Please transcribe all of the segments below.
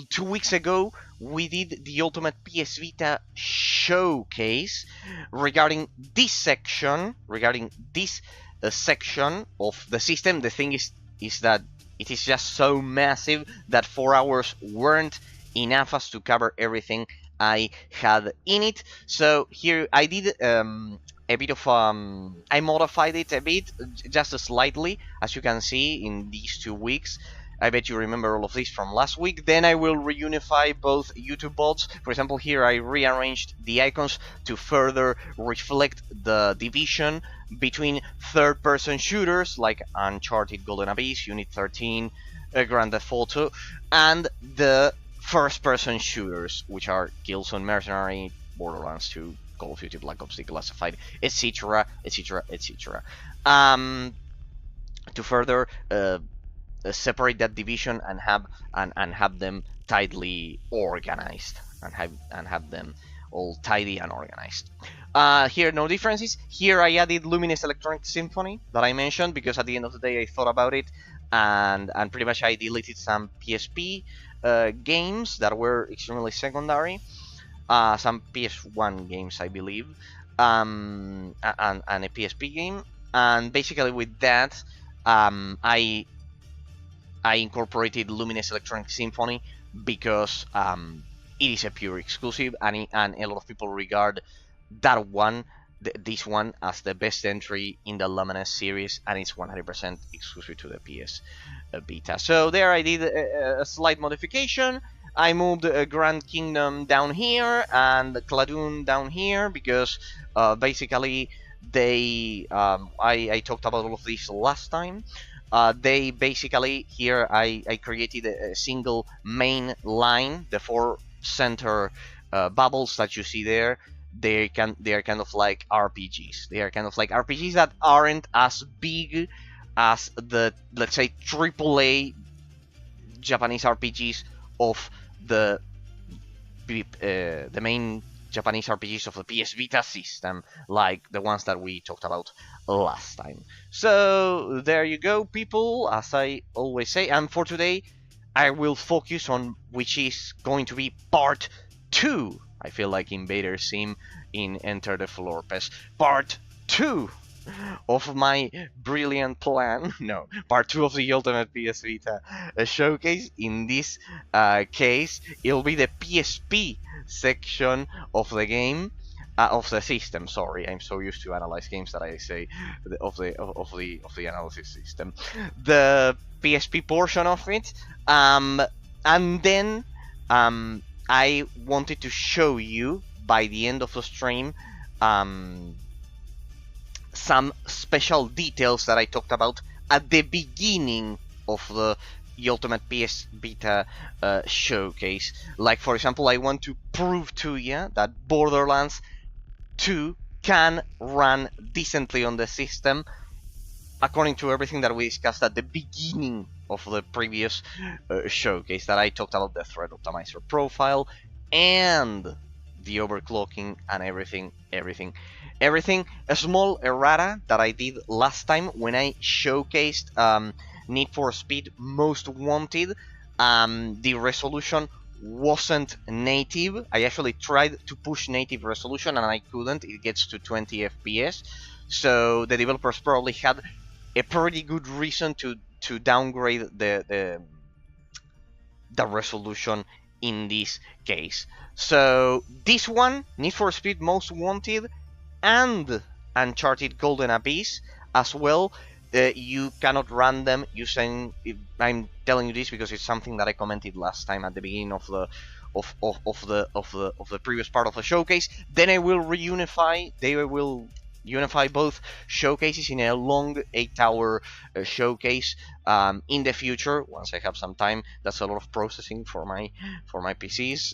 2 weeks ago, we did the ultimate PS Vita showcase regarding this section, section of the system. The thing is that it is just so massive that 4 hours weren't enough us to cover everything I had in it. So here I did a bit of I modified it a bit, just slightly, as you can see in these 2 weeks. I bet you remember all of this from last week. Then I will reunify both YouTube bots. For example, here I rearranged the icons to further reflect the division between third-person shooters like Uncharted Golden Abyss, Unit 13, Grand Theft Auto, and the first-person shooters, which are Killzone Mercenary, Borderlands 2, Call of Duty Black Ops Declassified, etc., etc., etc. To further separate that division and have them tightly organized, and have them all tidy and organized. Here, no differences. Here I added Luminous Electronic Symphony that I mentioned because at the end of the day I thought about it, and pretty much I deleted some PSP games that were extremely secondary. Some PS1 games, I believe, and a PSP game. And basically with that, I incorporated Luminous Electronic Symphony because it is a pure exclusive, and a lot of people regard that one, this one, as the best entry in the Luminous series, and it's 100% exclusive to the PS Vita. So there I did a slight modification. I moved Grand Kingdom down here and Cladoon down here because basically they I talked about all of this last time. They basically, here I created a single main line. The 4 center bubbles that you see there, they are kind of like RPGs. They are kind of like RPGs that aren't as big as the, let's say, AAA Japanese RPGs of the main Japanese RPGs of the PS Vita system, like the ones that we talked about last time. So there you go, people, as I always say. And for today, I will focus on which is going to be part 2. I feel like Invader Sim in Enter the Florpes. Part 2 of my brilliant plan. No, part 2 of the Ultimate PS Vita showcase. In this case, it'll be the PSP section of the game, of the system. Sorry, I'm so used to analyze games that I say of the analysis system. The PSP portion of it, and then I wanted to show you by the end of the stream some special details that I talked about at the beginning of the Ultimate PS Vita showcase. Like, for example, I want to prove to you that Borderlands 2 can run decently on the system, according to everything that we discussed at the beginning of the previous showcase, that I talked about the thread optimizer profile and the overclocking and everything. A small errata that I did last time when I showcased Need for Speed Most Wanted. The resolution wasn't native. I actually tried to push native resolution and I couldn't. It gets to 20 FPS. So the developers probably had a pretty good reason to downgrade the resolution in this case. So this one, Need for Speed Most Wanted and Uncharted Golden Abyss as well, you cannot run them using. I'm telling you this because it's something that I commented last time at the beginning of the previous part of the showcase. Then I will reunify. They will unify both showcases in a long 8-hour showcase in the future once I have some time. That's a lot of processing for my PCs,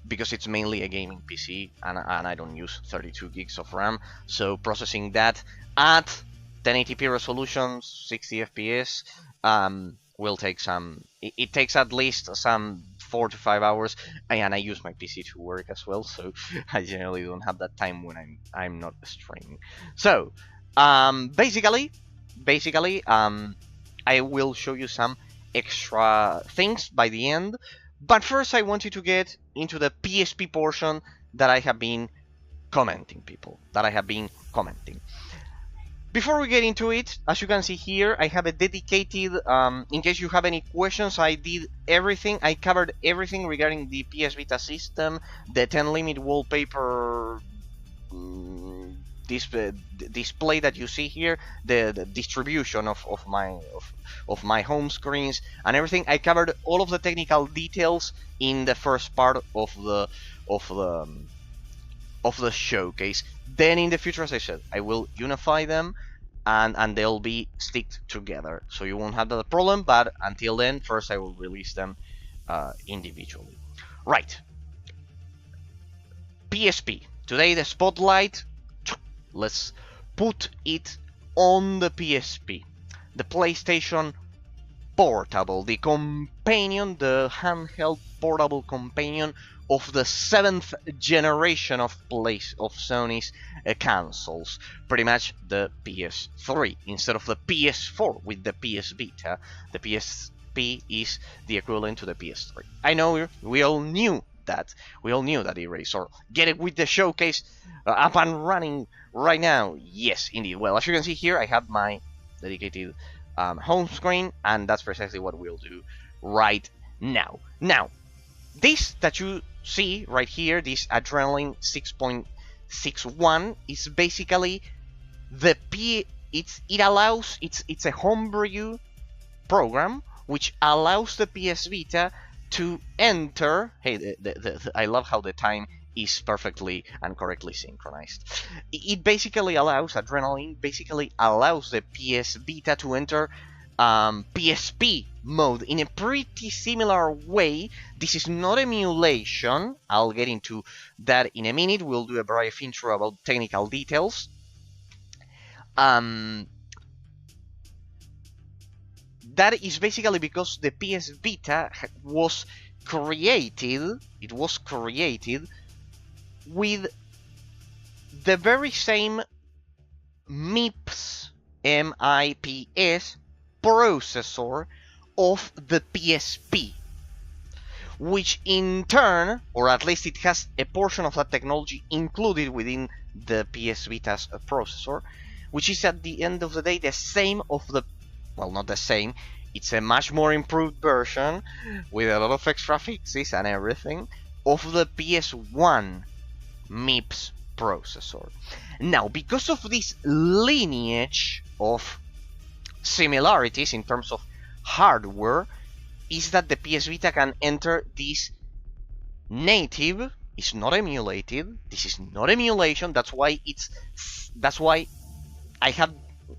because it's mainly a gaming PC and I don't use 32 gigs of RAM. So processing that at 1080p resolution, 60 FPS, will take some. It takes at least some 4 to 5 hours, and I use my PC to work as well, so I generally don't have that time when I'm not streaming. So basically I will show you some extra things by the end. But first, I want you to get into the PSP portion that I have been commenting, people. That I have been commenting. Before we get into it, as you can see here, I have a dedicated, in case you have any questions, I did everything, I covered everything regarding the PS Vita system, the 10 limit wallpaper display that you see here, the distribution of my home screens and everything. I covered all of the technical details in the first part of the of the showcase. Then in the future, as I said, I will unify them and they'll be sticked together, so you won't have that problem. But until then, first I will release them individually. Right. PSP. Today the spotlight, let's put it on the PSP. The PlayStation Portable, the companion, the handheld portable companion of the 7th generation of Sony's consoles. Pretty much the PS3 instead of the PS4 with the PS Vita. The PSP is the equivalent to the PS3. I know we all knew that. We all knew that, Eraser. Get it with the showcase up and running right now. Yes, indeed. Well, as you can see here, I have my dedicated home screen, and that's precisely what we'll do right now. Now, this that you see right here, this Adrenaline 6.61, is basically the it's a homebrew program which allows the PS Vita to enter. Hey, I love how the time is perfectly and correctly synchronized. It basically allows, Adrenaline basically allows the PS Vita to enter PSP mode in a pretty similar way. This is not emulation. I'll get into that in a minute. We'll do a brief intro about technical details. That is basically because the PS Vita was created. It was created with the very same MIPS processor of the PSP, which in turn, or at least it has a portion of that technology included within the PS Vita's processor, which is at the end of the day the same of the, well, not the same, it's a much more improved version with a lot of extra fixes and everything of the PS1 MIPS processor. Now, because of this lineage of similarities in terms of hardware, is that the PS Vita can enter this native. It's not emulated. This is not emulation. That's why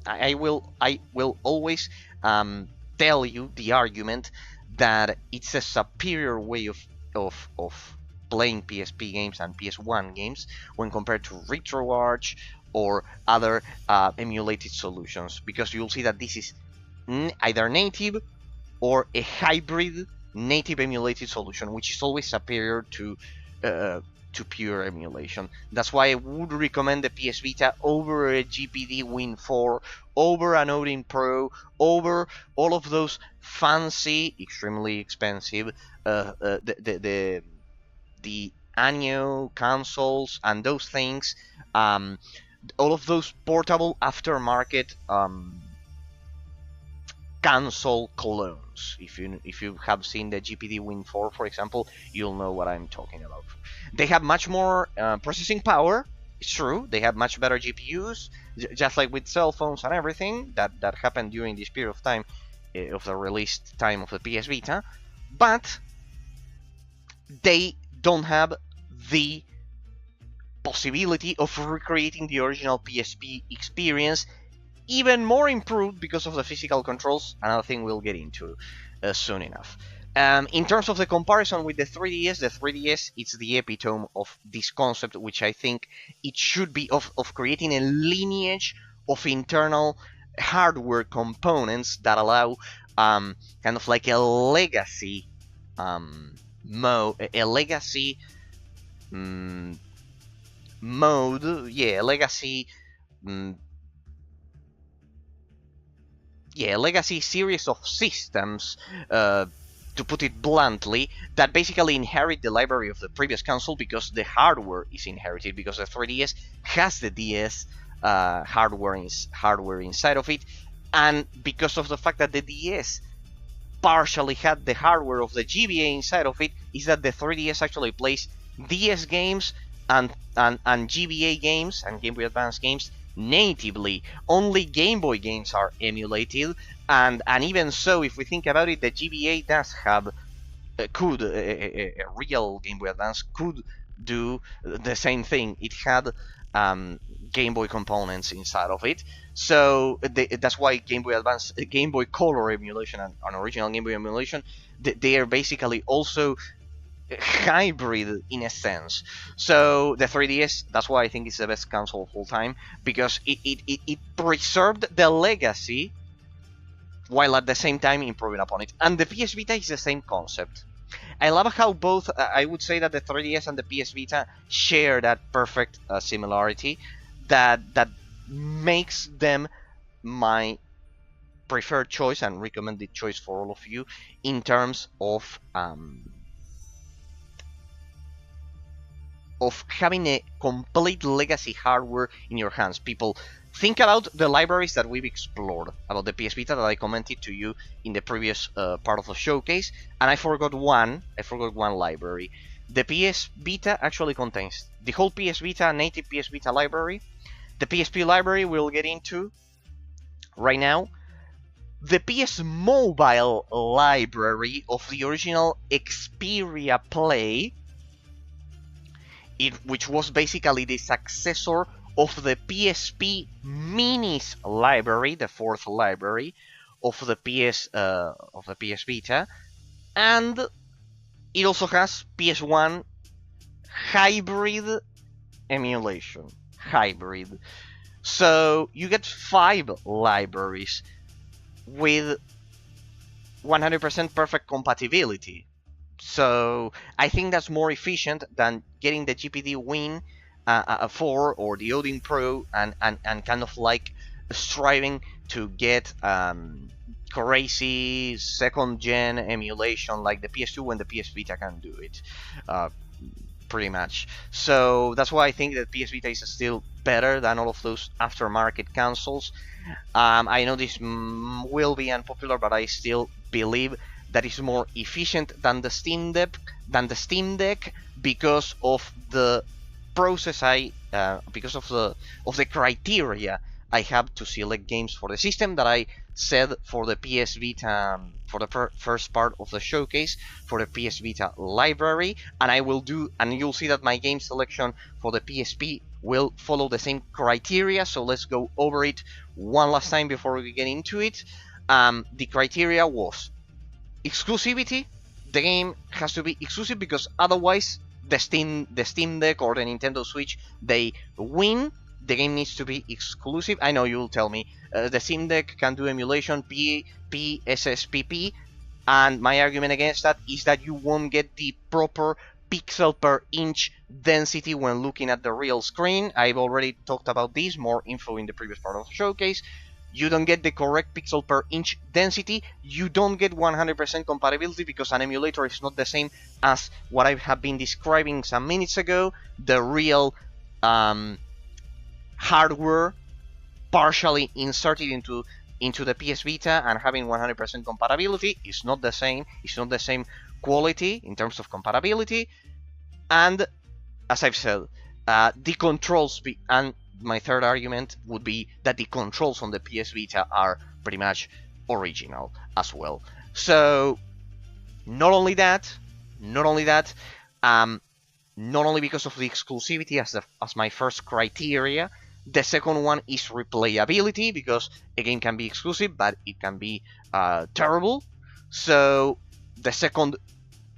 I will always tell you the argument that it's a superior way of playing PSP games and PS1 games when compared to RetroArch or other emulated solutions, because you'll see that this is either native or a hybrid native emulated solution, which is always superior to pure emulation. That's why I would recommend the PS Vita over a GPD Win 4, over an Odin Pro, over all of those fancy, extremely expensive the Anio consoles and those things, all of those portable aftermarket console clones. If you have seen the GPD Win 4, for example, you'll know what I'm talking about. They have much more processing power. It's true. They have much better GPUs, just like with cell phones and everything that happened during this period of time of the release time of the PS Vita. But they don't have the possibility of recreating the original PSP experience, even more improved because of the physical controls, another thing we'll get into soon enough. In terms of the comparison with the 3DS it's the epitome of this concept, which I think it should be, of creating a lineage of internal hardware components that allow kind of like a legacy mode, a legacy mode, yeah, a legacy yeah, legacy series of systems, to put it bluntly, that basically inherit the library of the previous console because the hardware is inherited, because the 3DS has the DS hardware inside of it, and because of the fact that the DS partially had the hardware of the GBA inside of it, is that the 3DS actually plays DS games and GBA games and Game Boy Advance games natively. Only Game Boy games are emulated, and even so, if we think about it, the GBA does have a real Game Boy Advance could do the same thing. It had Game Boy components inside of it, so that's why Game Boy Advance, Game Boy Color emulation, and original Game Boy emulation, they are basically also hybrid in a sense. So the 3DS, that's why I think it's the best console of all time, because it preserved the legacy while at the same time improving upon it. And the PS Vita is the same concept. I love how both, I would say that the 3DS and the PS Vita share that perfect similarity that makes them my preferred choice and recommended choice for all of you in terms of having a complete legacy hardware in your hands. People, think about the libraries that we've explored about the PS Vita that I commented to you in the previous part of the showcase, and I forgot one library. The PS Vita actually contains the whole PS Vita, native PS Vita library, the PSP library we'll get into right now, the PS Mobile library of the original Xperia Play, which was basically the successor of the PSP Minis library, the fourth library of the PS Vita, and it also has PS1 hybrid emulation. Hybrid. So you get 5 libraries with 100% perfect compatibility. So I think that's more efficient than getting the GPD Win 4 or the Odin Pro and kind of like striving to get crazy second-gen emulation like the PS2 when the PS Vita can do it, pretty much. So that's why I think that PS Vita is still better than all of those aftermarket consoles. I know this will be unpopular, but I still believe that is more efficient than the Steam Deck because of the process because of the criteria I have to select games for the system that I said for the PS Vita, for the first part of the showcase, for the PS Vita library, and you'll see that my game selection for the PSP will follow the same criteria. So let's go over it one last time before we get into it. The criteria was exclusivity. The game has to be exclusive because otherwise the Steam Deck or the Nintendo Switch, they win. The game needs to be exclusive. I know you'll tell me the Steam Deck can do emulation PSSPP, and my argument against that is that you won't get the proper pixel per inch density when looking at the real screen. I've already talked about this, more info in the previous part of the showcase. You don't get the correct pixel per inch density. You don't get 100% compatibility because an emulator is not the same as what I have been describing some minutes ago. The real hardware partially inserted into the PS Vita and having 100% compatibility is not the same. It's not the same quality in terms of compatibility. And as I've said, the controls and my third argument would be that the controls on the PS Vita are pretty much original as well. So not only that, not only because of the exclusivity as my first criteria, the second one is replayability, because a game can be exclusive but it can be terrible. So the second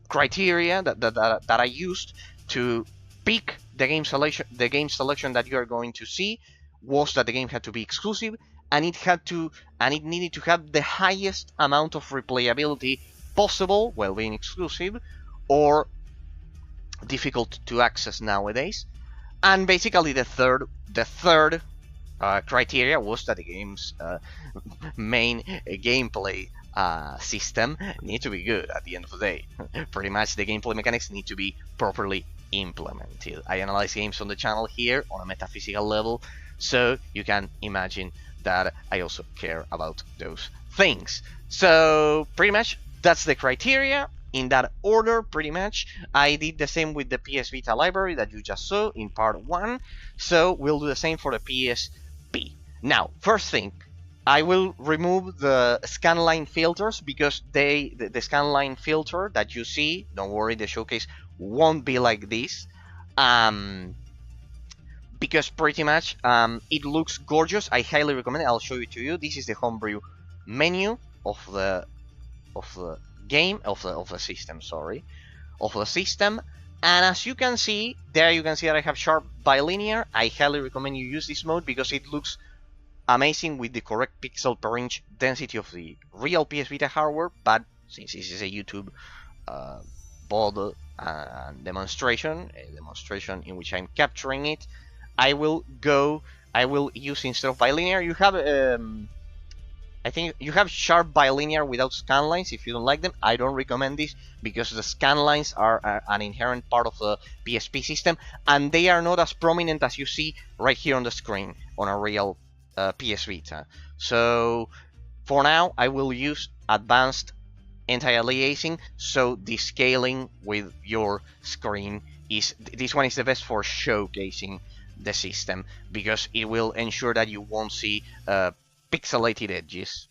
criteria that I used to pick the game selection that you are going to see was that the game had to be exclusive, and it needed to have the highest amount of replayability possible while being exclusive or difficult to access nowadays. And basically the third criteria was that the game's main gameplay system need to be good at the end of the day. Pretty much the gameplay mechanics need to be properly implemented. I analyze games on the channel here on a metaphysical level, so you can imagine that I also care about those things. So pretty much that's the criteria in that order. Pretty much I did the same with the PS Vita library that you just saw in part 1, so we'll do the same for the PSP. Now, first thing, I will remove the scanline filters because the scanline filter that you see, don't worry, the showcase won't be like this, because pretty much it looks gorgeous. I highly recommend it. I'll show it to you. This is the homebrew menu of the game, of the system, sorry, of the system. And as you can see there, you can see that I have sharp bilinear. I highly recommend you use this mode because it looks amazing with the correct pixel per inch density of the real PS Vita hardware. But since this is a YouTube board demonstration, a demonstration in which I'm capturing it, I will use, instead of bilinear, you have I think you have sharp bilinear without scanlines. If you don't like them, I don't recommend this because the scanlines are an inherent part of the PSP system, and they are not as prominent as you see right here on the screen on a real PS Vita. So for now, I will use advanced anti-aliasing, so the scaling with your screen is, this one is the best for showcasing the system because it will ensure that you won't see pixelated edges.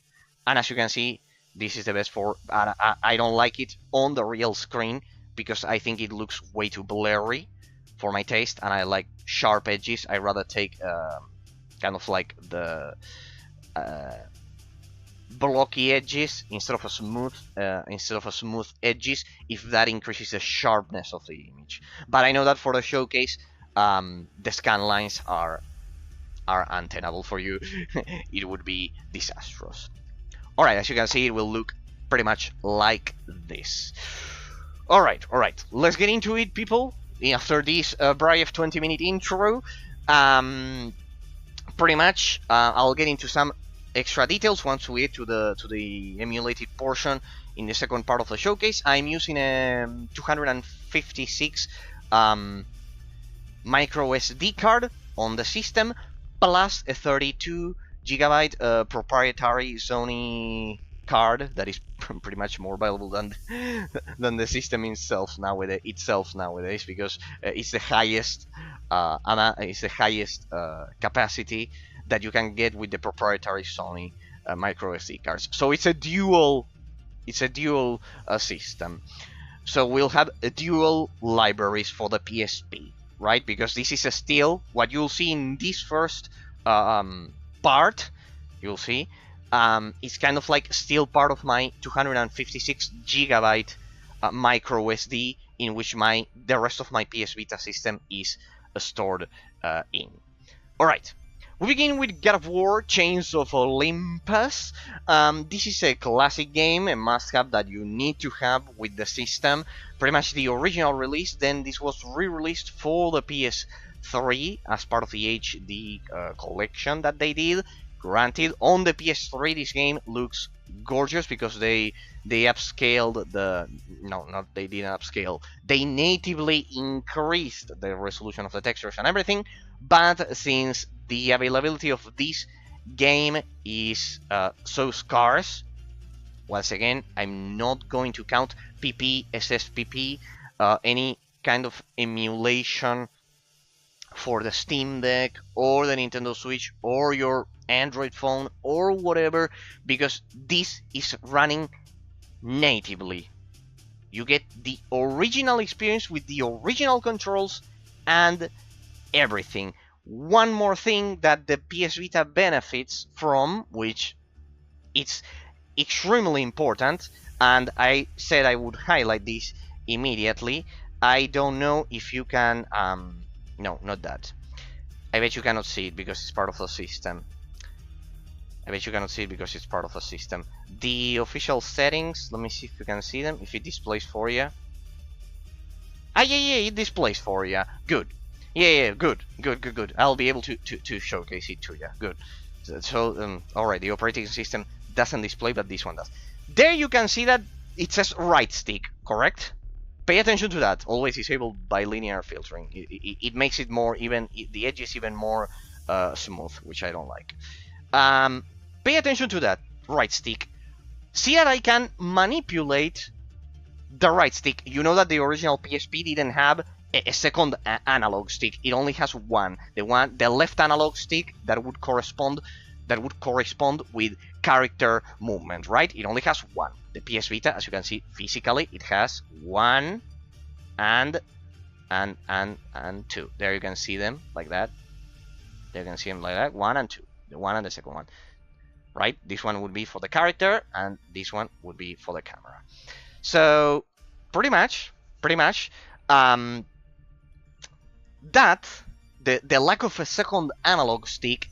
And as you can see, this is the best for, I don't like it on the real screen because I think it looks way too blurry for my taste, and I like sharp edges. I rather take kind of like the blocky edges instead of a smooth edges, if that increases the sharpness of the image. But I know that for the showcase, the scan lines are untenable for you. It would be disastrous. Alright, as you can see, it will look pretty much like this. Alright, let's get into it, people. After this brief 20-minute intro, pretty much I'll get into some extra details once we get to the emulated portion in the second part of the showcase. I'm using a 256 micro SD card on the system, plus a 32 GB proprietary Sony card that is pretty much more valuable than the system itself nowadays, because it's the highest capacity that you can get with the proprietary Sony micro SD cards. So it's a dual system. So we'll have dual libraries for the PSP, right? Because this is still what you'll see in this first part. You'll see it's kind of like still part of my 256 GB micro SD, in which the rest of my PS Vita system is stored in. All right. We begin with God of War: Chains of Olympus. This is a classic game, a must-have that you need to have with the system. Pretty much the original release, then this was re-released for the PS3 as part of the HD collection that they did. Granted, on the PS3 this game looks gorgeous because they upscaled the... No, not they didn't upscale. They natively increased the resolution of the textures and everything, but since the availability of this game is so scarce, once again, I'm not going to count PP, SSPP, any kind of emulation for the Steam Deck or the Nintendo Switch or your Android phone or whatever, because this is running natively. You get the original experience with the original controls and everything. One more thing that the PS Vita benefits from, which it's extremely important, and I said I would highlight this immediately. I don't know if you can... no, not that. I bet you cannot see it because it's part of the system. The official settings, let me see if you can see them, if it displays for you. Ah, yeah, it displays for you. Good. Yeah, good. I'll be able to showcase it to you. Good. All right, the operating system doesn't display, but this one does. There you can see that it says right stick, correct? Pay attention to that. Always disabled by linear filtering. It makes it more even. The edge is even more smooth, which I don't like. Pay attention to that right stick. See that I can manipulate the right stick. You know that the original PSP didn't have a second analog stick. It only has one. The left analog stick that would correspond with character movement, right? It only has one. The PS Vita, as you can see physically, it has one and two. There you can see them like that. There you can see them like that. One and two. The one and the second one. Right? This one would be for the character, and this one would be for the camera. So pretty much, that the lack of a second analog stick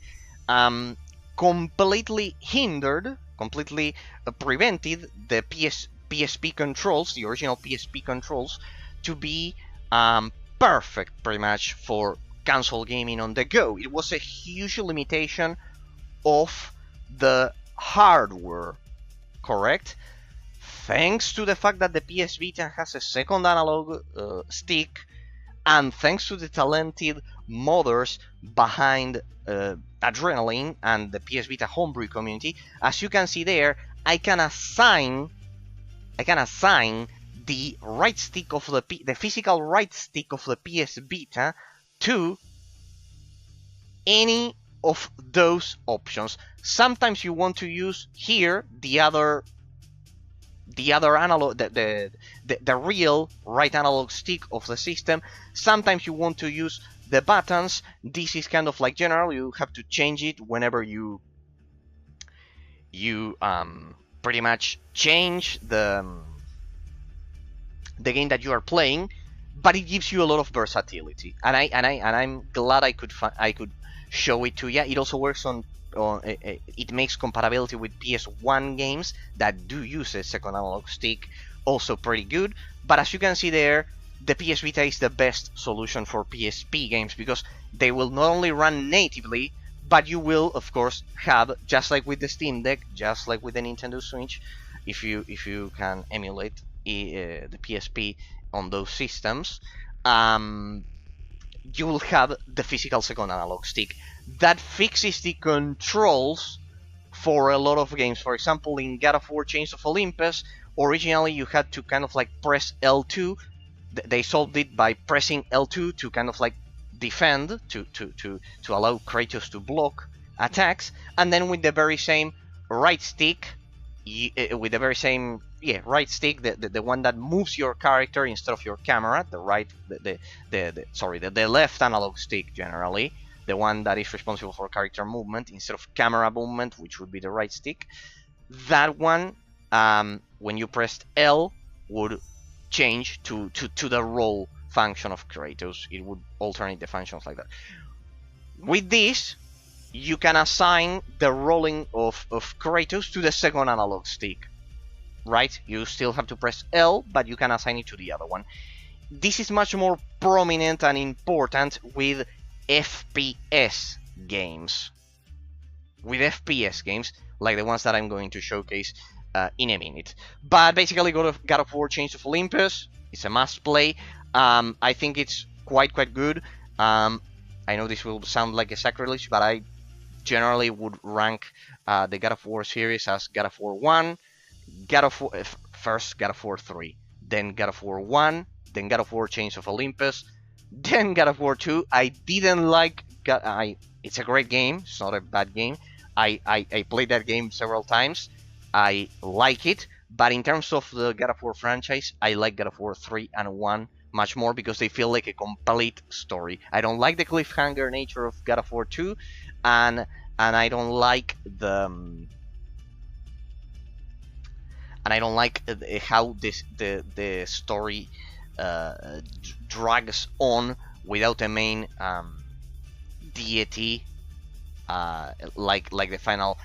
completely prevented the PSP controls, the original PSP controls, to be perfect pretty much for console gaming on the go. It was a huge limitation of the hardware, correct? Thanks to the fact that the PS Vita has a second analog stick, and thanks to the talented modders behind Adrenaline and the PS Vita homebrew community, as you can see there, I can assign the right stick of the physical right stick of the PS Vita to any of those options. Sometimes you want to use here the other analog, the real right analog stick of the system. Sometimes you want to use the buttons. This is kind of like general. You have to change it whenever you pretty much change the game that you are playing, but it gives you a lot of versatility, and I'm glad I could show it to you. It also works on it makes compatibility with PS1 games that do use a second analog stick, also pretty good. But as you can see there, the PS Vita is the best solution for PSP games because they will not only run natively, but you will of course have, just like with the Steam Deck, just like with the Nintendo Switch, if you can emulate the PSP on those systems, you will have the physical second analog stick. That fixes the controls for a lot of games. For example, in God of War Chains of Olympus, originally you had to kind of like press L2. They solved it by pressing L2 to kind of like defend, to allow Kratos to block attacks, and then with the very same right stick, with the very same right stick, the one that moves your character instead of your camera, the left analog stick generally, the one that is responsible for character movement instead of camera movement, which would be the right stick. That one, when you pressed L, would change to the roll function of Kratos. It would alternate the functions like that. With this, you can assign the rolling of Kratos to the second analog stick. Right? You still have to press L, but you can assign it to the other one. This is much more prominent and important with FPS games. With FPS games, like the ones that I'm going to showcase in a minute. But basically, God of War Chains of Olympus is a must play. I think it's quite good. I know this will sound like a sacrilege, but I generally would rank the God of War series as God of War 1, first God of War 3, then God of War 1, then God of War Chains of Olympus, then God of War 2. I didn't like it's a great game, it's not a bad game. I played that game several times. I like it, but in terms of the God of War franchise, I like God of War 3 and 1 much more because they feel like a complete story. I don't like the cliffhanger nature of God of War 2, and I don't like how the story drags on without a main deity, like the final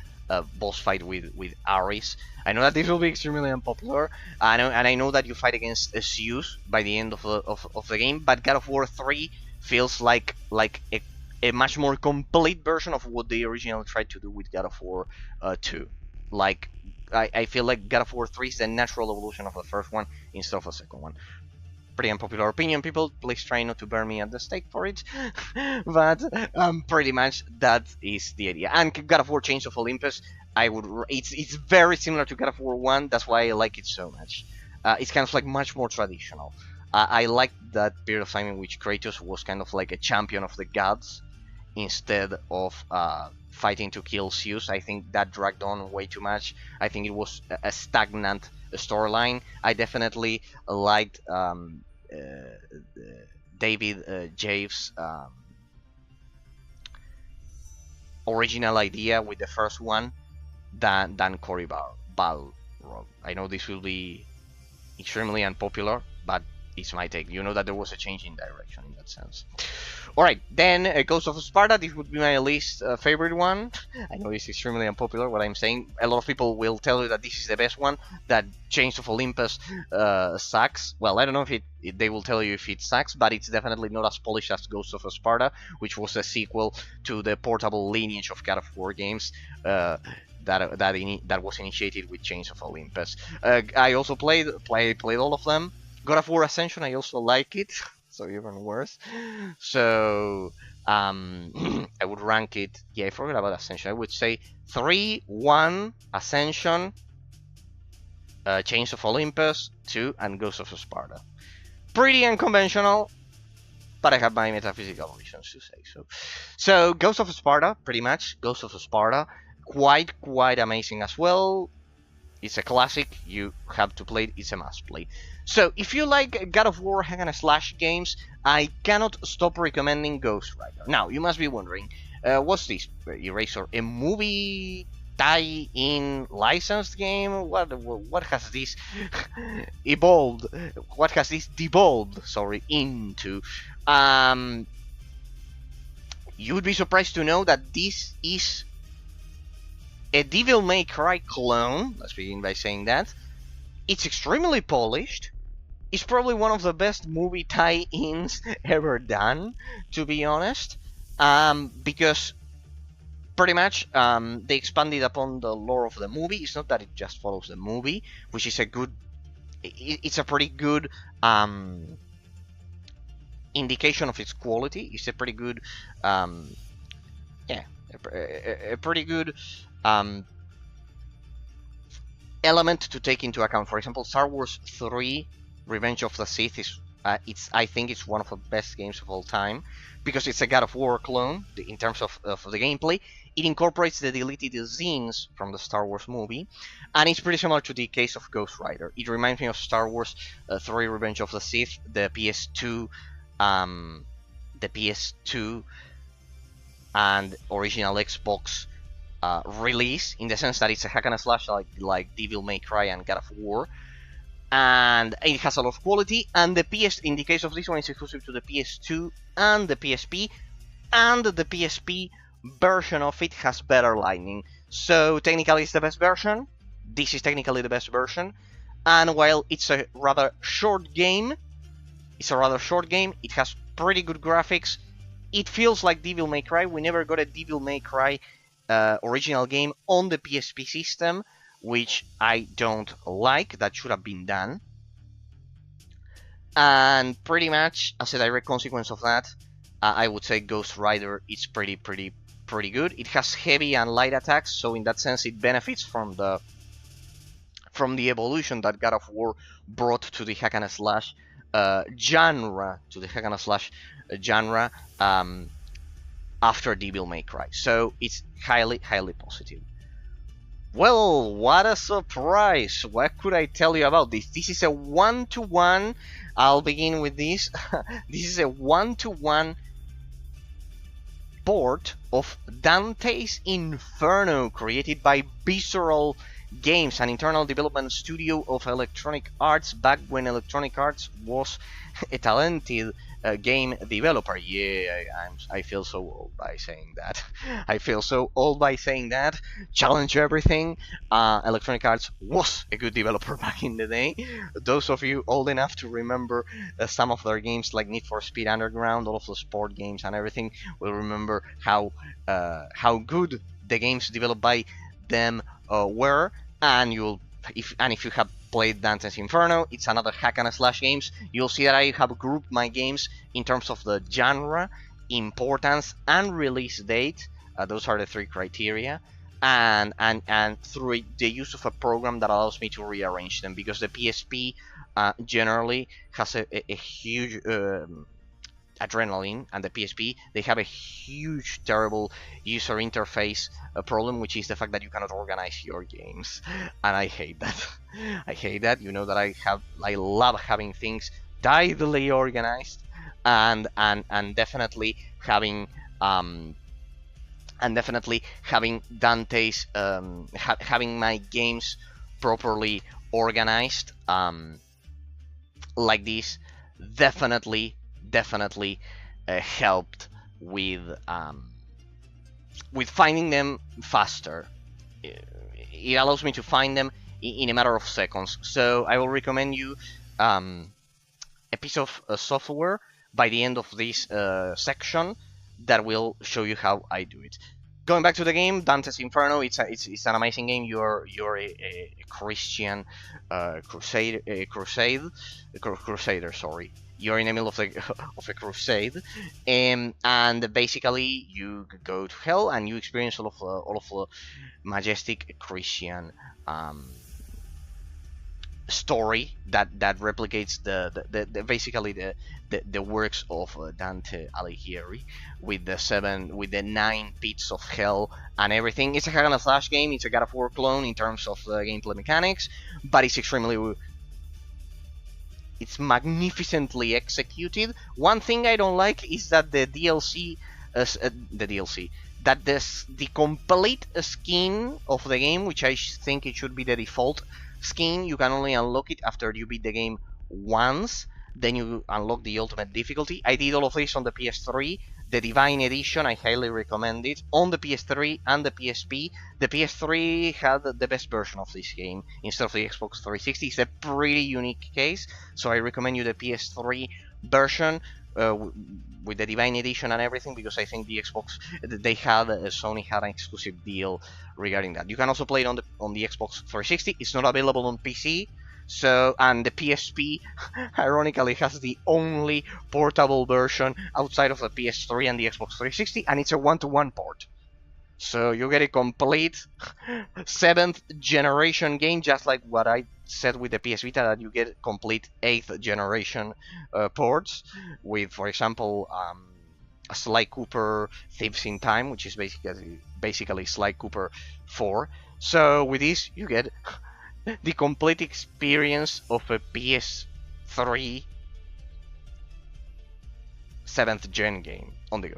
boss fight with Ares. I know that this will be extremely unpopular. I know that you fight against Zeus by the end of the game, but God of War 3 feels like a much more complete version of what they originally tried to do with God of War 2. Like, I feel like God of War 3 is the natural evolution of the first one instead of the second one. Pretty unpopular opinion, people. Please try not to burn me at the stake for it. But pretty much that is the idea. And God of War Chains of Olympus, it's very similar to God of War 1. That's why I like it so much. It's kind of like much more traditional. I like that period of time in which Kratos was kind of like a champion of the gods instead of fighting to kill Zeus. I think that dragged on way too much. I think it was a stagnant storyline. I definitely liked David Javes' original idea with the first one than Cory Balrog. I know this will be extremely unpopular, but it's my take. You know that there was a change in direction in that sense. Alright, then Ghost of Sparta. This would be my least favorite one. I know it's extremely unpopular what I'm saying. A lot of people will tell you that this is the best one, that Chains of Olympus sucks. Well, I don't know if they will tell you if it sucks, but it's definitely not as polished as Ghost of Sparta, which was a sequel to the portable lineage of God of War games that was initiated with Chains of Olympus. I also played all of them. God of War Ascension, I also like it, so even worse. So I would rank it. Yeah, I forgot about Ascension. I would say 3, 1, Ascension, Chains of Olympus, 2, and Ghost of Sparta. Pretty unconventional, but I have my metaphysical reasons to say so. So Ghost of Sparta, pretty much. Ghost of Sparta, quite amazing as well. It's a classic, you have to play it, it's a must play. So, if you like God of War hack and slash games, I cannot stop recommending Ghost Rider. Now, you must be wondering, what's this, Eraser? A movie tie-in licensed game? What has this evolved? What has this devolved, into? You would be surprised to know that this is a Devil May Cry clone. Let's begin by saying that. It's extremely polished. It's probably one of the best movie tie-ins ever done, to be honest. Because pretty much they expanded upon the lore of the movie. It's not that it just follows the movie, which is it's a pretty good indication of its quality. It's a pretty good, a pretty good element to take into account. For example, Star Wars 3 Revenge of the Sith is I think it's one of the best games of all time because it's a God of War clone in terms of the gameplay. It incorporates the deleted scenes from the Star Wars movie, and it's pretty similar to the case of Ghost Rider. It reminds me of Star Wars 3 Revenge of the Sith, the PS2 and original Xbox release, in the sense that it's a hack and slash like Devil May Cry and God of War, and it has a lot of quality. And the in the case of this one, it's exclusive to the PS2 and the PSP, and the PSP version of it has better lighting. So technically, it's the best version. This is technically the best version, and while it's a rather short game, it has pretty good graphics. It feels like Devil May Cry. We never got a Devil May Cry original game on the PSP system, which I don't like. That should have been done. And pretty much as a direct consequence of that, I would say Ghost Rider is pretty good. It has heavy and light attacks, so in that sense it benefits from the evolution that God of War brought to the hack and slash genre, after Devil May Cry. So it's highly positive. Well, what a surprise! What could I tell you about this? This is a 1-to-1. I'll begin with this. This is a 1-to-1 port of Dante's Inferno, created by Visceral Games, an internal development studio of Electronic Arts back when Electronic Arts was a talented game developer. Yeah, I feel so old by saying that. I feel so old by saying that. Challenge everything. Electronic Arts was a good developer back in the day. Those of you old enough to remember some of their games like Need for Speed Underground, all of the sport games and everything, will remember how good the games developed by them were. And if you have played Dante's Inferno, it's another hack and slash games. You'll see that I have grouped my games in terms of the genre, importance, and release date. Those are the three criteria. And through the use of a program that allows me to rearrange them, because the PSP generally has a huge Adrenaline and the PSP, they have a huge, terrible user interface problem, which is the fact that you cannot organize your games, and I hate that. I hate that. You know that I love having things tidily organized, and definitely having Dante's having my games properly organized like this definitely helped with finding them faster. It allows me to find them in a matter of seconds. So I will recommend you a piece of software by the end of this section that will show you how I do it. Going back to the game, Dante's Inferno, it's an amazing game. You're a Christian crusader. Sorry, you're in the middle of a crusade, and basically you go to hell and you experience all of the majestic Christian story that replicates basically the works of Dante Alighieri with the 9 pits of hell and everything. It's a hack and slash game. It's a God of War clone in terms of gameplay mechanics, but it's magnificently executed. One thing I don't like is that the complete skin of the game, which I think it should be the default skin, you can only unlock it after you beat the game once. Then you unlock the ultimate difficulty. I did all of this on the PS3. The Divine Edition, I highly recommend it. On the PS3 and the PSP. The PS3 had the best version of this game instead of the Xbox 360. It's a pretty unique case, so I recommend you the PS3 version with the Divine Edition and everything, because I think the Xbox, Sony had an exclusive deal regarding that. You can also play it on the Xbox 360. It's not available on PC. So, and the PSP, ironically, has the only portable version outside of the PS3 and the Xbox 360, and it's a 1-to-1 port. So you get a complete 7th generation game, just like what I said with the PS Vita, that you get complete 8th generation ports with, for example, Sly Cooper Thieves in Time, which is basically Sly Cooper 4. So with this, you get the complete experience of a PS3 7th gen game on the go.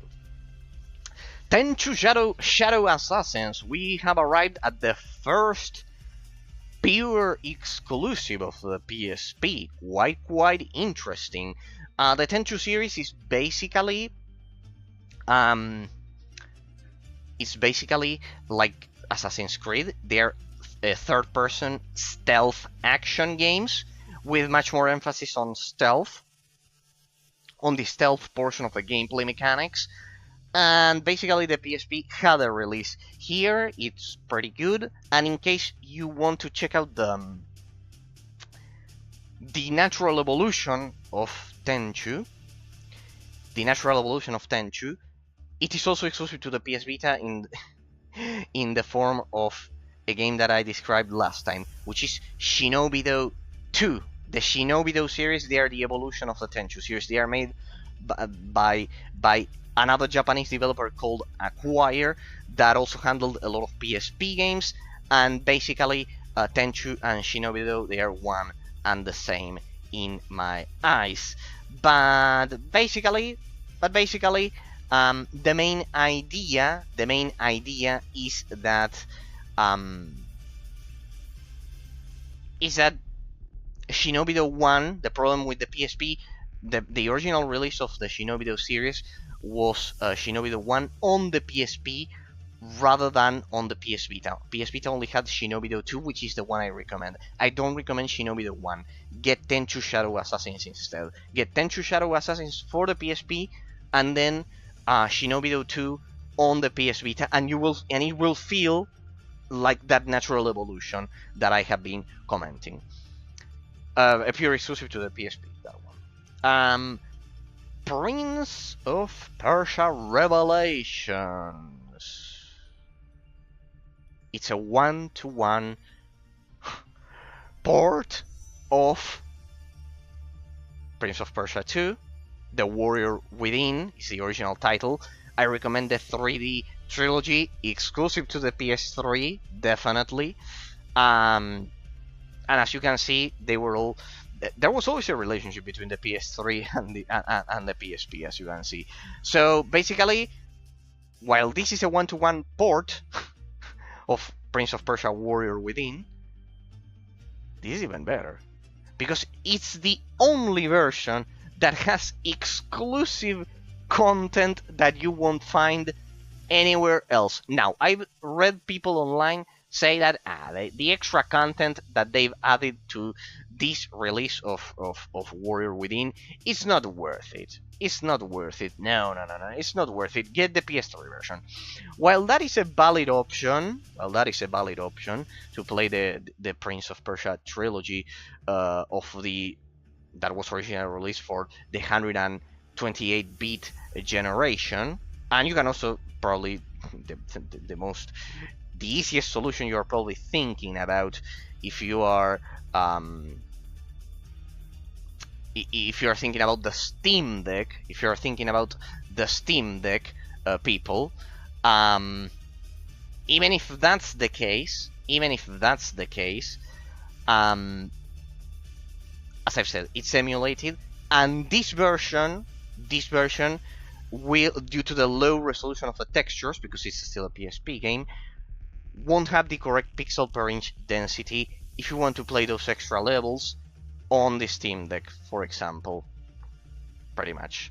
Tenchu Shadow Assassins, we have arrived at the first pure exclusive of the PSP. Quite interesting. The Tenchu series is basically like Assassin's Creed. They're third-person stealth action games with much more emphasis on stealth, on the stealth portion of the gameplay mechanics. And basically the PSP had a release here. It's pretty good, and in case you want to check out the natural evolution of Tenchu, it is also exclusive to the PS Vita in the form of a game that I described last time, which is Shinobi-Do 2. The Shinobi-Do series, they are the evolution of the Tenchu series. They are made by another Japanese developer called Acquire that also handled a lot of PSP games, and basically Tenchu and Shinobi-Do, they are one and the same in my eyes. But basically, the main idea is that Shinobi-Do 1, the problem with the PSP the original release of the Shinobi-Do series was Shinobi-Do 1 on the PSP rather than on the PS Vita. PS Vita only had Shinobi-Do 2, which is the one I recommend. I don't recommend Shinobi-Do 1. Get Tenchu Shadow Assassins instead. Get Tenchu Shadow Assassins for the PSP, and then Shinobi-Do 2 on the PS Vita, and it will feel like that natural evolution that I have been commenting. A pure exclusive to the PSP, that one. Prince of Persia Revelations. It's a 1-to-1 port of Prince of Persia 2. The Warrior Within is the original title. I recommend the 3D trilogy, exclusive to the PS3, definitely. And as you can see, there was always a relationship between the PS3 and the PSP, as you can see. So basically, while this is a 1-to-1 port of Prince of Persia Warrior Within, this is even better, because it's the only version that has exclusive content that you won't find anywhere else. Now, I've read people online say that the extra content that they've added to this release of Warrior Within is not worth it. It's not worth it. No, it's not worth it. Get the PS3 version. While that is a valid option, to play the Prince of Persia trilogy that was originally released for the 128-bit generation, and you can also probably the easiest solution you are probably thinking about if you are thinking about the Steam Deck, people, even if that's the case, as I've said, it's emulated, and this version will, due to the low resolution of the textures, because it's still a PSP game, won't have the correct pixel per inch density if you want to play those extra levels on the Steam Deck, for example. Pretty much.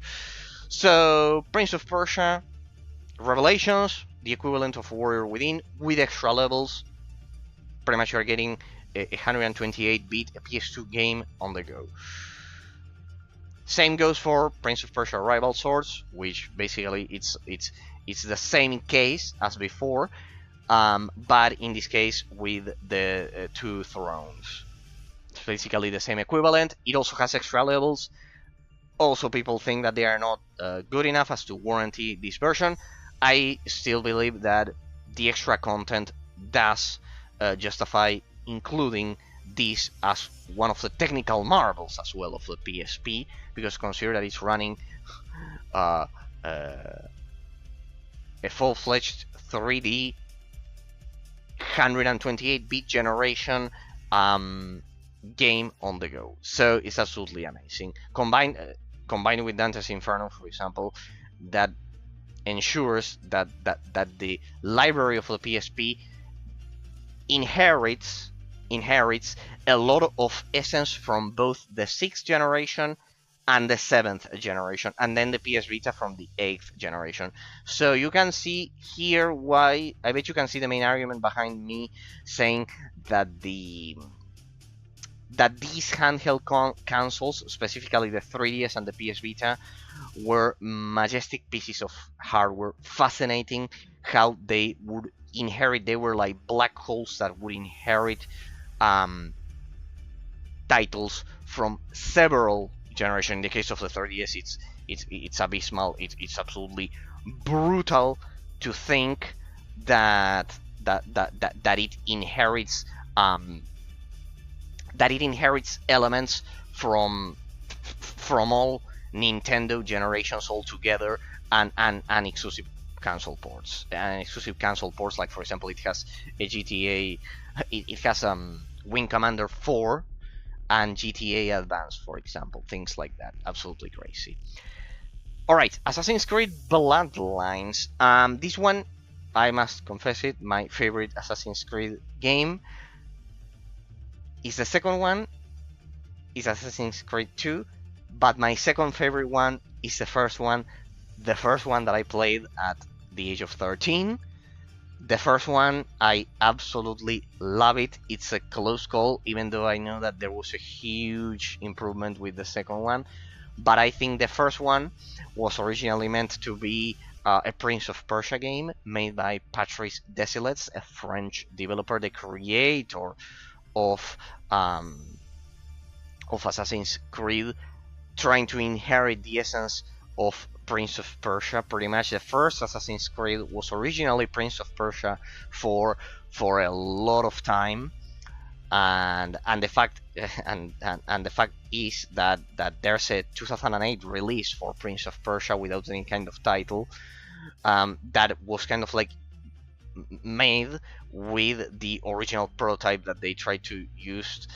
So, Prince of Persia Revelations, the equivalent of Warrior Within with extra levels. Pretty much you're getting a 128-bit PS2 game on the go. Same goes for Prince of Persia Rival Swords, which basically it's the same case as before, but in this case with the two thrones. It's basically the same equivalent. It also has extra levels. Also, people think that they are not good enough as to warranty this version. I still believe that the extra content does justify including this as one of the technical marvels as well of the PSP, because consider that it's running a full-fledged 3D 128-bit generation game on the go. So it's absolutely amazing. Combined with Dante's Inferno, for example, that ensures that the library of the PSP inherits a lot of essence from both the 6th generation and the 7th generation, and then the PS Vita from the 8th generation. So you can see here why, I bet you can see the main argument behind me saying that these handheld consoles, specifically the 3DS and the PS Vita, were majestic pieces of hardware. Fascinating how they would inherit, they were like black holes that would inherit titles from several generations. In the case of the 3DS, it's abysmal. It's absolutely brutal to think that it inherits elements from all Nintendo generations all together, and exclusive console ports. And exclusive console ports, like for example, it has a GTA, it has Wing Commander 4 and GTA Advance, for example, things like that. Absolutely crazy. Alright, Assassin's Creed Bloodlines. This one, I must confess it, my favorite Assassin's Creed game is the second one, is Assassin's Creed 2, But my second favorite one is the first one that I played at the age of 13. The first one, I absolutely love it. It's a close call, even though I know that there was a huge improvement with the second one. But I think the first one was originally meant to be a Prince of Persia game made by Patrice Desilets, a French developer, the creator of um, Assassin's Creed, trying to inherit the essence of Prince of Persia. Pretty much, the first Assassin's Creed was originally Prince of Persia for a lot of time, and the fact and the fact is that there's a 2008 release for Prince of Persia without any kind of title, that was kind of like made with the original prototype that they tried to use,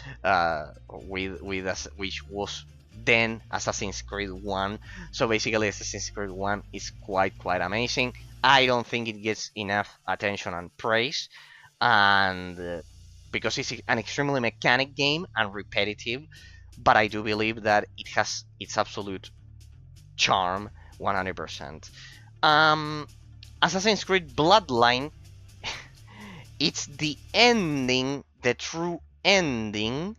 which was then Assassin's Creed 1. So basically, Assassin's Creed 1 is quite amazing. I don't think it gets enough attention and praise, and because it's an extremely mechanic game and repetitive, but I do believe that it has its absolute charm 100%. Assassin's Creed Bloodline, it's the ending, the true ending.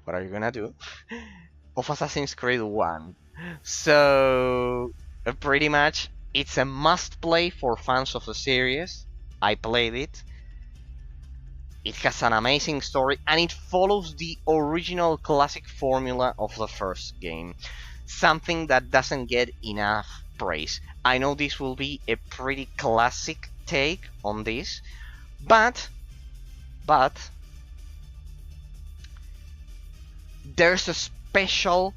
What are you gonna do? Of Assassin's Creed 1. So, pretty much, it's a must play for fans of the series. I played it. It has an amazing story, and it follows the original classic formula of the first game. Something that doesn't get enough praise. I know this will be a pretty classic take on this, but there's a special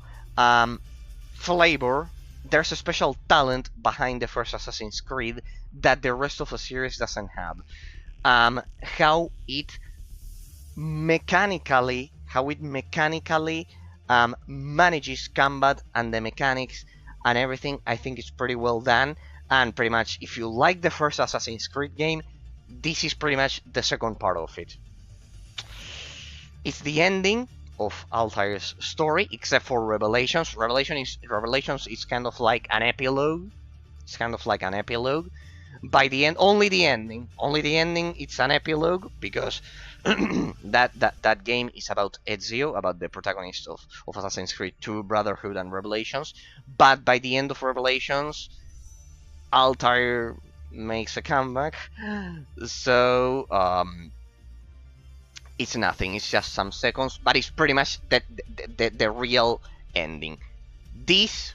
flavor, there's a special talent behind the first Assassin's Creed that the rest of the series doesn't have. How it mechanically manages combat and the mechanics and everything, I think it's pretty well done. And pretty much, if you like the first Assassin's Creed game, this is pretty much the second part of it. It's the ending of Altair's story, except for Revelations. Revelations is kind of like an epilogue. It's kind of like an epilogue. By the end, only the ending. It's an epilogue because that game is about Ezio, about the protagonist of Assassin's Creed 2, Brotherhood, and Revelations. But by the end of Revelations, Altair makes a comeback. So it's nothing. It's just some seconds, but it's pretty much the real ending. This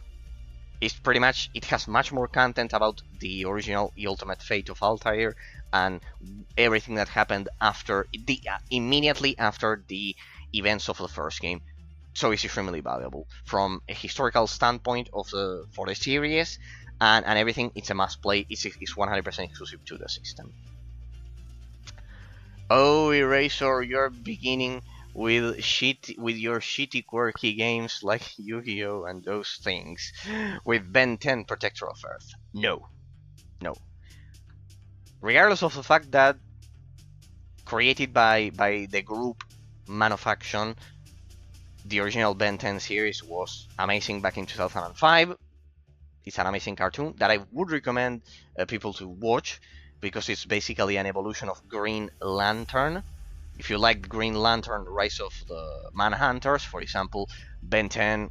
is pretty much, it has much more content about the original ultimate fate of Altair and everything that happened after immediately after the events of the first game. So it's extremely valuable from a historical standpoint for the series, and everything. It's a must play. It's 100% exclusive to the system. Oh, Eraser, you're beginning with your shitty quirky games like Yu-Gi-Oh! And those things, with Ben 10 Protector of Earth. No. Regardless of the fact that created by the group Manufaction, the original Ben 10 series was amazing back in 2005. It's an amazing cartoon that I would recommend people to watch, because it's basically an evolution of Green Lantern. If you like Green Lantern, Rise of the Manhunters, for example, Ben 10,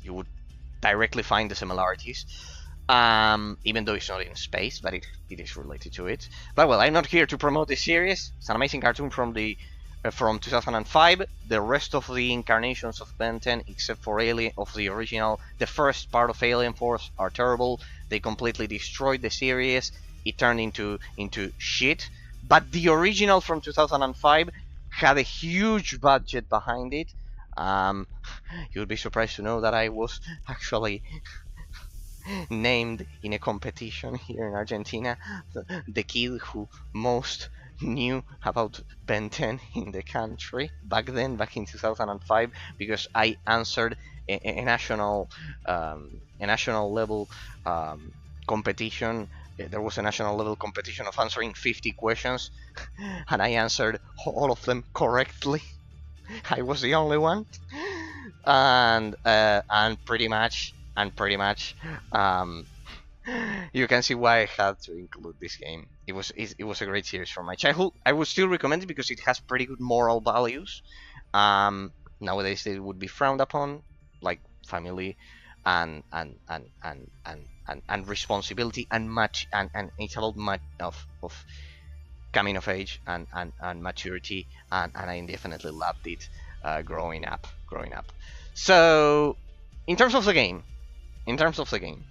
you would directly find the similarities. Even though it's not in space, but it is related to it. But well, I'm not here to promote this series. It's an amazing cartoon from 2005. The rest of the incarnations of Ben 10, except for Alien of the original, the first part of Alien Force, are terrible. They completely destroyed the series. It turned into shit. But the original from 2005 had a huge budget behind it. You'd be surprised to know that I was actually named in a competition here in Argentina the kid who most knew about Ben 10 in the country back in 2005, because I answered a national level competition. There was a national level competition of answering 50 questions, and I answered all of them correctly. I was the only one. and pretty much um, you can see why I had to include this game. It was a great series from my childhood. I would still recommend it because it has pretty good moral values. Nowadays they would be frowned upon, like family and responsibility and much and it's about much of coming of age and maturity and I definitely loved it growing up. So in terms of the game, in terms of the game,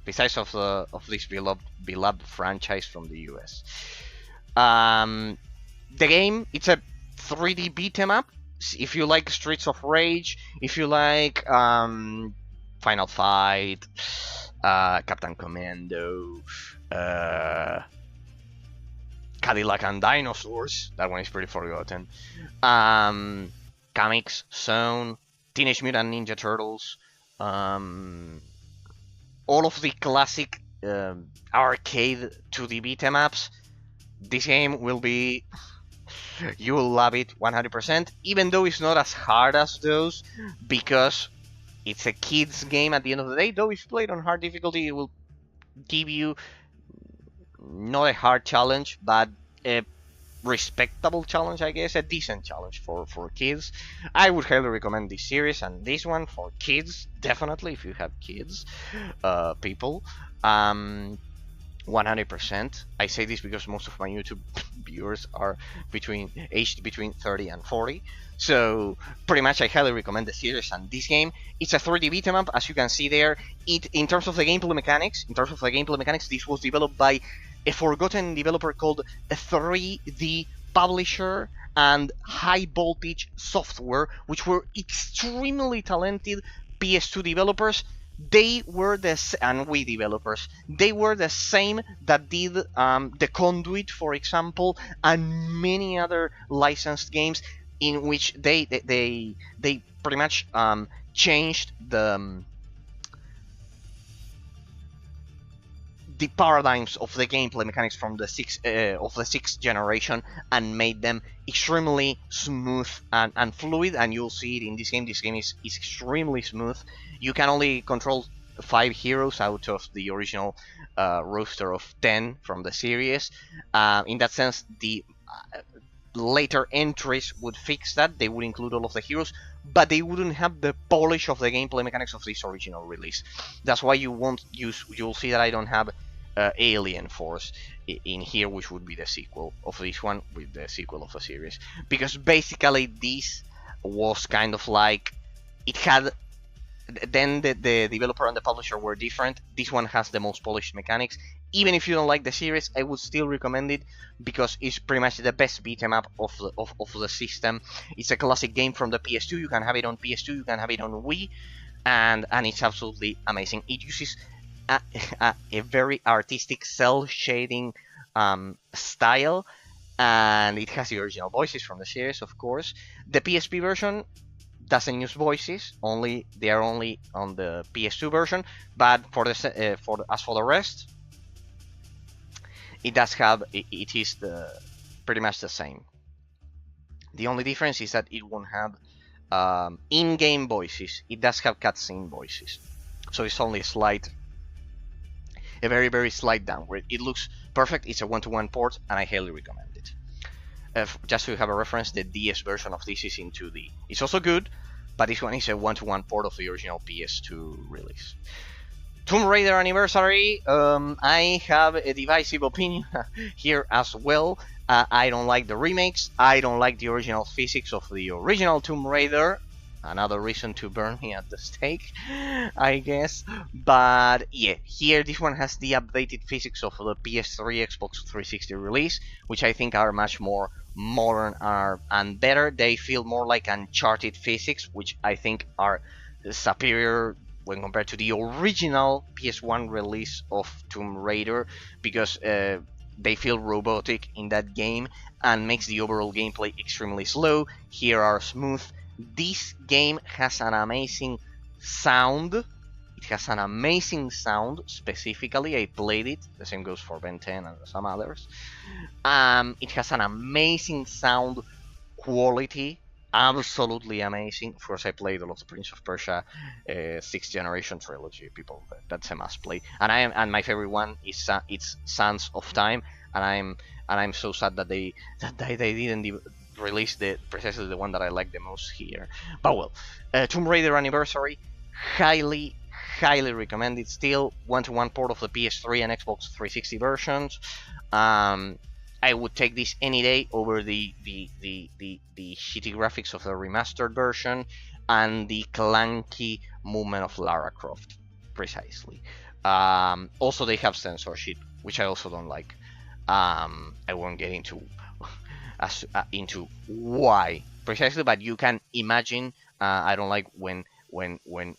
besides of this beloved franchise from the US. The game, it's a 3D beat 'em up. If you like Streets of Rage, if you like Final Fight, Captain Commando, Cadillac and Dinosaurs, that one is pretty forgotten. Comics, Zone, Teenage Mutant Ninja Turtles, all of the classic arcade 2D beat 'em ups. This game will be, you will love it 100%, even though it's not as hard as those, because it's a kid's game at the end of the day. Though if you play it on hard difficulty, it will give you not a hard challenge, but a respectable challenge, I guess, a decent challenge for kids. I would highly recommend this series and this one for kids, definitely, if you have kids, people. 100%. I say this because most of my YouTube viewers are aged between 30 and 40. So pretty much I highly recommend the series and this game. It's a 3D beat 'em up, as you can see there. In terms of the gameplay mechanics, this was developed by a forgotten developer called a 3D Publisher and High Voltage Software, which were extremely talented PS2 developers. They were and we developers. They were the same that did the Conduit, for example, and many other licensed games in which they pretty much changed the paradigms of the gameplay mechanics from the sixth generation and made them extremely smooth and fluid, and you'll see it in this game. This game is extremely smooth. You can only control 5 heroes out of the original roster of 10 from the series. In that sense, the later entries would fix that. They would include all of the heroes, but they wouldn't have the polish of the gameplay mechanics of this original release. That's why you'll see that I don't have Alien Force in here, which would be the sequel of this one with the sequel of the series, because basically this was kind of like, it had, then the developer and the publisher were different. This one has the most polished mechanics. Even if you don't like the series, I would still recommend it because it's pretty much the best beat 'em up of the system. It's a classic game from the PS2. You can have it on PS2, you can have it on Wii, and it's absolutely amazing. It uses a very artistic cell shading style, and it has the original voices from the series, of course. The PSP version doesn't use voices, they are only on the PS2 version, but as for the rest, it does have, it is pretty much the same. The only difference is that it won't have in-game voices. It does have cutscene voices, so it's only a very, very slight downgrade. It looks perfect. It's a 1-to-1 port, and I highly recommend it. Just so you have a reference, the DS version of this is in 2D. It's also good, but this one is a 1-to-1 port of the original PS2 release. Tomb Raider Anniversary, I have a divisive opinion here as well. I don't like the remakes. I don't like the original physics of the original Tomb Raider. Another reason to burn me at the stake, I guess. But yeah, here this one has the updated physics of the PS3, Xbox 360 release, which I think are much more modern and better. They feel more like Uncharted physics, which I think are superior when compared to the original PS1 release of Tomb Raider, because they feel robotic in that game and makes the overall gameplay extremely slow. Here are smooth. This game has an amazing sound. It has an amazing sound. Specifically, I played it. The same goes for Ben 10 and some others. It has an amazing sound quality. absolutely amazing. Of course, I played a lot of Prince of Persia, 6th generation trilogy. People, that's a must play. And my favorite one is it's Sands of Time, and I'm so sad that they didn't release precisely the one that I like the most here. But well, Tomb Raider Anniversary, highly highly recommended. Still one-to-one port of the PS3 and Xbox 360 versions. I would take this any day over the shitty graphics of the remastered version and the clunky movement of Lara Croft, precisely. Also, they have censorship, which I also don't like. I won't get into into why precisely, but you can imagine. I don't like when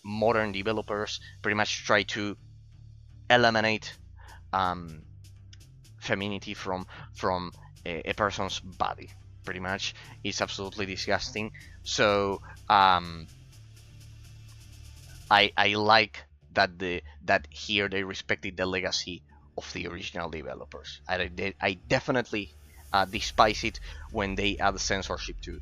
modern developers pretty much try to eliminate femininity from a person's body. Pretty much, it's absolutely disgusting. So I like that here they respected the legacy of the original developers. I definitely despise it when they add censorship to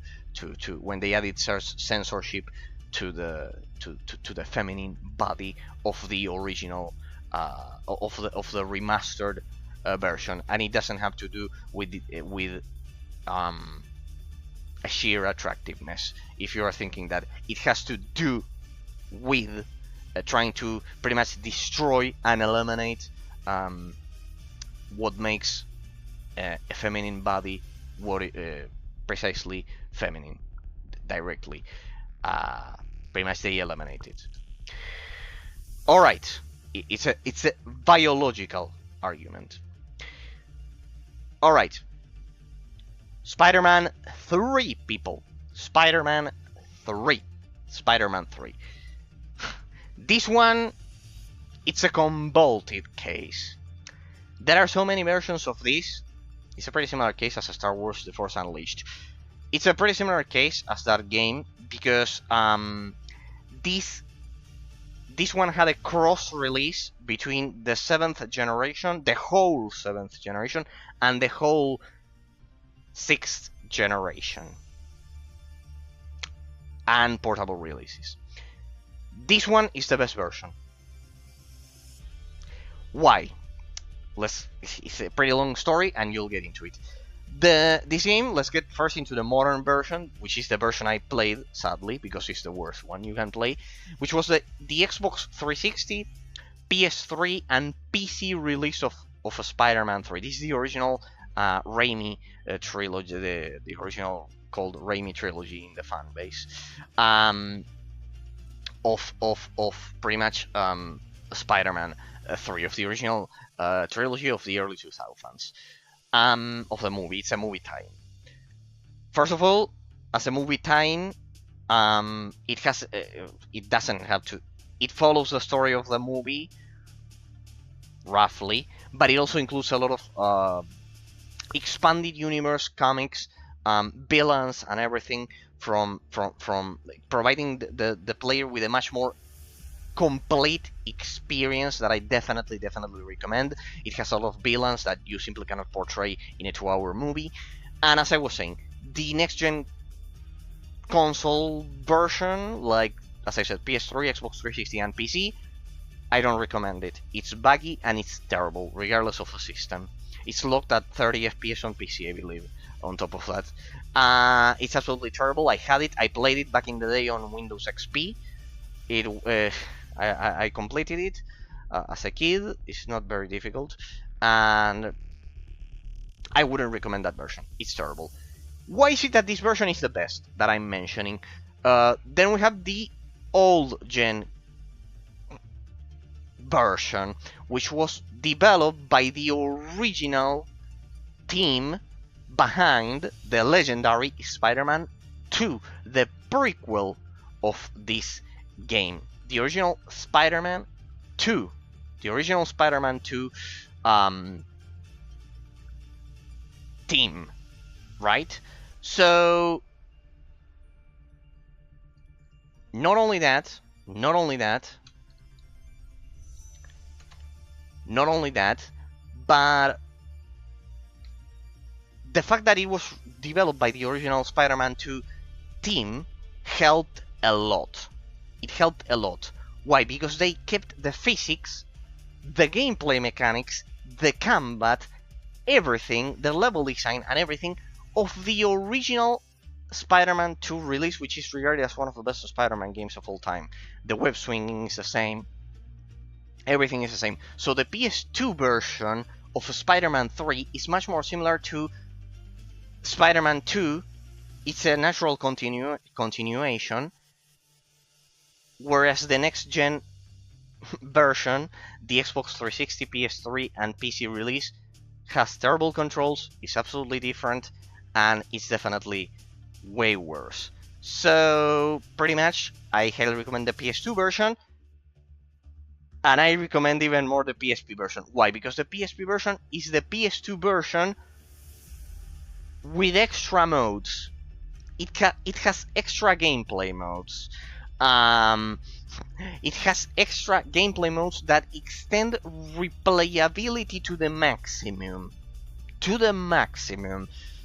when they added censorship to the feminine body of the original of the remastered version, and it doesn't have to do with a sheer attractiveness. If you are thinking that it has to do with trying to pretty much destroy and eliminate what makes a feminine body precisely feminine directly, pretty much they eliminate it. All right, it's a biological argument. All right, Spider-Man 3, people. Spider-Man 3. Spider-Man 3. This one, it's a convoluted case. There are so many versions of this. It's a pretty similar case as Star Wars The Force Unleashed. It's a pretty similar case as that game because this one had a cross release between the 7th generation, the whole 7th generation, and the whole 6th generation, and portable releases. This one is the best version. Why? It's a pretty long story, and you'll get into it. This game, let's get first into the modern version, which is the version I played, sadly, because it's the worst one you can play, which was the Xbox 360, PS3, and PC release of a Spider-Man 3. This is the original Raimi trilogy, the original called Raimi trilogy in the fan base, of pretty much Spider-Man 3 of the original trilogy of the early 2000s. Of the movie. It's a movie tie-in. First of all, as a movie tie-in, it doesn't have to. It follows the story of the movie roughly, but it also includes a lot of expanded universe comics, villains, and everything from providing the player with a much more complete experience that I definitely recommend. It has a lot of villains that you simply cannot portray in a 2-hour movie. And as I was saying, the next gen console version, like as I said, PS3, Xbox 360, and PC, I don't recommend it. It's buggy and it's terrible, regardless of the system. It's locked at 30 FPS on PC, I believe, on top of that. It's absolutely terrible. I had it, I played it back in the day on Windows XP. I completed it as a kid. It's not very difficult, and I wouldn't recommend that version. It's terrible. Why is it that this version is the best that I'm mentioning? Then we have the old gen version, which was developed by the original team behind the legendary Spider-Man 2, the prequel of this game. The original Spider-Man 2. The original Spider-Man 2 team. Right? So not only that, but the fact that it was developed by the original Spider-Man 2 team helped a lot. It helped a lot. Why? Because they kept the physics, the gameplay mechanics, the combat, everything, the level design and everything of the original Spider-Man 2 release, which is regarded as one of the best Spider-Man games of all time. The web swinging is the same, everything is the same. So the PS2 version of Spider-Man 3 is much more similar to Spider-Man 2. It's a natural continuation, whereas the next gen version, the Xbox 360, PS3 and PC release, has terrible controls, is absolutely different, and it's definitely way worse. So pretty much I highly recommend the PS2 version, and I recommend even more the PSP version. Why? Because the PSP version is the PS2 version with extra modes. It has extra gameplay modes. It has extra gameplay modes that extend replayability to the maximum.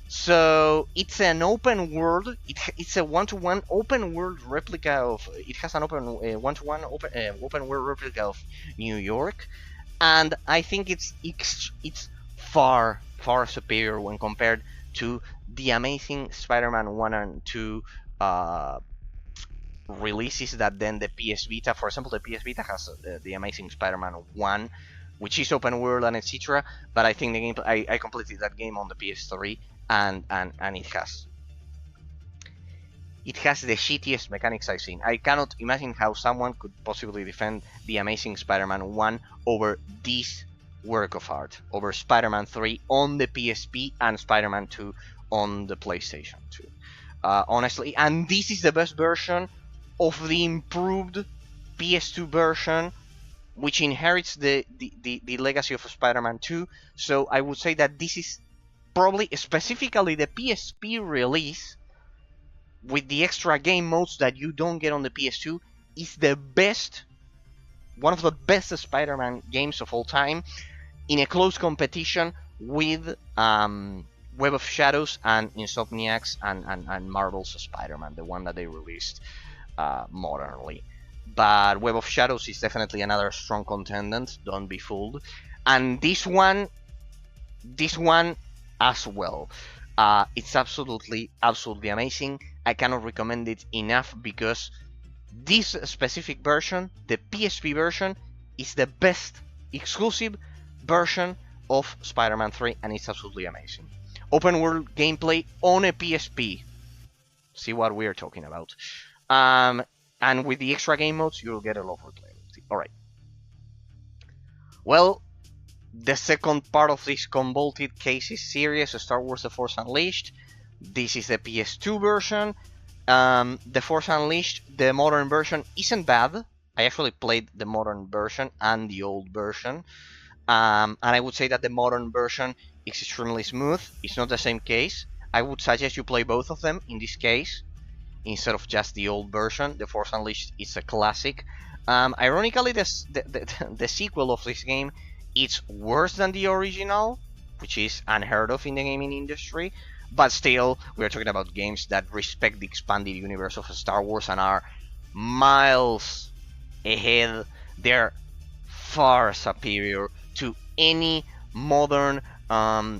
So it's an open world. It's a one-to-one open world replica of. It has an one-to-one open world replica of New York, and I think it's far superior when compared to the amazing Spider-Man 1 and 2 releases that then the PS Vita, for example, the PS Vita has the amazing Spider-Man 1, which is open world and etc. But I think the game, I completed that game on the PS3, and it has the shittiest mechanics I've seen. I cannot imagine how someone could possibly defend the amazing Spider-Man 1 over this work of art, over Spider-Man 3 on the PSP and Spider-Man 2 on the PlayStation 2. Honestly, and this is the best version of the improved PS2 version, which inherits the legacy of Spider-Man 2. So I would say that this is probably specifically the PSP release with the extra game modes that you don't get on the PS2 is the best, one of the best Spider-Man games of all time, in a close competition with Web of Shadows and Insomniac's and Marvel's Spider-Man, the one that they released modernly. But Web of Shadows is definitely another strong contendant, don't be fooled. And this one as well. It's absolutely amazing. I cannot recommend it enough because this specific version, the PSP version, is the best exclusive version of Spider-Man 3, and it's absolutely amazing. Open world gameplay on a PSP. See what we are talking about. And with the extra game modes, you'll get a lot of replayability. Alright. Well, the second part of this Convoluted Cases series, Star Wars The Force Unleashed. This is the PS2 version. The Force Unleashed, the modern version, isn't bad. I actually played the modern version and the old version. And I would say that the modern version is extremely smooth. It's not the same case. I would suggest you play both of them in this case, instead of just the old version. The Force Unleashed is a classic. Ironically, the sequel of this game is worse than the original, which is unheard of in the gaming industry. But still, we're talking about games that respect the expanded universe of Star Wars and are miles ahead. They're far superior to any modern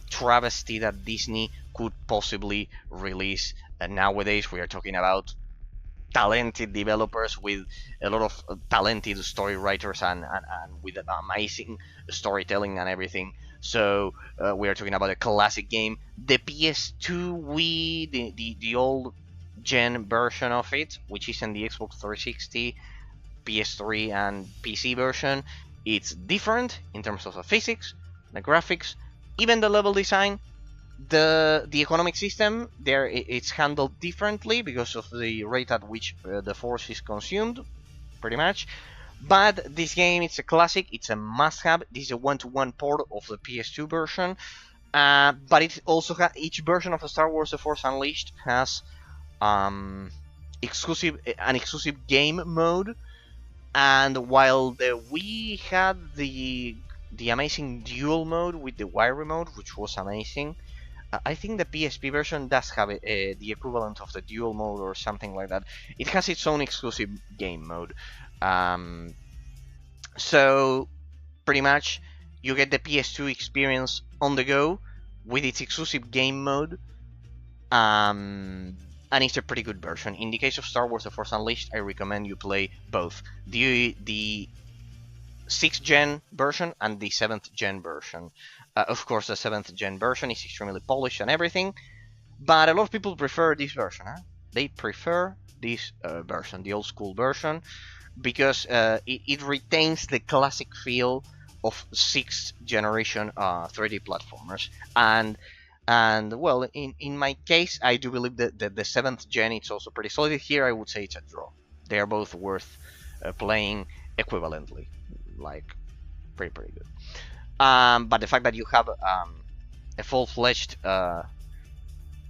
travesty that Disney could possibly release. And nowadays, we are talking about talented developers with a lot of talented story writers and with amazing storytelling and everything. So we are talking about a classic game. The PS2 Wii, the old gen version of it, which is in the Xbox 360, PS3 and PC version, it's different in terms of the physics, the graphics, even the level design. The economic system there, it's handled differently because of the rate at which the force is consumed, pretty much. But this game, it's a classic, it's a must-have. This is a one-to-one port of the PS2 version, but it also each version of Star Wars: The Force Unleashed has an exclusive game mode. And while the Wii had the amazing dual mode with the wire remote, which was amazing, I think the PSP version does have the equivalent of the dual mode or something like that. It has its own exclusive game mode. Um, so pretty much you get the PS2 experience on the go with its exclusive game mode. And it's a pretty good version. In the case of Star Wars: The Force Unleashed, I recommend you play both the 6th gen version and the 7th gen version. Of course, the 7th gen version is extremely polished and everything, but a lot of people prefer this version. Huh? They prefer this version, the old school version, because it retains the classic feel of 6th generation 3D platformers. And well, in my case, I do believe that the 7th gen is also pretty solid. Here, I would say it's a draw. They are both worth playing equivalently, like pretty good. But the fact that you have a full-fledged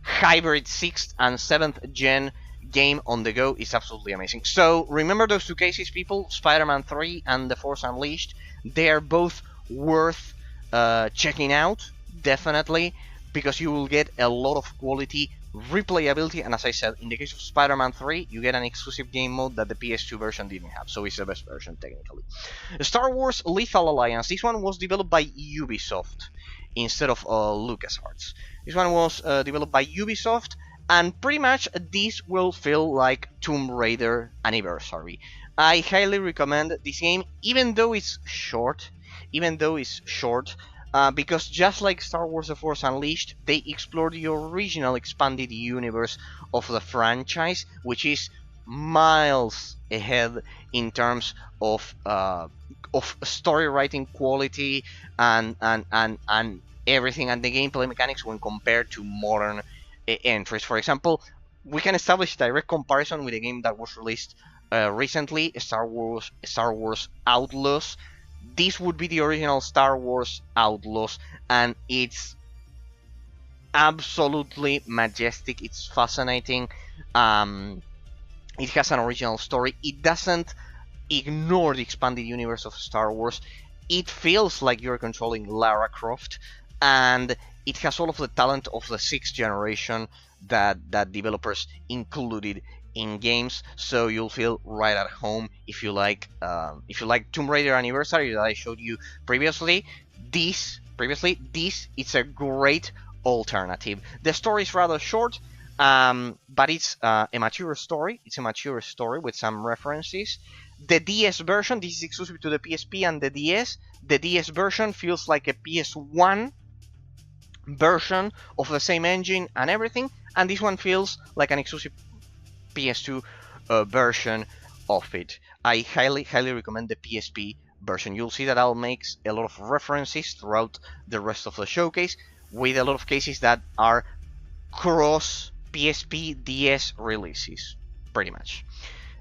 hybrid 6th and 7th gen game on the go is absolutely amazing. So remember those two cases, people, Spider-Man 3 and The Force Unleashed. They are both worth checking out, definitely, because you will get a lot of quality replayability, and as I said, in the case of Spider-Man 3, you get an exclusive game mode that the PS2 version didn't have, so it's the best version technically. Star Wars Lethal Alliance. This one was developed by Ubisoft instead of LucasArts. This one was developed by Ubisoft, and pretty much this will feel like Tomb Raider Anniversary. I highly recommend this game, even though it's short, because just like Star Wars: The Force Unleashed, they explore the original expanded universe of the franchise, which is miles ahead in terms of story writing quality and everything, and the gameplay mechanics when compared to modern entries. For example, we can establish direct comparison with a game that was released recently, Star Wars Outlaws. This would be the original Star Wars Outlaws, and it's absolutely majestic. It's fascinating. It has an original story. It doesn't ignore the expanded universe of Star Wars. It feels like you're controlling Lara Croft, and it has all of the talent of the 6th generation that developers included in games, so you'll feel right at home if you like Tomb Raider Anniversary that I showed you previously. This is a great alternative. The story is rather short, but it's a mature story. It's a mature story with some references. The DS version, this is exclusive to the PSP and the DS. The DS version feels like a PS1 version of the same engine and everything, and this one feels like an exclusive PS2 version of it. I highly recommend the PSP version. You'll see that I'll make a lot of references throughout the rest of the showcase, with a lot of cases that are cross PSP DS releases, pretty much.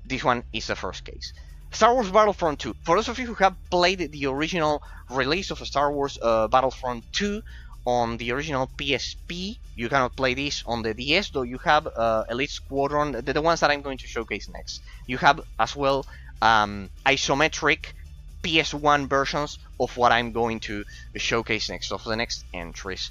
This one is the first case. Star Wars Battlefront 2. For those of you who have played the original release of Star Wars Battlefront 2 on the original PSP, you cannot play this on the DS, though you have Elite Squadron, the ones that I'm going to showcase next. You have as well isometric PS1 versions of what I'm going to showcase next, of the next entries.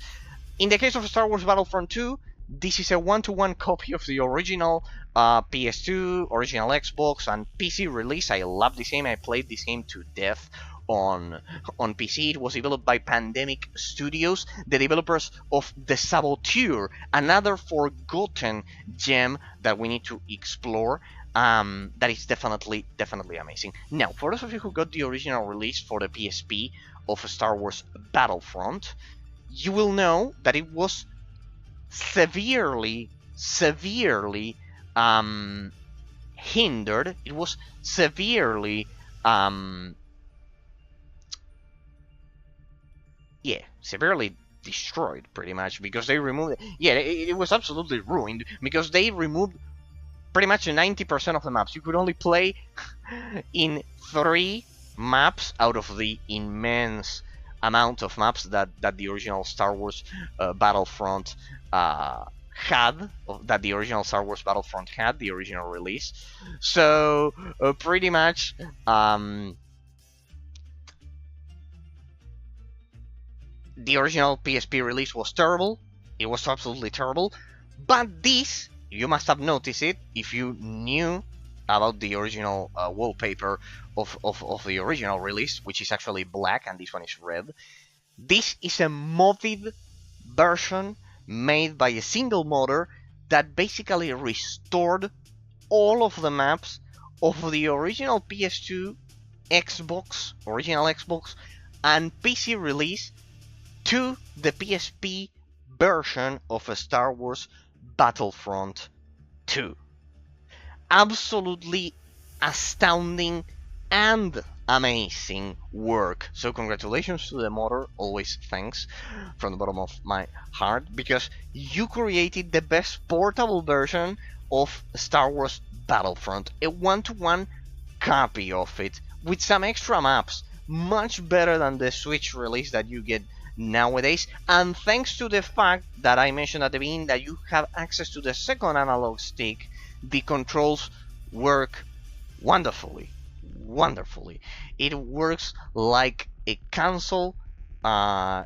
In the case of Star Wars Battlefront 2, this is a one-to-one copy of the original PS2, original Xbox, and PC release. I love this game. I played this game to death on PC. It was developed by Pandemic Studios, the developers of The Saboteur, another forgotten gem that we need to explore. That is definitely amazing. Now, for those of you who got the original release for the PSP of Star Wars Battlefront, you will know that it was severely hindered. It was severely severely destroyed, pretty much, because they removed it was absolutely ruined because they removed pretty much 90% of the maps. You could only play in 3 maps out of the immense amount of maps that the original Star Wars Battlefront had, that the original Star Wars Battlefront had, the original release. So pretty much the original PSP release was terrible. It was absolutely terrible. But this, you must have noticed it if you knew about the original wallpaper of the original release, which is actually black and this one is red. This is a modded version made by a single modder that basically restored all of the maps of the original PS2, original Xbox, and PC release to the PSP version of a Star Wars Battlefront 2. Absolutely astounding and amazing work. So congratulations to the modder, always thanks from the bottom of my heart, because you created the best portable version of Star Wars Battlefront, a one-to-one copy of it with some extra maps, much better than the Switch release that you get nowadays, and thanks to the fact that I mentioned at the beginning that you have access to the second analog stick, the controls work wonderfully. It works like a console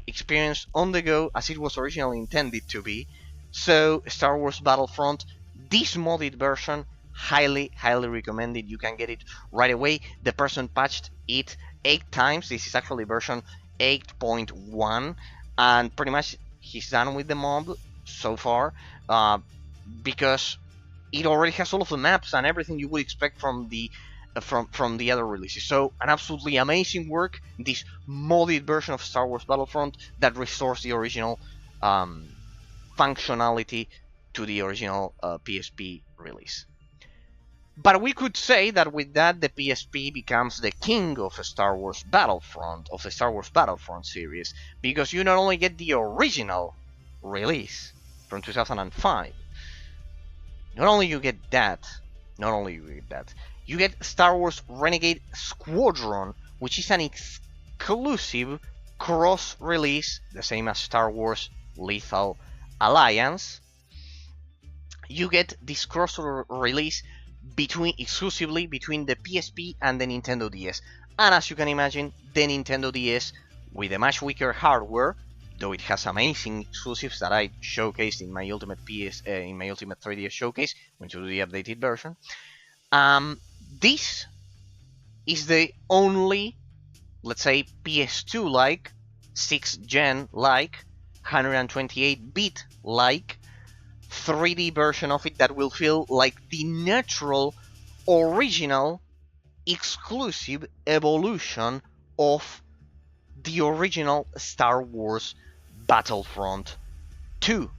experience on the go as it was originally intended to be. So Star Wars Battlefront, this modded version, highly recommended. You can get it right away. The person patched it 8 times. This is actually version 8.1, and pretty much he's done with the mod so far, because it already has all of the maps and everything you would expect from the other releases. So an absolutely amazing work, this modded version of Star Wars Battlefront that restores the original functionality to the original PSP release. But we could say that with that, the PSP becomes the king of the Star Wars Battlefront series, because you not only get the original release from 2005, not only you get that, you get Star Wars Renegade Squadron, which is an exclusive cross-release, the same as Star Wars Lethal Alliance. You get this cross-release exclusively between the PSP and the Nintendo DS. And as you can imagine, the Nintendo DS, with a much weaker hardware, though it has amazing exclusives that I showcased in my Ultimate 3DS showcase, when you do the updated version. This is the only, let's say, PS2-like, 6th gen-like, 128-bit-like 3D version of it that will feel like the natural, original, exclusive evolution of the original Star Wars Battlefront 2.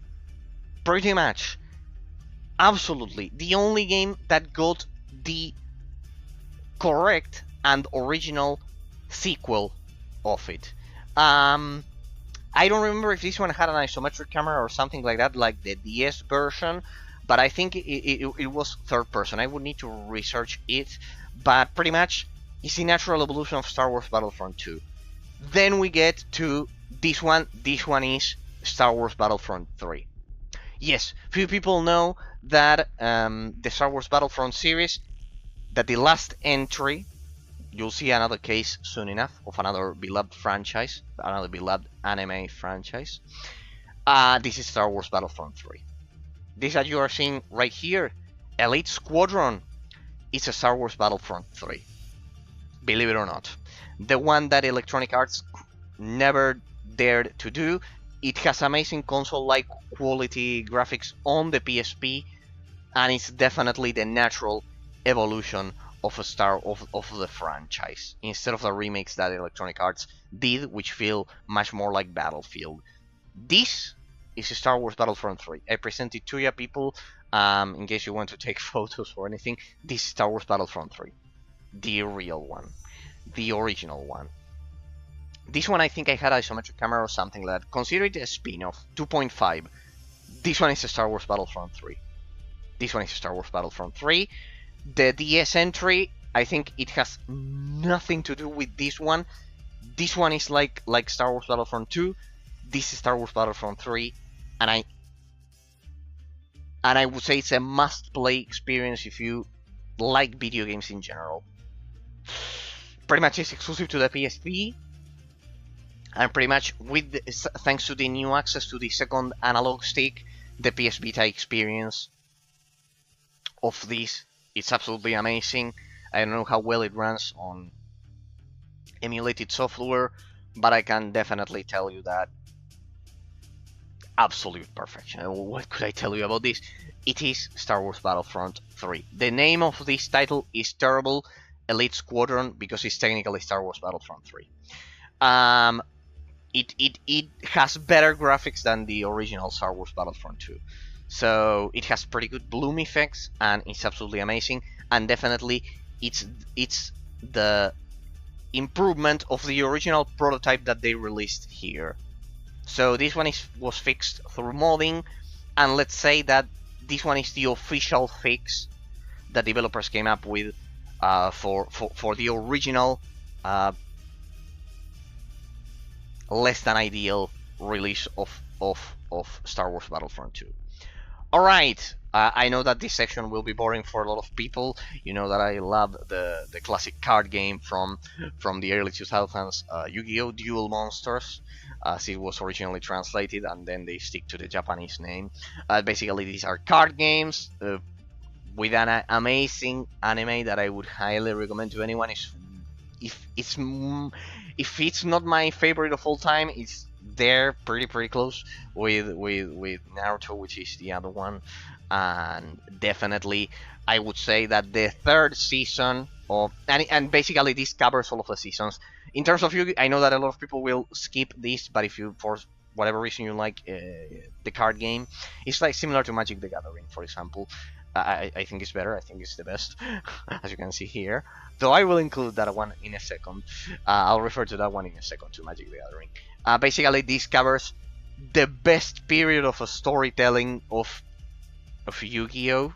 Pretty much. Absolutely. The only game that got the correct and original sequel of it. I don't remember if this one had an isometric camera or something like that, like the DS version, but I think it was third person. I would need to research it, but pretty much it's the natural evolution of Star Wars Battlefront 2. Then we get to this one. This one is Star Wars Battlefront 3. Yes, few people know that the Star Wars Battlefront series, that the last entry, you'll see another case soon enough of another beloved franchise, another beloved anime franchise. This is Star Wars Battlefront 3. This that you are seeing right here, Elite Squadron, is a Star Wars Battlefront 3. Believe it or not. The one that Electronic Arts never dared to do. It has amazing console-like quality graphics on the PSP, and it's definitely the natural evolution of the franchise, instead of the remakes that Electronic Arts did, which feel much more like Battlefield. This is Star Wars Battlefront 3. I present it to you people, in case you want to take photos or anything. This is Star Wars Battlefront 3. The real one. The original one. This one I think I had isometric camera or something like that. Consider it a spin-off. 2.5. This one is a Star Wars Battlefront 3. This one is a Star Wars Battlefront 3. The DS entry, I think it has nothing to do with this one. This one is like Star Wars Battlefront 2. This is Star Wars Battlefront 3, and I would say it's a must-play experience if you like video games in general. Pretty much it's exclusive to the PSP. And pretty much with thanks to the new access to the second analog stick, the PS Vita experience of this, it's absolutely amazing. I don't know how well it runs on emulated software, but I can definitely tell you that absolute perfection. What could I tell you about this? It is Star Wars Battlefront 3. The name of this title is terrible, Elite Squadron, because it's technically Star Wars Battlefront 3. It has better graphics than the original Star Wars Battlefront 2. So it has pretty good bloom effects, and it's absolutely amazing. And definitely, it's the improvement of the original prototype that they released here. So this one was fixed through modding, and let's say that this one is the official fix that developers came up with for the original less than ideal release of Star Wars Battlefront 2. Alright, I know that this section will be boring for a lot of people. You know that I love the classic card game from the early 2000s, Yu-Gi-Oh! Duel Monsters, as it was originally translated, and then they stick to the Japanese name. Basically, these are card games with an amazing anime that I would highly recommend to anyone. If it's not my favorite of all time, it's there pretty close with Naruto, which is the other one. And definitely I would say that the third season of and basically this covers all of the seasons. In terms of Yu-Gi, I know that a lot of people will skip this, but if you, for whatever reason, you like the card game, it's like similar to Magic the Gathering, for example. I think it's better. I think it's the best, as you can see here. Though I will include that one in a second. I'll refer to that one in a second, to Magic the Gathering. Basically, this covers the best period of a storytelling of Yu-Gi-Oh!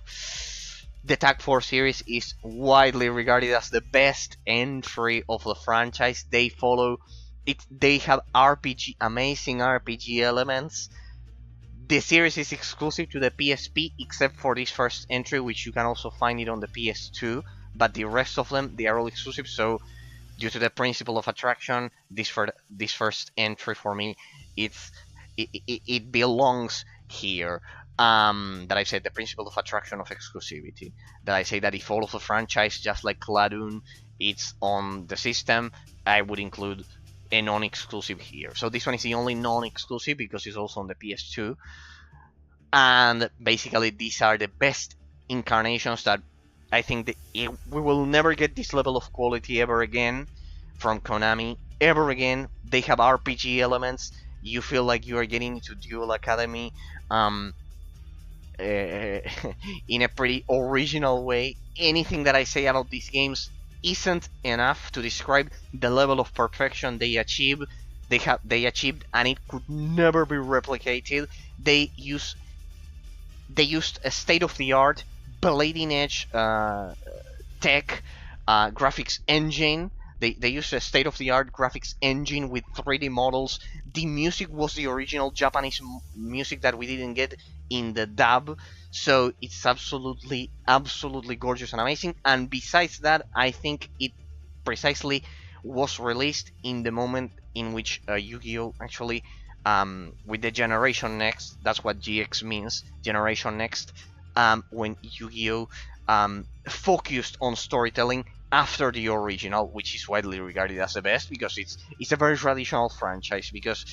The Tag Force series is widely regarded as the best entry of the franchise. They follow it. They have amazing RPG elements. The series is exclusive to the PSP, except for this first entry, which you can also find it on the PS2. But the rest of them, they are all exclusive. So, due to the principle of attraction, this first entry for me, it belongs here. That I said the principle of attraction of exclusivity. That I say that if all of the franchise, just like Kladoon, it's on the system, I would include a non-exclusive here. So this one is the only non-exclusive because it's also on the PS2. And basically these are the best incarnations that I think we will never get this level of quality ever again from Konami. Ever again. They have RPG elements. You feel like you are getting into Duel Academy in a pretty original way. Anything that I say about these games isn't enough to describe the level of perfection they achieved. They achieved, and it could never be replicated. They used a state-of-the-art, bleeding-edge tech graphics engine. They used a state-of-the-art graphics engine with 3D models. The music was the original Japanese music that we didn't get in the dub, so it's absolutely gorgeous and amazing. And besides that, I think it precisely was released in the moment in which Yu-Gi-Oh! Actually, with the Generation Next, that's what GX means, Generation Next, when Yu-Gi-Oh! Focused on storytelling after the original, which is widely regarded as the best because it's a very traditional franchise, because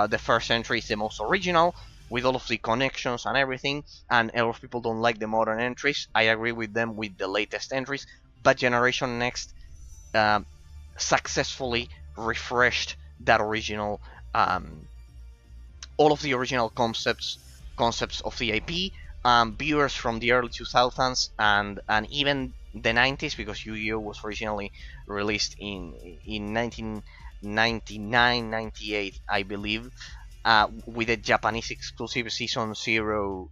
the first entry is the most original with all of the connections and everything, and a lot of people don't like the modern entries. I agree with them with the latest entries, but Generation Next successfully refreshed that original, all of the original concepts of the IP. Viewers from the early 2000s and even the 90s, because Yu-Gi-Oh! Was originally released in 1999, 98, I believe, with a Japanese exclusive Season 0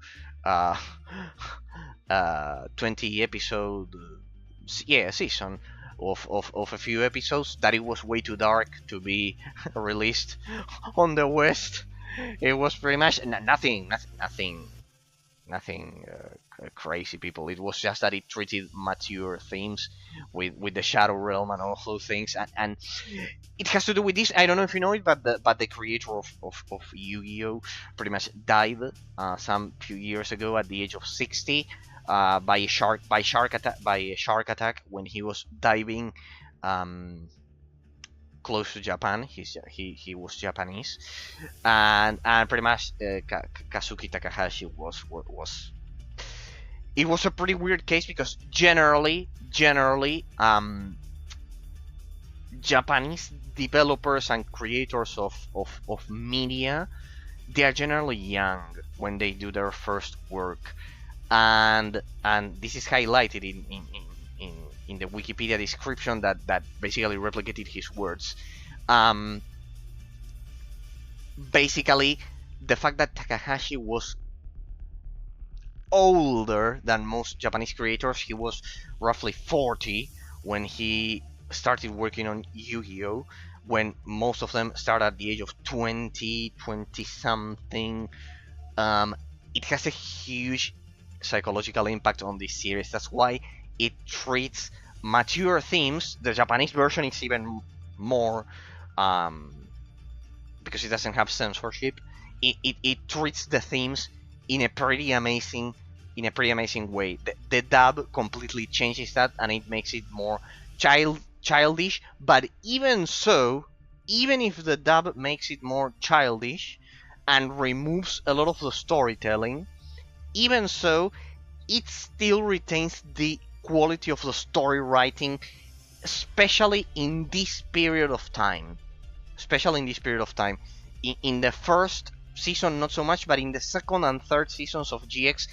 20 episode season of a few episodes, that it was way too dark to be released on the West. It was pretty much nothing crazy, people. It was just that it treated mature themes with the Shadow Realm and all those things, and it has to do with this. I don't know if you know it, but the creator of Yu-Gi-Oh pretty much died some few years ago at the age of 60 by a shark attack when he was diving close to Japan. He was Japanese, and pretty much Kazuki Takahashi was it was a pretty weird case because generally Japanese developers and creators of media, they are generally young when they do their first work, and this is highlighted in the Wikipedia description that basically replicated his words. Basically, the fact that Takahashi was older than most Japanese creators, he was roughly 40 when he started working on Yu-Gi-Oh! When most of them start at the age of 20 something. It has a huge psychological impact on this series. That's why it treats mature themes. The Japanese version is even more, because it doesn't have censorship. It treats the themes in a pretty amazing way. The dub completely changes that, and it makes it more childish. But even so, even if the dub makes it more childish and removes a lot of the storytelling, even so, it still retains the quality of the story writing, especially in this period of time. In the first season, not so much, but in the second and third seasons of GX,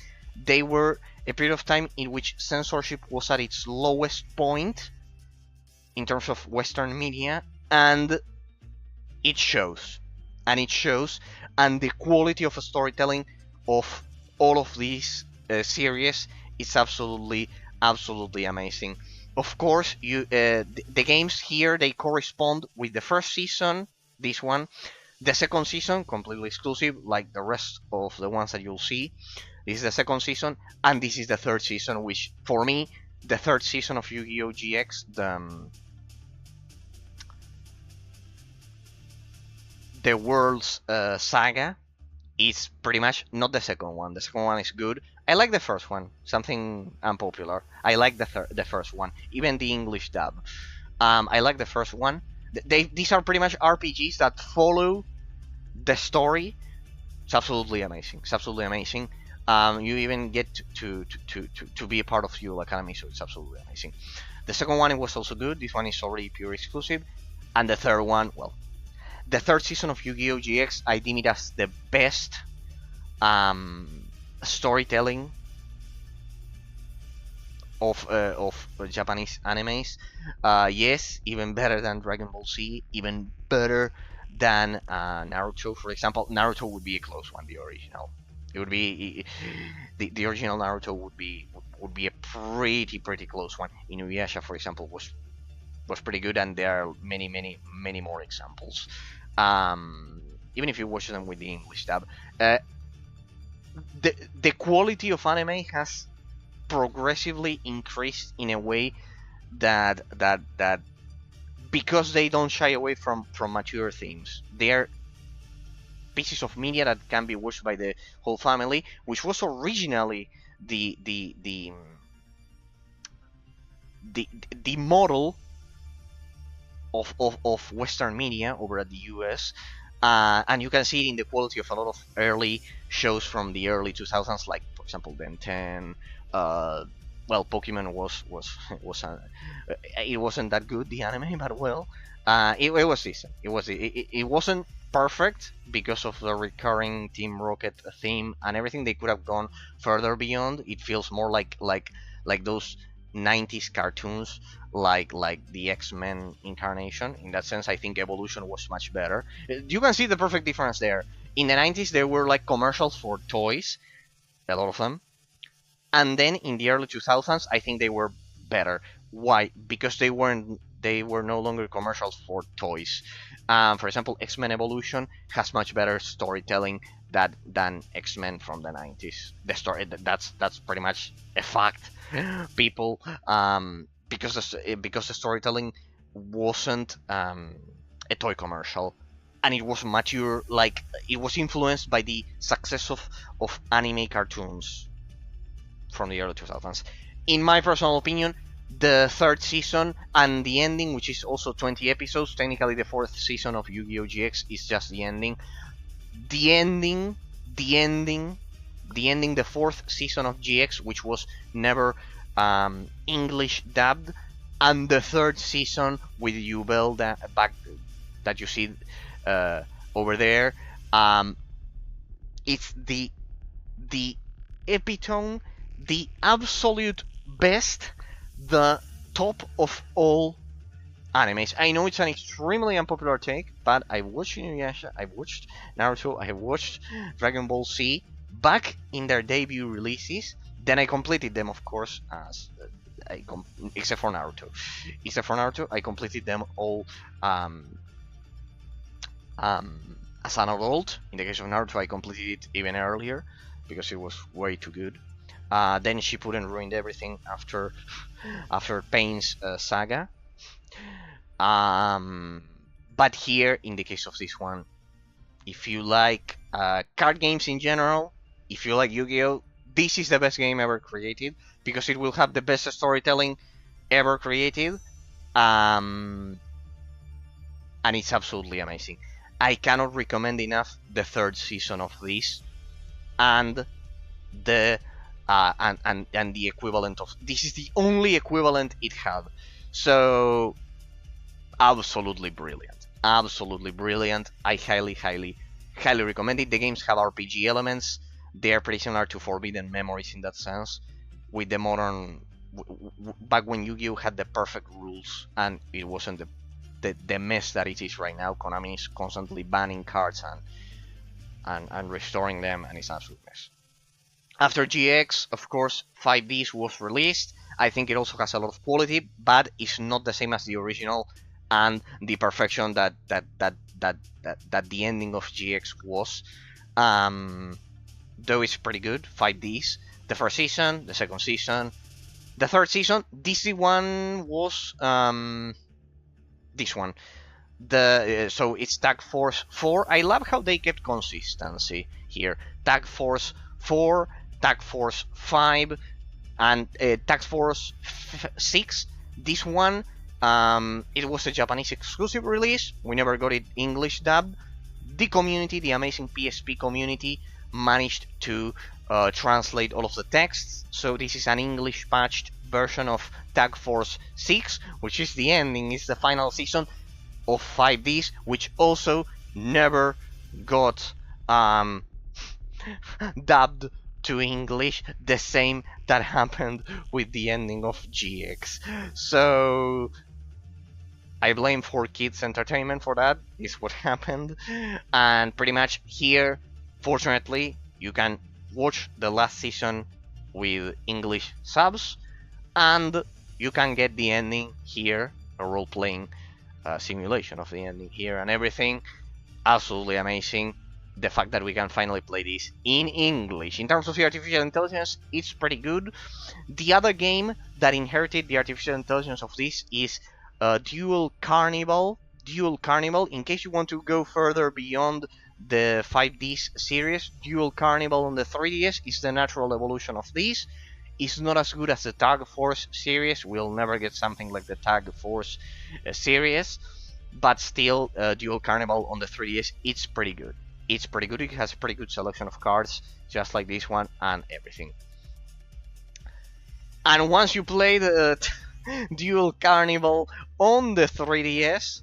they were a period of time in which censorship was at its lowest point in terms of Western media, and it shows. And the quality of storytelling of all of these series is absolutely amazing. Of course, the games here, they correspond with the first season, this one. The second season, completely exclusive, like the rest of the ones that you'll see. This is the second season, and this is the third season, which, for me, the third season of Yu-Gi-Oh! GX, the World's Saga, is pretty much not the second one. The second one is good. I like the first one, something unpopular. I like the first one, even the English dub. I like the first one. These are pretty much RPGs that follow the story. It's absolutely amazing. You even get to be a part of Fuel Academy, so it's absolutely amazing. The second one, it was also good. This one is already pure exclusive. And the third one, well, the third season of Yu-Gi-Oh! GX, I deem it as the best storytelling of Japanese animes. Yes, even better than Dragon Ball Z, even better than Naruto, for example. Naruto would be a close one, the original. It would be the original Naruto would be a pretty close one. Inuyasha, for example, was pretty good, and there are many more examples. Even if you watch them with the English dub, the quality of anime has progressively increased in a way that because they don't shy away from mature themes. They're pieces of media that can be watched by the whole family, which was originally the model of Western media over at the US, and you can see it in the quality of a lot of early shows from the early 2000s, like, for example, Ben 10. Well, Pokemon was it wasn't that good, the anime, but well, it was decent. It wasn't perfect because of the recurring Team Rocket theme and everything. They could have gone further beyond. It feels more like those 90s cartoons, like the X-Men incarnation. In that sense, I think Evolution was much better. You can see the perfect difference there. In the 90s, there were like commercials for toys, a lot of them, and then in the early 2000s, I think they were better. Why? Because they were no longer commercials for toys. For example, X-Men Evolution has much better storytelling than X-Men from the 90s. The story, that's pretty much a fact. People because the storytelling wasn't a toy commercial, and it was mature. Like, it was influenced by the success of anime cartoons from the early 2000s. In my personal opinion, the third season and the ending, which is also 20 episodes, technically the fourth season of Yu-Gi-Oh! GX, is just the ending. The ending, the ending, the ending, the fourth season of GX, which was never English dubbed, and the third season with Yubel that you see over there. It's the epitome, the absolute best, the top of all animes. I know it's an extremely unpopular take, but I watched Inuyasha, I watched Naruto, I watched Dragon Ball Z back in their debut releases. Then I completed them, of course, except for Naruto. Except for Naruto, I completed them all as an adult. In the case of Naruto, I completed it even earlier because it was way too good. Then Shippuden ruined everything after Pain's saga. But here, in the case of this one, if you like card games in general, if you like Yu-Gi-Oh!, this is the best game ever created because it will have the best storytelling ever created, and it's absolutely amazing. I cannot recommend enough the third season of this, and the and the equivalent of this is the only equivalent it had. So absolutely brilliant, absolutely brilliant. I highly recommend it. The games have RPG elements. They are pretty similar to Forbidden Memories in that sense, with the modern back when Yu-Gi-Oh had the perfect rules and it wasn't the mess that it is right now. Konami is constantly banning cards and restoring them, and it's an absolute mess. After GX, of course, 5Ds was released. I think it also has a lot of quality, but it's not the same as the original and the perfection that the ending of GX was. Though it's pretty good, 5Ds. The first season, the second season, the third season. This one was this one. So it's Tag Force 4. I love how they kept consistency here. Tag Force 4, Tag Force 5, and Tag Force 6. This one, it was a Japanese exclusive release. We never got it English dubbed. The community, the amazing PSP community, managed to translate all of the texts. So this is an English patched version of Tag Force 6, which is the ending, is the final season of 5Ds, which also never got dubbed to English, the same that happened with the ending of GX. So I blame 4Kids Entertainment for that, is what happened. And pretty much here, fortunately, you can watch the last season with English subs, and you can get the ending here, a role-playing simulation of the ending here and everything. Absolutely amazing. The fact that we can finally play this in English. In terms of the artificial intelligence, it's pretty good. The other game that inherited the artificial intelligence of this is Dual Carnival. Dual Carnival, in case you want to go further beyond the 5Ds series, Dual Carnival on the 3DS is the natural evolution of this. It's not as good as the Tag Force series. We'll never get something like the Tag Force series, but still, Dual Carnival on the 3DS, it's pretty good. It's pretty good. It has a pretty good selection of cards, just like this one and everything. And once you play the Dual Carnival on the 3DS,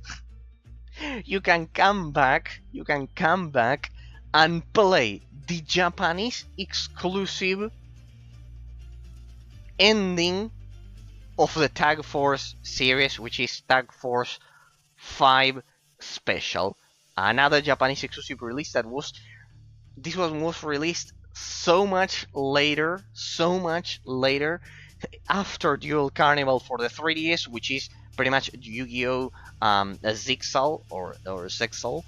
you can come back. You can come back and play the Japanese exclusive ending of the Tag Force series, which is Tag Force 5 Special. Another Japanese exclusive release that was... This one was released so much later, after Dual Carnival for the 3DS, which is pretty much Yu-Gi-Oh! Zixal or Zexal,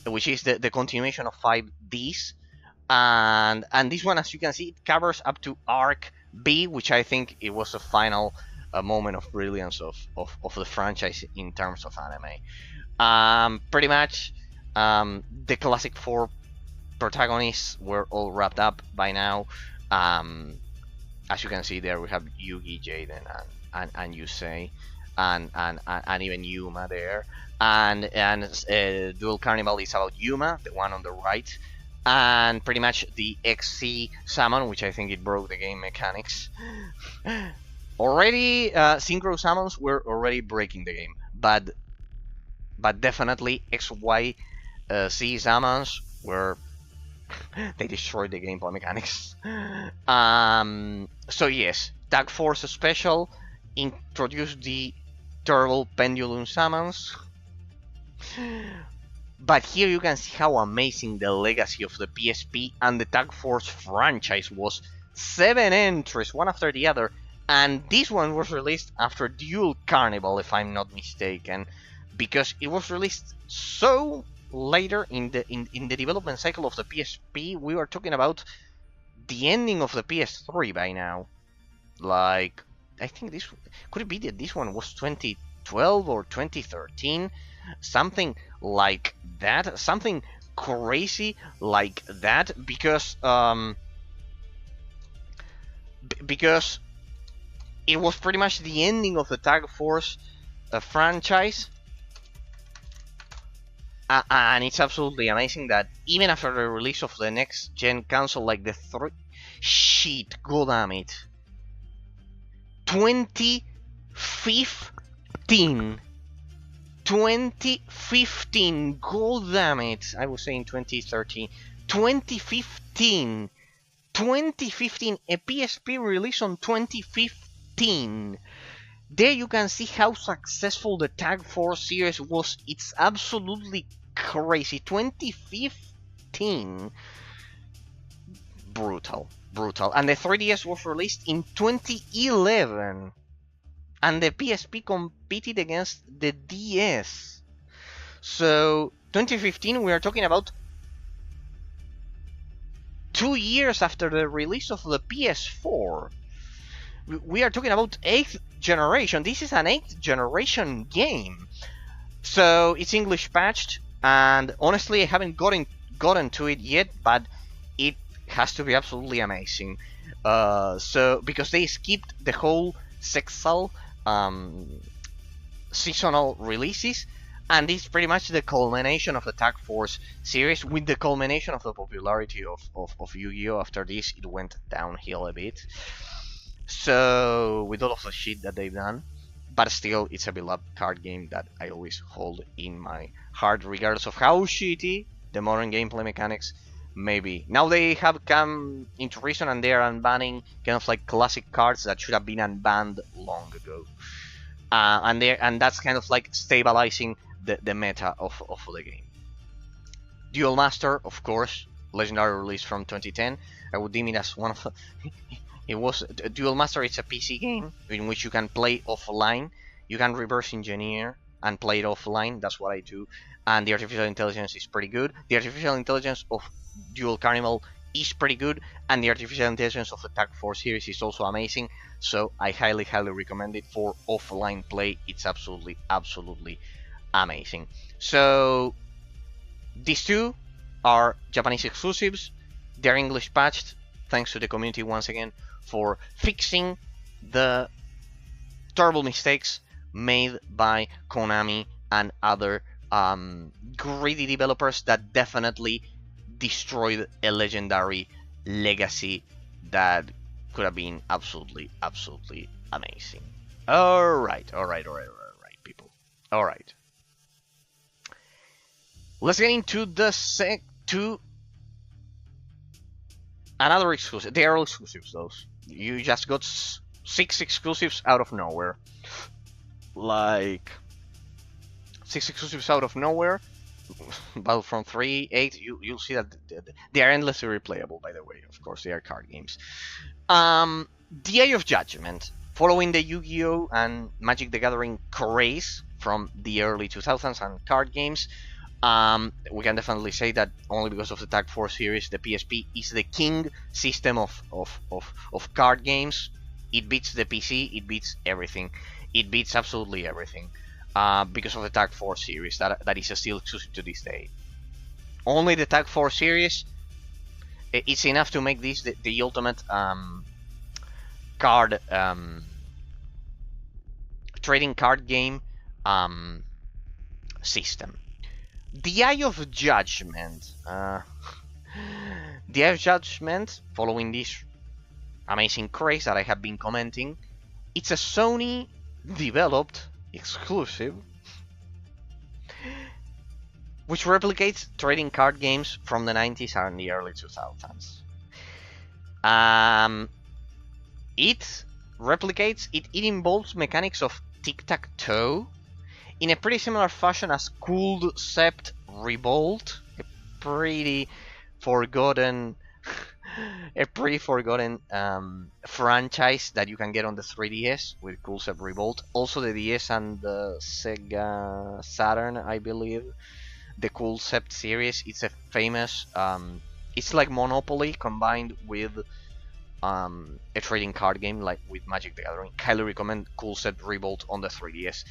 which is the continuation of 5Ds. And this one, as you can see, it covers up to Arc B, which I think it was a final a moment of brilliance of the franchise in terms of anime. Pretty much, the classic four protagonists were all wrapped up by now. As you can see there, we have Yugi, Jaden, and Yusei, and even Yuma there. And Dual Carnival is about Yuma, the one on the right, and pretty much the XC summon, which I think it broke the game mechanics. Already, synchro summons were already breaking the game, but definitely XYC summons were they destroyed the gameplay mechanics. So yes, Tag Force Special introduced the turtle pendulum summons. But here you can see how amazing the legacy of the PSP and the Tag Force franchise was. 7 entries, one after the other, and this one was released after Dual Carnival, if I'm not mistaken, because it was released so later in the development cycle of the PSP. We were talking about the ending of the PS3 by now. Like, I think this could it be that this one was 2012 or 2013, something like that, something crazy like that, because it was pretty much the ending of the Tag Force franchise. And it's absolutely amazing that even after the release of the next gen console, like the 3... Shit, goddammit. 2015. 2015, goddammit. I was saying 2013. 2015. 2015, a PSP release on 2015. There you can see how successful the Tag Force series was. It's absolutely crazy. 2015. Brutal. And the 3DS was released in 2011. And the PSP competed against the DS. So, 2015, we are talking about 2 years after the release of the PS4. We are talking about 8th generation. This is an 8th generation game. So it's English patched, and honestly I haven't gotten to it yet, but it has to be absolutely amazing. So because they skipped the whole sexual seasonal releases, and it's pretty much the culmination of the Tag Force series, with the culmination of the popularity of Yu-Gi-Oh! After this, it went downhill a bit. So, with all of the shit that they've done, but still, it's a beloved card game that I always hold in my heart, regardless of how shitty the modern gameplay mechanics may be. Now they have come into reason and they are unbanning kind of like classic cards that should have been unbanned long ago. And that's kind of like stabilizing the meta of the game. Duel Master, of course, legendary release from 2010. I would deem it as one of the... It was Duel Master. It's a PC game in which you can play offline. You can reverse engineer and play it offline. That's what I do. And the artificial intelligence is pretty good. The artificial intelligence of Dual Carnival is pretty good, and the artificial intelligence of the Tag Force series is also amazing. So I highly recommend it for offline play. It's absolutely amazing. So these two are Japanese exclusives. They're English patched, thanks to the community once again for fixing the terrible mistakes made by Konami and other greedy developers that definitely destroyed a legendary legacy that could have been absolutely amazing. Alright, people. Alright. Let's get into the another exclusive. They are all exclusives, those. You just got 6 exclusives out of nowhere. Like 6 exclusives out of nowhere. Battlefront 3, 8, you'll see that they are endlessly replayable, by the way. Of course, they are card games. The Eye of Judgment. Following the Yu-Gi-Oh! And Magic the Gathering craze from the early 2000s and card games, we can definitely say that only because of the Tag Force series, the PSP is the king system of card games. It beats the PC. It beats everything. It beats absolutely everything. Because of the Tag Force series that is still exclusive to this day. Only the Tag Force series. It's enough to make this the ultimate card trading card game system. The Eye of Judgment. The Eye of Judgment, following this amazing craze that I have been commenting, it's a Sony developed exclusive which replicates trading card games from the 90s and the early 2000s. It replicates, it involves mechanics of tic-tac-toe in a pretty similar fashion as Cool Sept Revolt, a pretty forgotten franchise that you can get on the 3DS with Cool Sept Revolt. Also the DS and the Sega Saturn, I believe. The Cool Sept series, it's a famous, it's like Monopoly combined with a trading card game like with Magic the Gathering. Highly recommend Cool Sept Revolt on the 3DS.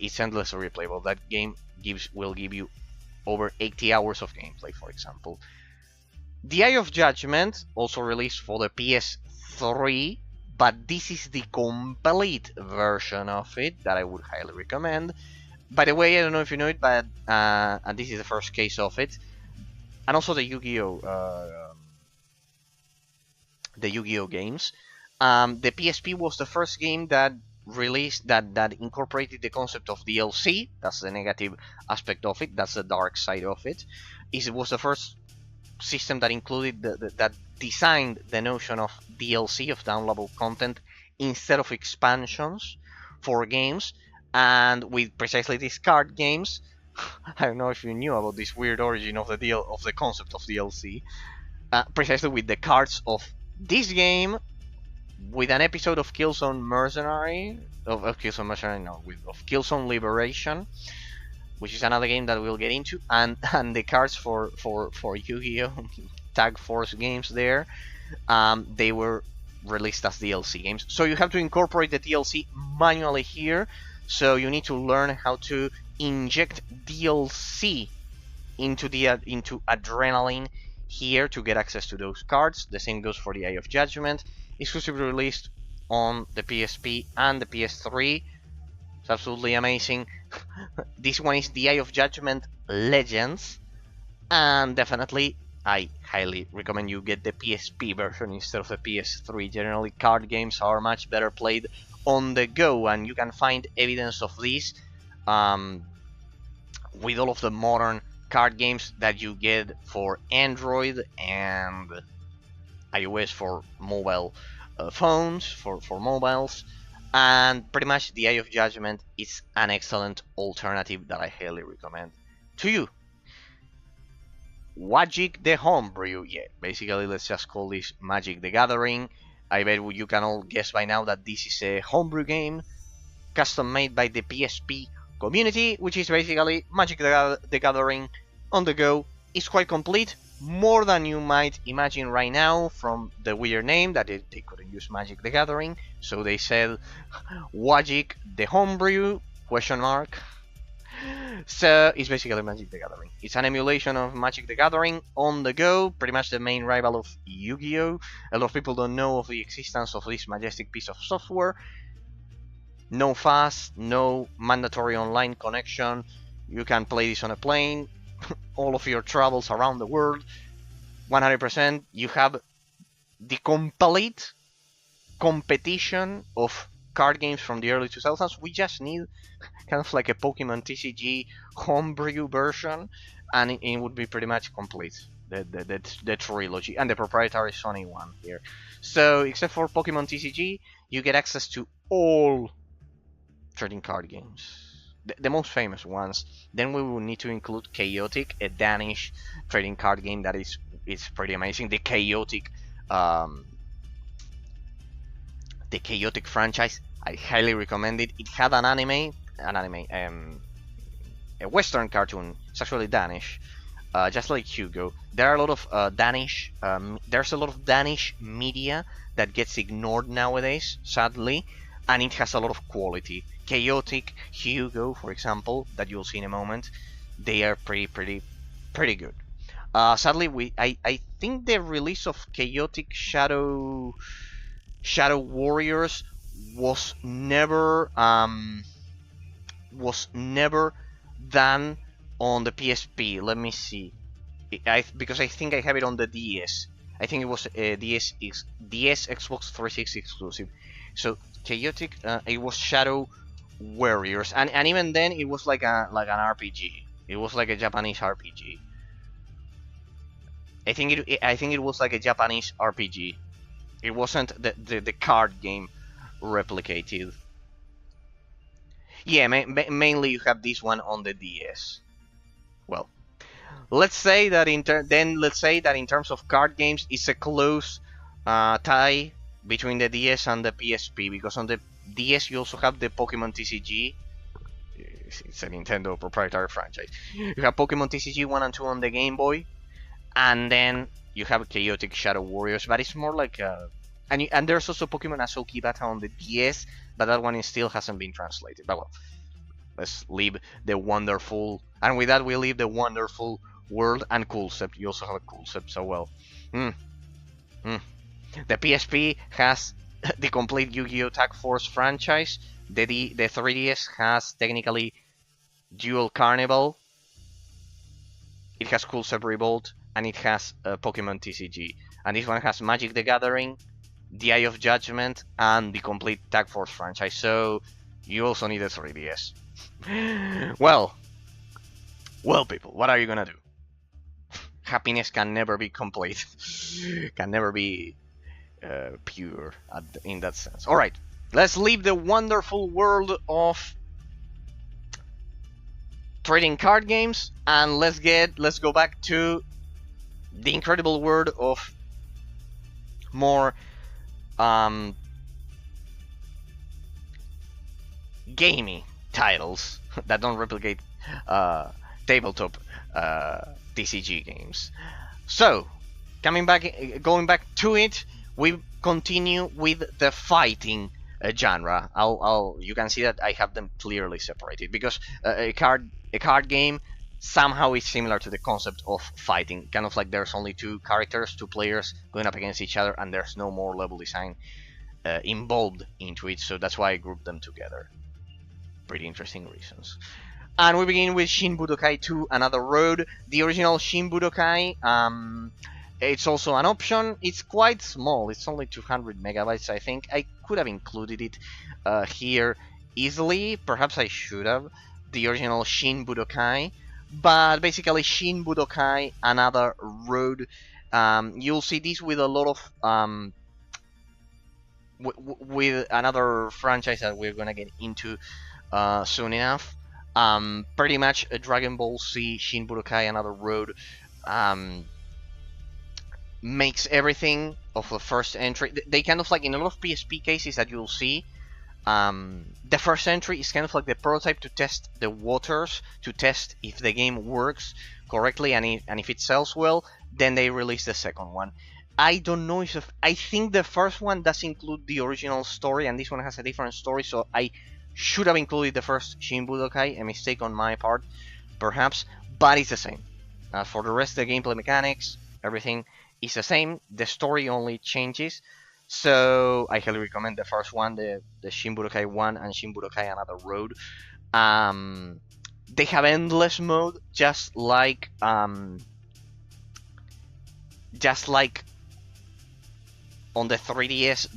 It's endlessly replayable. That game will give you over 80 hours of gameplay, for example. The Eye of Judgment, also released for the PS3, but this is the complete version of it that I would highly recommend. By the way, I don't know if you know it, but and this is the first case of it, and also the Yu-Gi-Oh! The Yu-Gi-Oh! Games. The PSP was the first game that released that incorporated the concept of DLC. That's the negative aspect of it. That's the dark side of it. It was the first system that included that designed the notion of DLC, of downloadable content, instead of expansions for games. And with precisely these card games, I don't know if you knew about this weird origin of the concept of DLC. Precisely with the cards of this game, with an episode of Killzone Mercenary, of Killzone Liberation, which is another game that we'll get into, and the cards for Yu-Gi-Oh! Tag Force games there, they were released as DLC games. So you have to incorporate the DLC manually here. So you need to learn how to inject DLC into Adrenaline here to get access to those cards. The same goes for the Eye of Judgment, exclusively released on the PSP and the PS3. It's absolutely amazing. This one is the Eye of Judgment Legends, and definitely I highly recommend you get the PSP version instead of the PS3. Generally, card games are much better played on the go, and you can find evidence of this with all of the modern card games that you get for Android and iOS for mobile phones, for mobiles. And pretty much the Eye of Judgment is an excellent alternative that I highly recommend to you. Magic the Homebrew, yeah, basically let's just call this Magic the Gathering. I bet you can all guess by now that this is a homebrew game, custom made by the PSP community, which is basically Magic the Gathering on the go. It's quite complete, more than you might imagine right now from the weird name that they couldn't use Magic the Gathering, so they said Magic the Homebrew, question mark. So it's basically Magic the Gathering. It's an emulation of Magic the Gathering on the go, pretty much the main rival of Yu-Gi-Oh! A lot of people don't know of the existence of this majestic piece of software. No fast, no mandatory online connection. You can play this on a plane. All of your travels around the world. 100%. You have the complete competition of card games from the early 2000s. We just need kind of like a Pokemon TCG homebrew version, and it would be pretty much complete. The trilogy and the proprietary Sony one here. So except for Pokemon TCG, you get access to all trading card games, the most famous ones. Then we will need to include Chaotic, a Danish trading card game that is pretty amazing. The Chaotic franchise, I highly recommend it. It had a Western cartoon. It's actually Danish. just like Hugo, there are a lot of Danish. There's a lot of Danish media that gets ignored nowadays, sadly, and it has a lot of quality. Chaotic, Hugo, for example, that you'll see in a moment, they are pretty good. Sadly, I think the release of Chaotic Shadow Warriors was never done on the PSP. Let me see. Because I think I have it on the DS. I think it was DS Xbox 360 exclusive. So Chaotic, it was Shadow Warriors, and even then it was like an RPG. It was like a Japanese RPG. I think it was like a Japanese RPG. It wasn't the card game replicated. Yeah, mainly you have this one on the DS. Well, let's say that in terms of card games, it's a close tie between the DS and the PSP, because on the DS you also have the Pokemon TCG. It's a Nintendo proprietary franchise. You have Pokemon TCG 1 and 2 on the Game Boy, and then you have Chaotic Shadow Warriors, but it's more like a... And there's also Pokemon Asoki Bata on the DS, but that one still hasn't been translated. But well, let's leave the wonderful... And with that, we leave the wonderful world and Coolcept. You also have a Coolcept, so well. The PSP has the complete Yu-Gi-Oh! Tag Force franchise. The 3DS has technically Dual Carnival. It has Coolcept Revolt, and it has Pokemon TCG. And this one has Magic the Gathering, the Eye of Judgment, and the complete Tag Force franchise. So you also need a 3DS. Well, people, what are you gonna do? Happiness can never be complete, can never be pure in that sense. All right, let's leave the wonderful world of trading card games, and let's go back to the incredible world of more gamey titles that don't replicate tabletop TCG games. So, going back to it, we continue with the fighting genre. You can see that I have them clearly separated, because a card game somehow is similar to the concept of fighting. Kind of like there's only two players going up against each other, and there's no more level design involved into it. So that's why I grouped them together. Pretty interesting reasons. And we begin with Shin Budokai 2 Another Road. The original Shin Budokai, it's also an option. It's quite small. It's only 200 megabytes, I think. I could have included it here easily. Perhaps I should have. The original Shin Budokai. But basically, Shin Budokai Another Road. You'll see this with a lot of... with another franchise that we're gonna get into soon enough. Pretty much a Dragon Ball Z Shin Budokai Another Road makes everything of the first entry. They kind of like, in a lot of PSP cases that you'll see, the first entry is kind of like the prototype to test the waters, to test if the game works correctly, and if it sells well, then they release the second one. I don't know if... I think the first one does include the original story, and this one has a different story, so I should have included the first Shin Budokai, a mistake on my part, perhaps, but it's the same. For the rest, the gameplay mechanics, everything is the same, the story only changes, so I highly recommend the first one, the Shin Budokai 1 and Shin Budokai Another Road. They have endless mode, just like on the 3DS,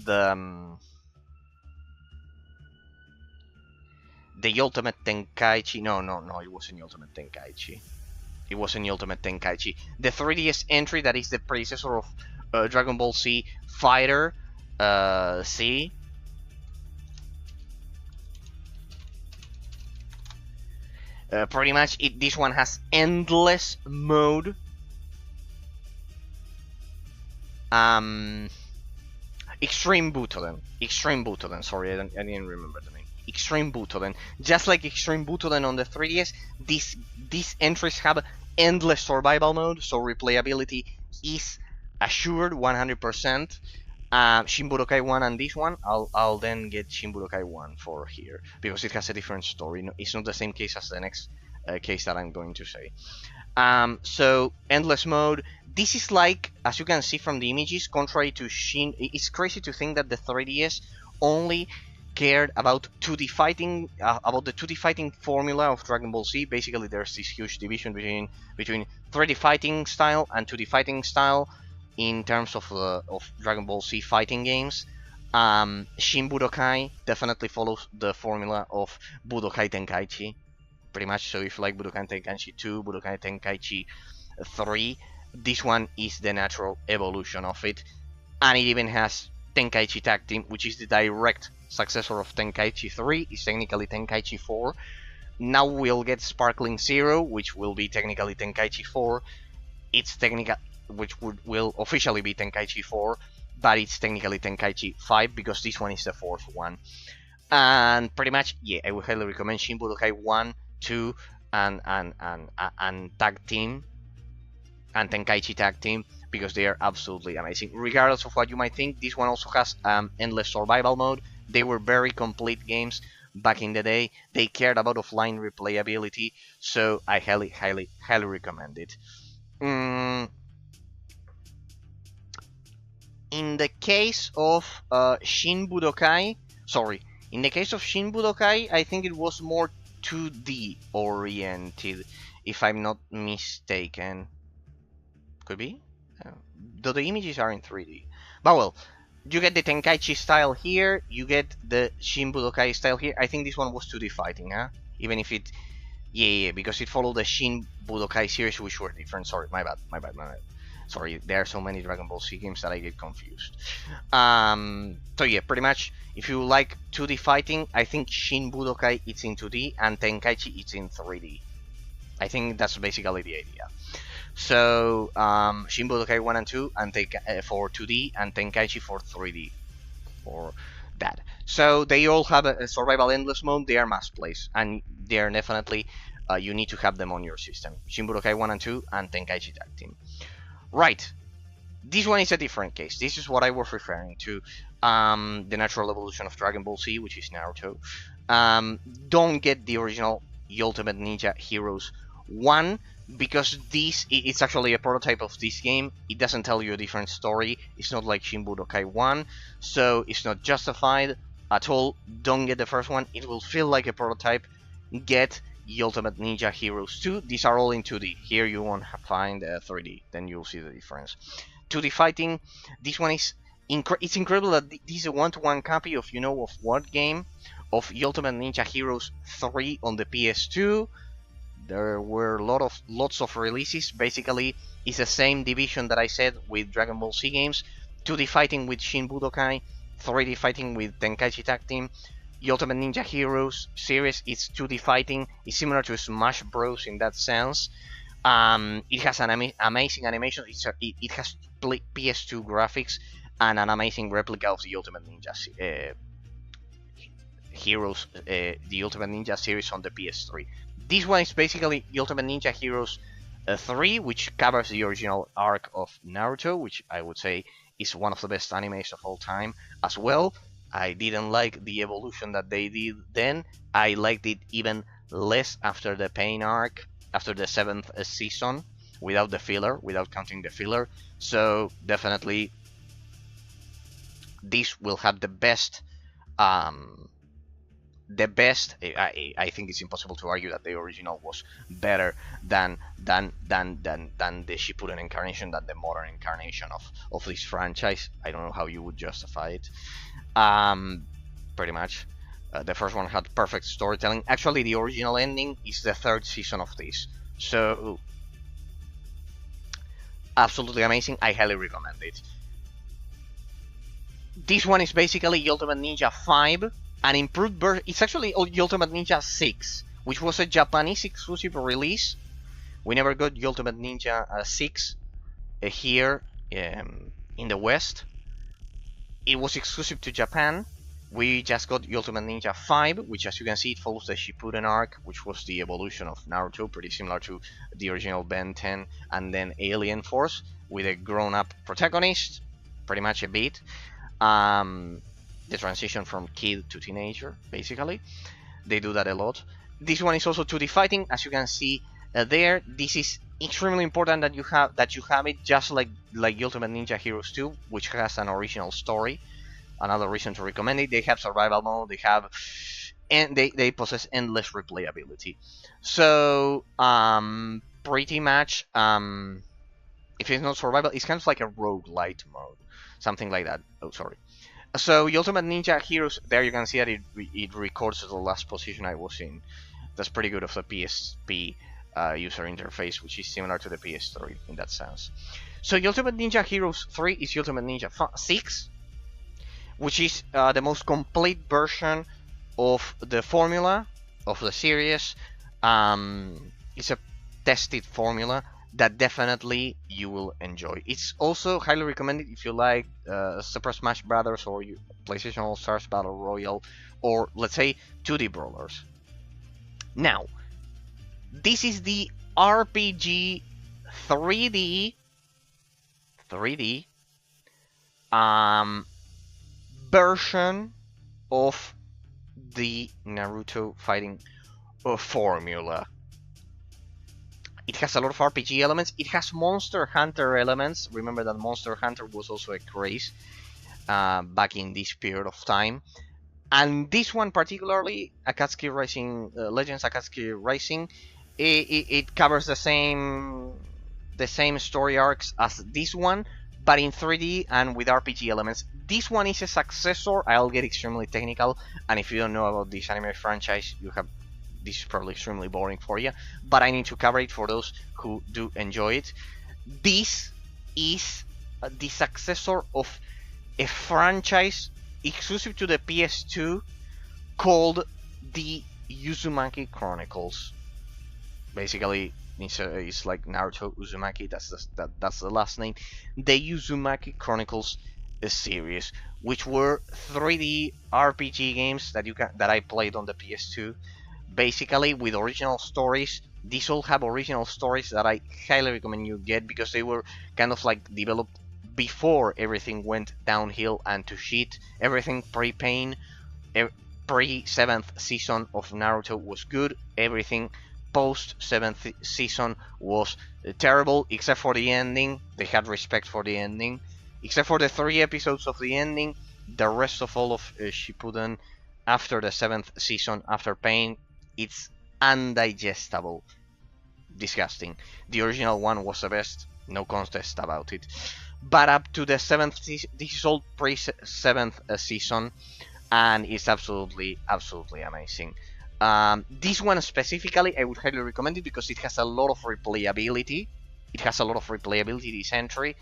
the Ultimate Tenkaichi. No, it wasn't Ultimate Tenkaichi. It wasn't Ultimate Tenkaichi. The 3DS entry that is the predecessor of Dragon Ball Z Fighter C. Pretty much, this one has endless mode. Extreme Butoden. Sorry, I didn't remember the name. Extreme Butoden. Just like Extreme Butoden on the 3DS, these entries have endless survival mode, so replayability is assured 100%. Shin Budokai 1 and this one, I'll then get Shin Budokai 1 for here because it has a different story. It's not the same case as the next case that I'm going to say. So endless mode. This is like, as you can see from the images, contrary to Shin, it's crazy to think that the 3DS only cared about 2D fighting, about the 2D fighting formula of Dragon Ball Z. Basically, there's this huge division between 3D fighting style and 2D fighting style in terms of Dragon Ball Z fighting games. Shin Budokai definitely follows the formula of Budokai Tenkaichi, pretty much. So if you like Budokai Tenkaichi 2, Budokai Tenkaichi 3, this one is the natural evolution of it, and it even has Tenkaichi Tag Team, which is the direct successor of Tenkaichi 3. It's technically Tenkaichi 4. Now we'll get Sparkling Zero, which will be technically Tenkaichi 4. It's technical, which will officially be Tenkaichi 4, but it's technically Tenkaichi 5 because this one is the fourth one. And pretty much, yeah, I would highly recommend Shin Budokai 1, 2, and Tag Team and Tenkaichi Tag Team because they are absolutely amazing. Regardless of what you might think, this one also has endless survival mode. They were very complete games back in the day. They cared about offline replayability, so I highly recommend it. In the case of Shin Budokai, I think it was more 2D oriented, if I'm not mistaken. Could be? Though the images are in 3D. But well, you get the Tenkaichi style here, you get the Shin Budokai style here. I think this one was 2D fighting, huh? Even if it... Yeah, because it followed the Shin Budokai series, which were different. Sorry, my bad. Sorry, there are so many Dragon Ball Z games that I get confused. So yeah, pretty much, if you like 2D fighting, I think Shin Budokai it's in 2D and Tenkaichi it's in 3D. I think that's basically the idea. So Shin Budokai 1 and 2 and for 2D and Tenkaichi for 3D for that. So they all have a survival endless mode. They are must plays, and they are definitely you need to have them on your system. Shin Budokai 1 and 2 and Tenkaichi Tag Team. Right, this one is a different case. This is what I was referring to, the natural evolution of Dragon Ball Z, which is Naruto. Don't get the original Ultimate Ninja Heroes 1, because it's actually a prototype of this game. It doesn't tell you a different story. It's not like Shin Budokai 1, so it's not justified at all. Don't get the first one. It will feel like a prototype. Get Ultimate Ninja Heroes 2. These are all in 2D. Here you won't find 3D. Then you'll see the difference. 2D fighting. This one is it's incredible that this is a one-to-one copy of of what game? Of Ultimate Ninja Heroes 3 on the PS2. There were lots of releases. Basically, it's the same division that I said with Dragon Ball Z games. 2D fighting with Shin Budokai, 3D fighting with Tenkaichi Tag Team. Ultimate Ninja Heroes series is 2D fighting. It's similar to Smash Bros. In that sense. It has an amazing animation. It has PS2 graphics and an amazing replica of the Ultimate Ninja Heroes, the Ultimate Ninja series on the PS3. This one is basically Ultimate Ninja Heroes 3, which covers the original arc of Naruto, which I would say is one of the best animes of all time as well. I didn't like the evolution that they did then. I liked it even less after the Pain arc, after the 7th season, without the filler, without counting the filler. So definitely this will have the best. I think it's impossible to argue that the original was better than the Shippuden incarnation, than the modern incarnation of this franchise. I don't know how you would justify it. Pretty much. The first one had perfect storytelling. Actually, the original ending is the 3rd season of this. So, absolutely amazing. I highly recommend it. This one is basically Ultimate Ninja 5, an improved version. It's actually Ultimate Ninja 6, which was a Japanese exclusive release. We never got Ultimate Ninja 6 here in the West. It was exclusive to Japan. We just got Ultimate Ninja 5, which, as you can see, it follows the Shippuden arc, which was the evolution of Naruto, pretty similar to the original Ben 10, and then Alien Force, with a grown-up protagonist, pretty much a bit. The transition from kid to teenager, basically. They do that a lot. This one is also 2D fighting, as you can see there. This is extremely important that you have it, just like Ultimate Ninja Heroes 2, which has an original story. Another reason to recommend it. They have survival mode. They possess endless replayability. So pretty much if it's not survival, it's kind of like a roguelite mode, something like that. Oh, sorry. So Ultimate Ninja Heroes, there you can see that it records the last position I was in. That's pretty good of the PSP user interface, which is similar to the PS3 in that sense. So Ultimate Ninja Heroes 3 is Ultimate Ninja 6, which is the most complete version of the formula of the series. It's a tested formula that definitely you will enjoy. It's also highly recommended if you like Super Smash Brothers or PlayStation All Stars Battle Royale, or let's say 2D brawlers. Now, this is the RPG 3D version of the Naruto fighting formula. It has a lot of RPG elements. It has Monster Hunter elements. Remember that Monster Hunter was also a craze back in this period of time. And this one particularly, Akatsuki Rising, Legends Akatsuki Rising, it covers the same story arcs as this one, but in 3D and with RPG elements. This one is a successor. I'll get extremely technical, and if you don't know about this anime franchise, this is probably extremely boring for you, but I need to cover it for those who do enjoy it. This is the successor of a franchise exclusive to the PS2 called the Uzumaki Chronicles. Basically, it's like Naruto Uzumaki. That's the last name. The Uzumaki Chronicles series, which were 3D RPG games that I played on the PS2. Basically, with original stories. These all have original stories that I highly recommend you get, because they were kind of like developed before everything went downhill and to shit. Everything pre-Pain, pre-7th season of Naruto was good. Everything post 7th season was terrible, except for the ending. They had respect for the ending. Except for the 3 episodes of the ending, the rest of all of Shippuden after the 7th season, after Pain, it's undigestible. Disgusting. The original one was the best, no contest about it. But up to the 7th season, this is all pre-7th season, and it's absolutely amazing. This one specifically, I would highly recommend it because it has a lot of replayability. This entry,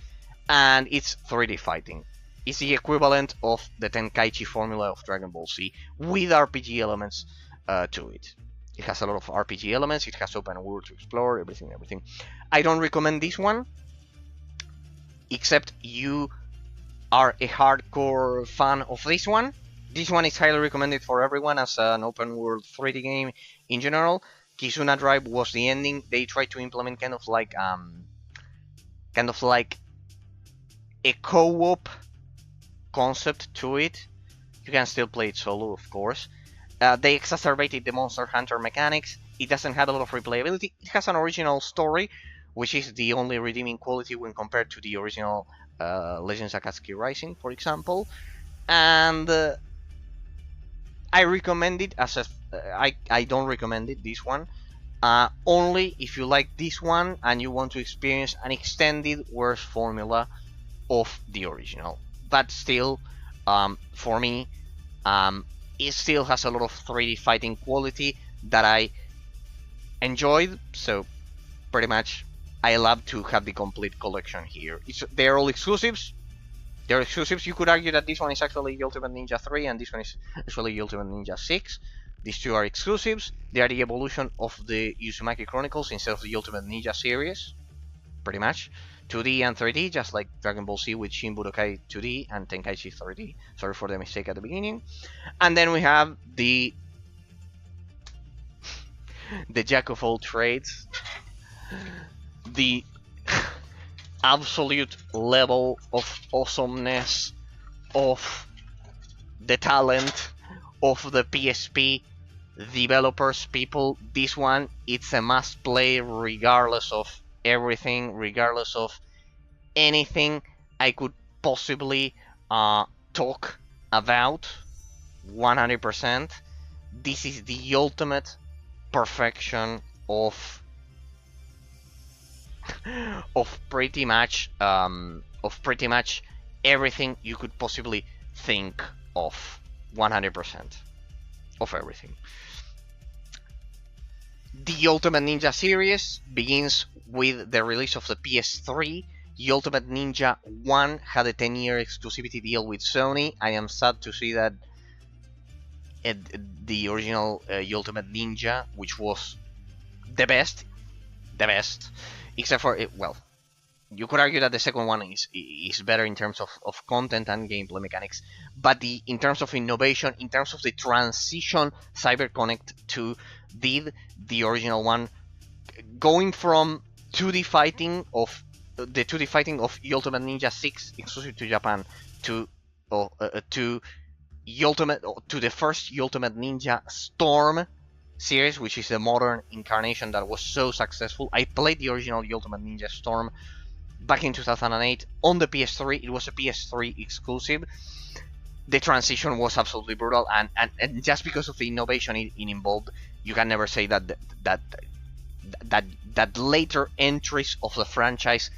and it's 3D fighting. It's the equivalent of the Tenkaichi formula of Dragon Ball Z with RPG elements to it. It has a lot of RPG elements. It has open world to explore, everything. I don't recommend this one, except you are a hardcore fan of this one. This one is highly recommended for everyone as an open world 3D game in general. Kizuna Drive was the ending. They tried to implement kind of like a co-op concept to it. You can still play it solo, of course. They exacerbated the Monster Hunter mechanics. It doesn't have a lot of replayability. It has an original story, which is the only redeeming quality when compared to the original Legends Akatsuki Rising, for example. And I recommend it as I don't recommend it, this one. Only if you like this one and you want to experience an extended worse formula of the original. But still, for me, it still has a lot of 3D fighting quality that I enjoyed. So pretty much, I love to have the complete collection here. They're all exclusives. They're exclusives. You could argue that this one is actually Ultimate Ninja 3 and this one is actually Ultimate Ninja 6. These two are exclusives. They are the evolution of the Uzumaki Chronicles instead of the Ultimate Ninja series. Pretty much. 2D and 3D, just like Dragon Ball Z with Shin Budokai 2D and Tenkaichi 3D. Sorry for the mistake at the beginning. And then we have the jack of all trades, the absolute level of awesomeness of the talent of the PSP developers, people. This one, it's a must play regardless of everything, regardless of anything I could possibly talk about. 100%. This is the ultimate perfection of pretty much everything you could possibly think of. 100% of everything. The Ultimate Ninja series begins with the release of the PS3. The Ultimate Ninja 1 had a 10-year exclusivity deal with Sony. I am sad to see that the original Ultimate Ninja, which was the best, except for it, well, you could argue that the second one is better in terms of content and gameplay mechanics, but in terms of innovation, in terms of the transition CyberConnect 2 did, the original one, going from 2D fighting of the 2D fighting of Ultimate Ninja 6 exclusive to Japan to the first Ultimate Ninja Storm series, which is the modern incarnation that was so successful. I played the original Ultimate Ninja Storm back in 2008 on the PS3. It was a PS3 exclusive. The transition was absolutely brutal, and just because of the innovation it involved, you can never say that later entries of the franchise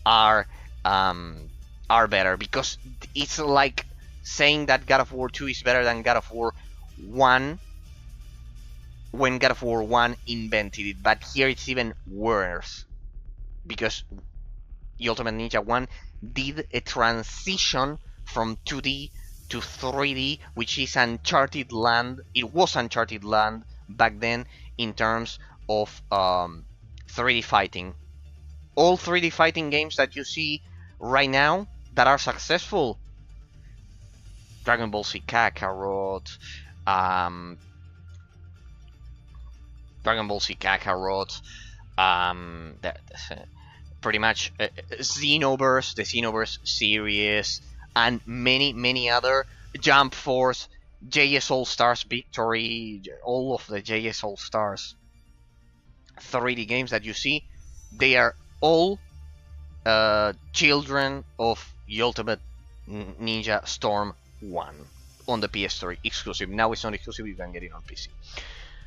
are better, because it's like saying that God of War 2 is better than God of War 1 when God of War 1 invented it. But here it's even worse, because Ultimate Ninja 1 did a transition from 2D to 3D, which is uncharted land. It was uncharted land back then in terms of 3D fighting. All 3D fighting games that you see right now that are successful, Dragon Ball Z Kakarot, pretty much Xenoverse, the Xenoverse series, and many other, Jump Force, JS All Stars Victory, all of the JS All Stars 3D games that you see, they are all children of Ultimate Ninja Storm 1 on the PS3 exclusive. Now it's not exclusive, you can get it on PC.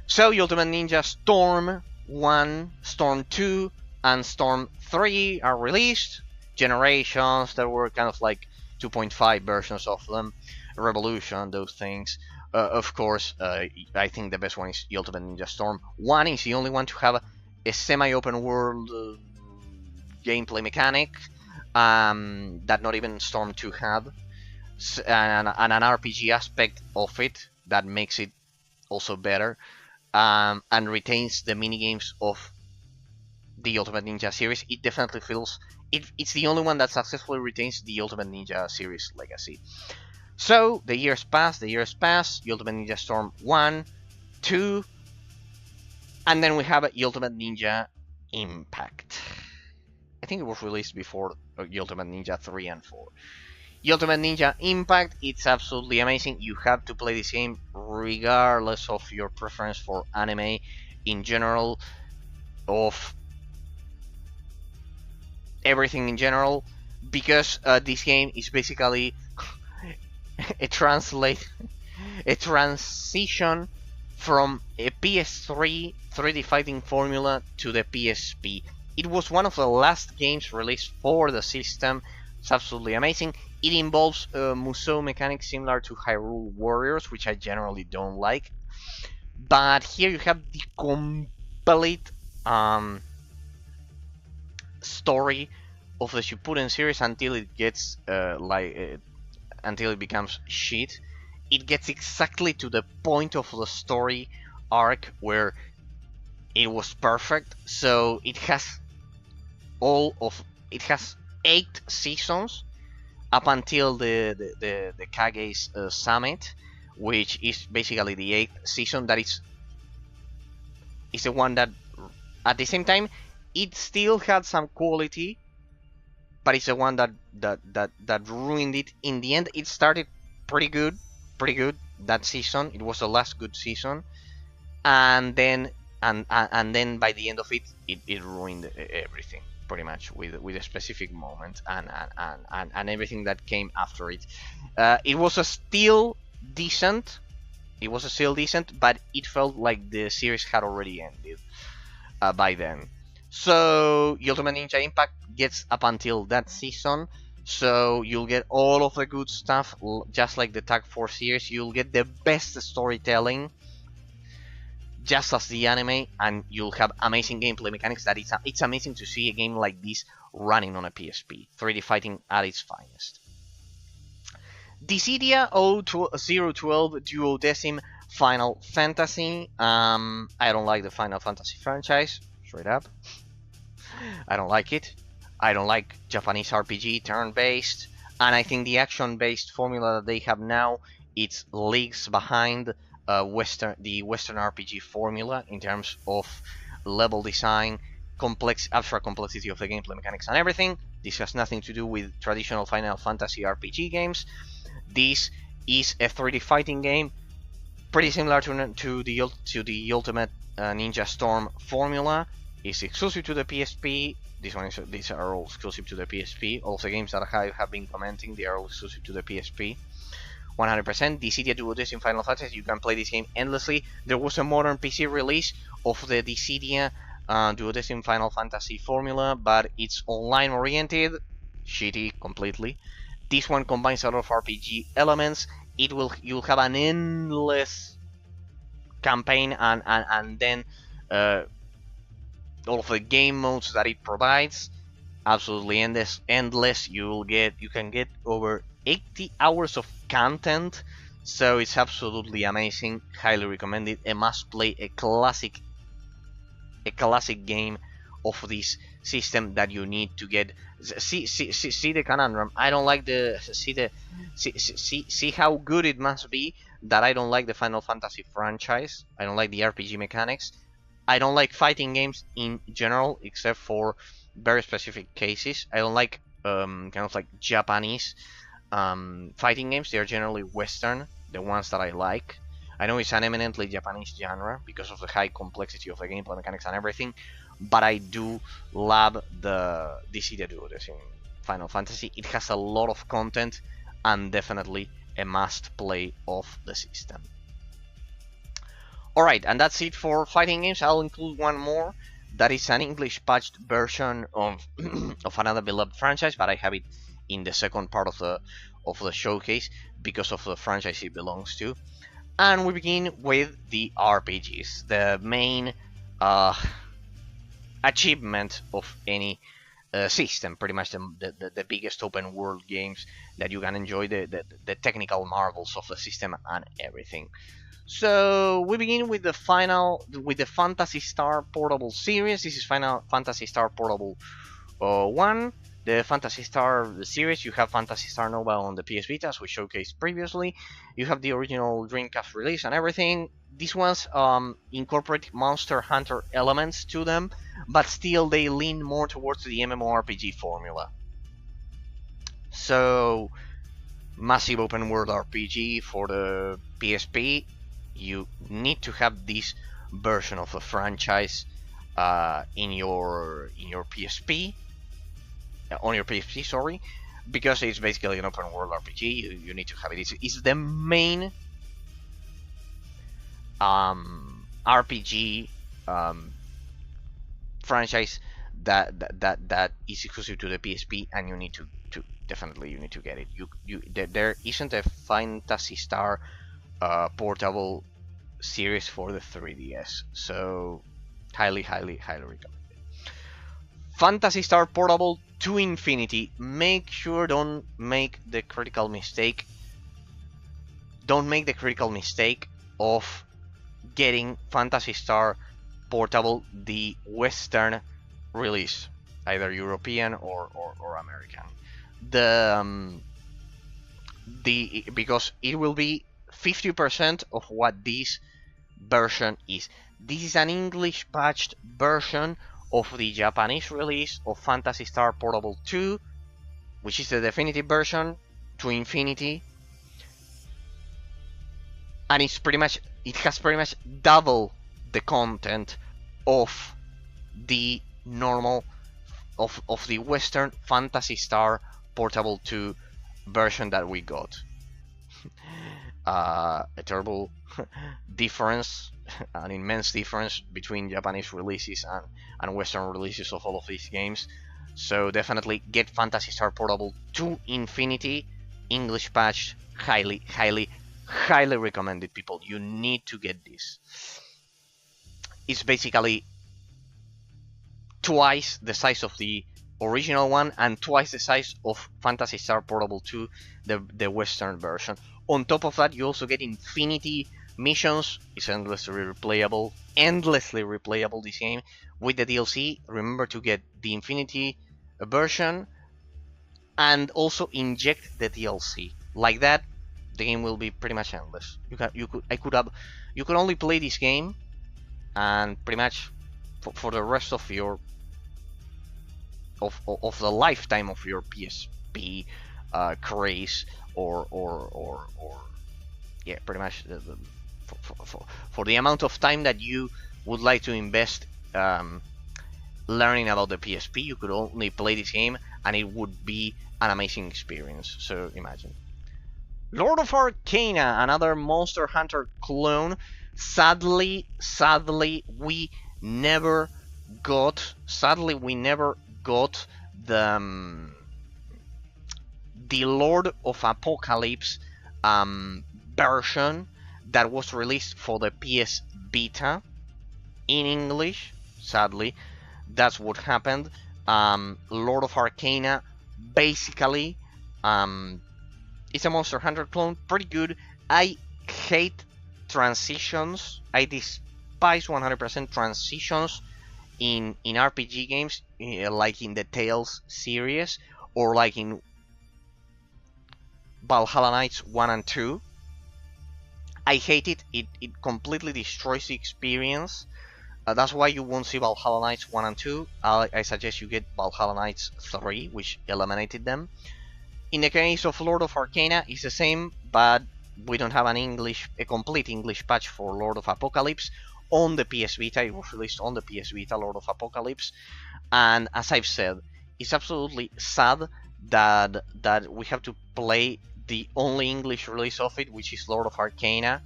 So Ultimate Ninja Storm 1, Storm 2, and Storm 3 are released. Generations, there were kind of like 2.5 versions of them. Revolution, those things. Of course, I think the best one is Ultimate Ninja Storm 1. Is the only one to have a semi-open world gameplay mechanic that not even Storm 2 had, and an RPG aspect of it that makes it also better, and retains the minigames of the Ultimate Ninja series. It definitely feels it's the only one that successfully retains the Ultimate Ninja series legacy. So the years pass, Ultimate Ninja Storm 1, 2, and then we have Ultimate Ninja Impact. I think it was released before Ultimate Ninja 3 and 4. Ultimate Ninja Impact, it's absolutely amazing. You have to play this game regardless of your preference for anime in general, of everything in general, because this game is basically a transition from a PS3 3D fighting formula to the PSP. It was one of the last games released for the system. It's absolutely amazing. It involves Musou mechanics similar to Hyrule Warriors, which I generally don't like. But here you have the complete story of the Shippuden series until it gets until it becomes shit. It gets exactly to the point of the story arc where it was perfect. So it has all of it has 8 seasons up until the Kage's Summit, which is basically the 8th season. That is the one that, at the same time, it still had some quality, but it's the one that ruined it. In the end, it started pretty good that season. It was the last good season, and then then by the end of it ruined everything pretty much with a specific moment and everything that came after it. It was still decent. But it felt like the series had already ended by then. So Ultimate Ninja Impact gets up until that season, so you'll get all of the good stuff, just like the Tag Force series. You'll get the best storytelling, just as the anime, and you'll have amazing gameplay mechanics. That it's amazing to see a game like this running on a PSP. 3D fighting at its finest. Dissidia 012 Duodecim Final Fantasy. I don't like the Final Fantasy franchise, straight up. I don't like it. I don't like Japanese RPG turn-based, and I think the action-based formula that they have now, it's leagues behind the Western RPG formula in terms of level design, abstract complexity of the gameplay mechanics and everything. This has nothing to do with traditional Final Fantasy RPG games. This is a 3D fighting game, pretty similar to the Ultimate Ninja Storm formula. It's exclusive to the PSP. These are all exclusive to the PSP. All the games that I have been commenting, they are all exclusive to the PSP. 100%. Dissidia Duodecim Final Fantasy. You can play this game endlessly. There was a modern PC release of the Dissidia Duodecim Final Fantasy formula, but it's online oriented. Shitty completely. This one combines a lot of RPG elements. You'll have an endless campaign and then all of the game modes that it provides, absolutely endless. You can get over 80 hours of content, so it's absolutely amazing. Highly recommended. A must play, a classic game of this system that you need to get. See the conundrum. I don't like see how good it must be that I don't like the Final Fantasy franchise. I don't like the RPG mechanics. I don't like fighting games in general, except for very specific cases. I don't like kind of like Japanese fighting games. They are generally Western, the ones that I like. I know it's an eminently Japanese genre because of the high complexity of the gameplay mechanics and everything, but I do love the Dissidia Duodecim Final Fantasy. It has a lot of content and definitely a must-play of the system. Alright, and that's it for fighting games. I'll include one more. That is an English patched version of of another beloved franchise, but I have it in the second part of the showcase because of the franchise it belongs to. And we begin with the RPGs, the main achievement of any system, pretty much the biggest open world games that you can enjoy, the technical marvels of the system and everything. So we begin with the Phantasy Star Portable series. This is Final Phantasy Star Portable 1. The Phantasy Star series, you have Phantasy Star Nova on the PS Vita, as we showcased previously. You have the original Dreamcast release and everything. These ones incorporate Monster Hunter elements to them, but still they lean more towards the MMORPG formula. So, massive open world RPG for the PSP. You need to have this version of the franchise in your PSP. On your PSP, sorry, because it's basically an open world RPG. You need to have it. It's the main RPG franchise that is exclusive to the PSP, and you need to definitely you need to get it. There isn't a Phantasy Star portable series for the 3DS, so highly recommended. Phantasy Star Portable to Infinity. Make sure don't make the critical mistake. Don't make the critical mistake of getting Phantasy Star Portable the Western release. either European or American. The because it will be 50% of what this version is. This is an English patched version of the Japanese release of Phantasy Star Portable 2, which is the definitive version to Infinity, and it has pretty much double the content of the normal of the Western Phantasy Star Portable 2 version that we got. A terrible difference, an immense difference between Japanese releases and Western releases of all of these games. So definitely get Phantasy Star Portable 2 Infinity, English patched, highly recommended, people. You need to get this. It's basically twice the size of the original one and twice the size of Phantasy Star Portable 2, the Western version. On top of that, you also get Infinity missions. It's endlessly replayable, this game with the DLC. Remember to get the Infinity version and also inject the DLC. Like that, the game will be pretty much endless. You could only play this game and pretty much for the rest of your of the lifetime of your PSP craze or yeah, pretty much for the amount of time that you would like to invest learning about the PSP, you could only play this game and it would be an amazing experience. So imagine. Lord of Arcana, another Monster Hunter clone. Sadly, we never got the Lord of Apocalypse version that was released for the PS Vita in English. Sadly, that's what happened. Lord of Arcana basically it's a Monster Hunter clone, pretty good. I hate transitions. I despise 100% transitions in RPG games, like in the Tales series or like in Valhalla Knights 1 and 2. I hate it. It completely destroys the experience. That's why you won't see Valhalla Knights 1 and 2. I suggest you get Valhalla Knights 3, which eliminated them. In the case of Lord of Arcana, it's the same, but we don't have a complete English patch for Lord of Apocalypse on the PS Vita. It was released on the PS Vita, Lord of Apocalypse. And as I've said, it's absolutely sad that we have to play the only English release of it, which is Lord of Arcana.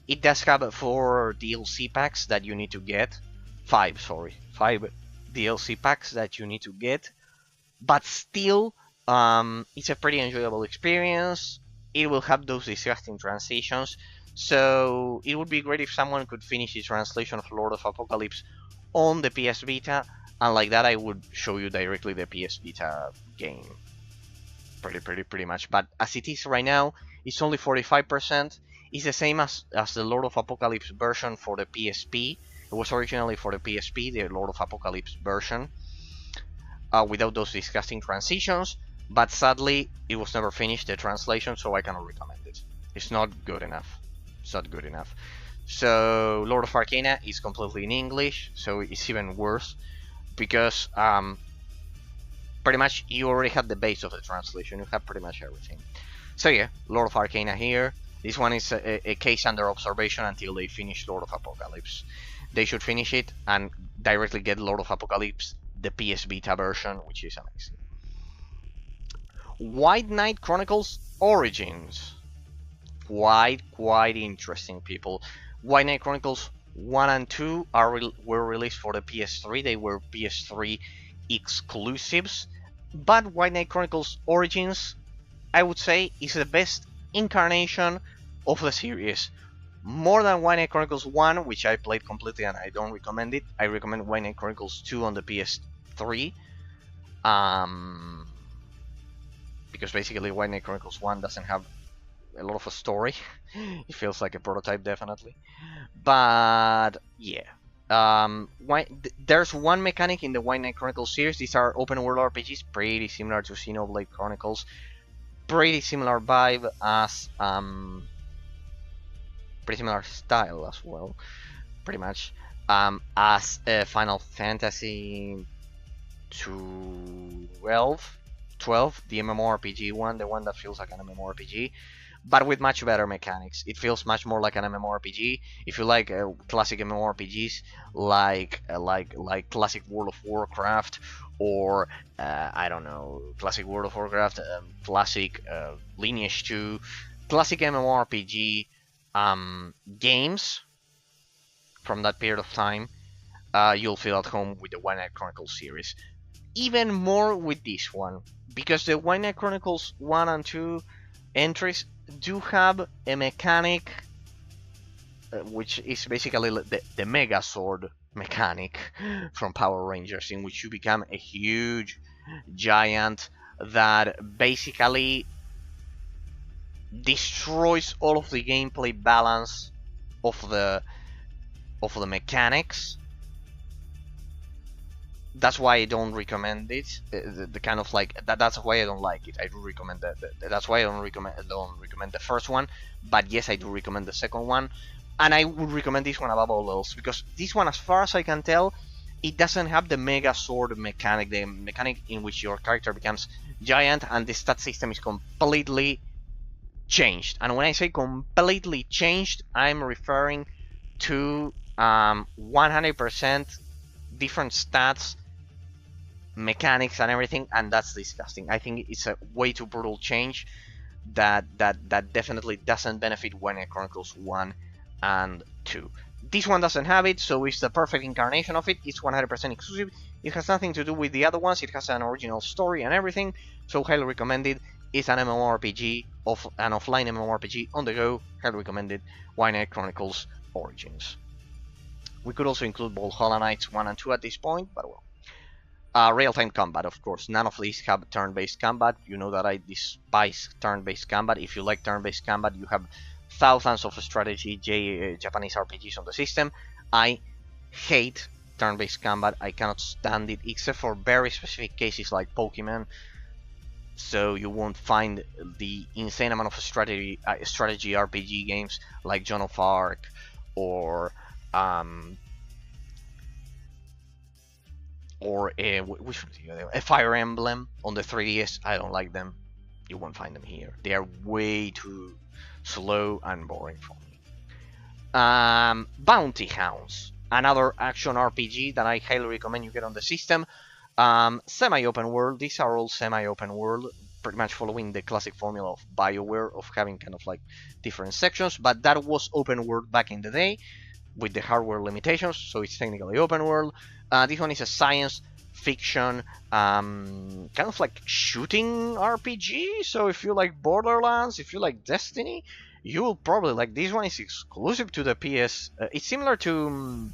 It does have 4 DLC packs that you need to get. 5 DLC packs that you need to get. But still, it's a pretty enjoyable experience. It will have those disgusting transitions. So it would be great if someone could finish the translation of Lord of Apocalypse on the PS Vita. And like that, I would show you directly the PS Vita game. Pretty much. But as it is right now, it's only 45%. It's the same as the Lord of Apocalypse version for the PSP. It was originally for the PSP, the Lord of Apocalypse version, without those disgusting transitions. But sadly, it was never finished, the translation, so I cannot recommend it. It's not good enough. So Lord of Arcana is completely in English, so it's even worse because pretty much you already have the base of the translation. You have pretty much everything. So yeah, Lord of Arcana here. This one is a case under observation until they finish Lord of Apocalypse. They should finish it and directly get Lord of Apocalypse, the PS Vita version, which is amazing. White Knight Chronicles Origins. Quite interesting, people. White Knight Chronicles 1 and 2 were released for the PS3. They were PS3 exclusives. But White Knight Chronicles Origins, I would say, is the best incarnation of the series. More than White Knight Chronicles 1, which I played completely and I don't recommend it. I recommend White Knight Chronicles 2 on the PS3. Because basically White Knight Chronicles 1 doesn't have a lot of a story. It feels like a prototype, definitely. But yeah, There's one mechanic in the White Knight Chronicles series. These are open world RPGs, pretty similar to Xenoblade Chronicles, pretty similar vibe as pretty similar style as well, pretty much as Final Fantasy 12, the MMORPG one, the one that feels like an MMORPG, but with much better mechanics. It feels much more like an MMORPG. If you like classic MMORPGs, like classic World of Warcraft, or I don't know, classic World of Warcraft, classic Lineage 2, classic MMORPG games from that period of time, you'll feel at home with the White Knight Chronicles series. Even more with this one, because the White Knight Chronicles 1 and 2 entries do have a mechanic which is basically the Mega Sword mechanic from Power Rangers, in which you become a huge giant that basically destroys all of the gameplay balance of the mechanics. That's why I don't recommend it. The kind of like that's why I don't like it. I do recommend that's why I don't recommend the first one. But yes, I do recommend the second one, and I would recommend this one above all else, because this one, as far as I can tell, it doesn't have the Mega Sword mechanic, the mechanic in which your character becomes giant and the stat system is completely changed. And when I say completely changed, I'm referring to 100% different stats, mechanics, and everything, and that's disgusting. I think it's a way too brutal change that definitely doesn't benefit White Knight Chronicles 1 and 2. This one doesn't have it, so it's the perfect incarnation of it. It's 100% exclusive. It has nothing to do with the other ones. It has an original story and everything, so highly recommended. It's an MMORPG, an offline MMORPG on the go. Highly recommended. White Knight Chronicles Origins. We could also include Valhalla Knights 1 and 2 at this point, but well. Real-time combat, of course. None of these have turn-based combat. You know that I despise turn-based combat. If you like turn-based combat, you have thousands of strategy Japanese RPGs on the system. I hate turn-based combat. I cannot stand it, except for very specific cases like Pokemon. So you won't find the insane amount of strategy RPG games like Joan of Arc or which one is the other? A Fire Emblem on the 3DS. I don't like them. You won't find them here. They are way too slow and boring for me. Bounty Hounds, another action RPG that I highly recommend you get on the system. Semi-open world. These are all semi-open world, pretty much following the classic formula of BioWare of having kind of like different sections, but that was open world back in the day with the hardware limitations, so it's technically open world. This one is a science fiction kind of like shooting RPG, so if you like Borderlands, if you like Destiny, you will probably like this one. Is exclusive to the PS. It's similar to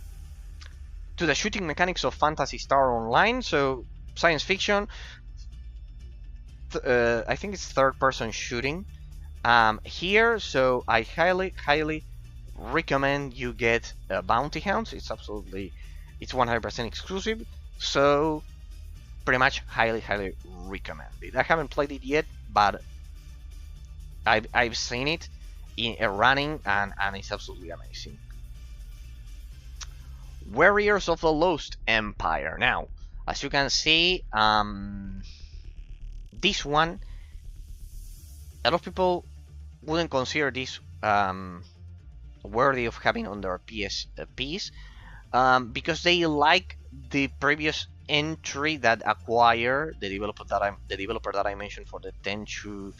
the shooting mechanics of Phantasy Star Online, so science fiction. I think it's third-person shooting here, so I highly recommend you get Bounty Hounds. It's 100% exclusive, so pretty much highly recommend it. I haven't played it yet, but I've seen it in a running, and it's absolutely amazing. Warriors of the Lost Empire. Now, as you can see, this one, a lot of people wouldn't consider this worthy of having on their PSPs, because they like the previous entry that acquired the developer that I mentioned for the Tenchu,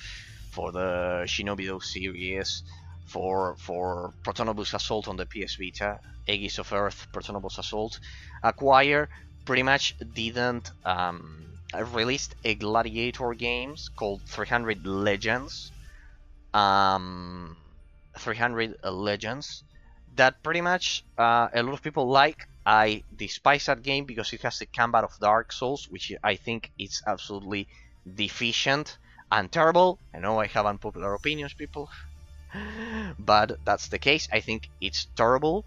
for the Shinobi series, for Protonobus Assault on the PS Vita, Aegis of Earth, Protonobus Assault. Acquire pretty much didn't released a gladiator games called 300 Legends. 300 Legends that pretty much a lot of people like. I despise that game because it has the combat of Dark Souls, which I think is absolutely deficient and terrible. I know I have unpopular opinions, people, but that's the case. I think it's terrible.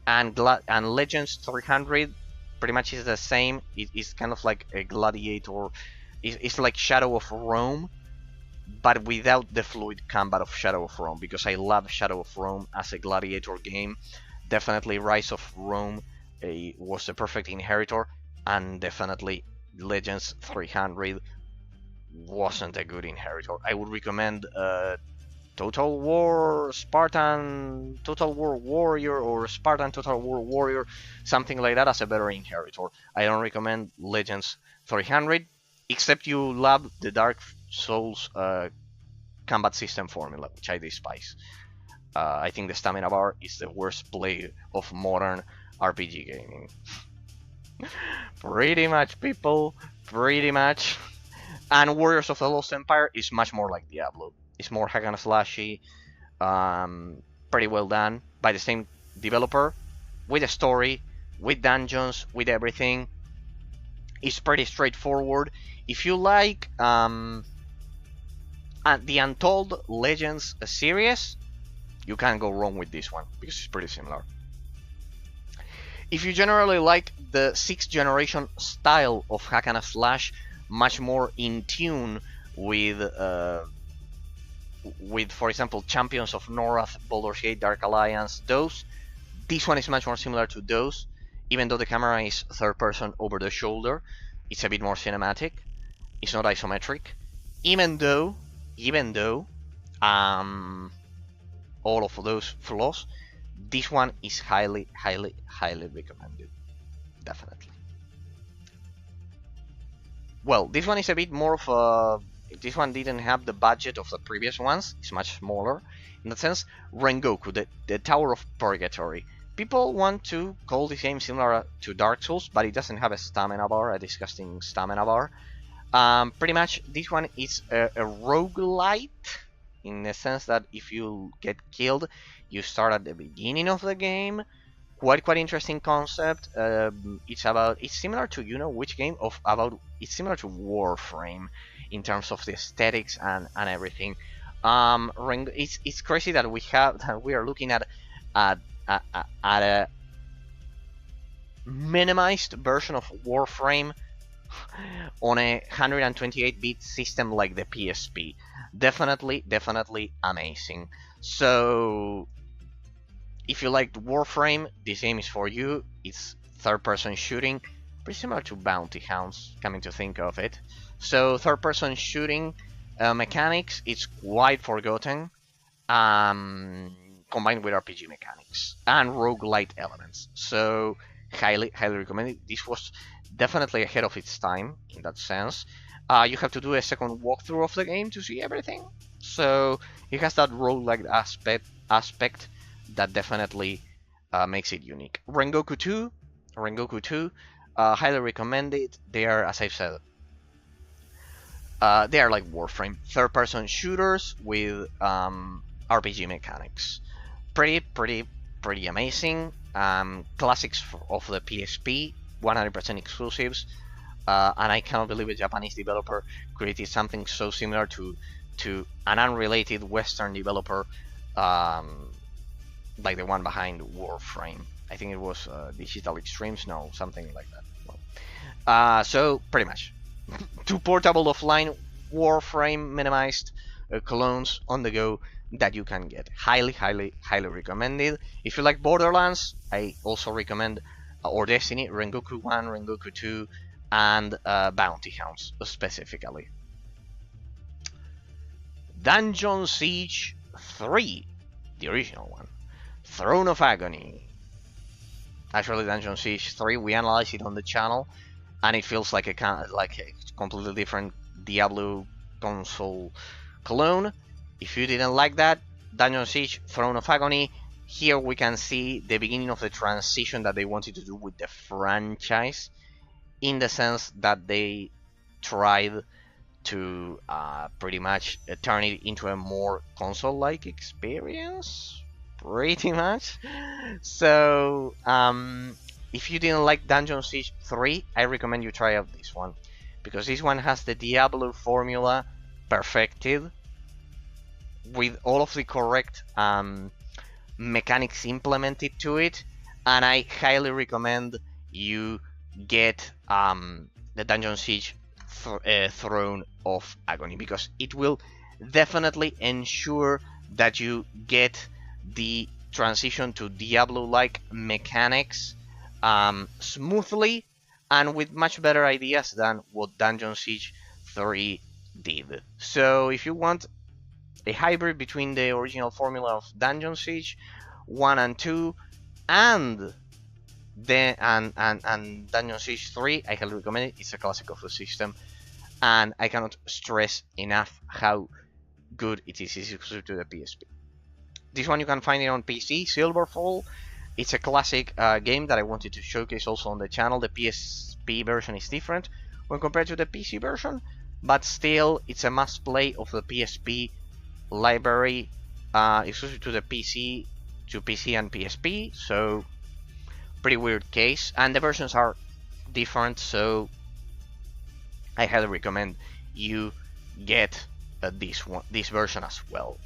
and Legends 300 pretty much is the same. It's kind of like a gladiator. It's like Shadow of Rome, but without the fluid combat of Shadow of Rome, because I love Shadow of Rome as a gladiator game. Definitely Rise of Rome was the perfect inheritor, and definitely Legends 300 wasn't a good inheritor. I would recommend Total War Spartan Total War Warrior or Spartan Total War Warrior, something like that as a better inheritor. I don't recommend Legends 300, except you love the Dark Souls combat system formula, which I despise. I think the stamina bar is the worst play of modern RPG gaming. Pretty much, people. Pretty much. And Warriors of the Lost Empire is much more like Diablo. It's more hack and slashy, pretty well done by the same developer, with a story, with dungeons, with everything. It's pretty straightforward. If you like the Untold Legends series, you can't go wrong with this one because it's pretty similar. If you generally like the 6th generation style of hack and slash, much more in tune with, for example, Champions of Norath, Baldur's Gate, Dark Alliance, those, this one is much more similar to those, even though the camera is third person over the shoulder. It's a bit more cinematic. It's not isometric, even though all of those flaws, this one is highly recommended, definitely. Well, this one is a bit more of a... This one didn't have the budget of the previous ones. It's much smaller. In that sense, Rengoku, the Tower of Purgatory. People want to call this game similar to Dark Souls, but it doesn't have a stamina bar, a disgusting stamina bar. Pretty much, this one is a roguelite, in the sense that if you get killed, you start at the beginning of the game. Quite interesting concept. It's similar to, you know which game? It's similar to Warframe in terms of the aesthetics and everything. It's crazy that we are looking at a minimized version of Warframe on a 128-bit system like the PSP. Definitely amazing. So if you liked Warframe, this game is for you. It's third-person shooting, pretty similar to Bounty Hounds, coming to think of it. So third-person shooting mechanics, it's quite forgotten, combined with RPG mechanics and roguelite elements. So highly recommended. This was definitely ahead of its time in that sense. You have to do a second walkthrough of the game to see everything. So it has that roguelike aspect that definitely makes it unique. Rengoku 2, highly recommended. They are, as I've said, they are like Warframe, third-person shooters with RPG mechanics. Pretty amazing. Classics of the PSP, 100% exclusives. And I cannot believe a Japanese developer created something so similar to an unrelated Western developer, like the one behind Warframe. I think it was Digital Extremes, no, something like that. Well, so pretty much, 2 portable offline Warframe minimized clones on the go that you can get. Highly recommended. If you like Borderlands, I also recommend or Destiny, Rengoku 1, Rengoku 2, and Bounty Hounds specifically. Dungeon Siege 3, the original one. Throne of Agony. Actually, Dungeon Siege 3, we analyzed it on the channel, and it feels like a completely different Diablo console clone. If you didn't like that, Dungeon Siege, Throne of Agony, here we can see the beginning of the transition that they wanted to do with the franchise, in the sense that they tried to pretty much turn it into a more console-like experience, pretty much. So if you didn't like Dungeon Siege 3, I recommend you try out this one, because this one has the Diablo formula perfected, with all of the correct mechanics implemented to it, and I highly recommend you get the Dungeon Siege Throne of Agony, because it will definitely ensure that you get the transition to Diablo-like mechanics smoothly and with much better ideas than what Dungeon Siege 3 did. So if you want a hybrid between the original formula of Dungeon Siege 1 and 2 and Dungeon Siege 3, I highly recommend it. It's a classic of the system, and I cannot stress enough how good it is. It's exclusive to the PSP. This one you can find it on PC, Silverfall. It's a classic game that I wanted to showcase also on the channel. The PSP version is different when compared to the PC version, but still it's a must play of the PSP library, exclusive to the PC, and PSP, so pretty weird case. And the versions are different, so I highly recommend you get this version as well.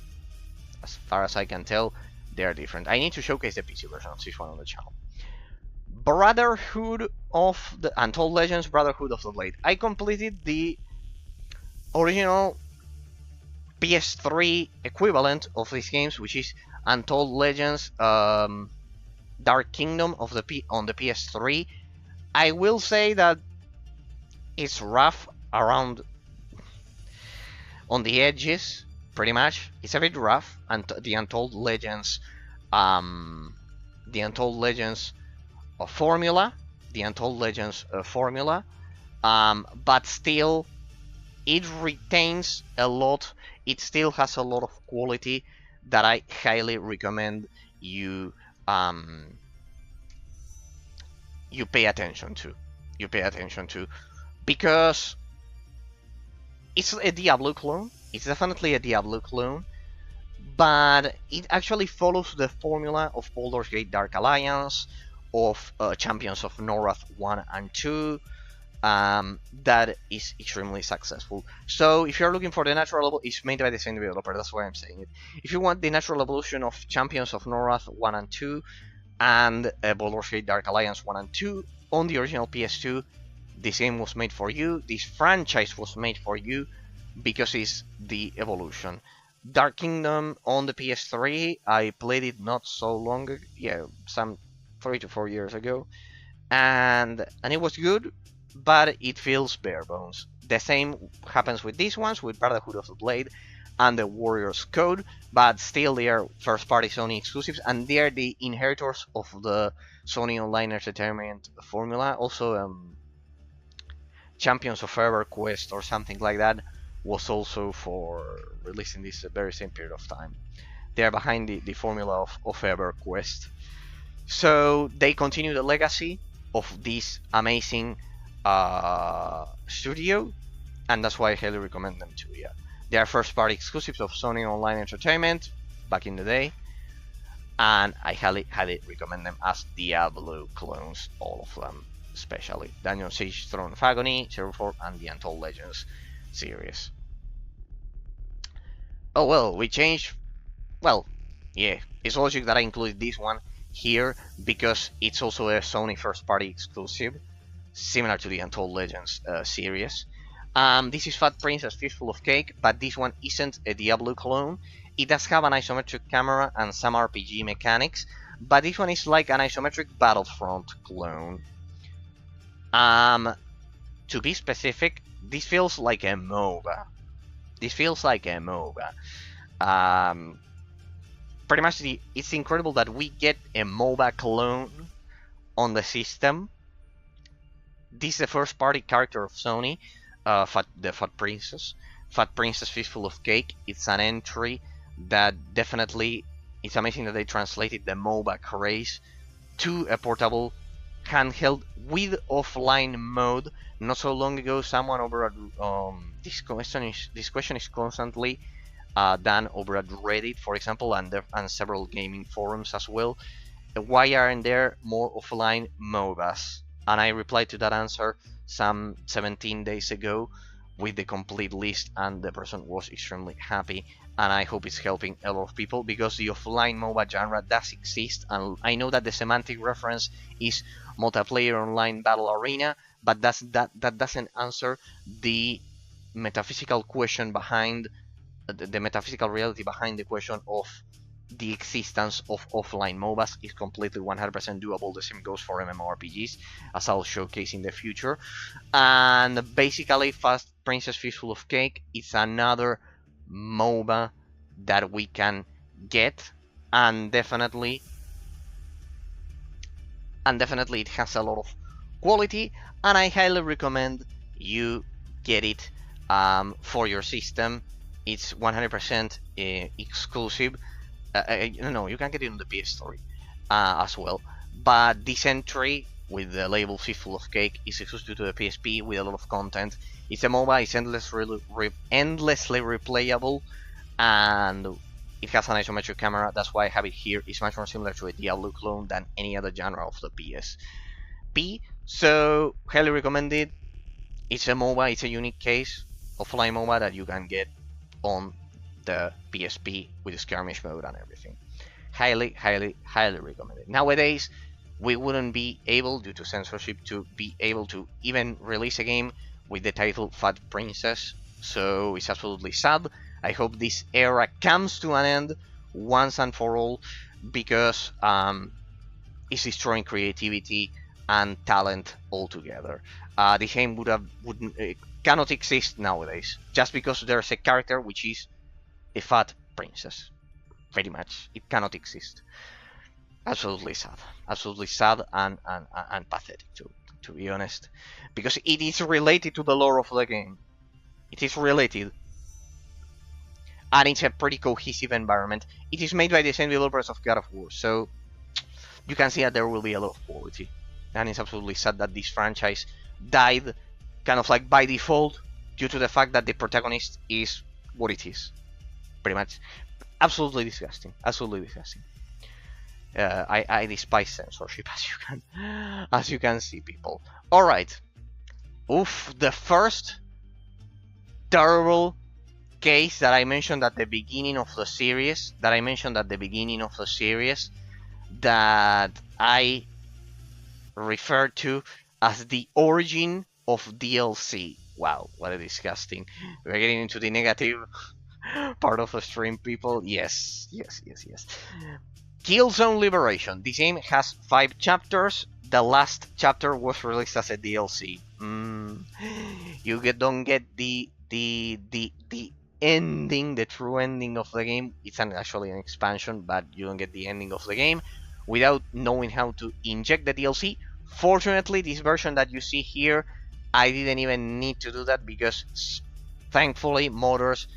As far as I can tell, they're different. I need to showcase the PC version of this one on the channel. Brotherhood of the Untold Legends, Brotherhood of the Blade. I completed the original PS3 equivalent of these games, which is Untold Legends Dark Kingdom of on the PS3. I will say that it's rough around on the edges, pretty much. It's a bit rough, and the Untold Legends formula, but still it retains a lot. It still has a lot of quality that I highly recommend you pay attention to. Because it's a Diablo clone. It's definitely a Diablo clone, but it actually follows the formula of Baldur's Gate Dark Alliance, of Champions of Norrath 1 and 2, that is extremely successful. So if you're looking for the natural level, it's made by the same developer, that's why I'm saying it. If you want the natural evolution of Champions of Norrath 1 and 2 and Baldur's Gate Dark Alliance 1 and 2 on the original PS2, this game was made for you. This franchise was made for you, because it's the evolution. Dark Kingdom on the PS3, I played it not so long ago, some 3 to 4 years ago, and it was good, but it feels bare bones. The same happens with these ones, with Brotherhood of the Blade and the Warrior's Code, but still they are first-party Sony exclusives, and they are the inheritors of the Sony Online Entertainment formula. Also, Champions of EverQuest or something like that was also for releasing this very same period of time. They are behind the formula of EverQuest. So they continue the legacy of this amazing studio, and that's why I highly recommend them too. Yeah, they are first-party exclusives of Sony Online Entertainment back in the day, and I highly recommend them as Diablo clones, all of them, especially Dungeon Siege Throne of Agony, 04, and the Untold Legends series. Oh well, we changed. Well, yeah, it's logic that I included this one here because it's also a Sony first-party exclusive, similar to the Untold Legends series. This is Fat Princess Fistful of Cake, but this one isn't a Diablo clone. It does have an isometric camera and some RPG mechanics, but this one is like an isometric Battlefront clone. To be specific, this feels like a MOBA. Pretty much, it's incredible that we get a MOBA clone on the system. This is the first-party character of Sony, the Fat Princess. Fat Princess Fistful of Cake. It's an entry that definitely, it's amazing that they translated the MOBA craze to a portable handheld with offline mode. Not so long ago, someone over at this question is constantly done over at Reddit, for example, and several gaming forums as well. Why aren't there more offline MOBAs? And I replied to that answer some 17 days ago with the complete list, and the person was extremely happy. And I hope it's helping a lot of people, because the offline MOBA genre does exist, and I know that the semantic reference is multiplayer online battle arena, but that doesn't answer the metaphysical question behind the metaphysical reality behind the question of the existence of offline MOBAs. Is completely 100% doable. The same goes for MMORPGs, as I'll showcase in the future. And basically, Fast Princess Fistful of Cake is another MOBA that we can get, and definitely it has a lot of quality, and I highly recommend you get it for your system. It's 100% exclusive. No, you can get it on the PS Store as well. But this entry with the label Fistful of Cake is exclusive to the PSP with a lot of content. It's a MOBA, it's endlessly replayable, and it has an isometric camera. That's why I have it here. It's much more similar to a Diablo clone than any other genre of the PSP. So, highly recommended. It's a MOBA, it's a unique case, offline MOBA that you can get on the PSP with the skirmish mode and everything. Highly recommended. Nowadays, we wouldn't be able, due to censorship, to be able to even release a game with the title Fat Princess, so it's absolutely sad. I hope this era comes to an end once and for all, because it's destroying creativity and talent altogether. The game cannot exist nowadays just because there's a character which is a fat princess. Very much, it cannot exist. Absolutely sad and pathetic to be honest, because it is related to the lore of the game. It is related, and it's a pretty cohesive environment. It is made by the same developers of God of War, so you can see that there will be a lot of quality. And it's absolutely sad that this franchise died kind of like by default, due to the fact that the protagonist is what it is. Pretty much. Absolutely disgusting. I despise censorship, as you can see, people. Alright. Oof, the first terrible case that I mentioned at the beginning of the series, that I referred to as the origin of DLC. Wow, what a disgusting. We're getting into the negative part of the stream, people. Yes. Killzone Liberation. This game has 5 chapters. The last chapter was released as a DLC. You don't get the ending, the true ending of the game. It's actually an expansion, but you don't get the ending of the game without knowing how to inject the DLC. Fortunately, this version that you see here, I didn't even need to do that, because thankfully modders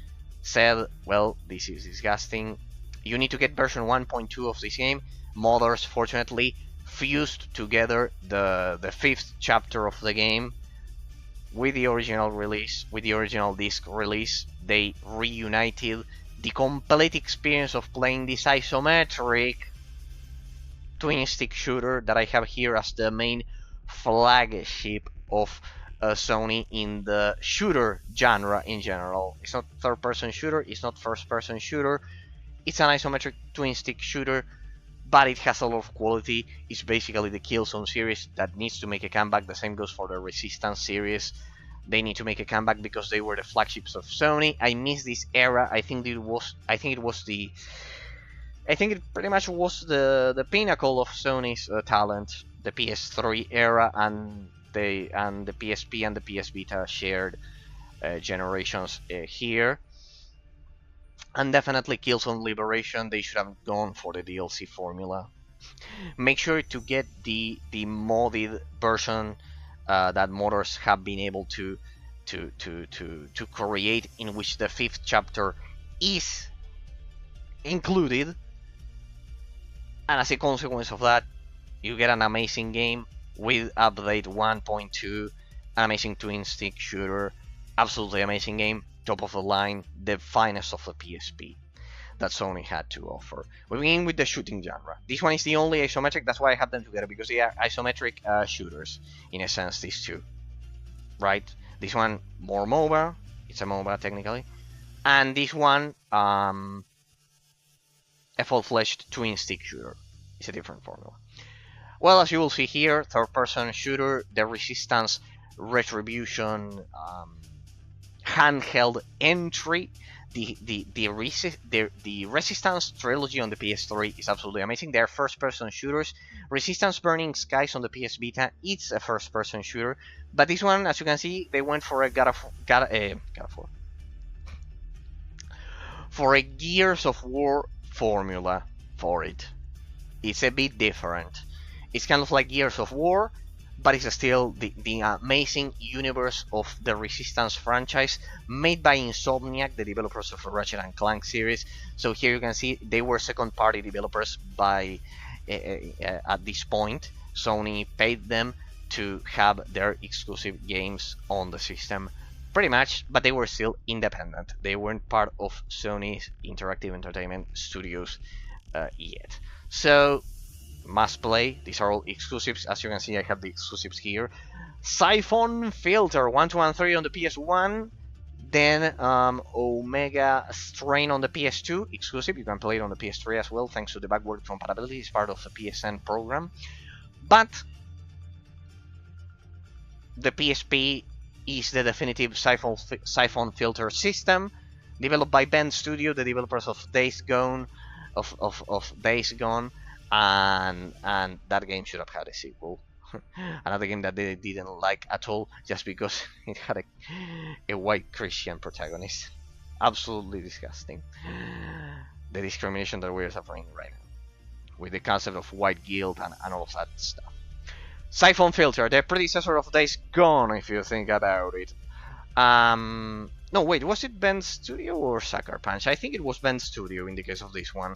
said, well, this is disgusting, you need to get version 1.2 of this game. Modders fortunately fused together the 5th chapter of the game with the original release, with the original disc release. They reunited the complete experience of playing this isometric Twinstick shooter that I have here as the main flagship of Sony in the shooter genre in general. It's not third-person shooter, it's not first-person shooter, it's an isometric twin-stick shooter, but it has a lot of quality. It's basically the Killzone series that needs to make a comeback. The same goes for the Resistance series. They need to make a comeback because they were the flagships of Sony. I miss this era. I think it pretty much was the pinnacle of Sony's talent. The PS3 era and the PSP and the PS Vita shared generations here. And definitely Killzone Liberation, they should have gone for the DLC formula. Make sure to get the modded version that modders have been able to create, in which the 5th chapter is included. And as a consequence of that, you get an amazing game with update 1.2, an amazing twin stick shooter, absolutely amazing game, top of the line, the finest of the PSP that Sony had to offer. We begin with the shooting genre. This one is the only isometric, that's why I have them together, because they are isometric shooters, in a sense, these two. Right? This one more MOBA. It's a MOBA technically. And this one, a full-fledged twin-stick shooter. It's a different formula. Well, as you will see here, third-person shooter, the Resistance Retribution handheld entry. The Resistance trilogy on the PS3 is absolutely amazing. They're first-person shooters. Resistance Burning Skies on the PS Vita, it's a first-person shooter. But this one, as you can see, they went for a for a Gears of War formula for it. It's a bit different. It's kind of like Gears of War, but it's still the amazing universe of the Resistance franchise, made by Insomniac, the developers of the Ratchet and Clank series. So here you can see they were second-party developers by at this point. Sony paid them to have their exclusive games on the system, pretty much, but they were still independent. They weren't part of Sony's Interactive Entertainment Studios yet. So, must play. These are all exclusives. As you can see, I have the exclusives here. Siphon Filter 1213 on the PS1. Then Omega Strain on the PS2, exclusive. You can play it on the PS3 as well, thanks to the backward compatibility. It's part of the PSN program. But the PSP is the definitive Siphon Filter system, developed by Bend Studio, the developers of Days Gone, Days Gone, and that game should have had a sequel. Another game that they didn't like at all, just because it had a white Christian protagonist. Absolutely disgusting. The discrimination that we're suffering right now, with the concept of white guilt and all of that stuff. Siphon Filter, the predecessor of Days Gone, if you think about it. No, wait, was it Bend Studio or Sucker Punch? I think it was Bend Studio in the case of this one.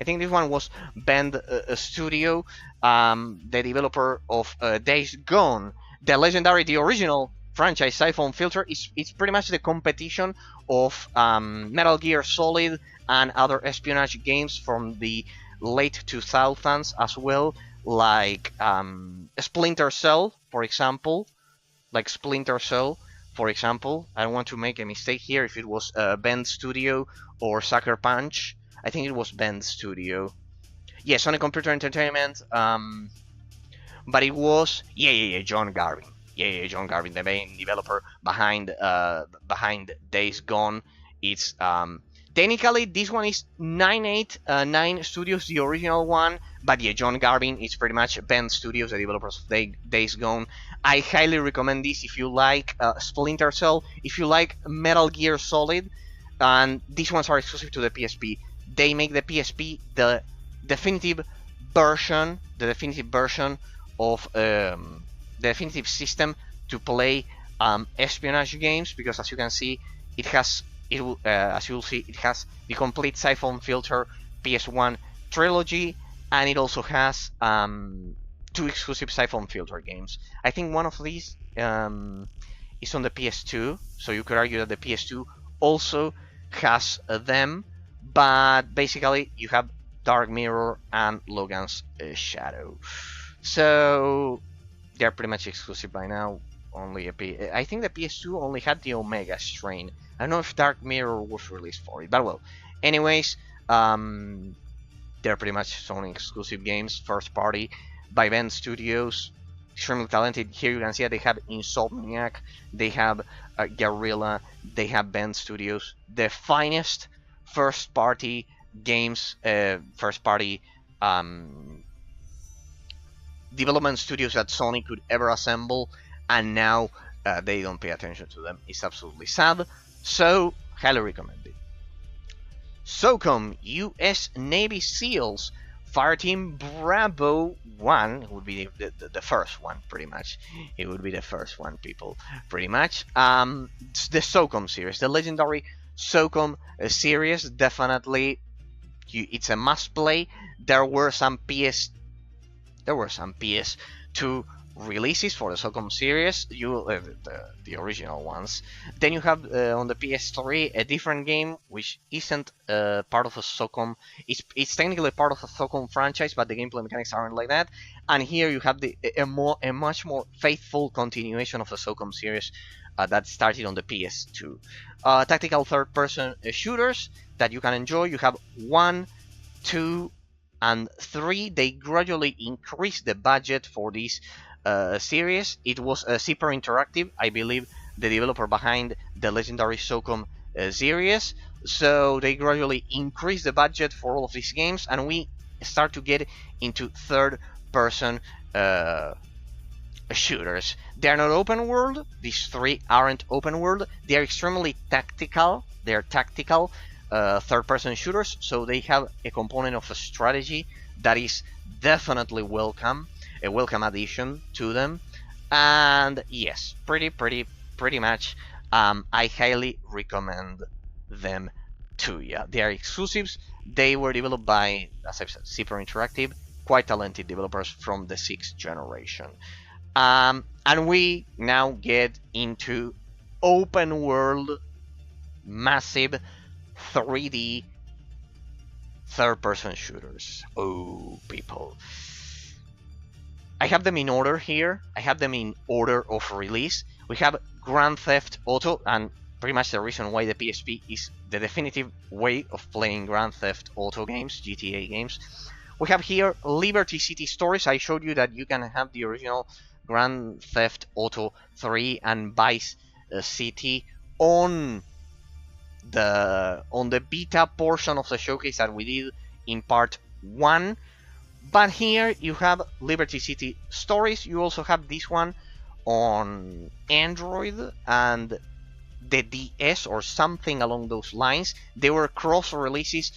I think this one was Bend Studio, the developer of Days Gone. The legendary, the original franchise Siphon Filter it's pretty much the competition of Metal Gear Solid and other espionage games from the late 2000s as well, like Splinter Cell, for example. I don't want to make a mistake here if it was Bend Studio or Sucker Punch. I think it was Bend Studio. Yeah, Sony Computer Entertainment. But it was John Garvin. John Garvin, the main developer behind Days Gone. It's technically this one is 989 Studios, the original one. But yeah, John Garvin is pretty much Bend Studios, the developers of Days Gone. I highly recommend this if you like Splinter Cell, if you like Metal Gear Solid, and these ones are exclusive to the PSP. They make the PSP the definitive version of the definitive system to play espionage games, because as you can see, it has the complete Siphon Filter PS1 trilogy, and it also has 2 exclusive Siphon Filter games. I think one of these is on the PS2, so you could argue that the PS2 also has them. But basically, you have Dark Mirror and Logan's Shadow. So they're pretty much exclusive by now. I think the PS2 only had the Omega Strain. I don't know if Dark Mirror was released for it, but well. Anyways, they're pretty much Sony exclusive games, first party by Bend Studios. Extremely talented. Here you can see that they have Insomniac, they have Guerrilla, they have Bend Studios, the finest first-party games, first-party development studios that Sony could ever assemble, and now they don't pay attention to them. It's absolutely sad, so highly recommended. SOCOM, US Navy SEALs, Fireteam Bravo 1 would be the first one, pretty much. It would be the first one, people, pretty much. The SOCOM series, the legendary SOCOM series, definitely it's a must play. There were some PS2 releases for the SOCOM series, the original ones. Then you have on the PS3 a different game which isn't part of a SOCOM. It's technically part of a SOCOM franchise, but the gameplay mechanics aren't like that. And here you have a much more faithful continuation of the SOCOM series, that started on the PS2. Tactical third-person shooters that you can enjoy. You have 1, 2, and 3. They gradually increased the budget for this series. It was Super Interactive, I believe, the developer behind the legendary SOCOM series. So they gradually increased the budget for all of these games, and we start to get into third-person shooters. They are not open world. These 3 aren't open world. They are extremely tactical. They are tactical third-person shooters, so they have a component of a strategy that is definitely welcome, a welcome addition to them. And yes, pretty much, I highly recommend them to you. They are exclusives. They were developed by, as I've said, Super Interactive, quite talented developers from the 6th generation. And we now get into open world, massive 3D third-person shooters. Oh, people. I have them in order here. I have them in order of release. We have Grand Theft Auto, and pretty much the reason why the PSP is the definitive way of playing Grand Theft Auto games, GTA games. We have here Liberty City Stories. I showed you that you can have the original Grand Theft Auto 3 and Vice City on the Vita portion of the showcase that we did in part 1. But here you have Liberty City Stories. You also have this one on Android and the DS or something along those lines. They were cross releases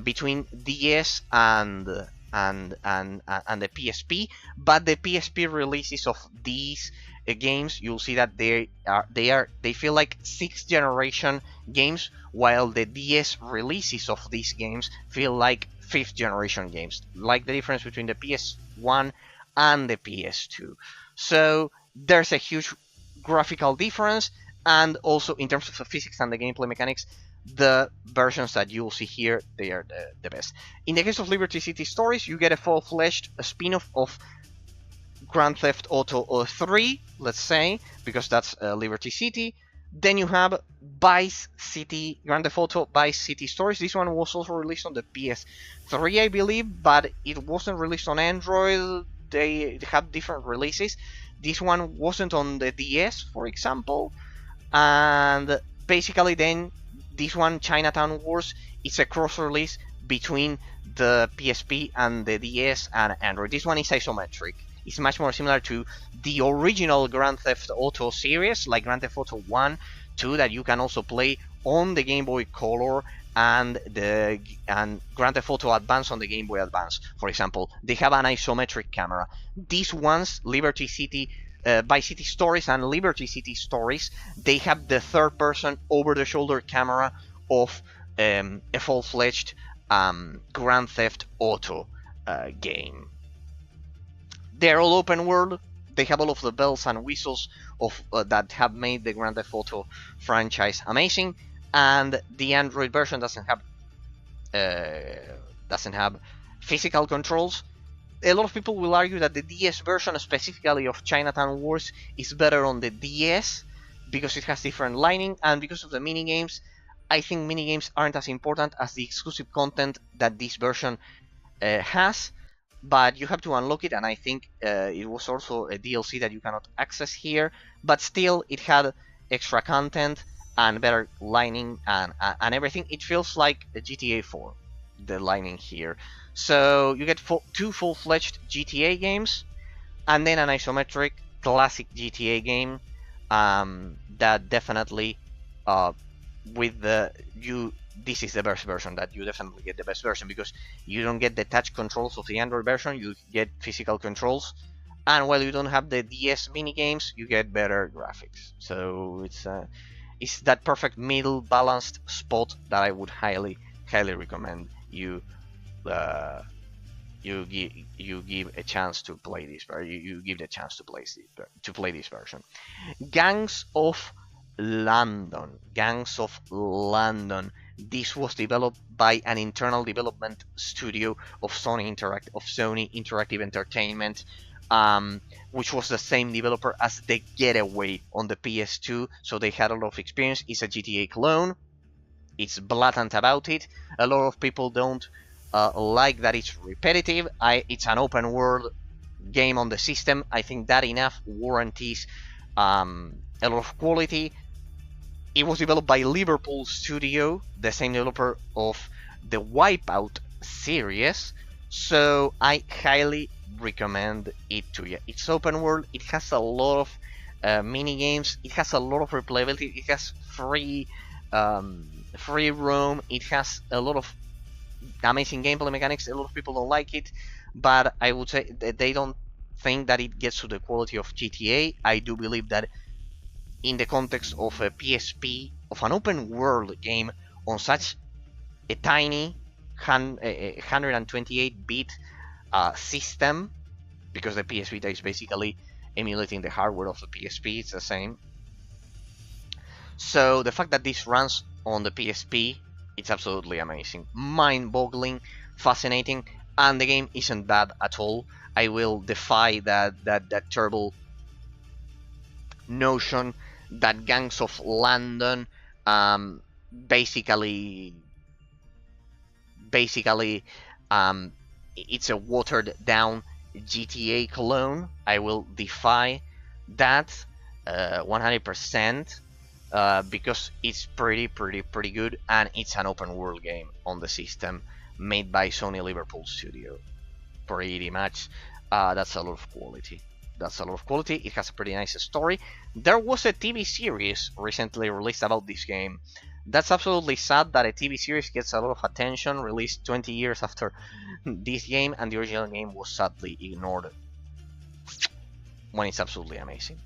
between DS and the PSP, but the PSP releases of these games, you'll see that they feel like 6th generation games, while the DS releases of these games feel like 5th generation games, like the difference between the PS1 and the PS2. So there's a huge graphical difference, and also in terms of the physics and the gameplay mechanics, the versions that you'll see here, they are the best. In the case of Liberty City Stories, you get a full-fledged spin-off of Grand Theft Auto 3, let's say, because that's Liberty City. Then you have Vice City, Grand Theft Auto Vice City Stories. This one was also released on the PS3, I believe, but it wasn't released on Android. They had different releases. This one wasn't on the DS, for example. And basically then, this one, Chinatown Wars, is a cross-release between the PSP and the DS and Android. This one is isometric. It's much more similar to the original Grand Theft Auto series, like Grand Theft Auto 1, 2, that you can also play on the Game Boy Color and Grand Theft Auto Advance on the Game Boy Advance, for example. They have an isometric camera. These ones, Liberty City, Vice City Stories and Liberty City Stories, they have the third-person over-the-shoulder camera of a full-fledged Grand Theft Auto game. They're all open world. They have all of the bells and whistles of that have made the Grand Theft Auto franchise amazing. And the Android version doesn't have physical controls. A lot of people will argue that the DS version, specifically of Chinatown Wars, is better on the DS because it has different lighting and because of the minigames. I think minigames aren't as important as the exclusive content that this version has, but you have to unlock it, and I think it was also a DLC that you cannot access here, but still it had extra content and better lighting and everything. It feels like a GTA 4, the lighting here. So you get 2 full-fledged GTA games, and then an isometric classic GTA game that definitely this is the best version, that you definitely get the best version, because you don't get the touch controls of the Android version, you get physical controls, and while you don't have the DS mini games, you get better graphics. So it's that perfect middle balanced spot that I would highly recommend you give a chance to play this, or you give the chance to play this version. Gangs of London. This was developed by an internal development studio of Sony Interactive Entertainment. which was the same developer as The Getaway on the PS2, so they had a lot of experience. It's a GTA clone. It's blatant about it. A lot of people don't like that it's repetitive. It's an open world game on the system. I think that enough warranties a lot of quality. It was developed by Liverpool Studio, the same developer of the Wipeout series, so I highly recommend it to you. It's open world, it has a lot of mini games, it has a lot of replayability, it has free roam, it has a lot of amazing gameplay mechanics. A lot of people don't like it, but I would say that they don't think that it gets to the quality of GTA. I do believe that in the context of a PSP, of an open world game on such a tiny 128-bit system, because the PS Vita is basically emulating the hardware of the PSP, it's the same. So the fact that this runs on the PSP, it's absolutely amazing, mind-boggling, fascinating, and the game isn't bad at all. I will defy that terrible notion that Gangs of London basically it's a watered down GTA clone. I will defy that 100%. Because it's pretty good, and it's an open world game on the system made by Sony Liverpool Studio. Pretty much, that's a lot of quality. It has a pretty nice story. There was a TV series recently released about this game. That's absolutely sad that a TV series gets a lot of attention, released 20 years after this game, and the original game was sadly ignored when it's absolutely amazing.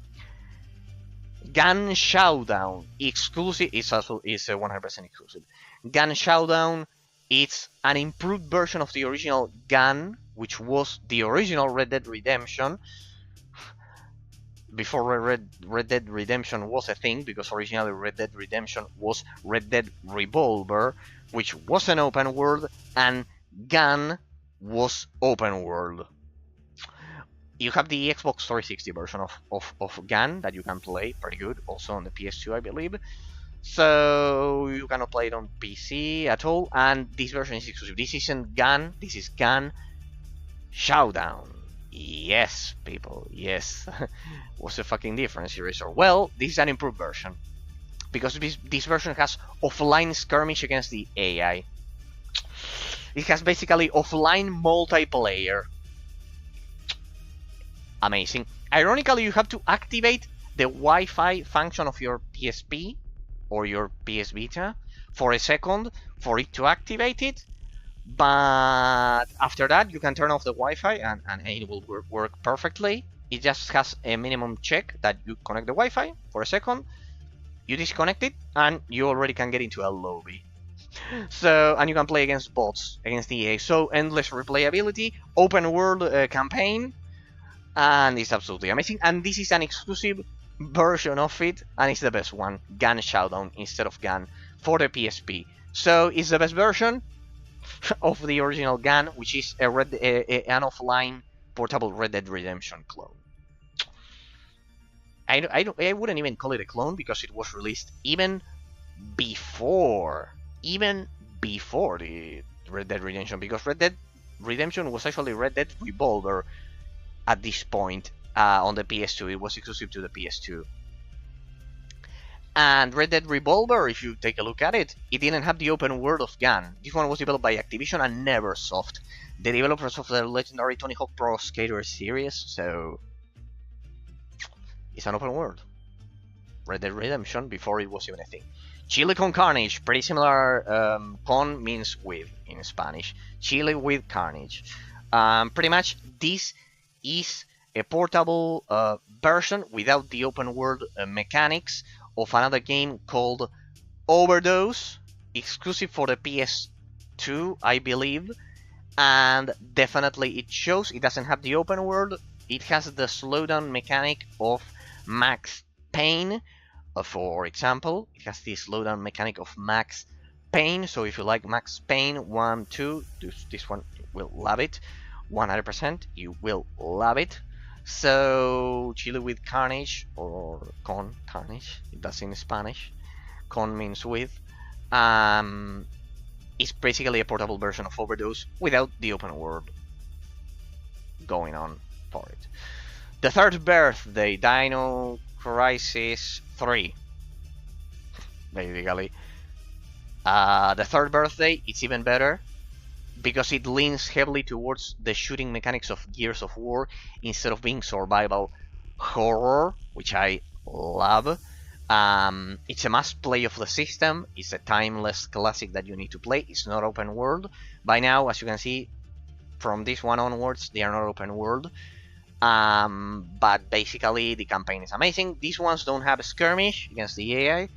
Gun Showdown exclusive is 100% exclusive. Gun Showdown, it's an improved version of the original Gun, which was the original Red Dead Redemption. Before Red Dead Redemption was a thing, because originally Red Dead Redemption was Red Dead Revolver, which was an open world, and Gun was open world. You have the Xbox 360 version of Gun that you can play, pretty good, also on the PS2 I believe. So you cannot play it on PC at all, and this version is exclusive. This isn't Gun, this is Gun Showdown. Yes, people, yes. What's the fucking difference, Eraser? Well, this is an improved version, because this version has offline skirmish against the AI. It has basically offline multiplayer. Amazing. Ironically, you have to activate the Wi-Fi function of your PSP or your PS Vita for a second for it to activate it, but after that you can turn off the Wi-Fi and it will work perfectly. It just has a minimum check that you connect the Wi-Fi for a second, you disconnect it, and you already can get into a lobby. So, and you can play against bots, against the EA. So endless replayability, open world campaign, and it's absolutely amazing. And this is an exclusive version of it, and it's the best one, Gun Showdown instead of Gun, for the PSP. So it's the best version of the original Gun, which is an offline portable Red Dead Redemption clone. I wouldn't even call it a clone, because it was released even before the Red Dead Redemption, because Red Dead Redemption was actually Red Dead Revolver at this point on the PS2. It was exclusive to the PS2. And Red Dead Revolver, if you take a look at it, it didn't have the open world of Gun. This one was developed by Activision and Neversoft, the developers of the legendary Tony Hawk Pro Skater series, so it's an open world. Red Dead Redemption before it was even a thing. Chile con Carnage, pretty similar. Con means with in Spanish. Chile with Carnage. Pretty much this is a portable version without the open world mechanics of another game called Overdose, exclusive for the PS2 I believe, and definitely it shows. It doesn't have the open world, it has the slowdown mechanic of Max Payne. For example, it has the slowdown mechanic of Max Payne, so if you like Max Payne 1, 2, this one, you will love it. 100%, you will love it. So Chili with Carnage, or Con Carnage, that's in Spanish. Con means with. Um, it's basically a portable version of Overdose without the open world going on for it. The third birthday, Dino Crisis 3. Basically. The third birthday, it's even better because it leans heavily towards the shooting mechanics of Gears of War instead of being survival horror, which I love. It's a must play of the system. It's a timeless classic that you need to play. It's not open world. By now, as you can see, from this one onwards, they are not open world. But basically, the campaign is amazing. These ones don't have a skirmish against the AI,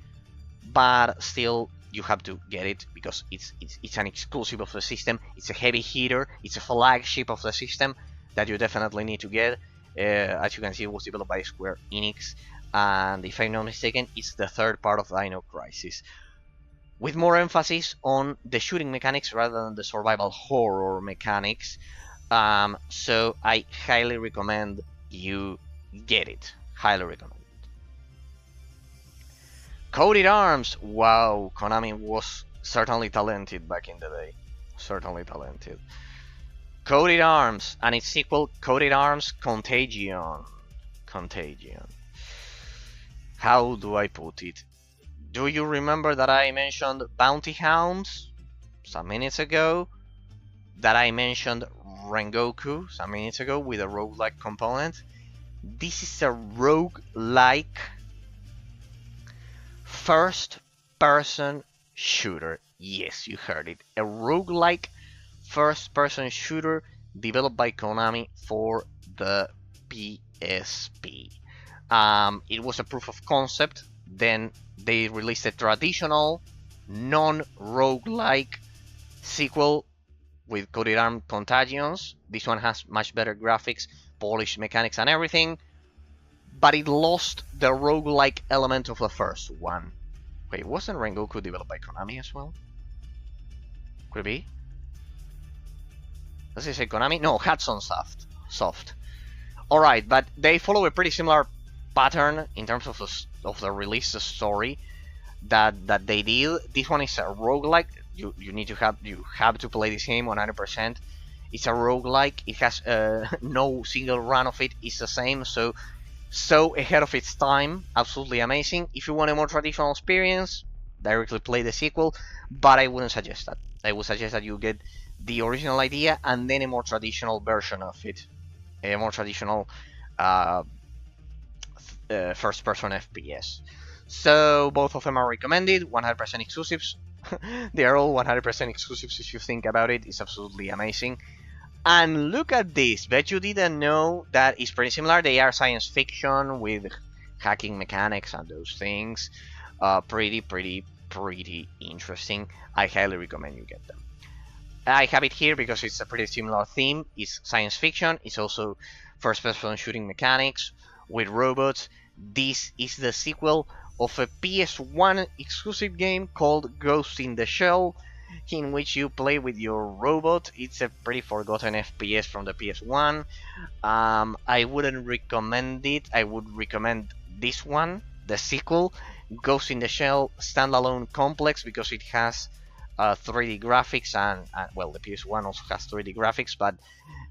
but still, you have to get it because it's an exclusive of the system. It's a heavy hitter. It's a flagship of the system that you definitely need to get. As you can see, it was developed by Square Enix, and if I'm not mistaken, it's the third part of Dino Crisis, with more emphasis on the shooting mechanics rather than the survival horror mechanics. So I highly recommend you get it. Highly recommend. Coded Arms. Wow, Konami was certainly talented back in the day. Certainly talented. Coded Arms and its sequel, Coded Arms Contagion. Contagion. How do I put it? Do you remember that I mentioned Bounty Hounds some minutes ago? That I mentioned Rengoku some minutes ago with a roguelike component? This is a roguelike first-person shooter. Yes, you heard it. A roguelike first-person shooter developed by Konami for the PSP. It was a proof of concept. Then they released a traditional, non-roguelike sequel with Coded Arms Contagions. This one has much better graphics, polished mechanics and everything, but it lost the roguelike element of the first one. Wait, wasn't Rengoku developed by Konami as well? Could it be? Does it say Konami? No, Hudson Soft. Alright, but they follow a pretty similar pattern in terms of the release story that they did. This one is a roguelike. You have to play this game 100%. It's a roguelike. It has no single run of it is the same, so ahead of its time. Absolutely amazing. If you want a more traditional experience, directly play the sequel, but I wouldn't suggest that. I would suggest that you get the original idea and then a more traditional version of it, a more traditional first-person FPS. So both of them are recommended, 100% exclusives. They are all 100% exclusives if you think about it. It's absolutely amazing. And look at this. Bet you didn't know that it's pretty similar. They are science fiction with hacking mechanics and those things. Pretty interesting. I highly recommend you get them. I have it here because it's a pretty similar theme. It's science fiction. It's also first-person shooting mechanics with robots. This is the sequel of a PS1 exclusive game called Ghost in the Shell, in which you play with your robot. It's a pretty forgotten FPS from the PS1. I wouldn't recommend it. I would recommend this one, the sequel, Ghost in the Shell Standalone Complex, because it has 3D graphics and well, the PS1 also has 3D graphics, but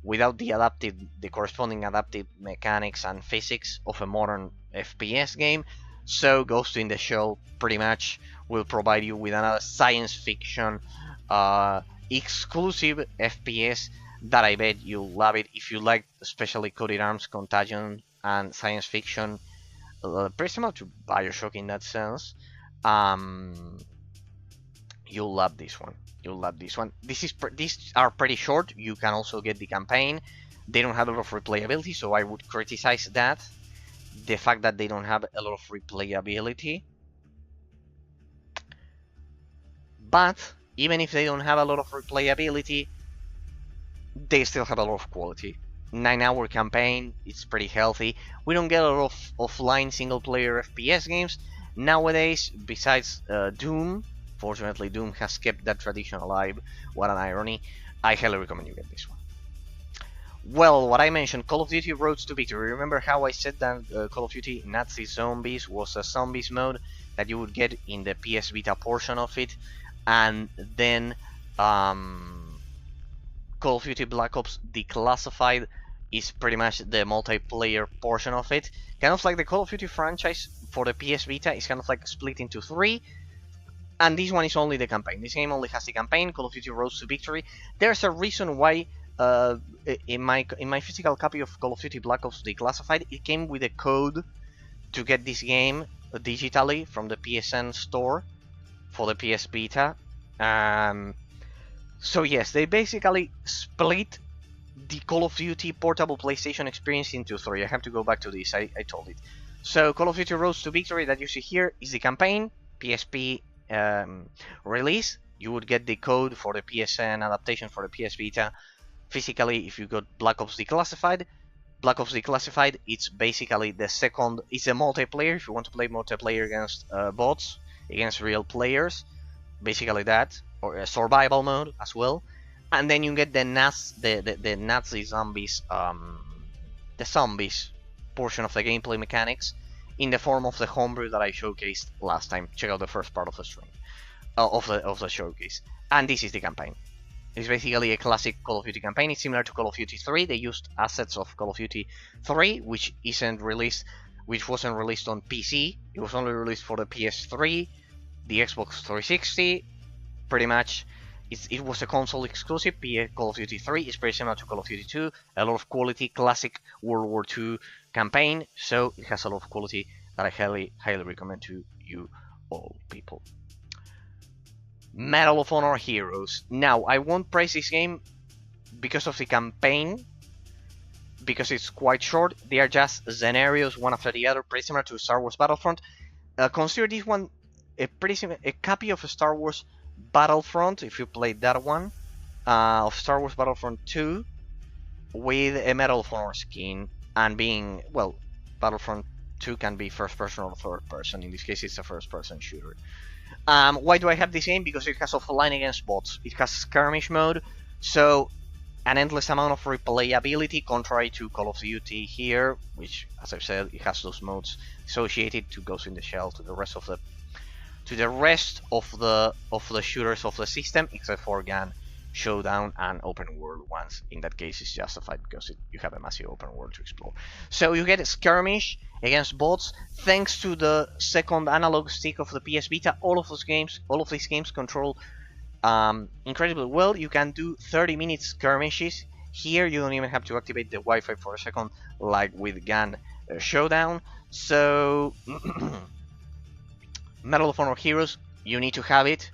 without the corresponding adaptive mechanics and physics of a modern FPS game. So Ghost in the Shell pretty much will provide you with another science fiction exclusive FPS that I bet you'll love it. If you like especially Coded Arms, Contagion and science fiction, pretty similar to Bioshock in that sense, you'll love this one. You'll love this one. These are pretty short. You can also get the campaign. They don't have a lot of replayability, so I would criticize that. The fact that they don't have a lot of replayability. But even if they don't have a lot of replayability, they still have a lot of quality. 9-hour campaign, it's pretty healthy. We don't get a lot of offline single-player FPS games nowadays, besides Doom. Fortunately, Doom has kept that tradition alive. What an irony. I highly recommend you get this one. Well, what I mentioned, Call of Duty Roads to Victory. Remember how I said that Call of Duty Nazi Zombies was a zombies mode that you would get in the PS Vita portion of it, and then Call of Duty Black Ops Declassified is pretty much the multiplayer portion of it. Kind of like the Call of Duty franchise for the PS Vita is kind of like split into three, and this one is only the campaign. This game only has the campaign, Call of Duty Roads to Victory. There's a reason why in my physical copy of Call of Duty Black Ops Declassified, it came with a code to get this game digitally from the PSN store for the PS Vita. So yes, they basically split the Call of Duty portable PlayStation experience into three. I have to go back to this, I told it. So Call of Duty Roads to Victory that you see here is the campaign, PSP release. You would get the code for the PSN adaptation for the PS Vita physically if you got Black Ops Declassified. Black Ops Declassified, it's basically the second, it's a multiplayer if you want to play multiplayer against bots, against real players, basically that, or a survival mode as well. And then you get the Nazi zombies, the zombies portion of the gameplay mechanics in the form of the homebrew that I showcased last time. Check out the first part of the stream, of the showcase. And this is the campaign. It's basically a classic Call of Duty campaign. It's similar to Call of Duty 3. They used assets of Call of Duty 3, which wasn't released on PC. It was only released for the PS3, the Xbox 360. Pretty much, it was a console exclusive. Call of Duty 3 is very similar to Call of Duty 2. A lot of quality, classic World War II campaign. So it has a lot of quality that I highly recommend to you all people. Medal of Honor Heroes. Now, I won't praise this game because of the campaign, because it's quite short. They are just scenarios, one after the other, pretty similar to Star Wars Battlefront. Consider this one a copy of Star Wars Battlefront, if you played that one, of Star Wars Battlefront 2, with a Medal of Honor skin, and being, well, Battlefront 2 can be first person or third person. In this case, it's a first person shooter. Why do I have this game? Because it has offline against bots. It has skirmish mode, so an endless amount of replayability, contrary to Call of Duty here, which, as I've said, it has those modes associated to Ghost in the Shell, to the rest of the shooters of the system, except for Gun, Showdown, and Open World ones. In that case, it's justified because you have a massive open world to explore. So you get a skirmish against bots thanks to the second analog stick of the PS Vita. All of these games control incredibly well. You can do 30-minute skirmishes. Here you don't even have to activate the Wi-Fi for a second, like with Gun Showdown. So Medal of Honor Heroes, you need to have it.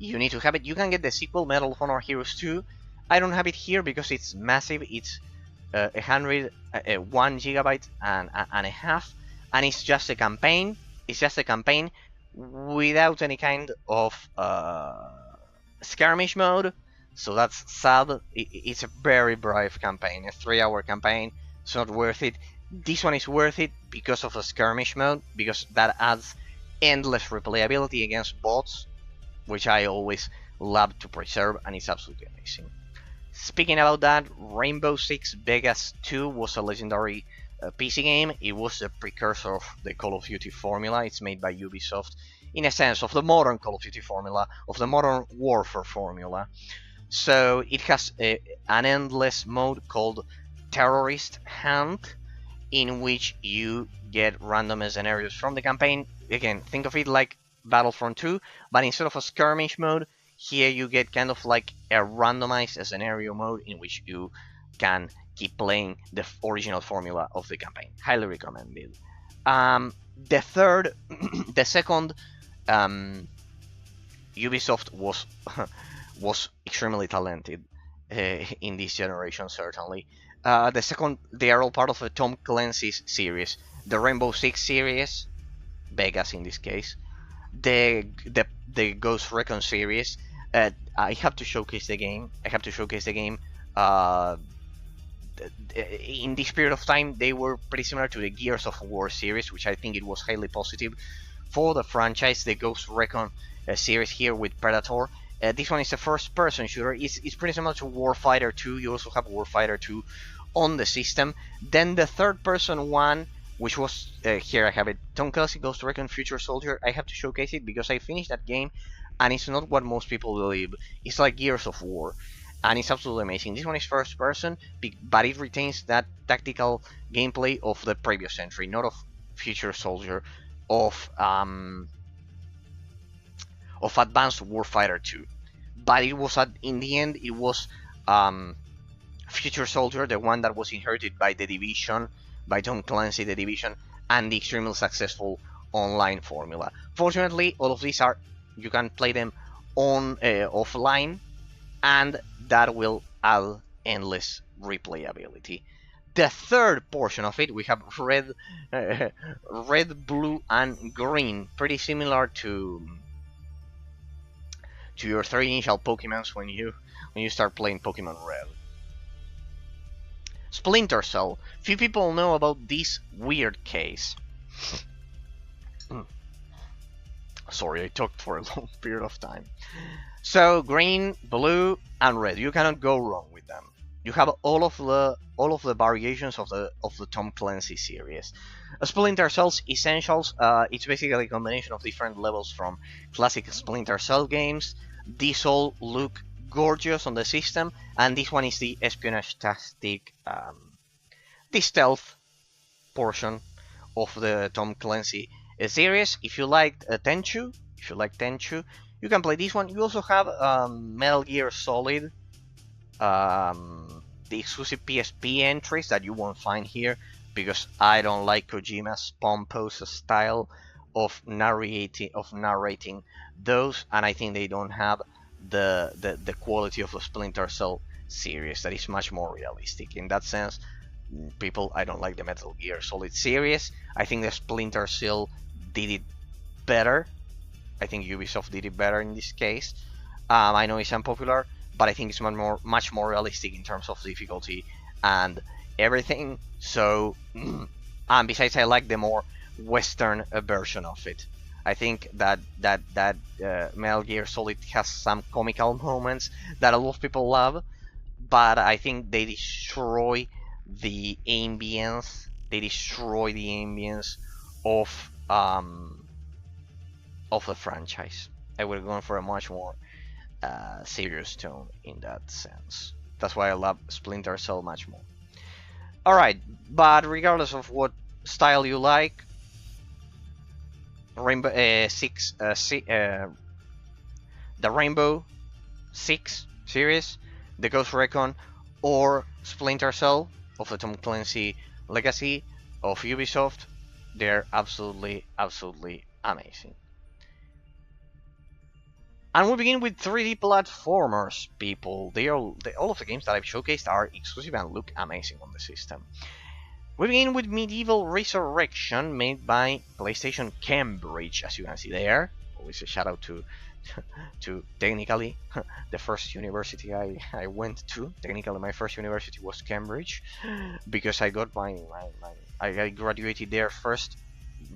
You can get the sequel, Medal of Honor Heroes 2. I don't have it here because it's massive. It's 1 gigabyte and a half, and it's just a campaign. It's just a campaign without any kind of skirmish mode. So that's sad. It's a very brief campaign, a 3-hour campaign. It's not worth it. This one is worth it because of the skirmish mode, because that adds endless replayability against bots, which I always love to preserve, and it's absolutely amazing. Speaking about that, Rainbow Six Vegas 2 was a legendary PC game. It was a precursor of the Call of Duty formula. It's made by Ubisoft, in a sense, of the modern Call of Duty formula, of the modern warfare formula. So it has an endless mode called Terrorist Hunt, in which you get random scenarios from the campaign. Again, think of it like Battlefront 2, but instead of a skirmish mode, here you get kind of like a randomized scenario mode in which you can keep playing the original formula of the campaign. Highly recommended. The second, Ubisoft was extremely talented in this generation, certainly. The second, they are all part of the Tom Clancy's series, the Rainbow Six series, Vegas in this case, the Ghost Recon series. I have to showcase the game. In this period of time, they were pretty similar to the Gears of War series, which I think it was highly positive for the franchise. The Ghost Recon series here with Predator. This one is a first-person shooter. It's pretty similar to Warfighter 2. You also have Warfighter 2 on the system. Then the third person one, which was here I have it, Tom Clancy Ghost Recon Future Soldier. I have to showcase it because I finished that game and it's not what most people believe. It's like Gears of War and it's absolutely amazing. This one is first person, but it retains that tactical gameplay of the previous entry, not of Future Soldier, of Advanced Warfighter 2. But it was in the end it was Future Soldier, the one that was inherited by The Division, by Tom Clancy, The Division, and the extremely successful online formula. Fortunately, all of these you can play them on offline, and that will add endless replayability. The third portion of it, we have red, blue, and green, pretty similar to your three initial Pokemons when you start playing Pokemon Red. Splinter Cell. Few people know about this weird case. Sorry, I talked for a long period of time. So green, blue, and red. You cannot go wrong with them. You have all of the variations of the Tom Clancy series. Splinter Cell's Essentials. It's basically a combination of different levels from classic Splinter Cell games. These all look gorgeous on the system, and this one is the espionage-tastic, the stealth portion of the Tom Clancy series. If you like Tenchu, you can play this one. You also have Metal Gear Solid, the exclusive PSP entries that you won't find here because I don't like Kojima's pompous style of narrating those, and I think they don't have the quality of the Splinter Cell series that is much more realistic. In that sense, I don't like the Metal Gear Solid series. I think the Splinter Cell did it better. I think Ubisoft did it better in this case. I know it's unpopular, but I think it's much more realistic in terms of difficulty and everything. So, and besides, I like the more Western version of it. I think that Metal Gear Solid has some comical moments that a lot of people love, but I think they destroy the ambience. Of the franchise. I would have gone for a much more serious tone in that sense. That's why I love Splinter Cell much more. Alright, but regardless of what style you like, Rainbow the Rainbow Six series, the Ghost Recon, or Splinter Cell of the Tom Clancy legacy of Ubisoft, they're absolutely amazing. And we begin with 3D platformers, people. All of the games that I've showcased are exclusive and look amazing on the system. We begin with Medieval Resurrection, made by PlayStation Cambridge, as you can see there. Always a shout out to technically the first university I went to. Technically, my first university was Cambridge, because I got I graduated there first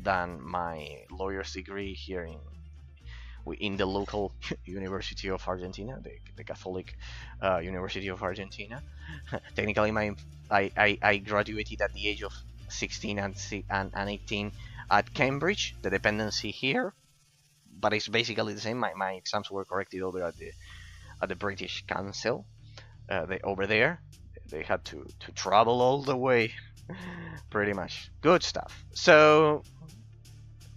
than my lawyer's degree here in the local University of Argentina, the Catholic University of Argentina. Technically, I graduated at the age of 16 and 18 at Cambridge, the dependency here, but it's basically the same. My exams were corrected over at the British Council. Over there, they had to travel all the way, pretty much. Good stuff. So,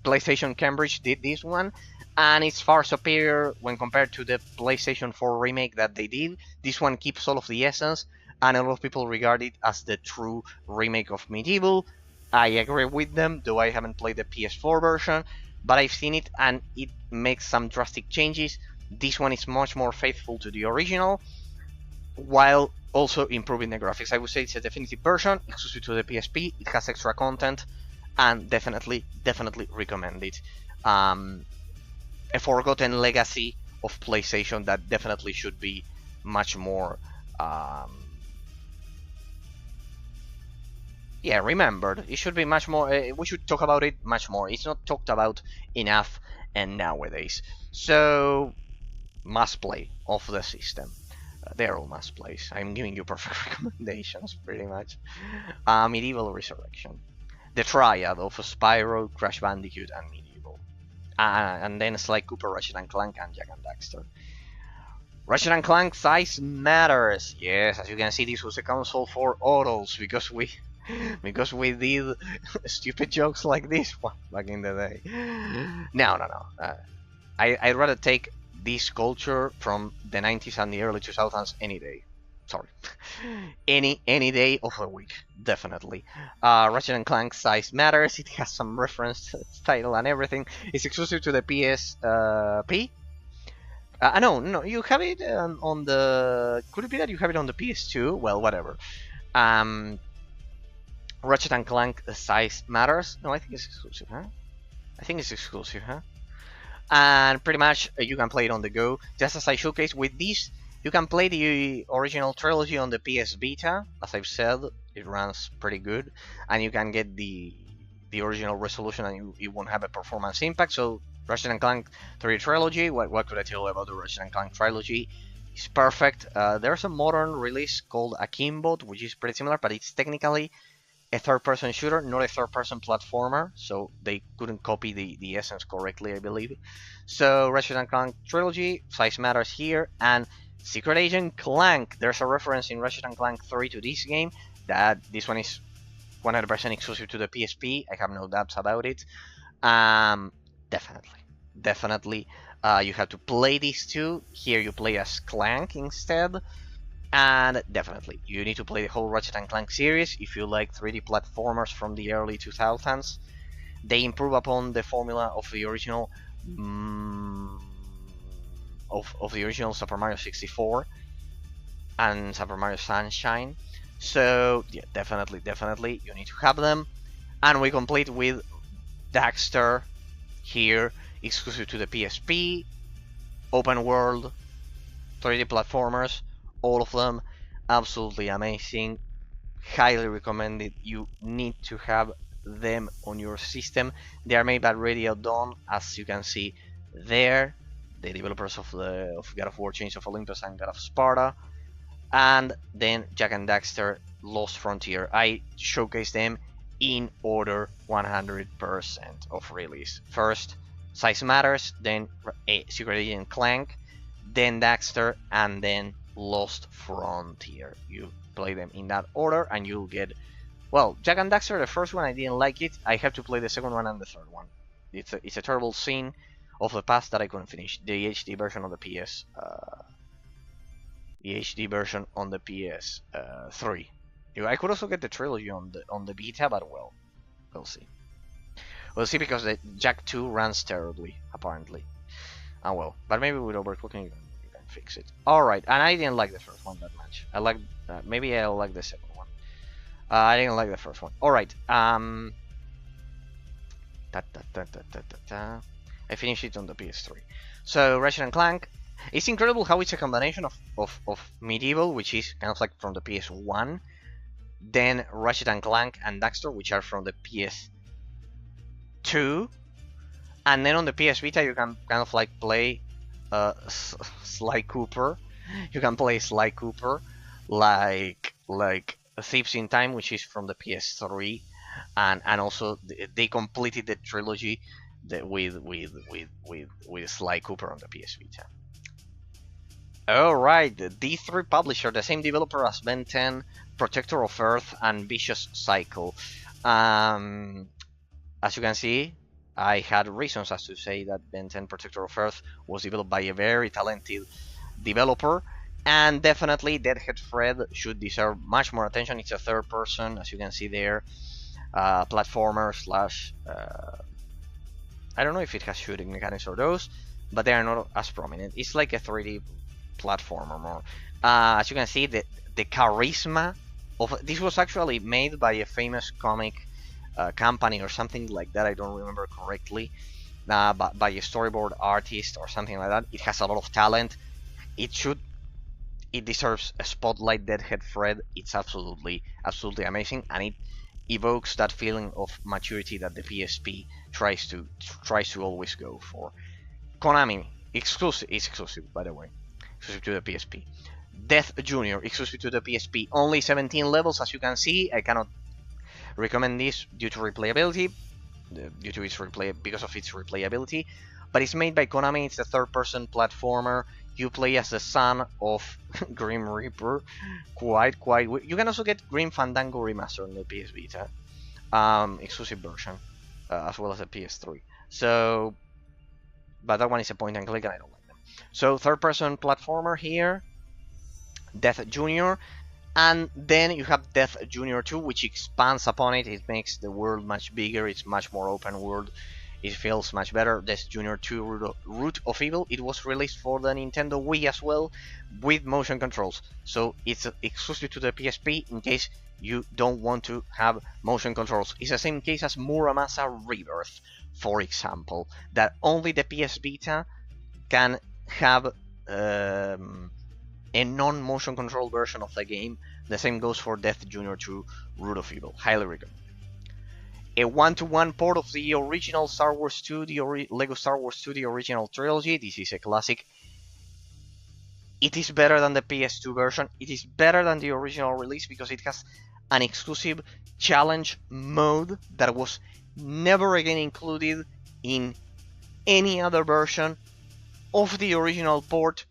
PlayStation Cambridge did this one, and it's far superior when compared to the PlayStation 4 remake that they did. This one keeps all of the essence, and a lot of people regard it as the true remake of Medieval. I agree with them, though I haven't played the PS4 version, but I've seen it and it makes some drastic changes. This one is much more faithful to the original, while also improving the graphics. I would say it's a definitive version, exclusive to the PSP. It has extra content, and definitely recommend it. A forgotten legacy of PlayStation that definitely should be much more remembered. It should be much more, we should talk about it much more. It's not talked about enough and nowadays. So, must play of the system. They're all must plays. I'm giving you perfect recommendations, pretty much. Medieval Resurrection. The triad of Spyro, Crash Bandicoot, and Medieval. And then Sly Cooper, Ratchet and Clank, and Jak and Daxter. Ratchet and Clank size matters. Yes, as you can see, this was a console for autos because we did stupid jokes like this one back in the day. No. I'd rather take this culture from the 90s and the early 2000s any day. Sorry, any day of the week, definitely. Ratchet and Clank size matters. It has some reference title and everything. It's exclusive to the PSP. No, you have it on the. Could it be that you have it on the PS2? Well, whatever. Ratchet and Clank size matters. No, I think it's exclusive, huh? I think it's exclusive, huh? And pretty much you can play it on the go. Just as I showcased with this, you can play the original trilogy on the PS Vita. As I've said, it runs pretty good, and you can get the original resolution, and you won't have a performance impact. So Ratchet and Clank 3 trilogy. What could I tell you about the Ratchet and Clank trilogy? It's perfect. There's a modern release called Akimbo, which is pretty similar, but it's technically a third-person shooter, not a third-person platformer, so they couldn't copy the essence correctly, I believe. So Ratchet and Clank trilogy, size matters here, and Secret Agent Clank. There's a reference in Ratchet and Clank 3 to this game, that this one is 100% exclusive to the PSP. I have no doubts about it. Definitely. You have to play these two. Here you play as Clank instead. And definitely, you need to play the whole Ratchet and Clank series if you like 3D platformers from the early 2000s. They improve upon the formula of the original of the original Super Mario 64 and Super Mario Sunshine. So yeah, definitely, you need to have them. And we complete with Daxter here, exclusive to the PSP, open world, 3D platformers. All of them absolutely amazing, highly recommended. You need to have them on your system. They are made by Radio Dawn, as you can see there, the developers of God of War, Chains of Olympus, and God of Sparta. And then Jak and Daxter, Lost Frontier. I showcased them in order 100% of release. First, size matters, then Secret Agent Clank, then Daxter, and then Lost Frontier. You play them in that order and you'll get, well, Jak and Daxter, the first one I didn't like it. I have to play the second one and the third one. It's a terrible scene of the past that I couldn't finish. The HD version on the PS3. I could also get the trilogy on the Vita, but well, we'll see. We'll see, because the Jak 2 runs terribly, apparently. Well, but maybe with overclocking you can fix it. Alright, and I didn't like the first one that much. I like maybe I'll like the second one. I didn't like the first one. Alright, I finished it on the PS3. So Ratchet and Clank, it's incredible how it's a combination of Medieval, which is kind of like from the PS1, then Ratchet and Clank and Daxter, which are from the PS2, and then on the PS Vita you can kind of like play Sly Cooper. You can play Sly Cooper like Thieves in Time, which is from the PS3, and also they completed the trilogy with Sly Cooper on the PS Vita. Alright, the D3 publisher, the same developer as Ben 10, Protector of Earth, and Vicious Cycle. As you can see, I had reasons as to say that Ben 10 Protector of Earth was developed by a very talented developer, and definitely Deadhead Fred should deserve much more attention. It's a third person, as you can see there, platformer slash I don't know if it has shooting mechanics or those, but they are not as prominent. It's like a 3D platformer more. As you can see, the charisma of this was actually made by a famous comic company or something like that. I don't remember correctly, but by a storyboard artist or something like that. It has a lot of talent. It deserves a spotlight. Deadhead Fred, it's absolutely amazing, and it evokes that feeling of maturity that the PSP tries to always go for. Konami, exclusive, by the way, exclusive to the PSP. Death Junior, exclusive to the PSP. Only 17 levels, as you can see. I cannot recommend this due to replayability, because of its replayability. But it's made by Konami. It's a third-person platformer. You play as the son of Grim Reaper. Quite. You can also get Grim Fandango Remastered on the PS Vita, exclusive version, as well as the PS3. So, but that one is a point and click, and I don't like them. So, third-person platformer here. Death Junior. And then you have Death Junior 2, which expands upon it. It makes the world much bigger. It's much more open world. It feels much better. Death Junior 2 Root of Evil. It was released for the Nintendo Wii as well, with motion controls. So it's exclusive to the PSP in case you don't want to have motion controls. It's the same case as Muramasa Rebirth, for example, that only the PS Vita can have a non-motion control version of the game. The same goes for Death Junior 2 Root of Evil. Highly recommend. A one-to-one port of the original Star Wars 2, the Lego Star Wars 2, the original trilogy. This is a classic. It is better than the PS2 version. It is better than the original release because it has an exclusive challenge mode that was never again included in any other version of the original port,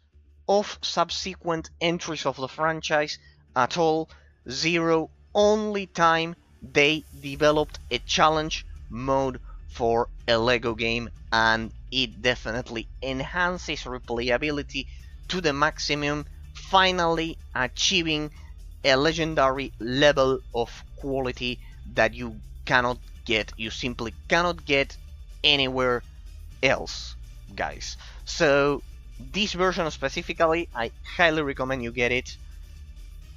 of subsequent entries of the franchise at all. Zero. Only time they developed a challenge mode for a Lego game, and it definitely enhances replayability to the maximum, finally achieving a legendary level of quality that you simply cannot get anywhere else, guys. So this version specifically, I highly recommend you get it.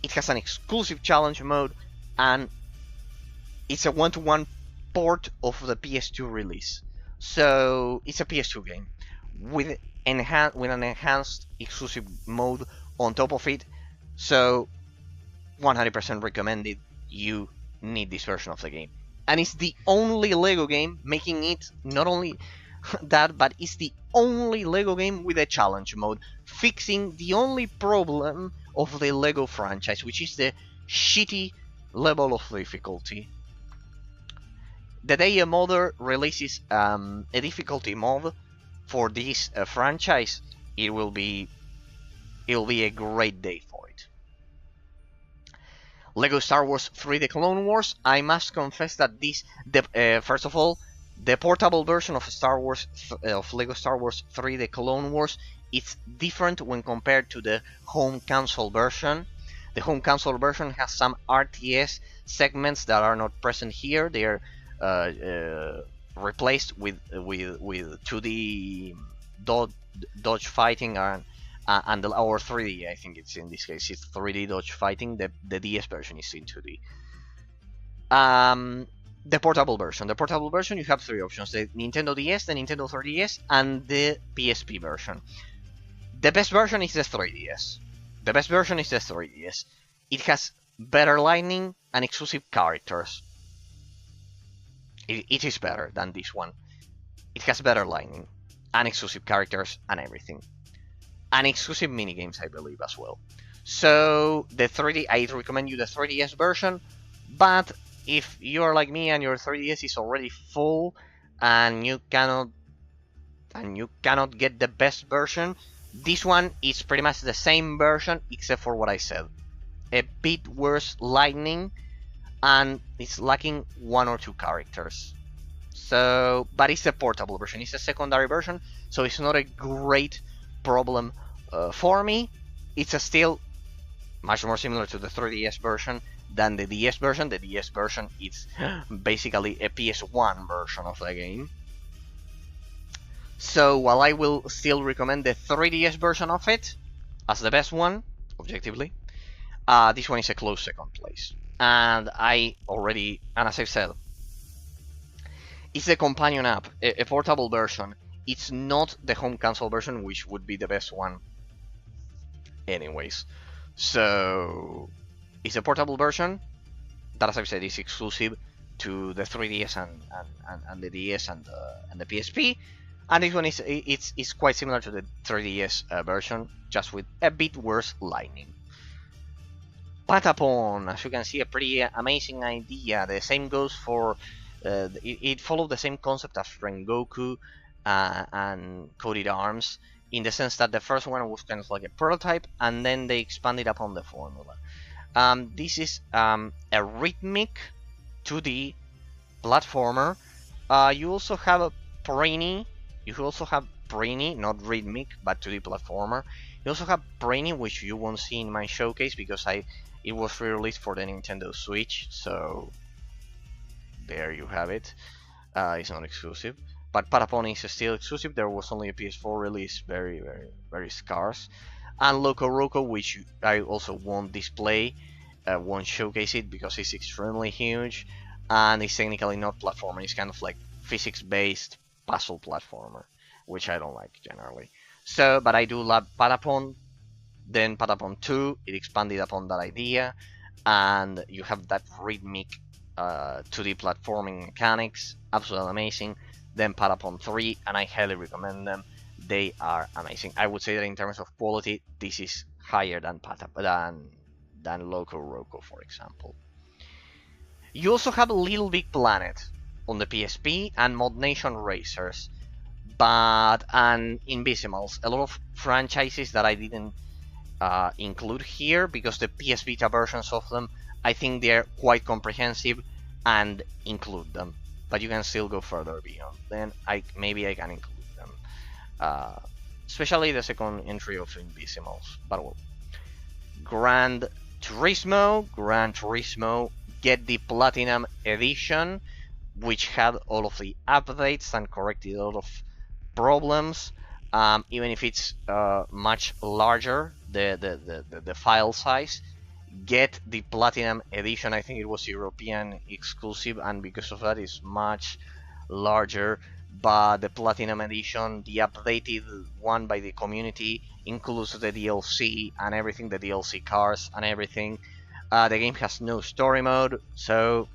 It has an exclusive challenge mode, and it's a one-to-one port of the PS2 release. So it's a PS2 game with an enhanced exclusive mode on top of it. So 100% recommended. You need this version of the game. And it's the only Lego game, making it not only that, but it's the only Lego game with a challenge mode, fixing the only problem of the Lego franchise, which is the shitty level of difficulty. The day a modder releases a difficulty mod for this franchise, it will be a great day for it. Lego Star Wars 3: The Clone Wars. I must confess that first of all, the portable version of Lego Star Wars 3: The Clone Wars, it's different when compared to the home console version. The home console version has some RTS segments that are not present here. They are replaced with 2D dodgefighting and our 3D. I think it's in this case it's 3D dodgefighting. The DS version is in 2D. The portable version. The portable version, you have three options: the Nintendo DS, the Nintendo 3DS, and the PSP version. The best version is the 3DS. The best version is the 3DS. It has better lighting and exclusive characters. It is better than this one. It has better lighting and exclusive characters and everything. And exclusive minigames, I believe, as well. So, I recommend you the 3DS version, but if you're like me and your 3DS is already full and you cannot get the best version, this one is pretty much the same version except for what I said. A bit worse lighting, and it's lacking one or two characters. So, but it's a portable version. It's a secondary version, so it's not a great problem for me. It's still much more similar to the 3DS version than the DS version. The DS version is basically a PS1 version of the game. So while I will still recommend the 3DS version of it as the best one, objectively, this one is a close second place. And as I've said, it's a companion app, a portable version. It's not the home console version, which would be the best one anyways. So it's a portable version that, as I've said, is exclusive to the 3DS and the DS and the PSP. And this one is quite similar to the 3DS version, just with a bit worse lighting. Patapon, as you can see, a pretty amazing idea. The same goes for it followed the same concept as Rengoku and Coded Arms, in the sense that the first one was kind of like a prototype, and then they expanded upon the formula. This is a rhythmic 2D platformer. You also have a Brainy. You also have Brainy, not rhythmic, but 2D platformer. You also have Brainy, which you won't see in my showcase because it was re-released for the Nintendo Switch. So there you have it. It's not exclusive, but Patapon is still exclusive. There was only a PS4 release, very, very, very scarce. And Loco Roco, which I also won't display, won't showcase it because it's extremely huge, and it's technically not platformer. It's kind of like physics-based puzzle platformer, which I don't like generally. So, but I do love Patapon. Then Patapon 2, it expanded upon that idea, and you have that rhythmic 2D platforming mechanics, absolutely amazing. Then Patapon 3, and I highly recommend them. They are amazing. I would say that in terms of quality, this is higher than Loco Roco, for example. You also have Little Big Planet on the PSP and Mod Nation Racers, and Invisimals, a lot of franchises that I didn't include here because the PS Vita versions of them, I think they're quite comprehensive and include them, but you can still go further beyond. Then maybe I can include them, especially the second entry of Invisimals. But well, Gran Turismo, get the Platinum Edition, which had all of the updates and corrected a lot of problems. Even if it's much larger, the file size, get the Platinum Edition. I think it was European exclusive, and because of that, it's much larger. But the Platinum Edition, the updated one by the community, includes the DLC and everything, the DLC cars and everything. The game has no story mode, so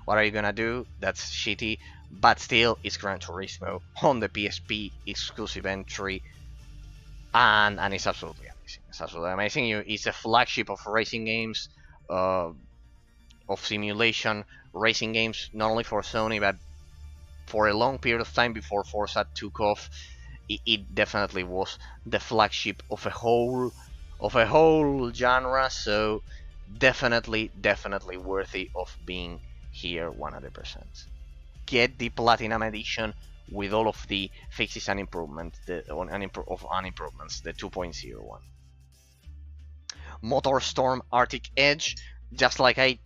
what are you gonna do? That's shitty. But still, it's Gran Turismo on the PSP exclusive entry, and it's absolutely amazing. It's absolutely amazing. It's a flagship of racing games, of simulation racing games, not only for Sony but for a long period of time before Forza took off. It definitely was the flagship of a whole genre. So definitely worthy of being here 100%. Get the Platinum Edition with all of the fixes and improvements, the 2.01. MotorStorm Arctic Edge, just like I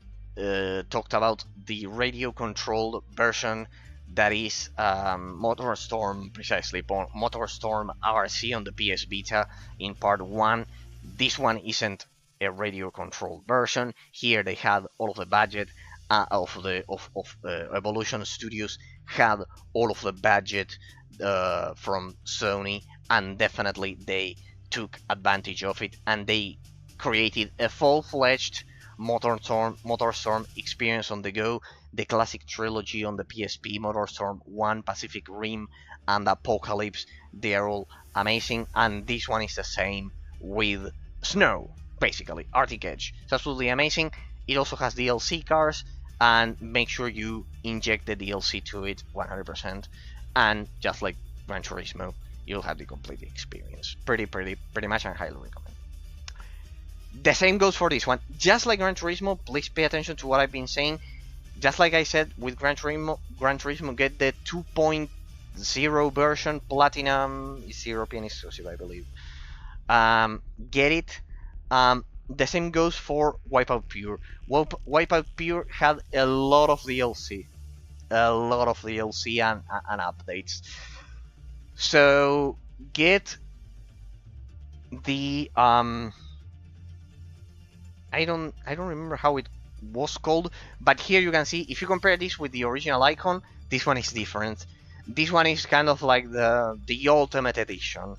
talked about the radio-controlled version that is MotorStorm, precisely, MotorStorm RC on the PS Vita in part 1. This one isn't a radio-controlled version. Here they had all of the budget of Evolution Studios, had all of the budget from Sony, and definitely they took advantage of it, and they created a full-fledged MotorStorm experience on the go. The classic trilogy on the PSP, MotorStorm 1, Pacific Rim, and Apocalypse, they are all amazing, and this one is the same with Snow, basically, Arctic Edge. It's absolutely amazing. It also has DLC cars, and make sure you inject the DLC to it 100%, and just like Gran Turismo, you'll have the complete experience. Pretty much, and highly recommend. The same goes for this one. Just like Gran Turismo, please pay attention to what I've been saying. Just like I said with Gran Turismo, get the 2.0 version. Platinum is European exclusive, I believe. Get it. The same goes for Wipeout Pure. Wipeout Pure had a lot of DLC. And updates. So get the I don't remember how it was called, but here you can see, if you compare this with the original icon, this one is different. This one is kind of like the Ultimate Edition.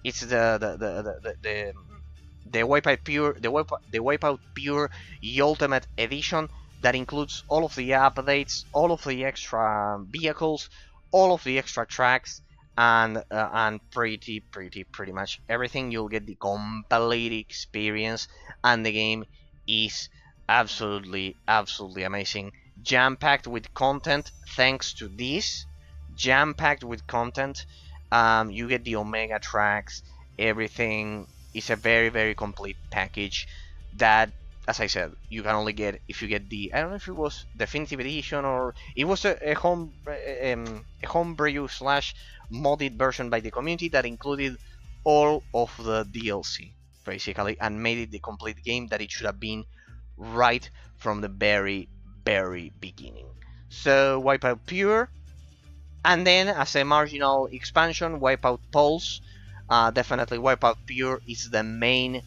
It's the Wipeout Pure Ultimate Edition that includes all of the updates, all of the extra vehicles, all of the extra tracks, and pretty much everything. You'll get the complete experience, and the game is absolutely amazing, jam-packed with content. Thanks to this, jam-packed with content, you get the Omega tracks, everything is a very complete package that, as I said, you can only get if you get the, I don't know if it was definitive edition or it was a homebrew slash modded version by the community that included all of the DLC basically and made it the complete game that it should have been right from the very beginning. So Wipeout Pure, and then as a marginal expansion, Wipeout Pulse. Definitely Wipeout Pure is the main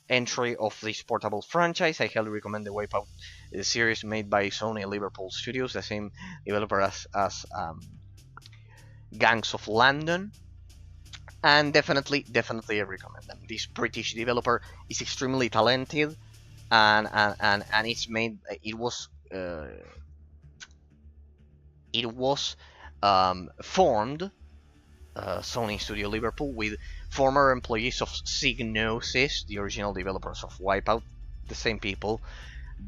entry of this portable franchise. I highly recommend the Wipeout series made by Sony Liverpool Studios, the same developer as Gangs of London. And definitely I recommend them. This British developer is extremely talented, and it's made. It was formed, Sony Studio Liverpool, with former employees of Psygnosis, the original developers of Wipeout, the same people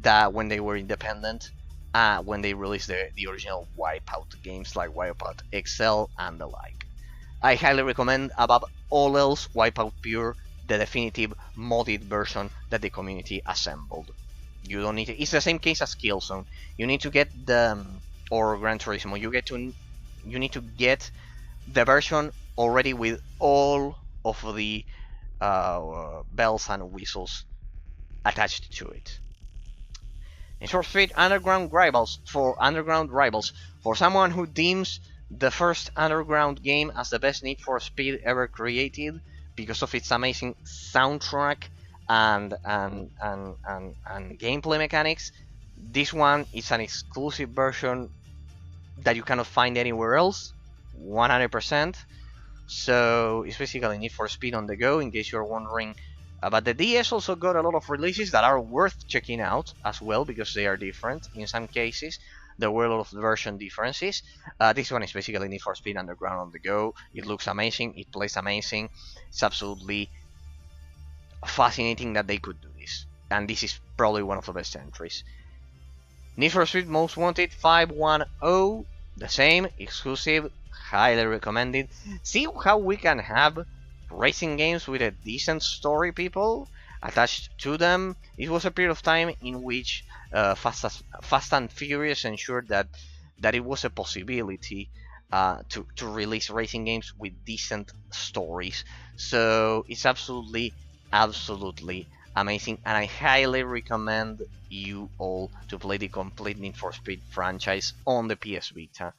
that when they were independent, when they released the original Wipeout games like Wipeout XL and the like. I highly recommend above all else Wipeout Pure, the definitive modded version that the community assembled. You don't need to, it's the same case as Killzone. You need to get the or Gran Turismo. You need to get the version already with all of the bells and whistles attached to it. Need for Speed Underground Rivals. For someone who deems the first Underground game as the best Need for Speed ever created because of its amazing soundtrack and gameplay mechanics, this one is an exclusive version that you cannot find anywhere else, 100%. So it's basically Need for Speed on the go, in case you're wondering. But the DS also got a lot of releases that are worth checking out as well, because they are different in some cases. There were a lot of version differences. This one is basically Need for Speed Underground on the go. It looks amazing, it plays amazing. It's absolutely fascinating that they could do this. And this is probably one of the best entries. Need for Speed Most Wanted 510, the same, exclusive, highly recommended. See how we can have racing games with a decent story, people, attached to them. It was a period of time in which Fast and Furious ensured that it was a possibility to release racing games with decent stories. So it's absolutely amazing, and I highly recommend you all to play the complete Need for Speed franchise on the PS Vita.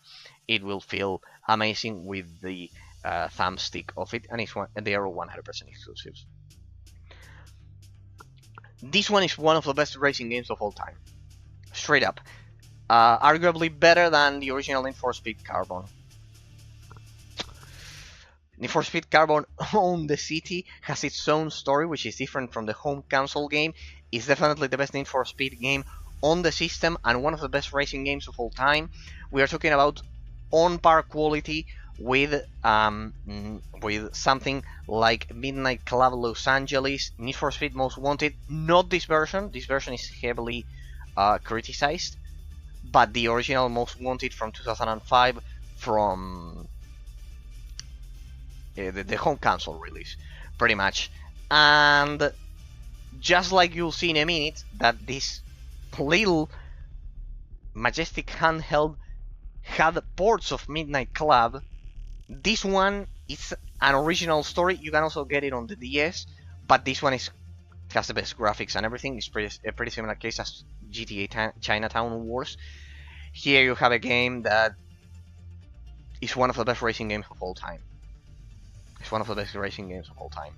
It will feel amazing with the thumbstick of it, and they are 100% exclusives. This one is one of the best racing games of all time. Straight up. Arguably better than the original Need for Speed Carbon. Need for Speed Carbon on the City has its own story, which is different from the home console game. It's definitely the best Need for Speed game on the system and one of the best racing games of all time. We are talking about on-par quality with something like Midnight Club Los Angeles, Need for Speed Most Wanted. Not this version. This version is heavily criticized, but the original Most Wanted from 2005 from the home console release, pretty much. And just like you'll see in a minute, that this little majestic handheld had ports of Midnight Club. This one is an original story. You can also get it on the DS, but this one has the best graphics and everything. It's a pretty similar case as GTA Chinatown Wars. Here you have a game that is one of the best racing games of all time. It's one of the best racing games of all time.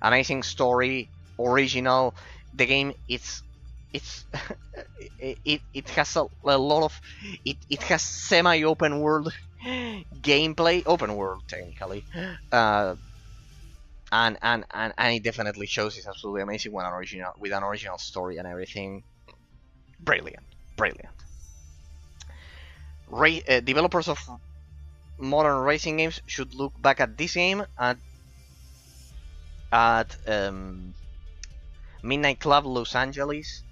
Amazing story, original. The game it has a lot of it has semi-open world gameplay, open world technically, and it definitely shows it's absolutely amazing with an original story and everything. Brilliant. Developers of modern racing games should look back at this game at Midnight Club Los Angeles,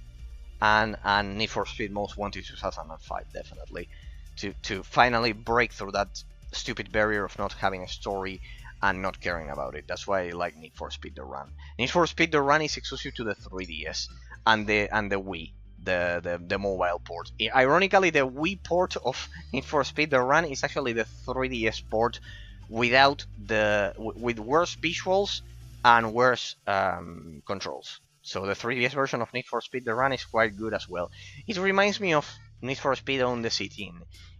and Need for Speed Most Wanted 2005, definitely, to finally break through that stupid barrier of not having a story and not caring about it. That's why I like Need for Speed The Run. Need for Speed The Run is exclusive to the 3DS and the Wii, the mobile port. Ironically, the Wii port of Need for Speed The Run is actually the 3DS port without with worse visuals and worse controls. So the 3DS version of Need for Speed The Run is quite good as well. It reminds me of Need for Speed on the City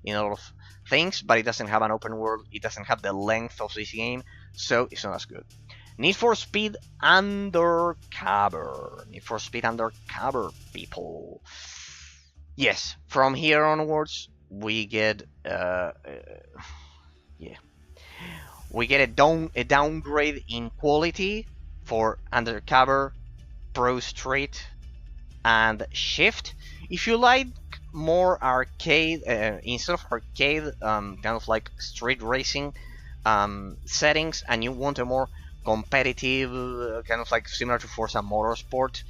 in a lot of things, but it doesn't have an open world. It doesn't have the length of this game, so it's not as good. Need for Speed Undercover. Need for Speed Undercover, people. Yes, from here onwards, we get we get a downgrade in quality for Undercover, Pro Street, and Shift. If you like more arcade, instead of arcade, kind of like street racing settings, and you want a more competitive, kind of like similar to Forza Motorsport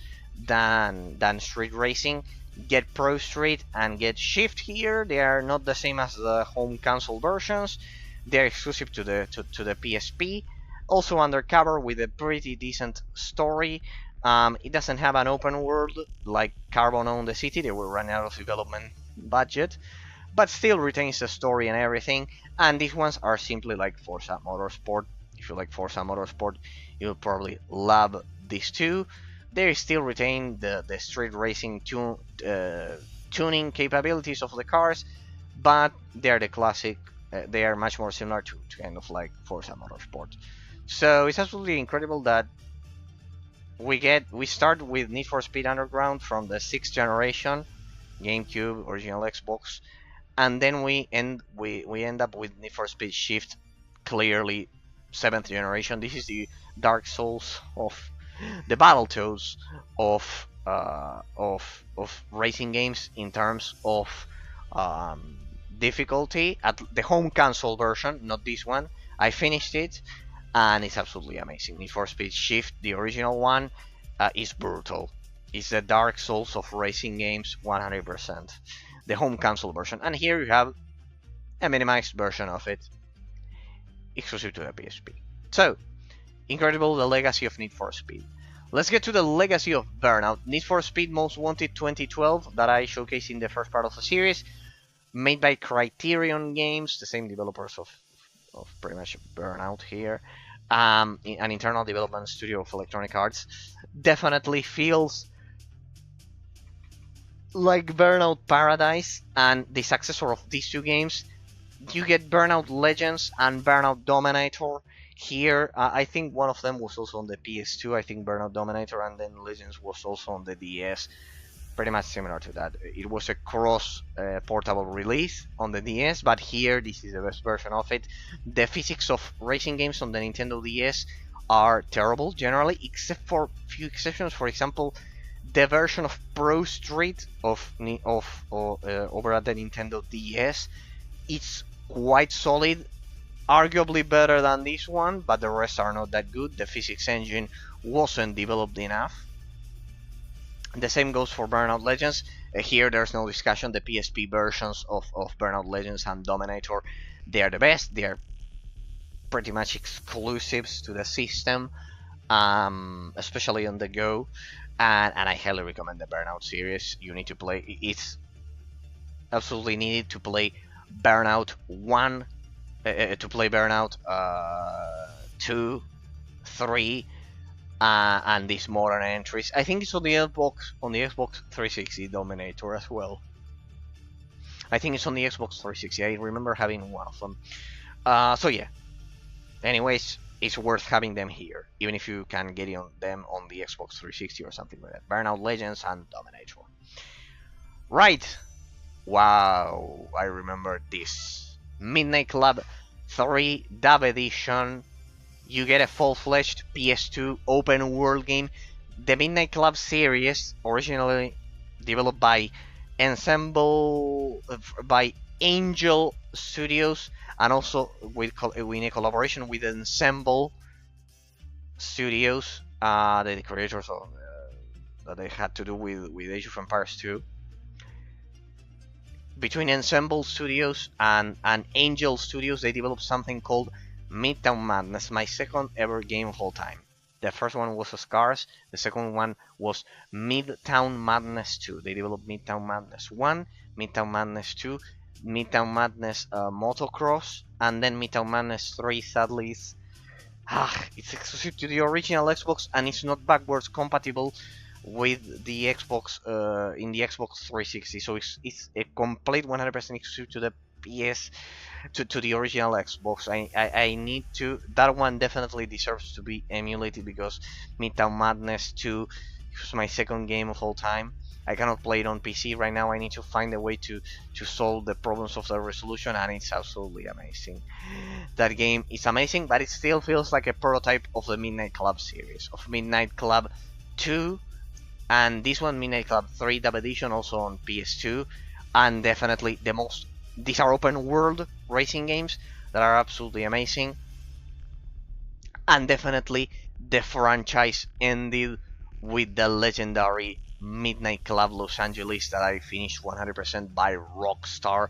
than street racing, get Pro Street and get Shift here. They are not the same as the home console versions. They're exclusive to the PSP. Also Undercover with a pretty decent story. It doesn't have an open world like Carbon on the City. They were running out of development budget, but still retains the story and everything. And these ones are simply like Forza Motorsport. If you like Forza Motorsport, you'll probably love these two. They still retain the street racing tuning capabilities of the cars, but they're the classic. They are much more similar to kind of like Forza Motorsport. So it's absolutely incredible that we start with Need for Speed Underground from the 6th generation, GameCube, original Xbox, and then we end up with Need for Speed Shift, clearly 7th generation. This is the Dark Souls of the Battletoads of racing games in terms of difficulty. At the home console version, not this one. I finished it, and it's absolutely amazing. Need for Speed Shift, the original one, is brutal. It's the Dark Souls of racing games, 100%. The home console version, and here you have a minimized version of it, exclusive to the PSP. So, incredible, the legacy of Need for Speed. Let's get to the legacy of Burnout. Need for Speed Most Wanted 2012 that I showcased in the first part of the series, made by Criterion Games, the same developers of pretty much Burnout here, an internal development studio of Electronic Arts. Definitely feels like Burnout Paradise, and the successor of these two games. You get Burnout Legends and Burnout Dominator here. I think one of them was also on the PS2. I think Burnout Dominator, and then Legends was also on the DS. Pretty much similar to that. It was a cross portable release on the DS, but here this is the best version of it. The physics of racing games on the Nintendo DS are terrible generally, except for few exceptions. For example, the version of Pro Street over at the Nintendo DS, it's quite solid, arguably better than this one, but the rest are not that good. The physics engine wasn't developed enough. The same goes for Burnout Legends. Here there's no discussion. The PSP versions of Burnout Legends and Dominator, they are the best. They are pretty much exclusives to the system, especially on the go. And I highly recommend the Burnout series. You need to play. It's absolutely needed to play Burnout 1, to play Burnout 2, 3, and these modern entries. I think it's on the Xbox 360 Dominator as well. I think it's on the Xbox 360. I remember having one of them. So yeah. Anyways, it's worth having them here, even if you can get them on the Xbox 360 or something like that. Burnout Legends and Dominator. Right. Wow, I remember this. Midnight Club 3 Dub Edition. You get a full-fledged PS2 open world game. The Midnight Club series, originally developed by Angel Studios, and also in a collaboration with Ensemble Studios, the creators of that they had to do with Age of Empires 2. Between Ensemble Studios and Angel Studios, they developed something called Midtown Madness, my second ever game of all time. The first one was Scars, the second one was Midtown Madness 2. They developed Midtown Madness 1, Midtown Madness 2, Midtown Madness Motocross, and then Midtown Madness 3 sadly it's exclusive to the original Xbox and it's not backwards compatible with the Xbox in the Xbox 360. So it's a complete 100% exclusive to the PS to the original Xbox. I need to. That one definitely deserves to be emulated because Midtown Madness 2 was my second game of all time. I cannot play it on PC right now. I need to find a way to solve the problems of the resolution, and it's absolutely amazing. That game is amazing, but it still feels like a prototype of the Midnight Club series, of Midnight Club 2, and this one, Midnight Club 3 Dub Edition, also on PS2, and definitely the most. These are open world racing games that are absolutely amazing, and definitely the franchise ended with the legendary Midnight Club Los Angeles that I finished 100% by Rockstar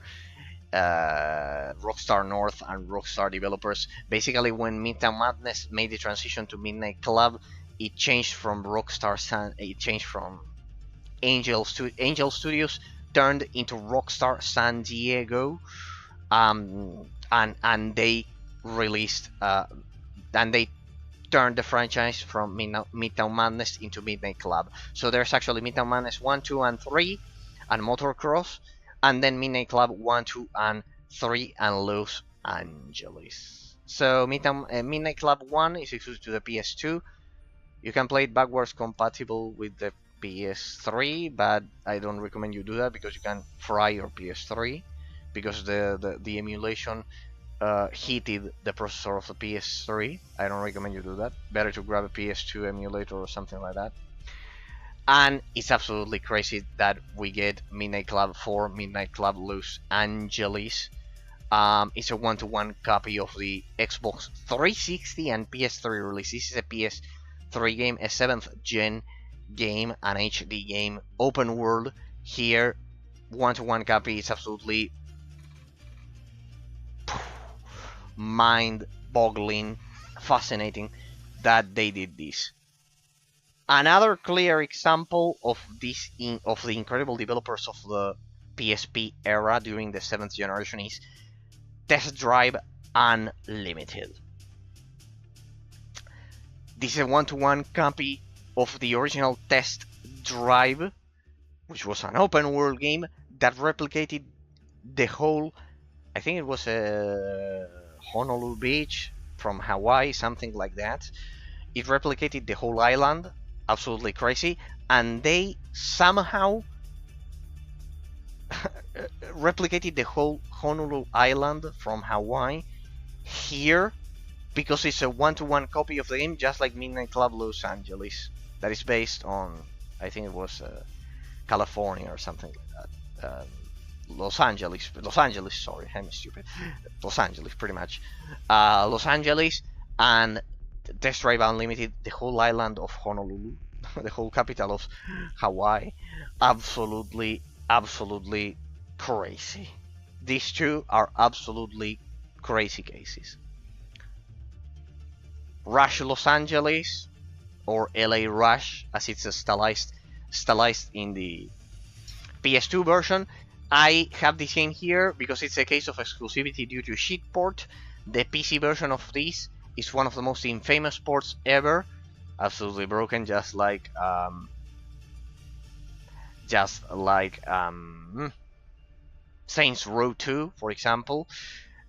North and Rockstar developers. Basically, when Midtown Madness made the transition to Midnight Club, it changed from Angel Studios turned into Rockstar San Diego, and they released and they turned the franchise from Midtown Madness into Midnight Club. So there's actually Midtown Madness 1, 2, and 3, and Motocross, and then Midnight Club 1, 2, and 3, and Los Angeles. So Midnight Club 1 is exclusive to the PS2. You can play it backwards compatible with the PS3, but I don't recommend you do that because you can fry your PS3 because the emulation heated the processor of the PS3. I don't recommend you do that. Better to grab a PS2 emulator or something like that. And it's absolutely crazy that we get Midnight Club 4, Midnight Club Los Angeles. It's a one-to-one copy of the Xbox 360 and PS3 release. This is a PS3 game, a 7th gen game, an HD game, open world. Here, one-to-one copy is absolutely mind-boggling, fascinating that they did this. Another clear example of this of the incredible developers of the PSP era during the 7th generation is Test Drive Unlimited. This is a one-to-one copy of the original Test Drive, which was an open world game that replicated the whole, I think it was a Honolulu Beach from Hawaii, something like that. It replicated the whole island, absolutely crazy, and they somehow replicated the whole Honolulu Island from Hawaii here because it's a one-to-one copy of the game, just like Midnight Club Los Angeles, that is based on, I think it was California or something like that. Los Angeles, sorry, I'm stupid. Los Angeles, pretty much. Los Angeles and Test Drive Unlimited, the whole island of Honolulu, the whole capital of Hawaii. Absolutely crazy. These two are absolutely crazy cases. Rush Los Angeles, or LA Rush, as it's stylized in the PS2 version. I have this game here because it's a case of exclusivity due to cheat port. The PC version of this is one of the most infamous ports ever. Absolutely broken, just like Saints Row 2, for example.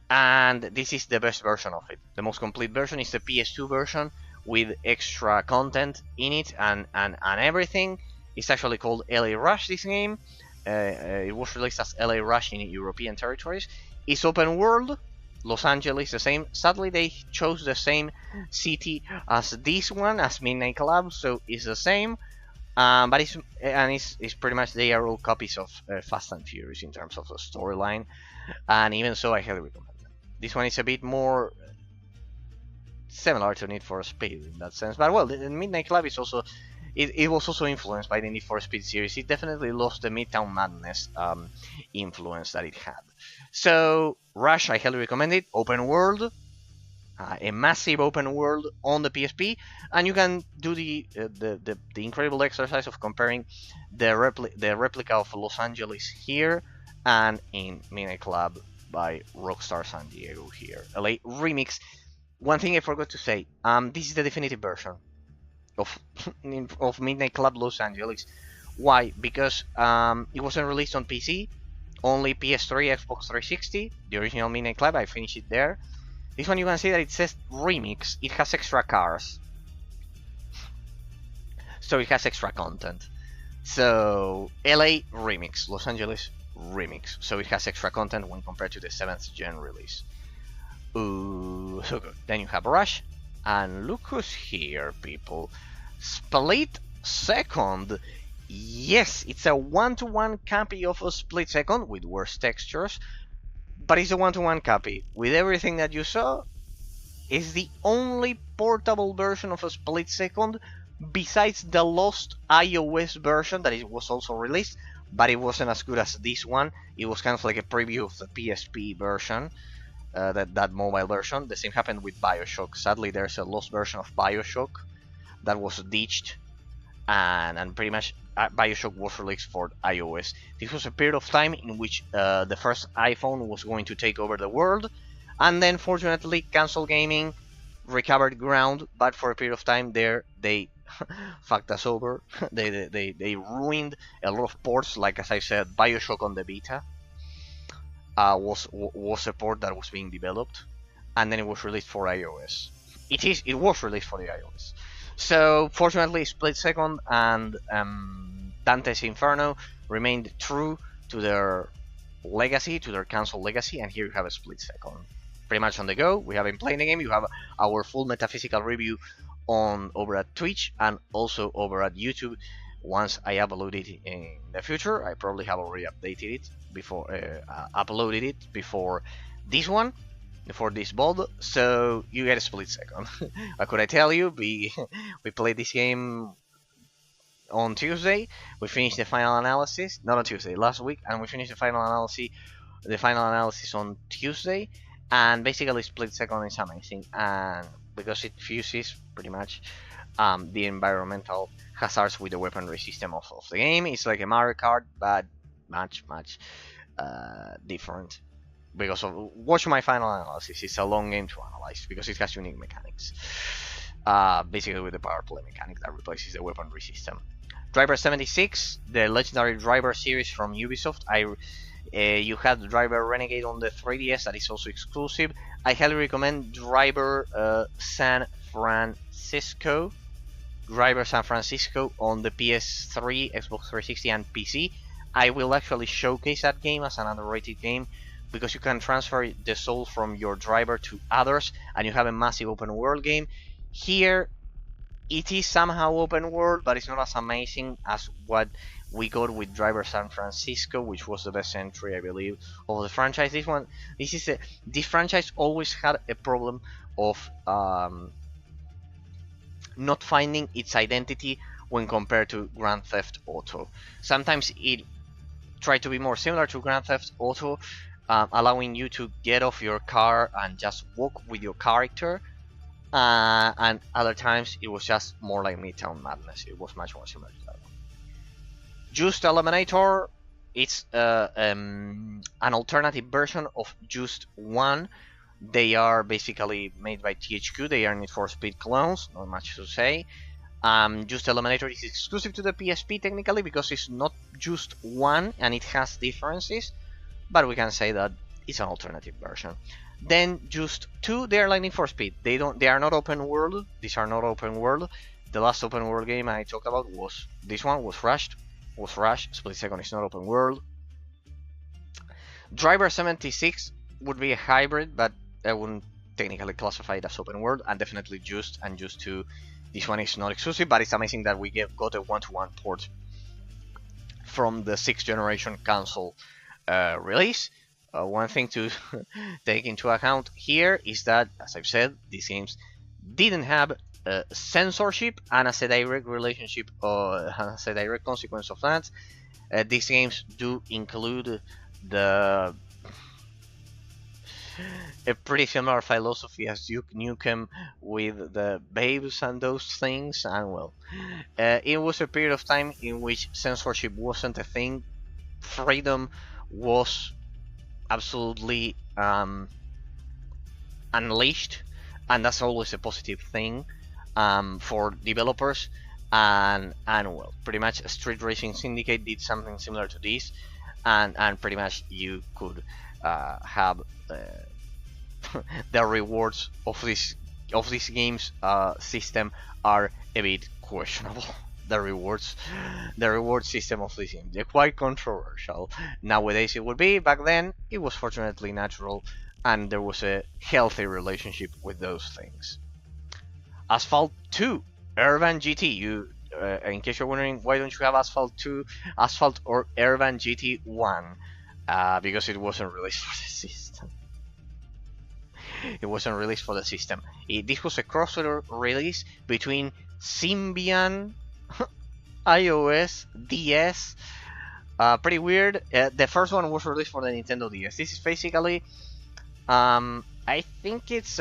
And this is the best version of it. The most complete version is the PS2 version with extra content in it and everything. It's actually called LA Rush, this game. It was released as LA Rush in European territories. It's open world. Los Angeles the same. Sadly, they chose the same city as this one, as Midnight Club, so it's the same. But it's pretty much, they are all copies of Fast and Furious in terms of the storyline, and even so, I highly recommend them. This one is a bit more similar to Need for Speed in that sense, but well, the Midnight Club is also it was also influenced by the Need for Speed series. It definitely lost the Midtown Madness influence that it had. So Rush, I highly recommend it. Open world, a massive open world on the PSP, and you can do the incredible exercise of comparing the replica of Los Angeles here and in Midnight Club by Rockstar San Diego here. LA Remix. One thing I forgot to say, this is the definitive version of of Midnight Club Los Angeles. Why? Because it wasn't released on PC, only PS3, Xbox 360. The original Midnight Club, I finished it there. This one you can see that it says Remix. It has extra cars, so it has extra content. So LA Remix, Los Angeles Remix. So it has extra content when compared to the 7th gen release. Ooh, so good. Then you have Rush, and look who's here, people. Split Second. Yes, it's a one-to-one copy of a Split Second with worse textures, but it's a one-to-one copy. With everything that you saw, it's the only portable version of a Split Second besides the lost iOS version that it was also released, but it wasn't as good as this one. It was kind of like a preview of the PSP version. That mobile version. The same happened with Bioshock. Sadly, there's a lost version of Bioshock that was ditched, and pretty much Bioshock was released for iOS. This was a period of time in which the first iPhone was going to take over the world, and then fortunately console gaming recovered ground, but for a period of time there they fucked us over. they ruined a lot of ports, like as I said, Bioshock on the Vita. Was a port that was being developed, and then it was released for iOS. It was released for the iOS. So fortunately, Split Second and Dante's Inferno remained true to their legacy, to their console legacy, and here you have a Split Second, pretty much on the go. We have been playing the game. You have our full metaphysical review over at Twitch and also over at YouTube. Once I upload it in the future, I probably have already updated it before, uploaded it before this one, before this build. So you get a Split Second. What could I tell you? We played this game on Tuesday. We finished the final analysis, not on Tuesday, last week, and we finished the final analysis on Tuesday. And basically, Split Second is amazing, and because it fuses pretty much the environmental hazards with the weaponry system of the game. It's like a Mario Kart, but much different. Because of watch my final analysis. It's a long game to analyze because it has unique mechanics. Basically with the power play mechanic that replaces the weaponry system. Driver 76, the legendary driver series from Ubisoft. You had Driver Renegade on the 3DS, that is also exclusive. I highly recommend Driver San Francisco. Driver San Francisco on the PS3, Xbox 360 and PC. I will actually showcase that game as an underrated game because you can transfer the soul from your driver to others and you have a massive open world game. Here it is somehow open world, but it's not as amazing as what we got with Driver San Francisco, which was the best entry, I believe, of the franchise. This franchise always had a problem of not finding its identity when compared to Grand Theft Auto. Sometimes it tried to be more similar to Grand Theft Auto, allowing you to get off your car and just walk with your character, and other times it was just more like Midtown Madness. It was much more similar to that one. Just Eliminator, it's an alternative version of Just 1. They are basically made by THQ. They are Need for Speed clones, not much to say. Just Eliminator is exclusive to the PSP technically because it's not Just 1 and it has differences, but we can say that it's an alternative version. Then Just 2, they are like Need for Speed. They are not open world. These are not open world. The last open world game I talked about was this one, was Rush. Split Second is not open world. Driver 76 would be a hybrid, but I wouldn't technically classify it as open world, and definitely Just and Just 2. This one is not exclusive, but it's amazing that we got a one-to-one port from the 6th generation console release. One thing to take into account here is that, as I've said, these games didn't have censorship, and as a direct relationship or as a direct consequence of that, these games do include the a pretty similar philosophy as Duke Nukem with the babes and those things. And well, it was a period of time in which censorship wasn't a thing. Freedom was absolutely unleashed, and that's always a positive thing for developers. And well, pretty much Street Racing Syndicate did something similar to this, and pretty much you could have the rewards of this game's system are a bit questionable. The reward system of this game, they're quite controversial. Nowadays it would be, back then it was fortunately natural, and there was a healthy relationship with those things. Asphalt 2, Urban GT. In case you're wondering, why don't you have Asphalt 2, Asphalt or Urban GT 1? Because it wasn't released for the system. It wasn't released for the system. This was a crossover release between Symbian, iOS, DS. Pretty weird. The first one was released for the Nintendo DS. This is basically, I think it's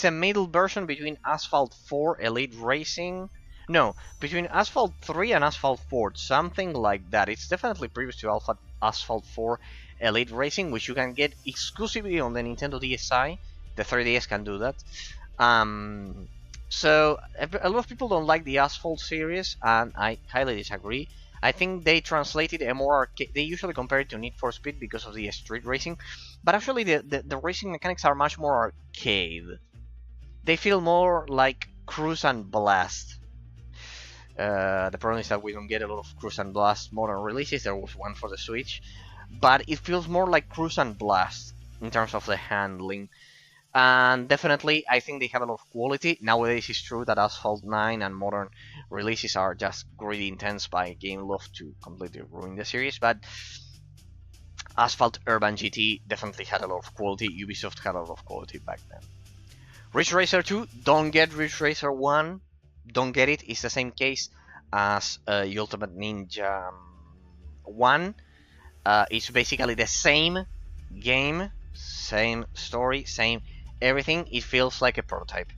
a middle version between Asphalt 4 Elite Racing. No, between Asphalt 3 and Asphalt 4, something like that. It's definitely previous to Asphalt 4 Elite Racing, which you can get exclusively on the Nintendo DSi. The 3DS can do that. So a lot of people don't like the Asphalt series, and I highly disagree. I think they translated a more they usually compare it to Need for Speed because of the street racing, but actually the racing mechanics are much more arcade. They feel more like Cruise and Blast. The problem is that we don't get a lot of Cruise and Blast modern releases. There was one for the Switch, but it feels more like Cruise and Blast in terms of the handling. And definitely, I think they have a lot of quality. Nowadays, it's true that Asphalt 9 and modern releases are just greedy intense by Game Love to completely ruin the series, but Asphalt Urban GT definitely had a lot of quality. Ubisoft had a lot of quality back then. Ridge Racer 2, don't get Ridge Racer 1. Don't get it. It's the same case as Ultimate Ninja 1. It's basically the same game, same story, same everything. It feels like a prototype.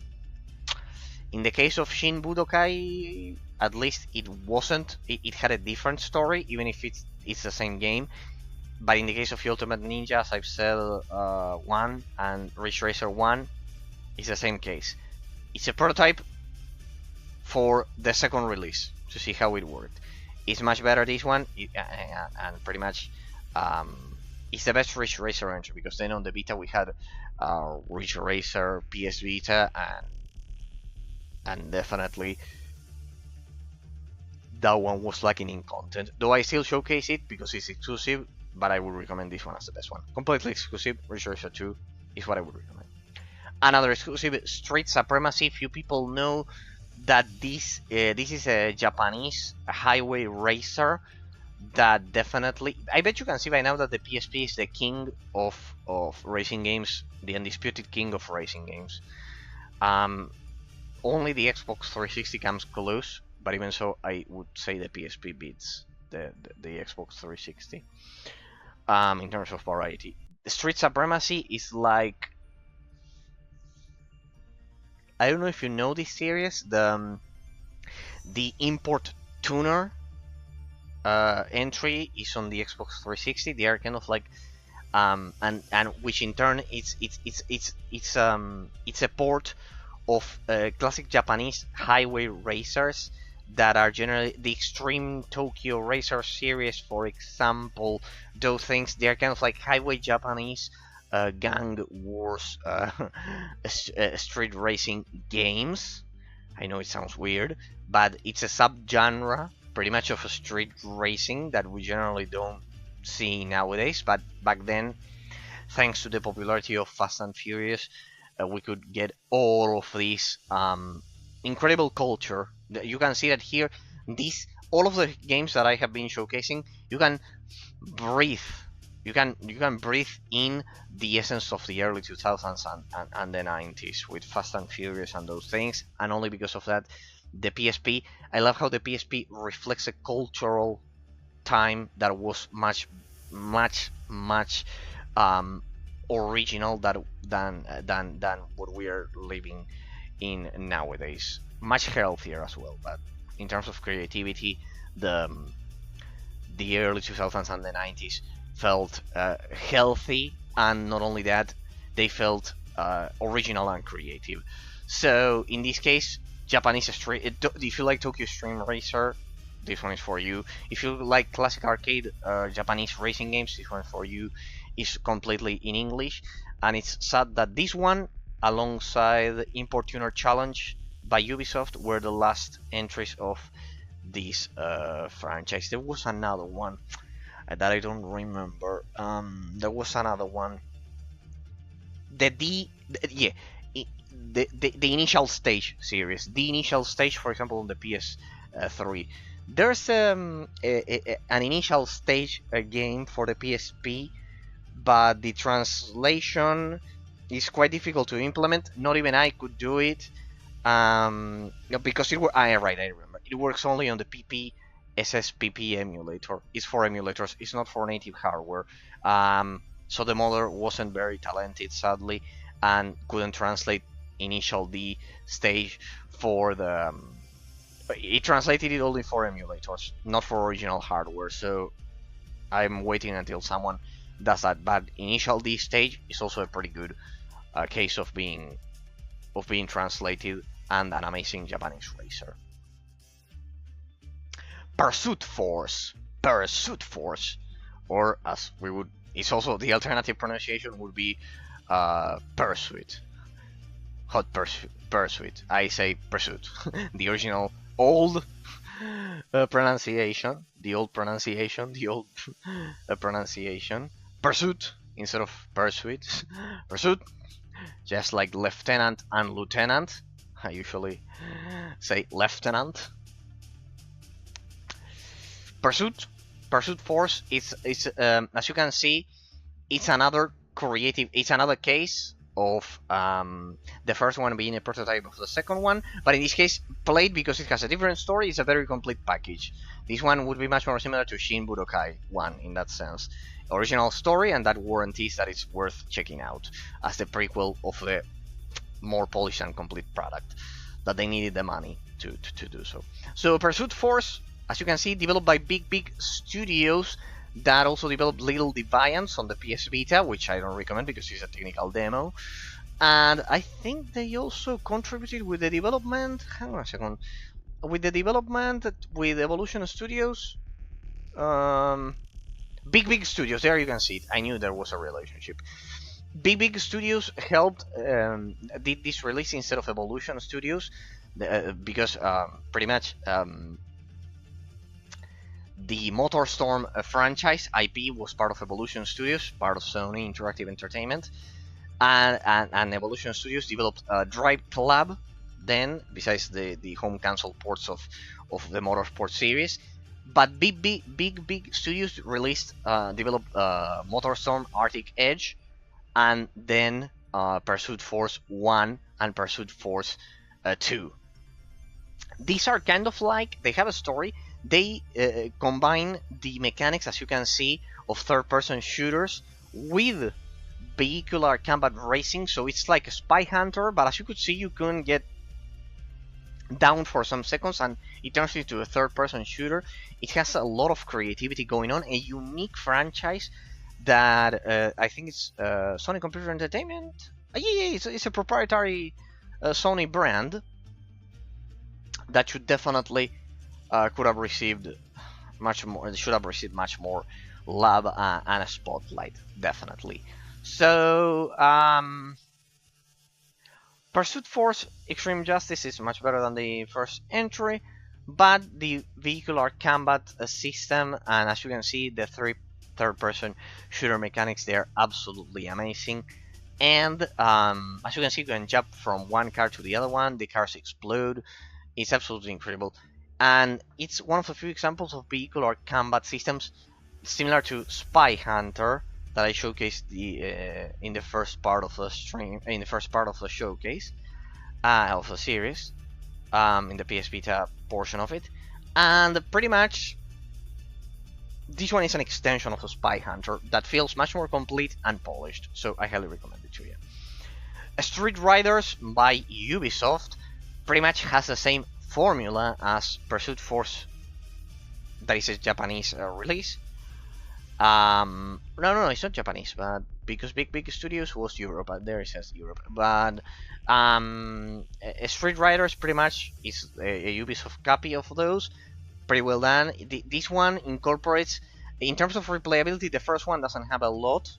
In the case of Shin Budokai, at least it wasn't. It had a different story, even if it's the same game. But in the case of Ultimate Ninja, as I've said, 1 and Ridge Racer 1, it's the same case. It's a prototype for the second release to see how it worked. It's much better, this one, and pretty much it's the best Ridge Racer entry, because then on the Vita we had Ridge Racer, PS Vita, and definitely that one was lacking in content. Though I still showcase it because it's exclusive, but I would recommend this one as the best one. Completely exclusive, Ridge Racer 2 is what I would recommend. Another exclusive, Street Supremacy. Few people know that this is a Japanese highway racer that definitely, I bet you can see by now that the PSP is the king of racing games, the undisputed king of racing games. Only the Xbox 360 comes close, but even so, I would say the PSP beats the Xbox 360 in terms of variety. The Street Supremacy is like, I don't know if you know this series, the Import Tuner entry is on the Xbox 360. They are kind of like, and which in turn it's a port of classic Japanese highway racers that are generally the Extreme Tokyo Racer series, for example. Those things, they are kind of like highway Japanese gang wars street racing games. I know it sounds weird, but it's a subgenre pretty much of a street racing that we generally don't see nowadays. But back then, thanks to the popularity of Fast and Furious, we could get all of this incredible culture. You can see that here, all of the games that I have been showcasing, you can breathe you can breathe in the essence of the early 2000s and the 90s with Fast and Furious and those things, and only because of that, the PSP. I love how the PSP reflects a cultural time that was much um, original than what we are living in nowadays. Much healthier as well, but in terms of creativity, the the early 2000s and the 90s felt healthy, and not only that, they felt original and creative. So in this case, Japanese street. If you like Tokyo Stream Racer, this one is for you. If you like classic arcade Japanese racing games, this one for you. Is completely in English, and it's sad that this one, alongside Import Tuner Challenge by Ubisoft, were the last entries of this franchise. There was another one that I don't remember. There was another one. Yeah, the initial stage series. The initial stage, for example, on the PS3. There's an initial stage game for the PSP, but the translation is quite difficult to implement. Not even I could do it, because I remember it works only on the SSPP emulator. It's for emulators. It's not for native hardware. So the modder wasn't very talented, sadly, and couldn't translate initial D stage for the. It translated it only for emulators, not for original hardware. So I'm waiting until someone does that. But initial D stage is also a pretty good case of being translated, and an amazing Japanese racer. Pursuit Force, or as we would, it's also the alternative pronunciation would be Pursuit. Hot Pursuit. I say Pursuit. The original old pronunciation, the old pronunciation. Pursuit instead of Pursuit. Pursuit, just like lieutenant and lieutenant. I usually say lieutenant. Pursuit Force is as you can see, it's another case of the first one being a prototype of the second one, but in this case, played because it has a different story, it's a very complete package. This one would be much more similar to Shin Budokai 1 in that sense. Original story, and that warranties that it's worth checking out as the prequel of the more polished and complete product that they needed the money to do so. So Pursuit Force, as you can see, developed by big studios that also developed Little Deviants on the PS Vita, which I don't recommend because it's a technical demo. And I think they also contributed with the development. Hang on a second. With the development with Evolution Studios. Big studios. There you can see it. I knew there was a relationship. Big studios helped did this release instead of Evolution Studios, because pretty much the MotorStorm franchise IP was part of Evolution Studios, part of Sony Interactive Entertainment, and Evolution Studios developed Drive Club. Then, besides the home console ports of the Motorsport series, but big studios developed MotorStorm Arctic Edge, and then Pursuit Force 1 and Pursuit Force 2. These are kind of like, they have a story. They combine the mechanics, as you can see, of third-person shooters with vehicular combat racing. So it's like a Spy Hunter, but as you could see, you couldn't get down for some seconds, and it turns into a third-person shooter. It has a lot of creativity going on, a unique franchise that I think it's Sony Computer Entertainment. Yeah, it's a proprietary Sony brand that should definitely could have received much more. It should have received much more love and a spotlight, definitely. So Pursuit Force Extreme Justice is much better than the first entry, but the vehicular combat system, and as you can see, the third-person shooter mechanics, they're absolutely amazing. And as you can see, you can jump from one car to the other one. The cars explode. It's absolutely incredible. And it's one of the few examples of vehicular combat systems similar to Spy Hunter that I showcased in the first part of the stream, in the first part of the showcase of the series, in the PS Vita portion of it, and pretty much this one is an extension of the Spy Hunter that feels much more complete and polished, so I highly recommend it to you. Street Riders by Ubisoft pretty much has the same formula as Pursuit Force, that is a Japanese release. No, it's not Japanese, but because Big Studios was Europe, there it says Europe. But Street Riders pretty much is a Ubisoft copy of those. Pretty well done. This one incorporates, in terms of replayability, the first one doesn't have a lot,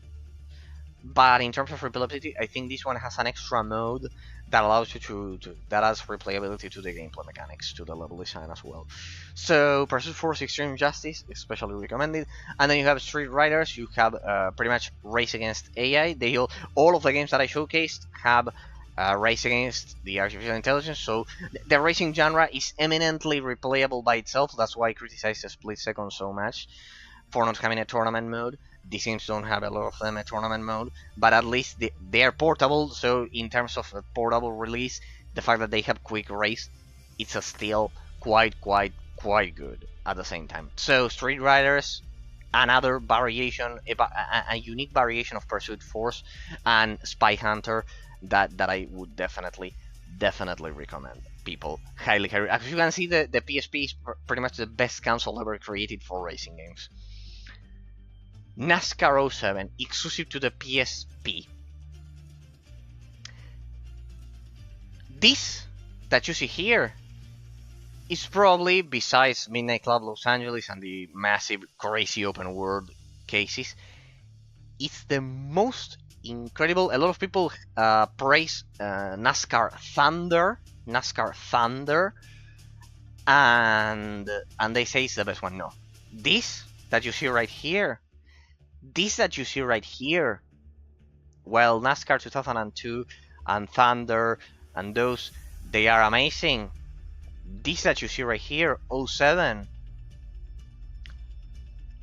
but in terms of replayability, I think this one has an extra mode that allows you that adds replayability to the gameplay mechanics, to the level design as well. So Pursuit Force Extreme Justice, especially recommended. And then you have Street Riders. You have pretty much race against AI. All of the games that I showcased have race against the artificial intelligence, so the racing genre is eminently replayable by itself. That's why I criticize the Split Second so much for not having a tournament mode. These games don't have a lot of them a tournament mode, but at least they are portable. So in terms of a portable release, the fact that they have quick race, it's still quite good at the same time. So Street Riders, another variation, a unique variation of Pursuit Force and Spy Hunter that I would definitely recommend people highly. As you can see, the PSP is pretty much the best console ever created for racing games. NASCAR 07, exclusive to the PSP. This that you see here is probably, besides Midnight Club Los Angeles and the massive crazy open world cases, it's the most incredible. A lot of people praise NASCAR Thunder, and they say it's the best one. No, this that you see right here, well, NASCAR 2002 and Thunder and those, they are amazing. This that you see right here, 07,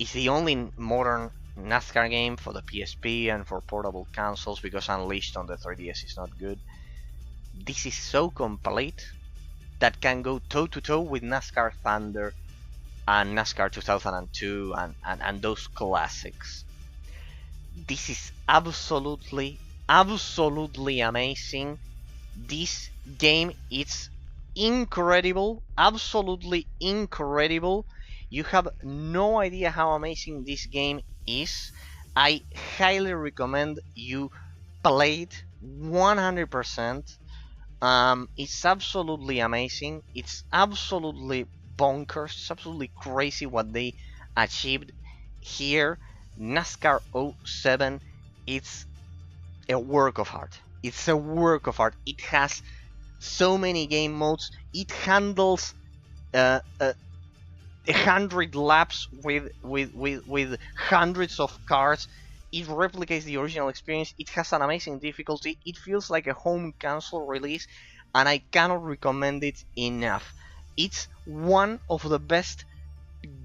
is the only modern NASCAR game for the PSP and for portable consoles, because Unleashed on the 3DS is not good. This is so complete that can go toe to toe with NASCAR Thunder and NASCAR 2002 and those classics. This is absolutely amazing. This game is incredible, absolutely incredible. You have no idea how amazing this game is. I highly recommend you play it 100%. It's absolutely amazing. It's absolutely bonkers. It's absolutely crazy what they achieved here. NASCAR 07, it's a work of art. It's a work of art. It has so many game modes. It handles 100 laps with hundreds of cars. It replicates the original experience. It has an amazing difficulty. It feels like a home console release, and I cannot recommend it enough. It's one of the best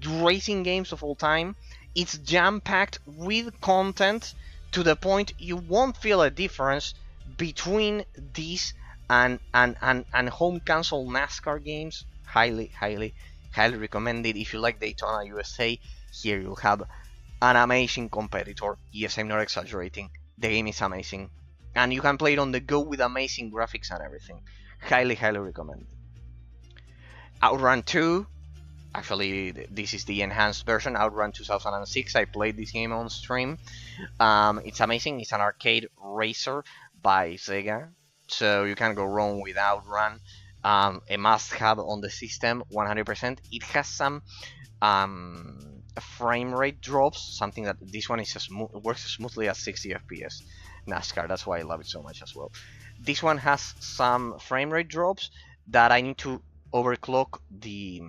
racing games of all time. It's jam-packed with content to the point you won't feel a difference between these and home console NASCAR games. Highly recommend it. If you like Daytona USA, here you'll have an amazing competitor. Yes, I'm not exaggerating. The game is amazing, and you can play it on the go with amazing graphics and everything. Highly recommend it. Outrun 2. Actually, this is the enhanced version, Outrun 2006. I played this game on stream. It's amazing. It's an arcade racer by Sega, so you can't go wrong with Outrun. A must-have on the system, 100%. It has some frame rate drops, something that this one is works smoothly at 60 FPS. NASCAR, that's why I love it so much as well. This one has some frame rate drops that I need to overclock the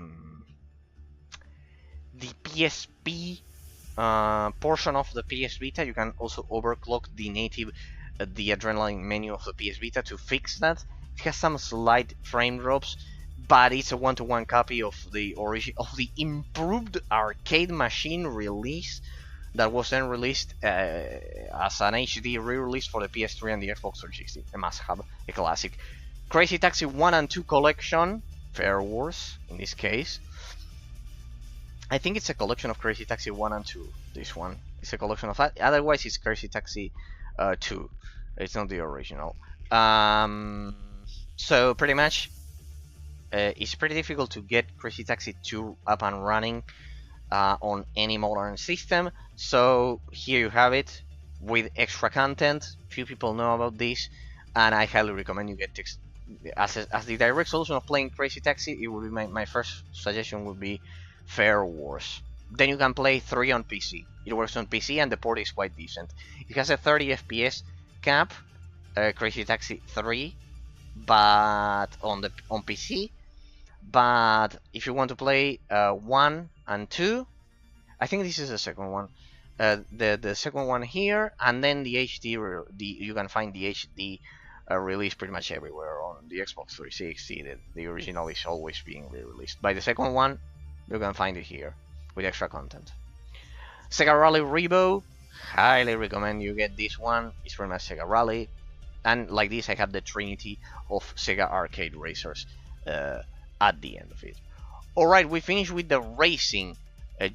PSP portion of the PS Vita. You can also overclock the native the adrenaline menu of the PS Vita to fix that. It has some slight frame drops, but it's a one-to-one copy of the improved arcade machine release that was then released as an HD re-release for the PS3 and the Xbox 360. A must-have, a classic. Crazy Taxi 1 and 2 collection, Fair Wars in this case. I think it's a collection of Crazy Taxi 1 and 2. This one is a collection of that. Otherwise, it's Crazy Taxi 2. It's not the original. So pretty much, it's pretty difficult to get Crazy Taxi 2 up and running on any modern system. So here you have it with extra content. Few people know about this, and I highly recommend you get text. As the direct solution of playing Crazy Taxi, it would be my first suggestion would be Fair Wars. Then you can play 3 on PC. It works on PC and the port is quite decent. It has a 30 FPS cap, Crazy Taxi 3, but on PC. But if you want to play 1 and 2, I think this is the second one. The second one here, and then the HD. You can find the HD release pretty much everywhere on the Xbox 360. The original is always being re-released. By the second one, you can find it here with extra content. Sega Rally Rebo, highly recommend you get this one. It's pretty much Sega Rally, and like this, I have the trinity of Sega arcade racers at the end of it. Alright, we finished with the racing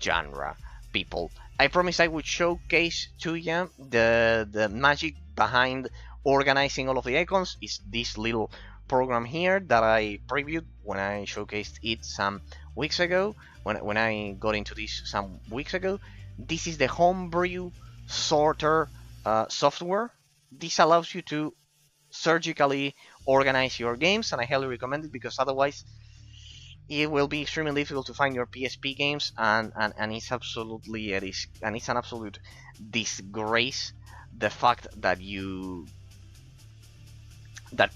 genre, people. I promised I would showcase to you the magic behind organizing all of the icons. Is this little program here that I previewed when I showcased it some weeks ago, when I got into this some weeks ago. This is the homebrew sorter software. This allows you to surgically organize your games, and I highly recommend it because otherwise it will be extremely difficult to find your PSP games, and it's absolutely it's an absolute disgrace the fact that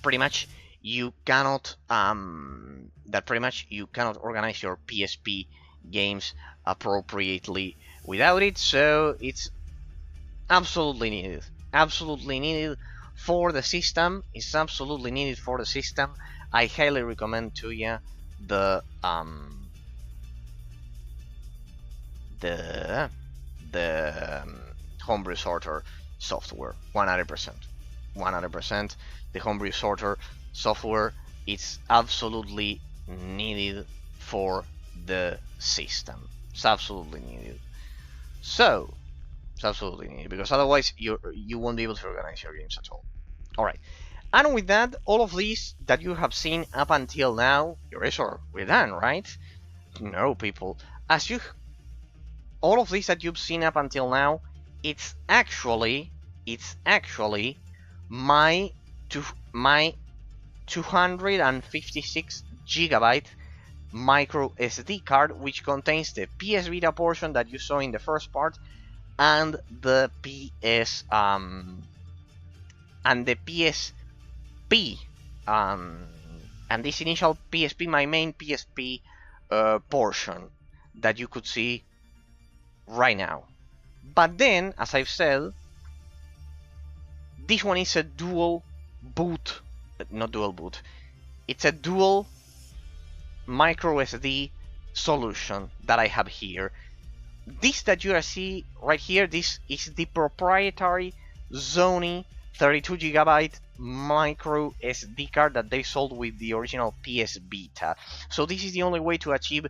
pretty much you cannot organize your PSP games appropriately without it. So it's absolutely needed for the system. It's absolutely needed for the system. I highly recommend to you the homebrew sorter software. 100%. The homebrew sorter software is absolutely needed for the system. It's absolutely needed. So it's absolutely needed because otherwise you won't be able to organize your games at all. Alright. And with that, all of these that you have seen up until now, we're done, right? No, people. All of these that you've seen up until now, it's actually my 256 gigabyte micro SD card, which contains the PS Vita portion that you saw in the first part, and the PSP, and this initial PSP, my main PSP portion that you could see right now. But then, as I've said, this one is a dual boot, not dual boot. It's a dual micro SD solution that I have here. This that you see right here, this is the proprietary Sony 32 gigabyte micro SD card that they sold with the original PS Vita. So this is the only way to achieve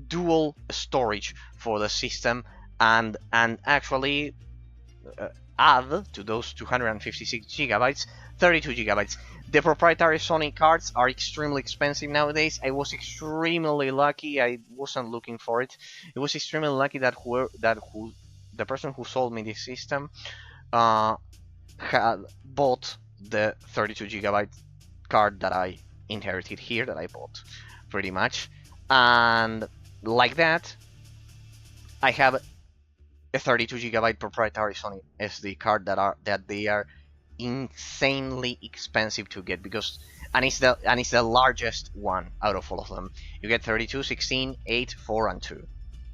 dual storage for the system, and actually add to those 256 gigabytes 32 gigabytes. The proprietary Sony cards are extremely expensive nowadays. I was extremely lucky. I wasn't looking for it. It was extremely lucky that the person who sold me this system had bought the 32 gigabyte card that I inherited here, that I bought pretty much, and like that I have a 32 gigabyte proprietary Sony SD card that they are insanely expensive to get, because and it's the largest one out of all of them. You get 32, 16, 8, 4 and 2,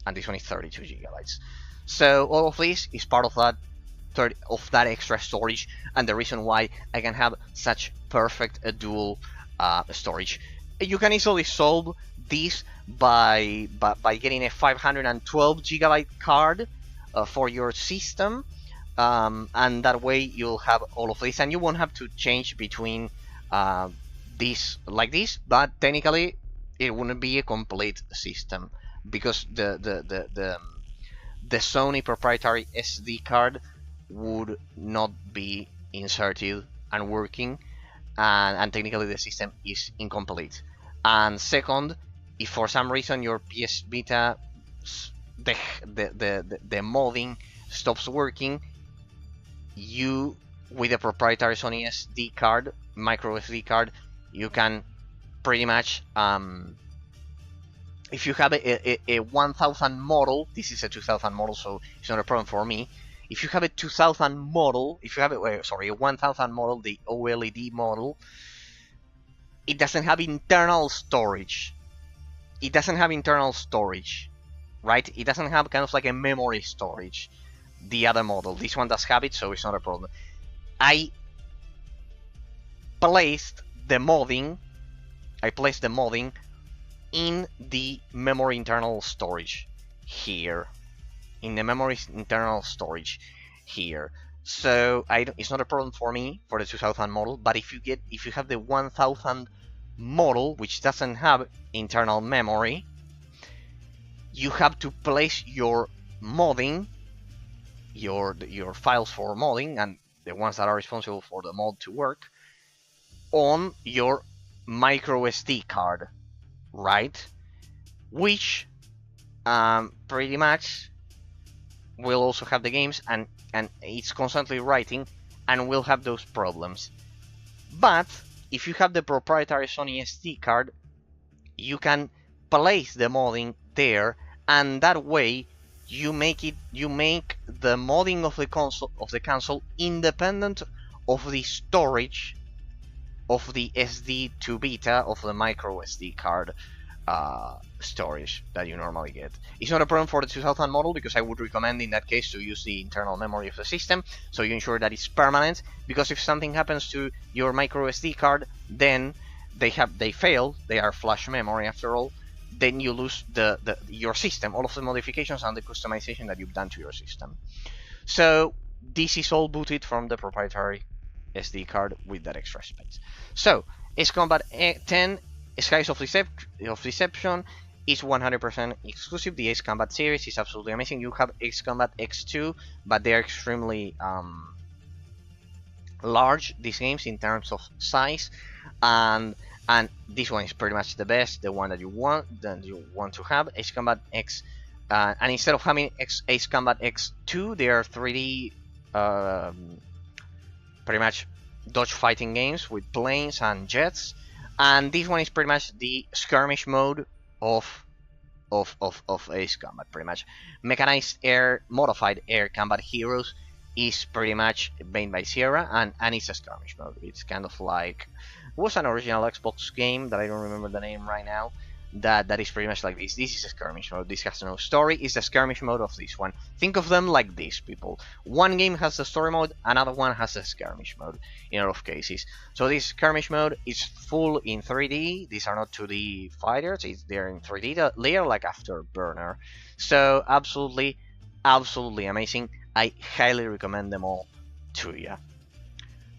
and this one is 32 gigabytes. So all of this is part of that extra storage, and the reason why I can have such perfect dual storage. You can easily solve this by getting a 512 gigabyte card for your system, and that way you'll have all of this, and you won't have to change between this like this. But technically, it wouldn't be a complete system because the Sony proprietary SD card would not be inserted and working, and technically the system is incomplete. And second, if for some reason your PS Vita, the modding stops working, you, with a proprietary Sony SD card, micro SD card, you can pretty much, if you have a 1000 model, this is a 2000 model, so it's not a problem for me. If you have a 2000 model, if you have a 1000 model, the OLED model, it doesn't have internal storage. It doesn't have internal storage, right? It doesn't have kind of like a memory storage. The other model, this one does have it, so it's not a problem. I placed the modding in the memory internal storage here, so it's not a problem for me for the 2000 model. But if you have the 1000 model, which doesn't have internal memory, you have to place your modding, your files for modding, and the ones that are responsible for the mod to work, on your micro SD card, right? Which pretty much will also have the games, and it's constantly writing, and will have those problems. But if you have the proprietary Sony SD card, you can place the modding there, and that way you make the modding of the console independent of the storage of the SD to Vita of the micro SD card storage that you normally get. It's not a problem for the 2000 model, because I would recommend in that case to use the internal memory of the system, so you ensure that it's permanent. Because if something happens to your micro SD card, then they fail. They are flash memory after all. Then you lose your system, all of the modifications and the customization that you've done to your system. So this is all booted from the proprietary SD card with that extra space. So Ace Combat 10 Skies of Deception is 100% exclusive. The Ace Combat series is absolutely amazing. You have Ace Combat X2, but they're extremely large, these games, in terms of size, and this one is pretty much the best, the one that you want to have. Ace Combat X, and instead of having Ace Combat X2, they are 3D, pretty much dodgefighting games with planes and jets. And this one is pretty much the skirmish mode of Ace Combat, pretty much. Mechanized modified air combat heroes is pretty much made by Sierra, and it's a skirmish mode. It's kind of like, it was an original Xbox game that I don't remember the name right now, that is pretty much like this. This is a skirmish mode. This has no story. It's the skirmish mode of this one. Think of them like this, people. One game has the story mode, another one has a skirmish mode in a lot of cases. So this skirmish mode is full in 3D. These are not 2D fighters. They're in 3D. They're like Afterburner. So absolutely amazing. I highly recommend them all to you.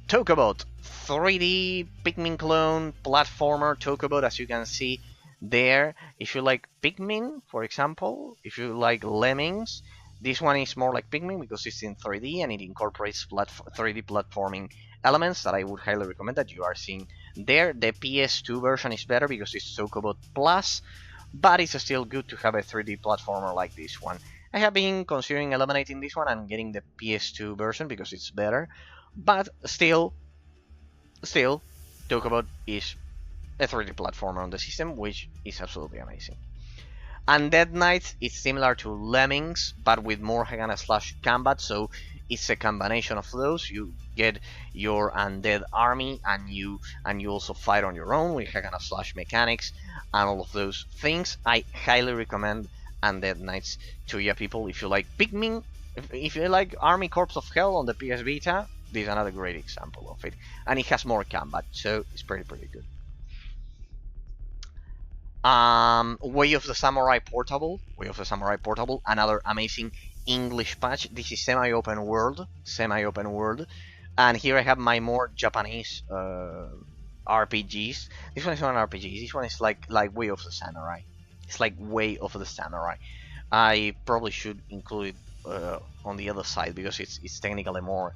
Tokobot, 3D Pikmin clone platformer Tokobot, as you can see there. If you like Pikmin, for example, if you like Lemmings, this one is more like Pikmin because it's in 3D and it incorporates 3D platforming elements that I would highly recommend that you are seeing there. The PS2 version is better because it's Tokobot Plus, but it's still good to have a 3D platformer like this one. I have been considering eliminating this one and getting the PS2 version because it's better, but still, Tokobot is a 3D platformer on the system, which is absolutely amazing. Undead Knights is similar to Lemmings, but with more hack and slash combat, so it's a combination of those. You get your undead army, and you also fight on your own with hack and slash mechanics and all of those things. I highly recommend Undead Knights to you people. If you like Pikmin, if you like Army Corps of Hell on the PS Vita, this is another great example of it, and it has more combat, so it's pretty good. Way of the Samurai Portable, another amazing English patch. This is semi-open world, and here I have my more Japanese RPGs. This one is not an RPG. This one is like Way of the Samurai. It's like Way of the Samurai. I probably should include it on the other side because it's technically more.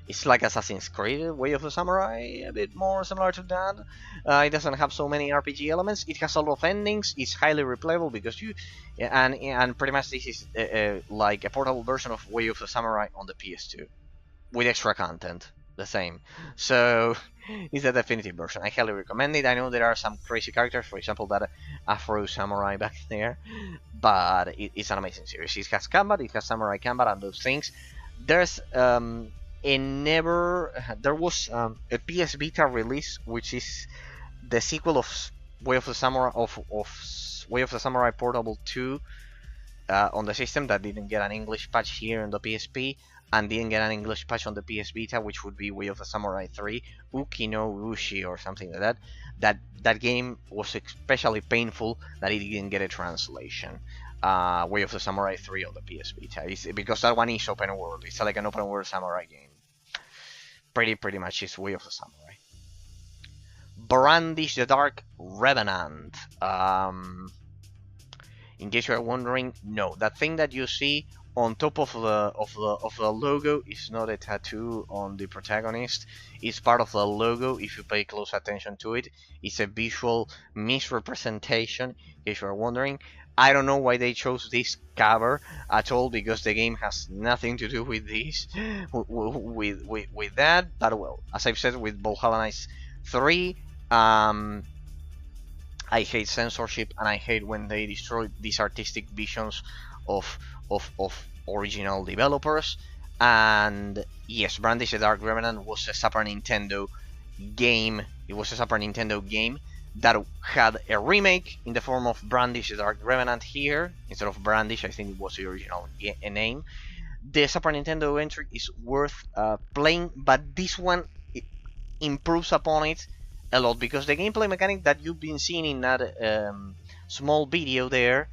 It's like Assassin's Creed, Way of the Samurai, a bit more similar to that. It doesn't have so many RPG elements. It has a lot of endings. It's highly replayable because and pretty much this is like a portable version of Way of the Samurai on the PS2 with extra content, the same. So it's a definitive version. I highly recommend it. I know there are some crazy characters, for example, that Afro Samurai back there, but it's an amazing series. It has combat, it has samurai combat, and those things. There's there was a PS Vita release, which is the sequel of Way of the Samurai Way of the Samurai Portable 2 on the system that didn't get an English patch here on the PSP, and didn't get an English patch on the PS Vita, which would be Way of the Samurai 3, Uki no Ushi or something like that. That game was especially painful that it didn't get a translation. Way of the Samurai 3 on the PS Vita, because that one is open world. It's like an open world samurai game. Pretty much is Way of the Samurai. Brandish the Dark Revenant. In case you are wondering, no, that thing that you see on top of the logo is not a tattoo on the protagonist. It's part of the logo. If you pay close attention to it, it's a visual misrepresentation. In case you are wondering, I don't know why they chose this cover at all, because the game has nothing to do with this, with that. But well, as I've said with Valhalla Knights 3, I hate censorship, and I hate when they destroy these artistic visions of original developers. And yes, Brandish the Dark Revenant was a Super Nintendo game. It was a Super Nintendo game that had a remake in the form of Brandish the Dark Revenant here. Instead of Brandish, I think it was the original name. The Super Nintendo entry is worth playing, but this one improves upon it a lot, because the gameplay mechanic that you've been seeing in that small video there,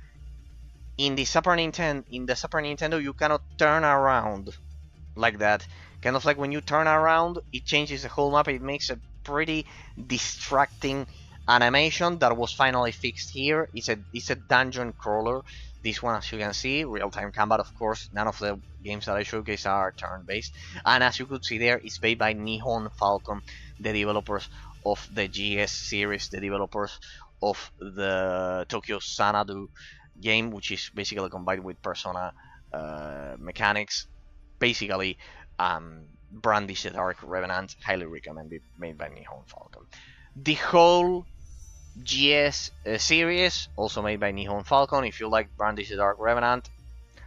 in the Super Nintendo, you cannot turn around like that. Kind of like when you turn around, it changes the whole map. It makes a pretty distracting animation that was finally fixed here. It's a dungeon crawler. This one, as you can see, real-time combat. Of course, none of the games that I showcase are turn-based. And as you could see there, it's made by Nihon Falcom, the developers of the GS series, the developers of the Tokyo Xanadu game, which is basically combined with Persona mechanics. Basically, Brandish the Dark Revenant, highly recommended, made by Nihon Falcom. The whole GS series, also made by Nihon Falcom. If you like Brandish the Dark Revenant,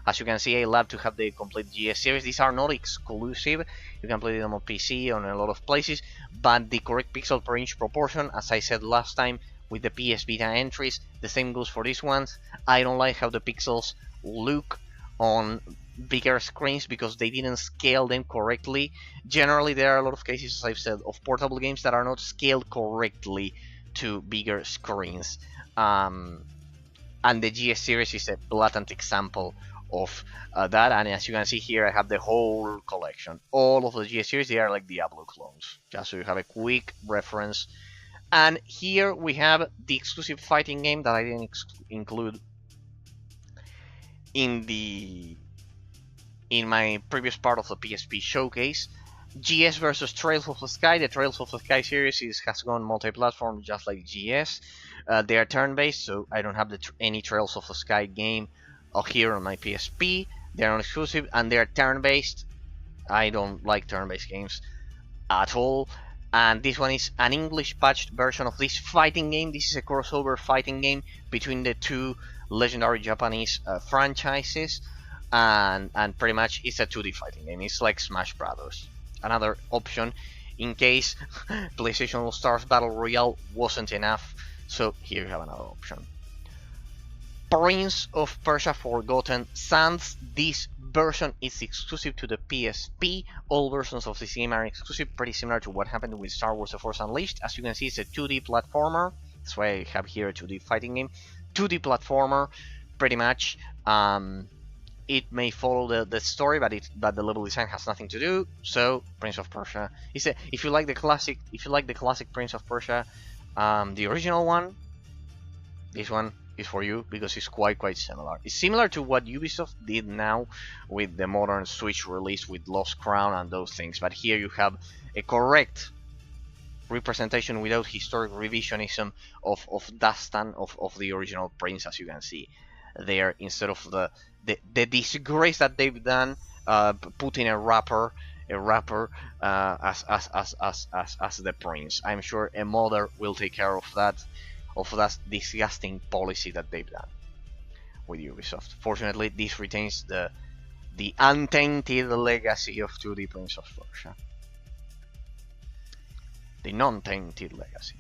as you can see, I love to have the complete GS series. These are not exclusive. You can play them on PC, on a lot of places, but the correct pixel per inch proportion, as I said last time with the PS Vita entries, the same goes for these ones. I don't like how the pixels look on bigger screens because they didn't scale them correctly. Generally, there are a lot of cases, as I've said, of portable games that are not scaled correctly to bigger screens. And the GS series is a blatant example of that. And as you can see here, I have the whole collection. All of the GS series, they are like Diablo clones, just so you have a quick reference. And here we have the exclusive fighting game that I didn't include in my previous part of the PSP showcase. GS versus Trails of the Sky. The Trails of the Sky series has gone multi-platform, just like GS. They are turn-based, so I don't have any Trails of the Sky game here on my PSP. They are not exclusive, and they are turn-based. I don't like turn-based games at all. And this one is an English patched version of this fighting game. This is a crossover fighting game between the two legendary Japanese franchises, and pretty much it's a 2D fighting game. It's like Smash Brothers. Another option in case PlayStation All Stars Battle Royale wasn't enough, so here you have another option. Prince of Persia Forgotten Sands. This version is exclusive to the PSP. All versions of this game are exclusive, pretty similar to what happened with Star Wars The Force Unleashed. As you can see, it's a 2D platformer. That's why I have here a 2D fighting game. 2D platformer, pretty much. it may follow the story, but the level design has nothing to do. So Prince of Persia is if you like the classic Prince of Persia, the original one, this one is for you because it's quite similar. It's similar to what Ubisoft did now with the modern Switch release with Lost Crown and those things, but here you have a correct representation without historic revisionism of Dastan, of the original Prince, as you can see there, instead of the disgrace that they've done, putting a rapper as the Prince. I'm sure a mother will take care of that disgusting policy that they've done with Ubisoft. Fortunately, this retains the untainted legacy of 2D Prince of Persia. The non-tainted legacy.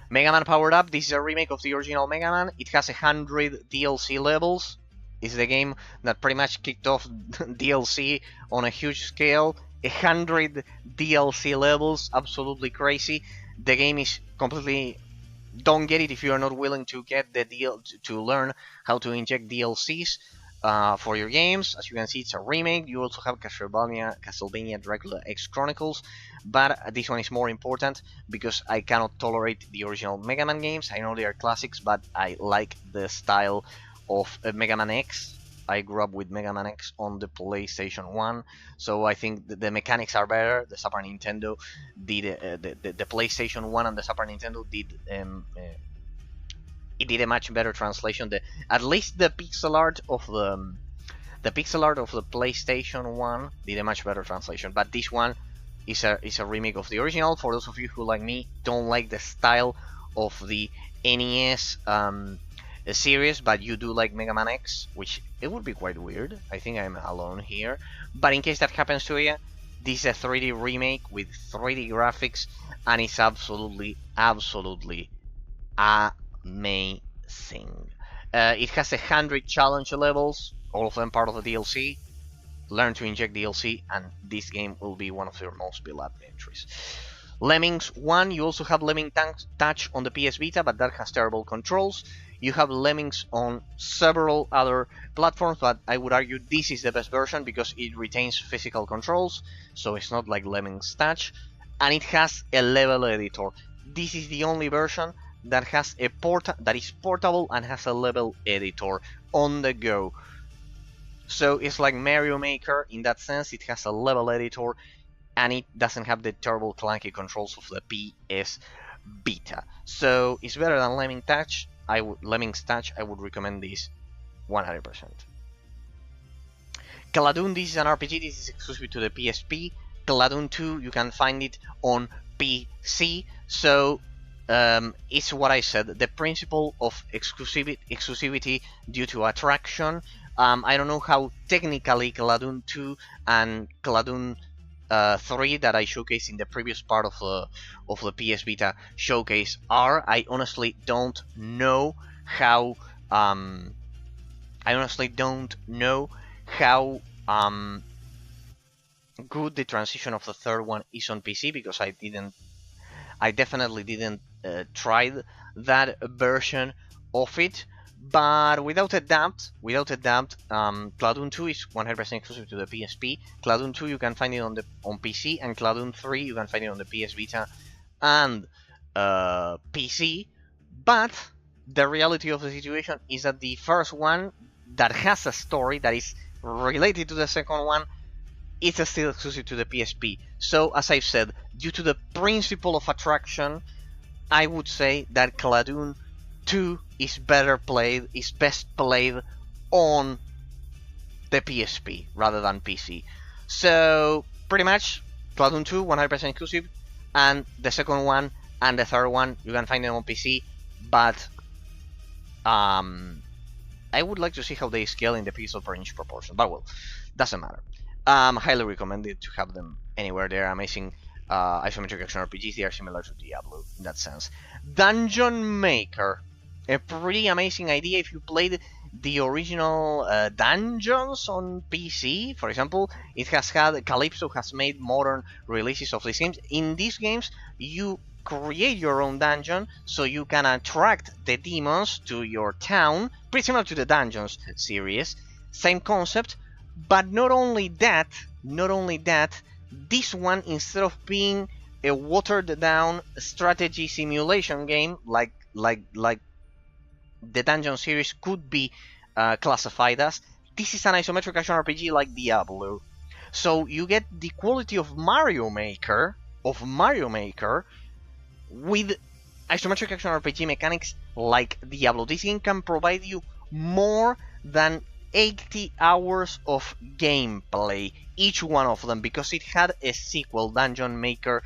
Mega Man Powered Up. This is a remake of the original Mega Man. It has 100 DLC levels. It's the game that pretty much kicked off DLC on a huge scale. 100 DLC levels, absolutely crazy. The game is completely... Don't get it if you are not willing to get the deal to learn how to inject DLCs for your games. As you can see, it's a remake. You also have Castlevania Dracula X Chronicles, but this one is more important because I cannot tolerate the original Mega Man games. I know they are classics, but I like the style of Mega Man X. I grew up with Mega Man X on the PlayStation 1, so I think the mechanics are better. The Super Nintendo did the PlayStation 1 and the Super Nintendo did it did a much better translation. At least the pixel art of the PlayStation 1 did a much better translation, but this one is a remake of the original. For those of you who, like me, don't like the style of the NES series, but you do like Mega Man X, which it would be quite weird. I think I'm alone here, but in case that happens to you, this is a 3D remake with 3D graphics, and it's absolutely amazing. It has 100 challenge levels, all of them part of the DLC. Learn to inject DLC, and this game will be one of your most beloved entries. Lemmings 1, you also have Lemming Touch on the PS Vita, but that has terrible controls. You have Lemmings on several other platforms, but I would argue this is the best version because it retains physical controls, so it's not like Lemmings Touch, and it has a level editor. This is the only version that has that is portable and has a level editor on the go. So it's like Mario Maker in that sense. It has a level editor, and it doesn't have the terrible clunky controls of the PS Vita. So it's better than Lemmings Touch. Lemmings Touch, I would recommend this 100%. Cladoon, this is an RPG. This is exclusive to the PSP. Cladoon 2, you can find it on PC. So it's what I said, the principle of exclusivity due to attraction. I don't know how technically Cladoon 2 and Cladoon 3 that I showcased in the previous part of the PS Vita showcase are. I honestly don't know how good the transition of the third one is on PC, because I definitely didn't try that version of it. But without a doubt, Cladoon 2 is 100% exclusive to the PSP. Cladoon 2 you can find it on PC, and Cladoon 3 you can find it on the PS Vita and PC. But the reality of the situation is that the first one that has a story that is related to the second one is still exclusive to the PSP. So, as I've said, due to the principle of attraction, I would say that Cladoon 2 is best played on the PSP rather than PC. So, pretty much, Cladoon 2, 100% exclusive, and the second one and the third one, you can find them on PC, but I would like to see how they scale in the pixel per inch proportion, but well, doesn't matter. Highly recommended to have them anywhere. They're amazing isometric action RPGs. They are similar to Diablo in that sense. Dungeon Maker, a pretty amazing idea if you played the original dungeons on PC. For example, it has had Calypso has made modern releases of these games. In these games, you create your own dungeon so you can attract the demons to your town, pretty similar to the Dungeons series. Same concept, But not only that, this one, instead of being a watered down strategy simulation game like the Dungeon series could be classified as, this is an isometric action RPG like Diablo. So you get the quality of Mario Maker with isometric action RPG mechanics like Diablo. This game can provide you more than 80 hours of gameplay, each one of them, because it had a sequel, Dungeon Maker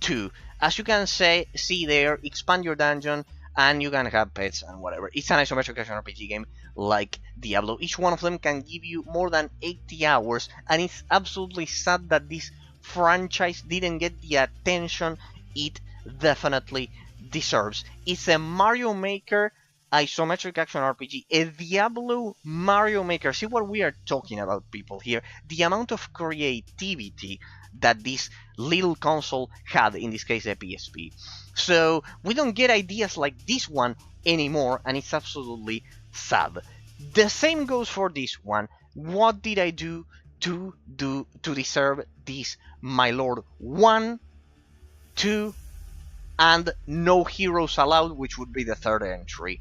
2. As you can see there, expand your dungeon and you can have pets and whatever. It's an isometric action RPG game like Diablo. Each one of them can give you more than 80 hours, and it's absolutely sad that this franchise didn't get the attention it definitely deserves. It's a Mario Maker isometric action RPG, a Diablo Mario Maker. See what we are talking about, people, here. The amount of creativity that this little console had, in this case the PSP. So we don't get ideas like this one anymore, and it's absolutely sad. The same goes for this one. What did I do to deserve this, my lord? 1, 2, and no heroes allowed, which would be the third entry.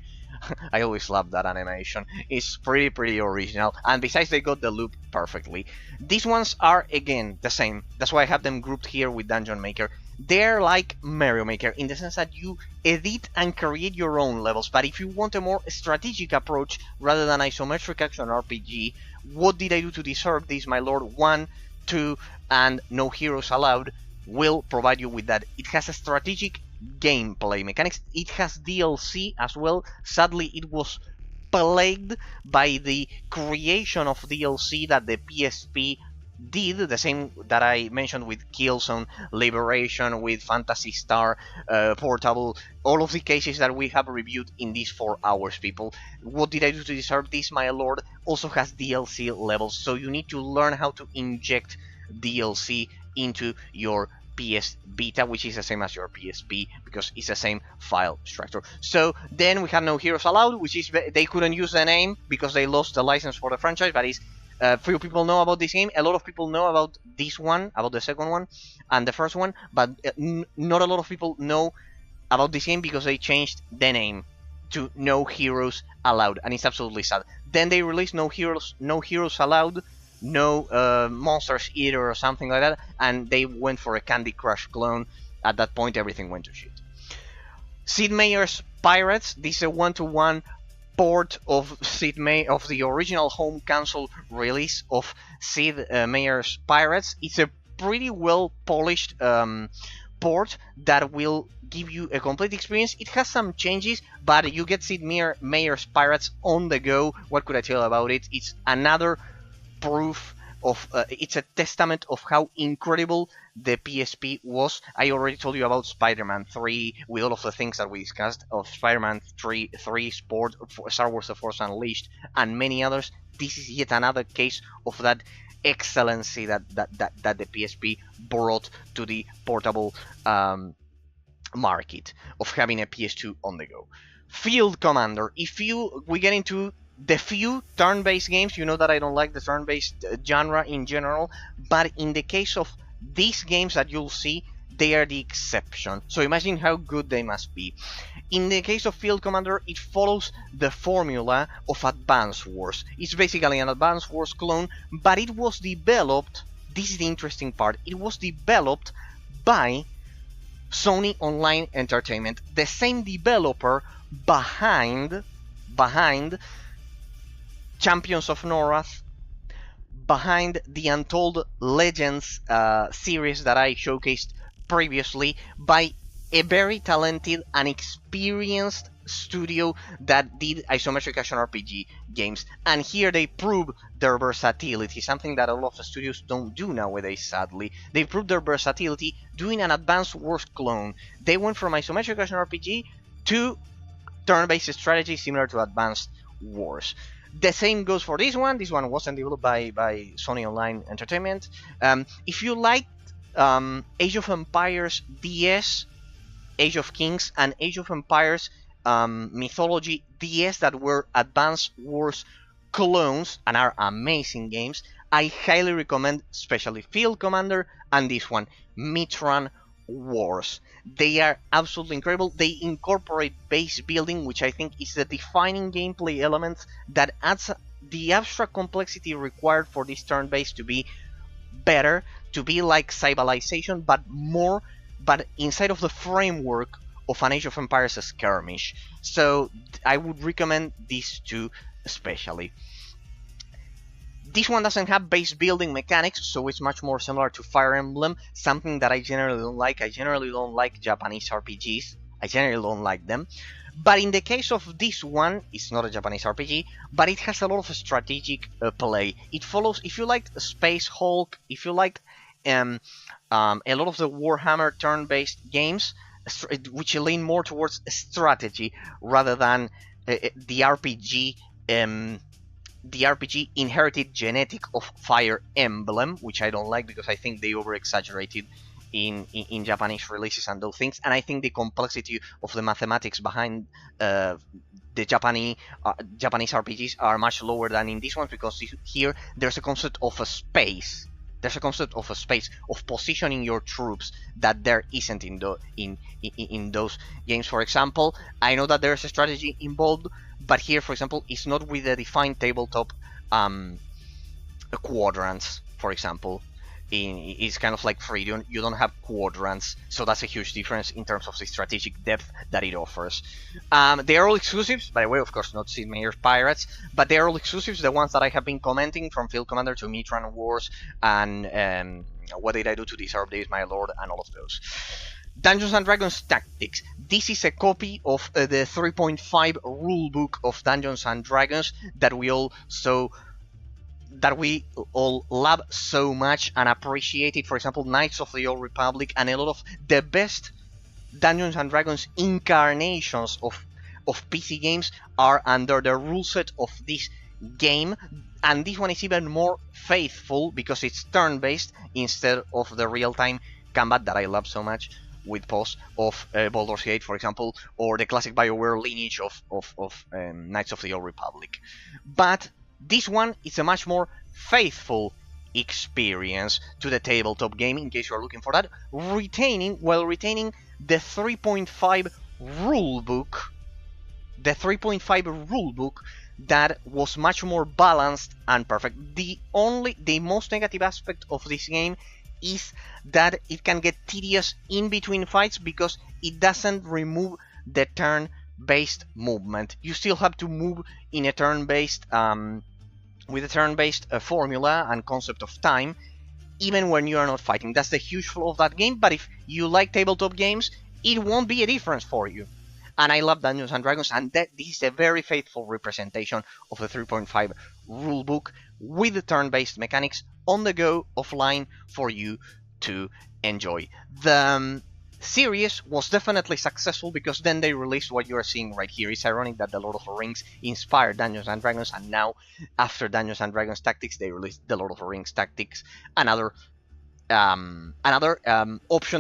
I always love that animation. It's pretty original, and besides they got the loop perfectly. These ones are again the same. That's why I have them grouped here with Dungeon Maker. They're like Mario Maker in the sense that you edit and create your own levels, but if you want a more strategic approach rather than isometric action RPG, what did I do to deserve this, my lord? 1, 2, and no heroes allowed will provide you with that. It has a strategic gameplay mechanics. It has DLC as well. Sadly, it was plagued by the creation of DLC that the PSP did, the same that I mentioned with Killzone, Liberation, with Phantasy Star, Portable, all of the cases that we have reviewed in these 4 hours, people. What did I do to deserve this, my lord? Also has DLC levels, so you need to learn how to inject DLC into your PS Vita, which is the same as your PSP, because it's the same file structure. So then we have no heroes allowed, which is they couldn't use the name because they lost the license for the franchise, but it's few people know about this game. A lot of people know about this one, about the second one and the first one, but not a lot of people know about this game because they changed the name to No Heroes Allowed, and it's absolutely sad. Then they released No Heroes Allowed, No Monsters Eater or something like that, and they went for a Candy Crush clone. At that point, everything went to shit. Sid Meier's Pirates. This is a 1-to-1 port of of the original home console release of Sid Meier's Pirates. It's a pretty well polished port that will give you a complete experience. It has some changes, but you get Sid Meier's Pirates on the go. What could I tell about it? It's another proof of it's a testament of how incredible the PSP was. I already told you about Spider-Man 3 with all of the things that we discussed, of Spider-Man 3 Sport, Star Wars The Force Unleashed, and many others. This is yet another case of that excellency that the PSP brought to the portable market, of having a PS2 on the go. Field Commander. If we get into the few turn-based games, you know that I don't like the turn-based genre in general, but in the case of these games that you'll see, they are the exception. So imagine how good they must be. In the case of Field Commander, it follows the formula of Advance Wars. It's basically an Advance Wars clone, but it was developed, this is the interesting part, it was developed by Sony Online Entertainment, the same developer behind Champions of Norath, behind the Untold Legends series that I showcased previously, by a very talented and experienced studio that did isometric action RPG games. And here they prove their versatility, something that a lot of studios don't do nowadays, sadly. They proved their versatility doing an Advanced Wars clone. They went from isometric action RPG to turn-based strategy similar to Advanced Wars. The same goes for this one. This one wasn't developed by Sony Online Entertainment. If you like Age of Empires DS, Age of Kings, and Age of Empires Mythology DS that were Advanced Wars clones and are amazing games, I highly recommend especially Field Commander and this one, Mitran Wars. They are absolutely incredible. They incorporate base building, which I think is the defining gameplay element that adds the abstract complexity required for this turn-based to be better, to be like civilization, but inside of the framework of an Age of Empires skirmish. So I would recommend these two especially. This one doesn't have base building mechanics, so it's much more similar to Fire Emblem, something that I generally don't like. I generally don't like Japanese RPGs. I generally don't like them. But in the case of this one, it's not a Japanese RPG, but it has a lot of strategic play. It follows, if you like Space Hulk, if you like a lot of the Warhammer turn-based games, which lean more towards strategy rather than the RPG inherited genetic of Fire Emblem, which I don't like because I think they over-exaggerated in Japanese releases and those things, and I think the complexity of the mathematics behind the Japanese RPGs are much lower than in this one, because here there's a concept of a space. There's a concept of a space, of positioning your troops, that there isn't in those games. For example, I know that there's a strategy involved, but here, for example, it's not with the defined tabletop quadrants, for example. It's kind of like free. You don't have quadrants, so that's a huge difference in terms of the strategic depth that it offers. They are all exclusives, by the way, of course, not Sid Meier's Pirates, but they are all exclusives, the ones that I have been commenting, from Field Commander to Mitran Wars, and What Did I Do to Deserve This, My Lord, and all of those. Dungeons & Dragons Tactics. This is a copy of the 3.5 rulebook of Dungeons & Dragons that we all love so much and appreciate it. For example, Knights of the Old Republic and a lot of the best Dungeons & Dragons incarnations of PC games are under the rule set of this game, and this one is even more faithful because it's turn-based instead of the real-time combat that I love so much with POS of Baldur's Gate, for example, or the classic BioWare lineage of Knights of the Old Republic. But this one is a much more faithful experience to the tabletop game, in case you are looking for that, retaining the 3.5 rulebook. The 3.5 rulebook that was much more balanced and perfect. The most negative aspect of this game is that it can get tedious in between fights because it doesn't remove the turn-based movement. You still have to move in a turn-based with a turn-based formula and concept of time, even when you are not fighting. That's the huge flaw of that game, but if you like tabletop games, it won't be a difference for you. And I love Dungeons & Dragons, and this is a very faithful representation of the 3.5 rulebook with the turn-based mechanics on the go, offline, for you to enjoy. The series was definitely successful because then they released what you are seeing right here. It's ironic that the Lord of the Rings inspired Dungeons & Dragons, and now, after Dungeons & Dragons Tactics, they released the Lord of the Rings Tactics. Another option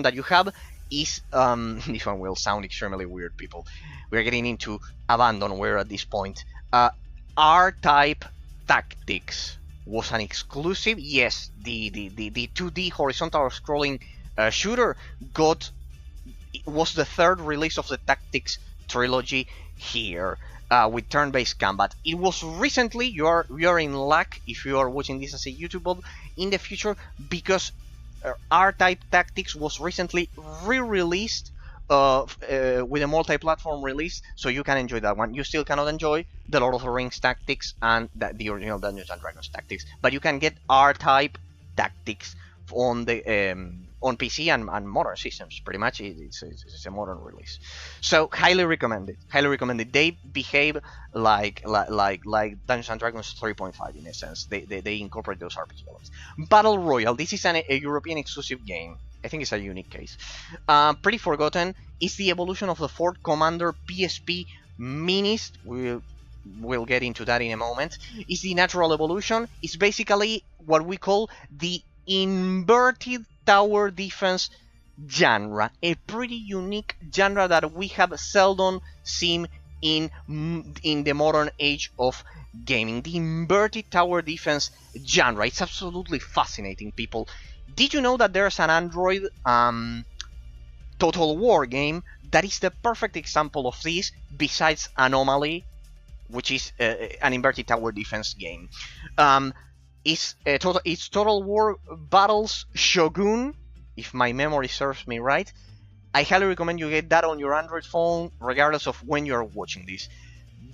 that you have is, this one will sound extremely weird, people. We're getting into Abandonware at this point. R-Type Tactics was an exclusive. Yes, the 2D horizontal scrolling shooter was the third release of the Tactics trilogy here, with turn-based combat. It was recently, you are in luck if you are watching this as a YouTube video in the future, because R-Type Tactics was recently re-released with a multi-platform release, so you can enjoy that one. You still cannot enjoy the Lord of the Rings Tactics and the original Dungeons & Dragons Tactics, but you can get R-Type Tactics on the on PC and modern systems. Pretty much, it's a modern release. So highly recommended. Highly recommended. They behave like Dungeons & Dragons 3.5 in a sense. They incorporate those RPG elements. Battle Royale. This is a European exclusive game. I think it's a unique case. Pretty forgotten. It's the evolution of the Ford Commander PSP Minis. We'll get into that in a moment. It's the natural evolution. It's basically what we call the inverted tower defense genre. A pretty unique genre that we have seldom seen in the modern age of gaming. The inverted tower defense genre. It's absolutely fascinating, people. Did you know that there's an Android Total War game that is the perfect example of this, besides Anomaly, which is an inverted tower defense game? It's Total War Battles Shogun, if my memory serves me right. I highly recommend you get that on your Android phone, regardless of when you're watching this.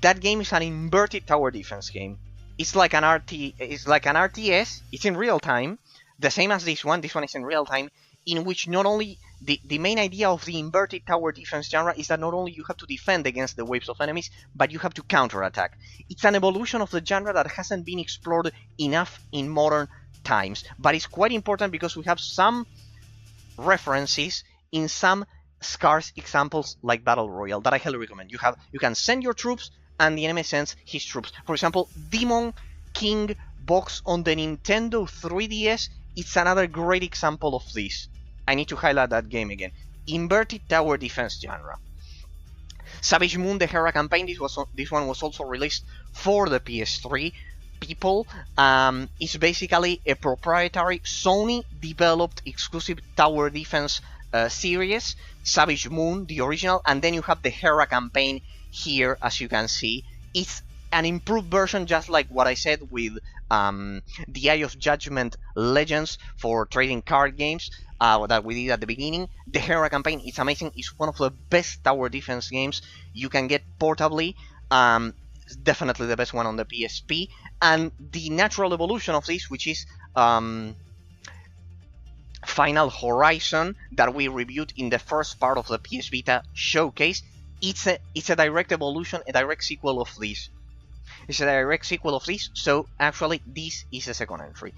That game is an inverted tower defense game. It's like an RTS. It's in real time, the same as this one. This one is in real time, in which not only the main idea of the inverted tower defense genre is that not only you have to defend against the waves of enemies, but you have to counterattack. It's an evolution of the genre that hasn't been explored enough in modern times, but it's quite important because we have some references in some scarce examples like Battle Royale that I highly recommend. You can send your troops and the enemy sends his troops. For example, Demon King box on the Nintendo 3DS, it's another great example of this. I need to highlight that game again. Inverted tower defense genre. Savage Moon, the Hera campaign, this one was also released for the PS3. People, it's basically a proprietary Sony developed exclusive tower defense series. Savage Moon, the original, and then you have the Hera campaign here, as you can see. It's an improved version, just like what I said with the Eye of Judgment Legends for trading card games that we did at the beginning. The Hera campaign is amazing. It's one of the best tower defense games you can get portably. Definitely the best one on the PSP. And the natural evolution of this, which is Final Horizon, that we reviewed in the first part of the PS Vita showcase, it's a direct evolution, a direct sequel of this. It's a direct sequel of this, so actually this is a second entry.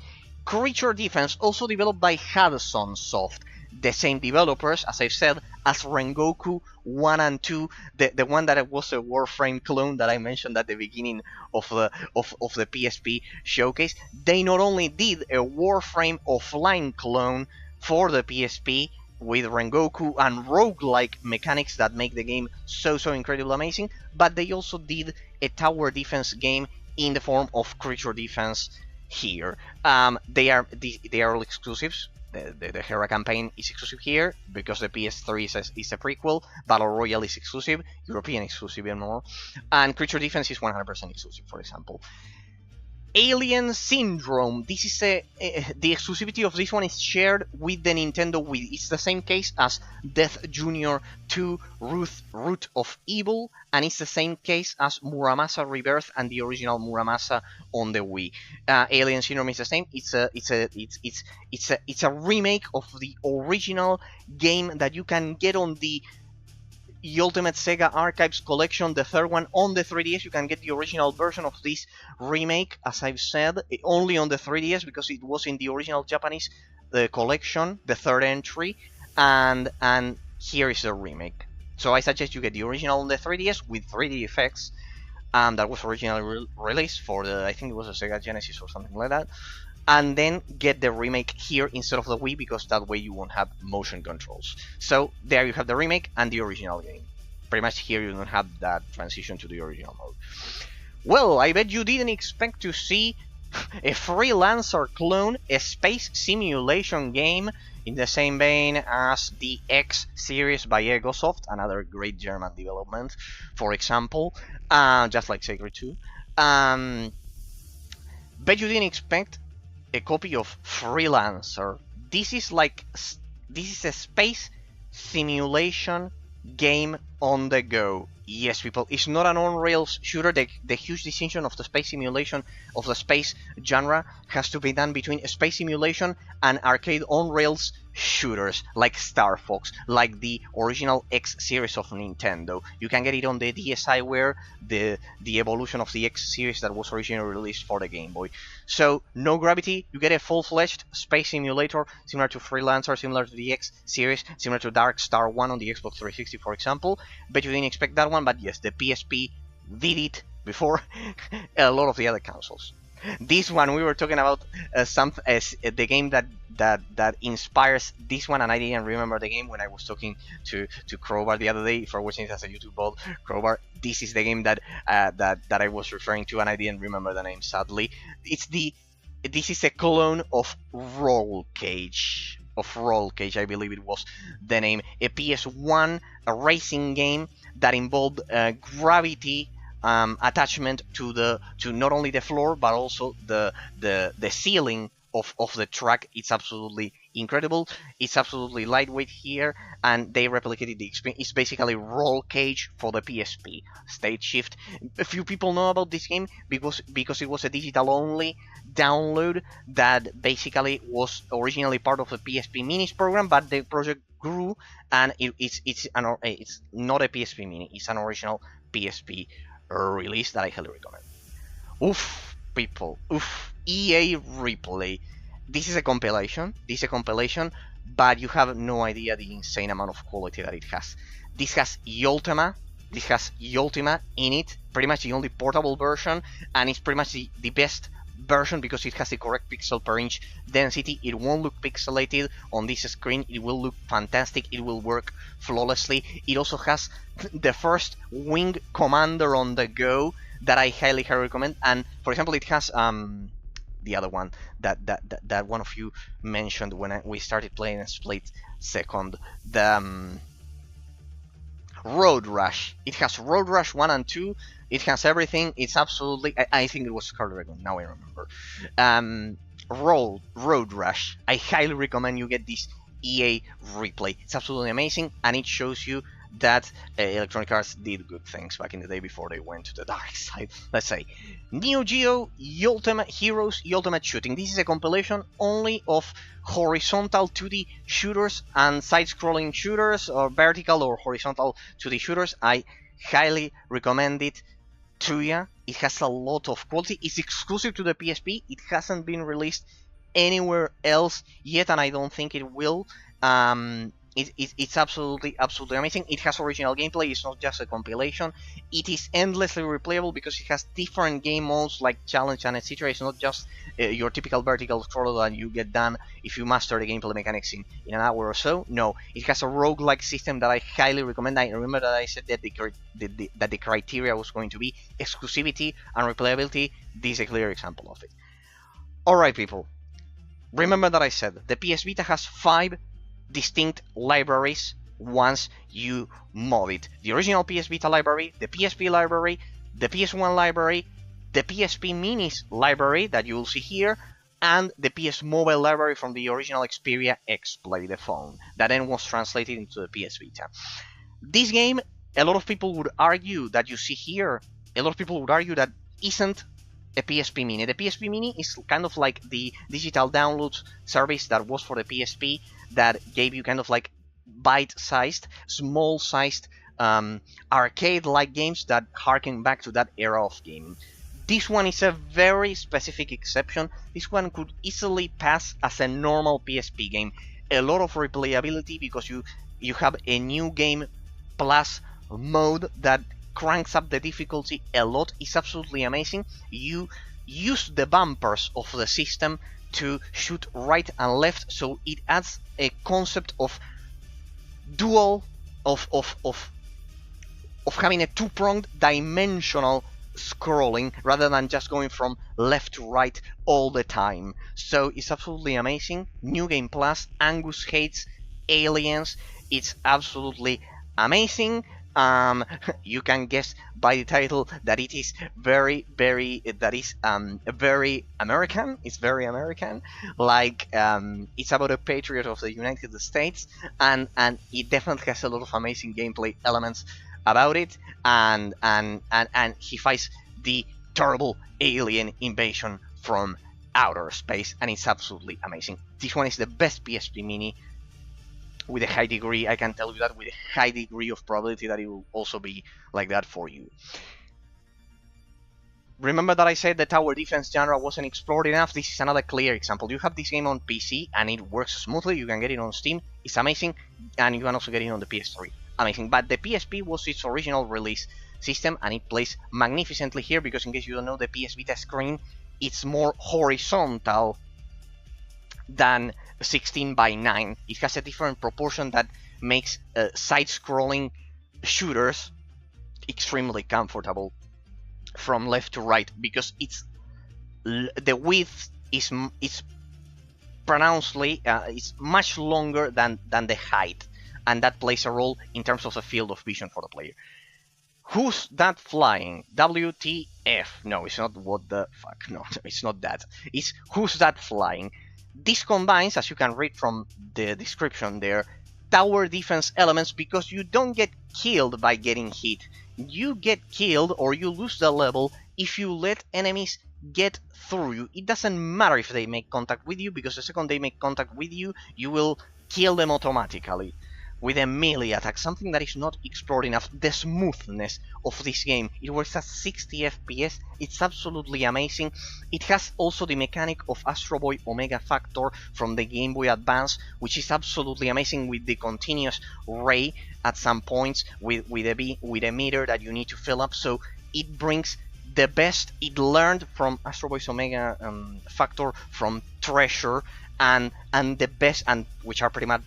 Creature Defense, also developed by Hudson Soft, the same developers, as I said, as Rengoku 1 and 2, the one that was a Warframe clone that I mentioned at the beginning of the PSP showcase. They not only did a Warframe offline clone for the PSP with Rengoku and roguelike mechanics that make the game so incredibly amazing, but they also did a tower defense game in the form of Creature Defense here. They are all exclusives. The Hera campaign is exclusive here because the PS3 is a prequel. Battle Royale is exclusive, European exclusive and more, and Creature Defense is 100% exclusive, for example. Alien Syndrome. This is the exclusivity of this one is shared with the Nintendo Wii. It's the same case as Death Junior 2 Root of Evil, and it's the same case as Muramasa Rebirth and the original Muramasa on the Wii. Alien Syndrome is the same. It's a remake of the original game that you can get on the Ultimate Sega Archives Collection, the third one on the 3DS. You can get the original version of this remake, as I've said, only on the 3DS because it was in the original Japanese collection, the third entry, and here is the remake. So I suggest you get the original on the 3DS with 3D effects, that was originally released for the, I think it was a Sega Genesis or something like that, and then get the remake here instead of the Wii, because that way you won't have motion controls. So there you have the remake and the original game. Pretty much here you don't have that transition to the original mode. Well, I bet you didn't expect to see a Freelancer clone, a space simulation game in the same vein as the X series by Egosoft, another great German development, for example, just like Sacred 2. Bet you didn't expect a copy of Freelancer. This is a space simulation game on the go. Yes, people, it's not an on-rails shooter. The huge distinction of the space simulation, of the space genre, has to be done between a space simulation and arcade on-rails shooters like Star Fox, like the original X series of Nintendo. You can get it on the DSiWare, the evolution of the X series that was originally released for the Game Boy. So no gravity, you get a full-fledged space simulator similar to Freelancer, similar to the X series, similar to Dark Star 1 on the Xbox 360, for example. Bet you didn't expect that one, but yes, the PSP did it before a lot of the other consoles. This one we were talking about the game that inspires this one, and I didn't remember the game when I was talking to Crowbar the other day. For watching it as a YouTube bot, Crowbar, this is the game that I was referring to, and I didn't remember the name, sadly. This is a clone of Roll Cage. I believe it was the name. A PS1, a racing game that involved gravity attachment to not only the floor but also the ceiling of the track. It's absolutely incredible. It's absolutely lightweight here, and they replicated the experience. It's basically Roll Cage for the PSP. Stage Shift. A few people know about this game because it was a digital only download that basically was originally part of the PSP Minis program, but the project grew, and it's not a PSP Mini. It's an original PSP release that I highly recommend. Oof, people. Oof. EA Replay. This is a compilation. But you have no idea the insane amount of quality that it has. This has Ultima. In it. Pretty much the only portable version, and it's pretty much the best version because it has the correct pixel per inch density. It won't look pixelated on this screen. It will look fantastic. It will work flawlessly. It also has the first Wing Commander on the go that I highly recommend. And for example, it has the other one that one of you mentioned when we started playing a split second, the Road Rush. It has Road Rush 1 and 2. It has everything. It's absolutely... I think it was Scarlet Dragon. Now I remember. Road Rush. I highly recommend you get this EA Replay. It's absolutely amazing, and it shows you that Electronic Arts did good things back in the day before they went to the dark side. Let's say Neo Geo Ultimate Heroes Ultimate Shooting. This is a compilation only of horizontal 2D shooters and side-scrolling shooters, or vertical or horizontal 2D shooters. I highly recommend it to you. It has a lot of quality. It's exclusive to the PSP. It hasn't been released anywhere else yet, and I don't think it will. It's absolutely amazing. It has original gameplay. It's not just a compilation. It is endlessly replayable because it has different game modes like challenge and etc. It's not just your typical vertical scroll that you get done if you master the gameplay mechanics in an hour or so. No, it has a roguelike system that I highly recommend. I remember that I said that the criteria was going to be exclusivity and replayability. This is a clear example of it. Alright, people. Remember that I said the PS Vita has 5 distinct libraries once you mod it. The original PS Vita library, the PSP library, the PS1 library, the PSP Minis library that you will see here, and the PS Mobile library from the original Xperia X-Play, the phone, that then was translated into the PS Vita. This game, a lot of people would argue that you see here, a lot of people would argue that isn't a PSP Mini. The PSP Mini is kind of like the digital download service that was for the PSP, that gave you kind of like bite-sized, small-sized arcade-like games that harken back to that era of game. This one is a very specific exception. This one could easily pass as a normal PSP game. A lot of replayability because you have a new game plus mode that cranks up the difficulty a lot. It's absolutely amazing. You use the bumpers of the system to shoot right and left, so it adds a concept of dual of having a two-pronged dimensional scrolling rather than just going from left to right all the time. So it's absolutely amazing. New Game Plus, Angus Hates Aliens. It's absolutely amazing. You can guess by the title that it is very American. It's very American. Like it's about a patriot of the United States, and it definitely has a lot of amazing gameplay elements about it. And he fights the terrible alien invasion from outer space, and it's absolutely amazing. This one is the best PSP Mini. With a high degree, I can tell you that, with a high degree of probability that it will also be like that for you. Remember that I said the tower defense genre wasn't explored enough? This is another clear example. You have this game on PC and it works smoothly. You can get it on Steam. It's amazing. And you can also get it on the PS3. Amazing. But the PSP was its original release system, and it plays magnificently here because, in case you don't know, the PS Vita screen it's more horizontal than 16:9. It has a different proportion that makes side-scrolling shooters extremely comfortable from left to right, because the width is pronouncedly is much longer than the height, and that plays a role in terms of the field of vision for the player. Who's that flying? WTF? No, it's not what the fuck. No, it's not that. It's who's that flying? This combines, as you can read from the description there, tower defense elements, because you don't get killed by getting hit. You get killed or you lose the level if you let enemies get through you. It doesn't matter if they make contact with you, because the second they make contact with you, you will kill them automatically with a melee attack, something that is not explored enough. The smoothness of this game, it works at 60 FPS, it's absolutely amazing. It has also the mechanic of Astro Boy Omega Factor from the Game Boy Advance, which is absolutely amazing, with the continuous ray at some points, with a meter that you need to fill up. So it brings the best it learned from Astro Boy's Omega Factor, from Treasure, and the best, and which are pretty much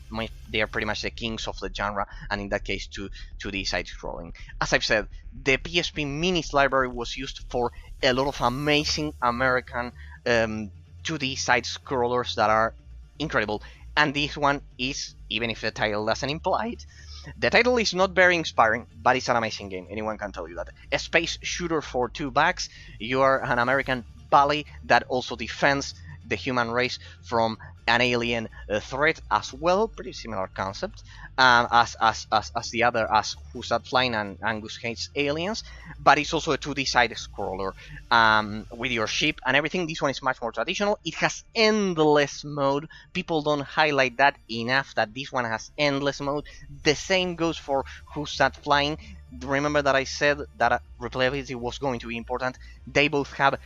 they are pretty much the kings of the genre, and in that case to the side scrolling. As I've said, the PSP Minis library was used for a lot of amazing American 2D side scrollers that are incredible, and this one is, even if the title doesn't imply it, the title is not very inspiring, but it's an amazing game. Anyone can tell you that. A space shooter for $2. You are an American bully that also defends the human race from an alien threat as well. Pretty similar concept as the other, as Who's That Flying and Angus Hates Aliens, but it's also a 2D side scroller with your ship and everything. This one is much more traditional. It has endless mode. People don't highlight that enough, that this one has endless mode. The same goes for Who's That Flying. Remember that I said that replayability was going to be important. They both have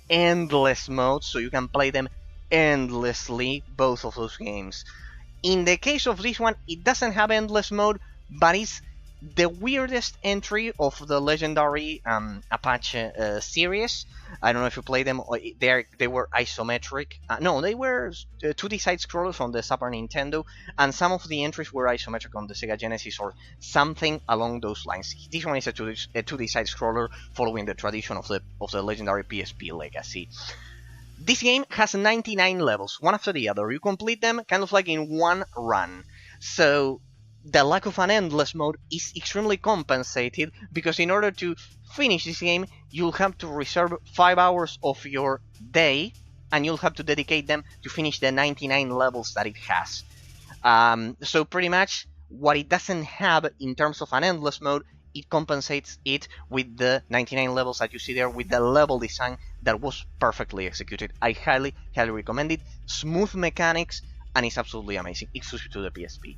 endless modes, so you can play them endlessly, both of those games. In the case of this one, it doesn't have endless mode, but it's the weirdest entry of the legendary Apache series. I don't know if you play them. They were isometric. No, they were 2D side scrollers on the Super Nintendo, and some of the entries were isometric on the Sega Genesis or something along those lines. This one is a 2D side scroller following the tradition of the legendary PSP legacy. This game has 99 levels, one after the other. You complete them kind of like in one run. So the lack of an endless mode is extremely compensated, because in order to finish this game, you'll have to reserve 5 hours of your day, and you'll have to dedicate them to finish the 99 levels that it has. So pretty much what it doesn't have in terms of an endless mode, it compensates it with the 99 levels that you see there, with the level design that was perfectly executed. I highly recommend it. Smooth mechanics, and it's absolutely amazing, exclusive to the PSP.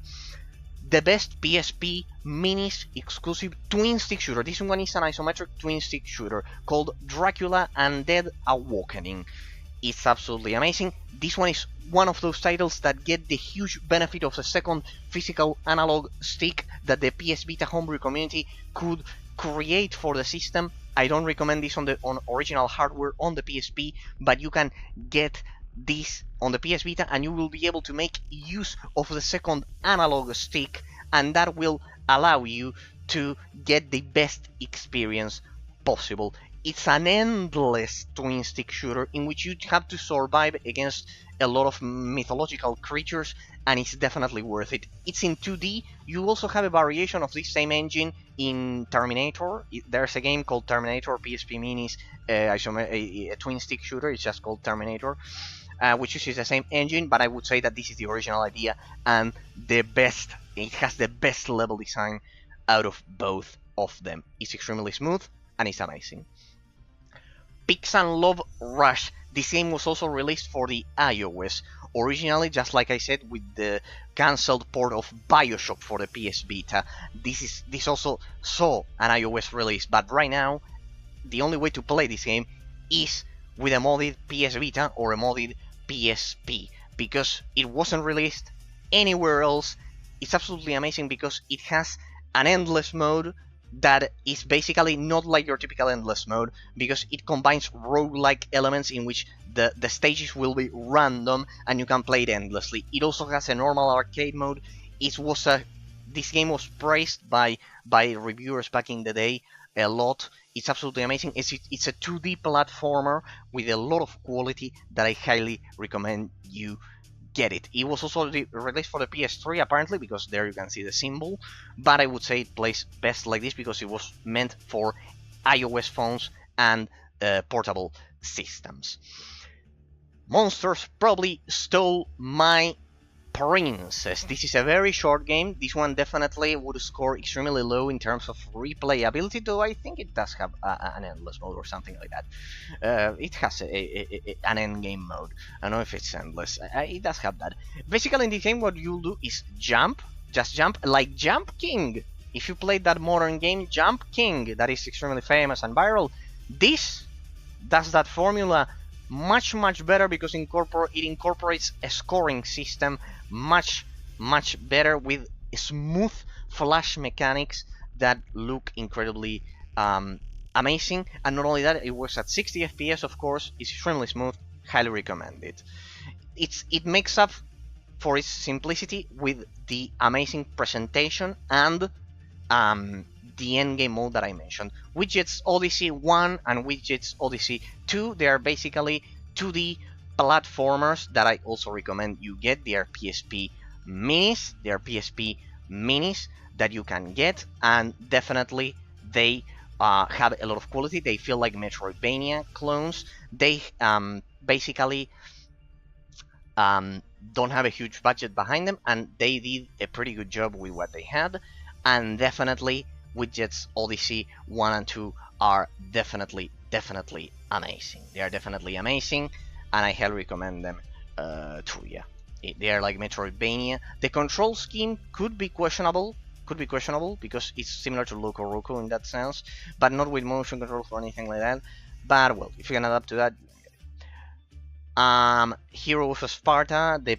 The best PSP Minis exclusive twin stick shooter. This one is an isometric twin stick shooter called Dracula Undead Awakening. It's absolutely amazing. This one is one of those titles that get the huge benefit of the second physical analog stick that the PS Vita homebrew community could create for the system. I don't recommend this on original hardware on the PSP, but you can get this on the PS Vita and you will be able to make use of the second analog stick, and that will allow you to get the best experience possible. It's an endless twin stick shooter in which you have to survive against a lot of mythological creatures, and it's definitely worth it. It's in 2D. You also have a variation of this same engine in Terminator. There's a game called Terminator PSP Minis, a twin stick shooter. It's just called Terminator, which uses the same engine, but I would say that this is the original idea and the best. It has the best level design out of both of them. It's extremely smooth and it's amazing. Pix and Love Rush. This game was also released for the iOS. Originally, just like I said, with the cancelled port of Bioshock for the PS Vita. This also saw an iOS release, but right now, the only way to play this game is with a modded PS Vita or a modded PSP, because it wasn't released anywhere else. It's absolutely amazing because it has an endless mode that is basically not like your typical endless mode, because it combines roguelike elements in which the stages will be random and you can play it endlessly. It also has a normal arcade mode. This game was praised by reviewers back in the day a lot. It's absolutely amazing. It's a 2D platformer with a lot of quality that I highly recommend you get it. It was also released for the PS3 apparently, because there you can see the symbol, but I would say it plays best like this because it was meant for iOS phones and portable systems. Monsters probably stole my princess. This is a very short game. This one definitely would score extremely low in terms of replayability, though I think it does have an endless mode or something like that. It has an end game mode. I don't know if it's endless. It does have that. Basically, in this game, what you do is jump, just jump, like Jump King. If you played that modern game, Jump King, that is extremely famous and viral, this does that formula much better because it incorporates a scoring system much better with smooth flash mechanics that look incredibly amazing. And not only that, it works at 60 FPS, of course. It's extremely smooth. Highly recommend it. It makes up for its simplicity with the amazing presentation and the endgame mode that I mentioned. Widgets Odyssey 1 and Widgets Odyssey 2, they are basically 2D platformers that I also recommend you get. They are PSP Minis. They are PSP Minis that you can get, and definitely they have a lot of quality. They feel like Metroidvania clones. They basically don't have a huge budget behind them, and they did a pretty good job with what they had. And definitely Widgets Odyssey 1 and 2 are definitely amazing. They are definitely amazing, and I highly recommend them to you. They are like Metroidvania. The control scheme could be questionable because it's similar to Loco Roco in that sense, but not with motion controls or anything like that. But well, if you can adapt to that, Heroes of Sparta, the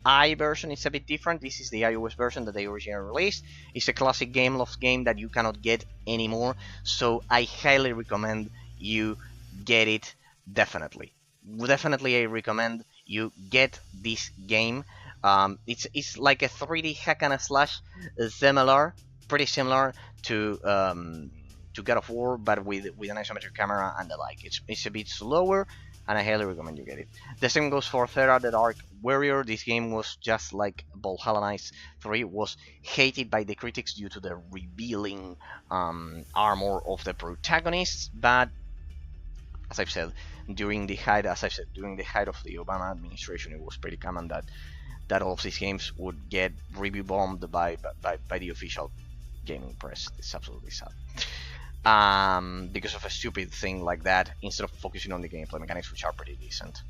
DSi version is a bit different. This is the iOS version that they originally released. It's a classic Gameloft game that you cannot get anymore, so I highly recommend you get it. Definitely I recommend you get this game. It's like a 3D hack and slash, pretty similar to God of War, but with an isometric camera and the like. It's a bit slower, and I highly recommend you get it. The same goes for Thera the Dark Warrior. This game was just like Valhalla Knights 3, was hated by the critics due to the revealing armor of the protagonists, but as I've said, during the height of the Obama administration, it was pretty common that all of these games would get review bombed by the official gaming press. It's absolutely sad. Because of a stupid thing like that, instead of focusing on the gameplay mechanics, which are pretty decent.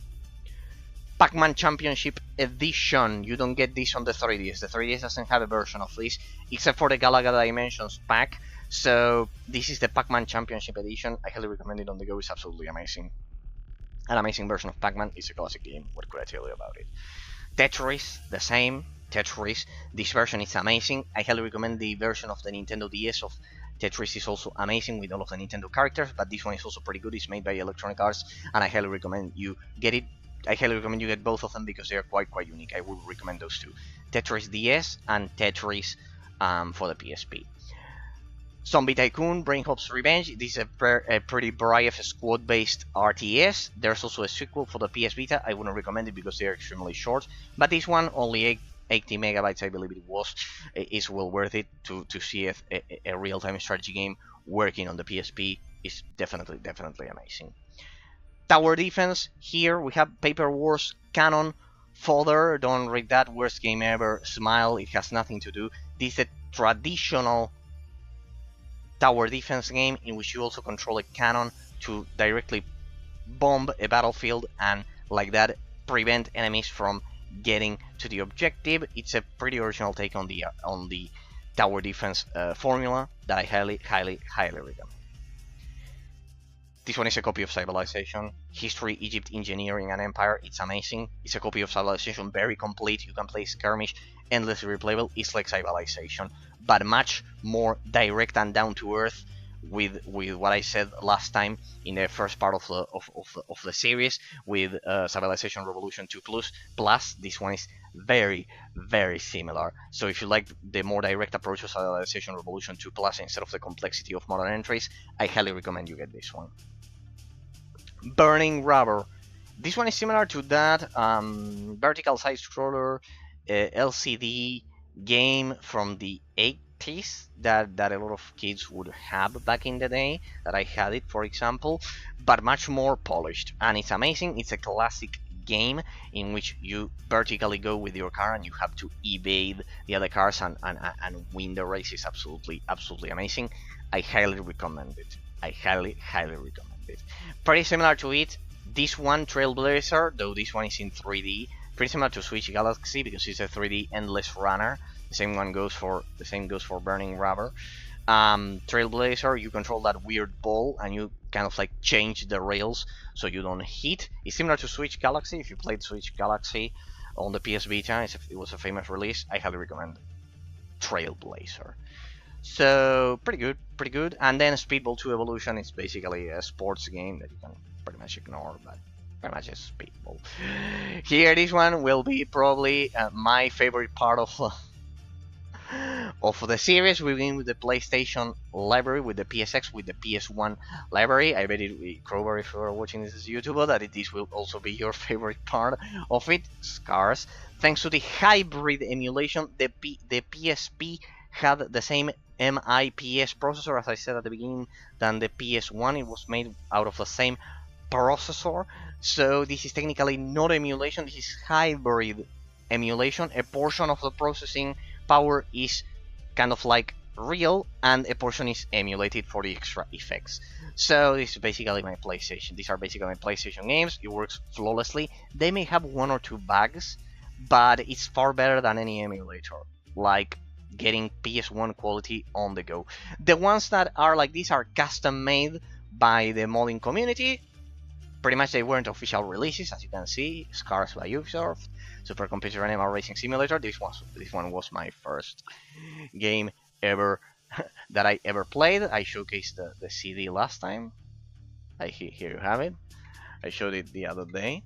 Pac-Man Championship Edition. You don't get this on the 3DS. The 3DS doesn't have a version of this, except for the Galaga Dimensions pack. So this is the Pac-Man Championship Edition. I highly recommend it on the go. It's absolutely amazing. An amazing version of Pac-Man. It's a classic game. What could I tell you about it? Tetris, the same. Tetris. This version is amazing. I highly recommend the version of the Nintendo DS of Tetris. Is also amazing with all of the Nintendo characters, but this one is also pretty good. It's made by Electronic Arts, and I highly recommend you get it. I highly recommend you get both of them because they are quite unique. I would recommend those two. Tetris DS and Tetris for the PSP. Zombie Tycoon, Brainhop's Revenge. This is a pretty brave squad-based RTS. There's also a sequel for the PS Vita. I wouldn't recommend it because they're extremely short, but this one, only 80 megabytes, I believe it was, is well worth it to see if a real-time strategy game working on the PSP is definitely amazing. Tower Defense. Here we have Paper Wars Cannon Fodder. Don't read that. Worst game ever. Smile. It has nothing to do. This is a traditional tower defense game in which you also control a cannon to directly bomb a battlefield and like that prevent enemies from getting to the objective. It's a pretty original take on the tower defense formula that I highly recommend. This one is a copy of Civilization, History, Egypt, Engineering, and Empire. It's amazing. It's a copy of Civilization, very complete. You can play skirmish endlessly replayable. It's like Civilization, but much more direct and down to earth. With what I said last time in the first part of the series with Civilization Revolution 2 plus this one is very similar. So if you like the more direct approach of Civilization Revolution 2 plus instead of the complexity of modern entries, I highly recommend you get this one. Burning Rubber. This one is similar to that vertical side scroller LCD game from the 80s that a lot of kids would have back in the day, that I had it, for example, but much more polished. And it's amazing. It's a classic game in which you vertically go with your car and you have to evade the other cars and win the race. Is absolutely amazing. I highly recommend it. I highly recommend it. Pretty similar to it, this one, Trailblazer, though this one is in 3D, pretty similar to Switch Galaxy because it's a 3D endless runner. The same goes for Burning Rubber. Trailblazer, you control that weird ball and you kind of like change the rails so you don't hit. It's similar to Switch Galaxy. If you played Switch Galaxy on the PS Vita, it was a famous release. I highly recommend Trailblazer. So pretty good. And then Speedball 2 Evolution is basically a sports game that you can pretty much ignore, but pretty much a Speedball. Here, this one will be probably my favorite part of the series. We begin with the PlayStation library, with the PSX, with the PS1 library. I bet it, Krober, if you are watching this as a YouTuber, that this will also be your favorite part of it. Scars. Thanks to the hybrid emulation, the PSP had the same MIPS processor, as I said at the beginning, than the PS1. It was made out of the same processor. So this is technically not emulation, this is hybrid emulation. A portion of the processing power is kind of like real and a portion is emulated for the extra effects. So this is basically my PlayStation. These are basically my PlayStation games. It works flawlessly. They may have one or two bugs, but it's far better than any emulator, like getting PS1 quality on the go. The ones that are like these are custom made by the modding community. Pretty much they weren't official releases, as you can see. Scars by Ubisoft, Supercomputer Animal Racing Simulator. This one was my first game ever that I ever played. I showcased the CD last time. Here you have it. I showed it the other day.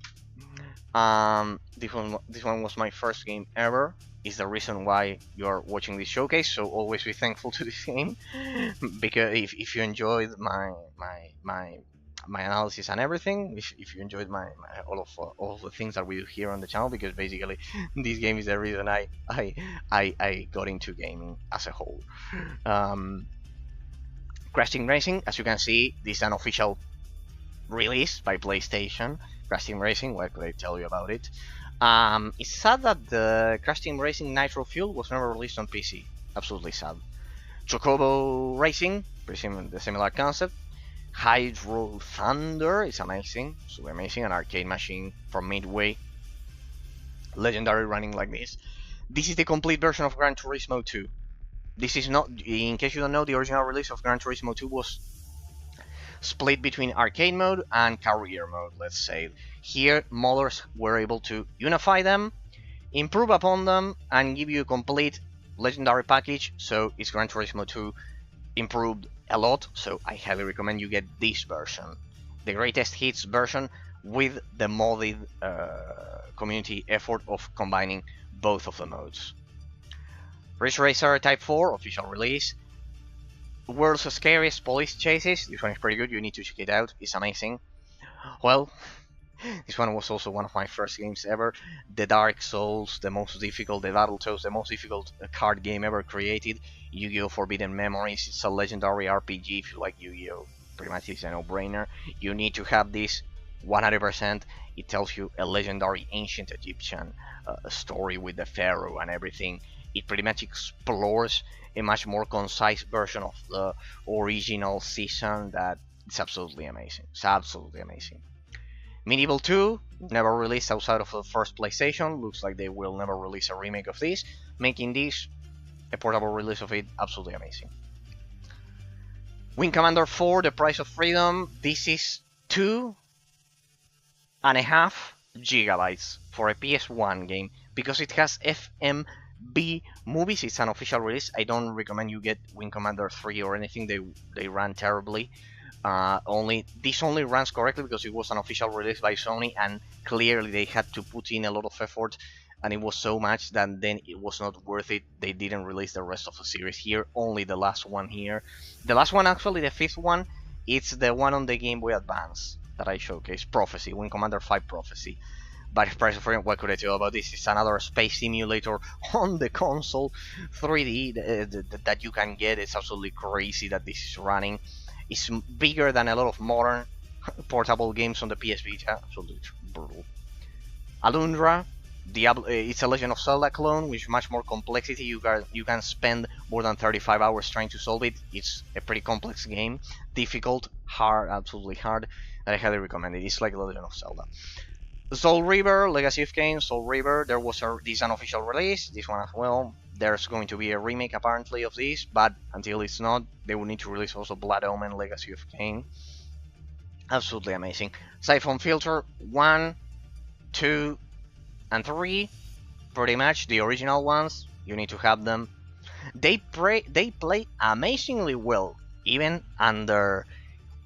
This one was my first game ever. Is the reason why you're watching this showcase. So always be thankful to this game, because if you enjoyed my analysis and everything, if you enjoyed all of the things that we do here on the channel, because basically this game is the reason I got into gaming as a whole. Crash Team Racing, as you can see, this is an official release by PlayStation. Crash Team Racing, what could I tell you about it? It's sad that the Crash Team Racing Nitro Fuel was never released on PC. Absolutely sad. Chocobo Racing, the similar concept. Hydro Thunder is amazing, super amazing, an arcade machine from Midway. Legendary running like this. This is the complete version of Gran Turismo 2. This is not, in case you don't know, the original release of Gran Turismo 2 was split between arcade mode and career mode, let's say. Here, modders were able to unify them, improve upon them, and give you a complete legendary package. So it's Gran Turismo 2 improved a lot, so I highly recommend you get this version, the greatest hits version, with the modded community effort of combining both of the modes. Ridge Racer Type 4 official release. World's Scariest Police Chases. This one is pretty good, you need to check it out, it's amazing. Well, this one was also one of my first games ever. The Dark Souls, the most difficult, the Battletoads, the most difficult card game ever created. Yu-Gi-Oh! Forbidden Memories. It's a legendary RPG. If you like Yu-Gi-Oh! Pretty much it's a no-brainer. You need to have this 100%. It tells you a legendary ancient Egyptian story with the pharaoh and everything. It pretty much explores a much more concise version of the original season that it's absolutely amazing. It's absolutely amazing. Medieval 2, never released outside of the first PlayStation. Looks like they will never release a remake of this, making this a portable release of it absolutely amazing. Wing Commander 4, The Price of Freedom. This is 2.5 GB for a PS1 game because it has FM PSP Movies. It's an official release. I don't recommend you get Wing Commander 3 or anything. They ran terribly. This only runs correctly because it was an official release by Sony, and clearly they had to put in a lot of effort, and it was so much that then it was not worth it. They didn't release the rest of the series here, only the last one here. The last one, actually, the fifth one, it's the one on the Game Boy Advance that I showcased, Prophecy, Wing Commander 5 Prophecy. But what could I tell about this? It's another space simulator on the console, 3D that you can get. It's absolutely crazy that this is running. It's bigger than a lot of modern portable games on the PS Vita. Absolutely brutal. Alundra, it's a Legend of Zelda clone with much more complexity. You can spend more than 35 hours trying to solve it. It's a pretty complex game, difficult, hard, absolutely hard. I highly recommend it. It's like Legend of Zelda. Soul River, Legacy of Kain, Soul River. There was this unofficial release. This one as well. There's going to be a remake apparently of this, but until it's not, they will need to release also Blood Omen, Legacy of Kain. Absolutely amazing. Siphon Filter 1, 2, and 3. Pretty much the original ones. You need to have them. They play amazingly well, even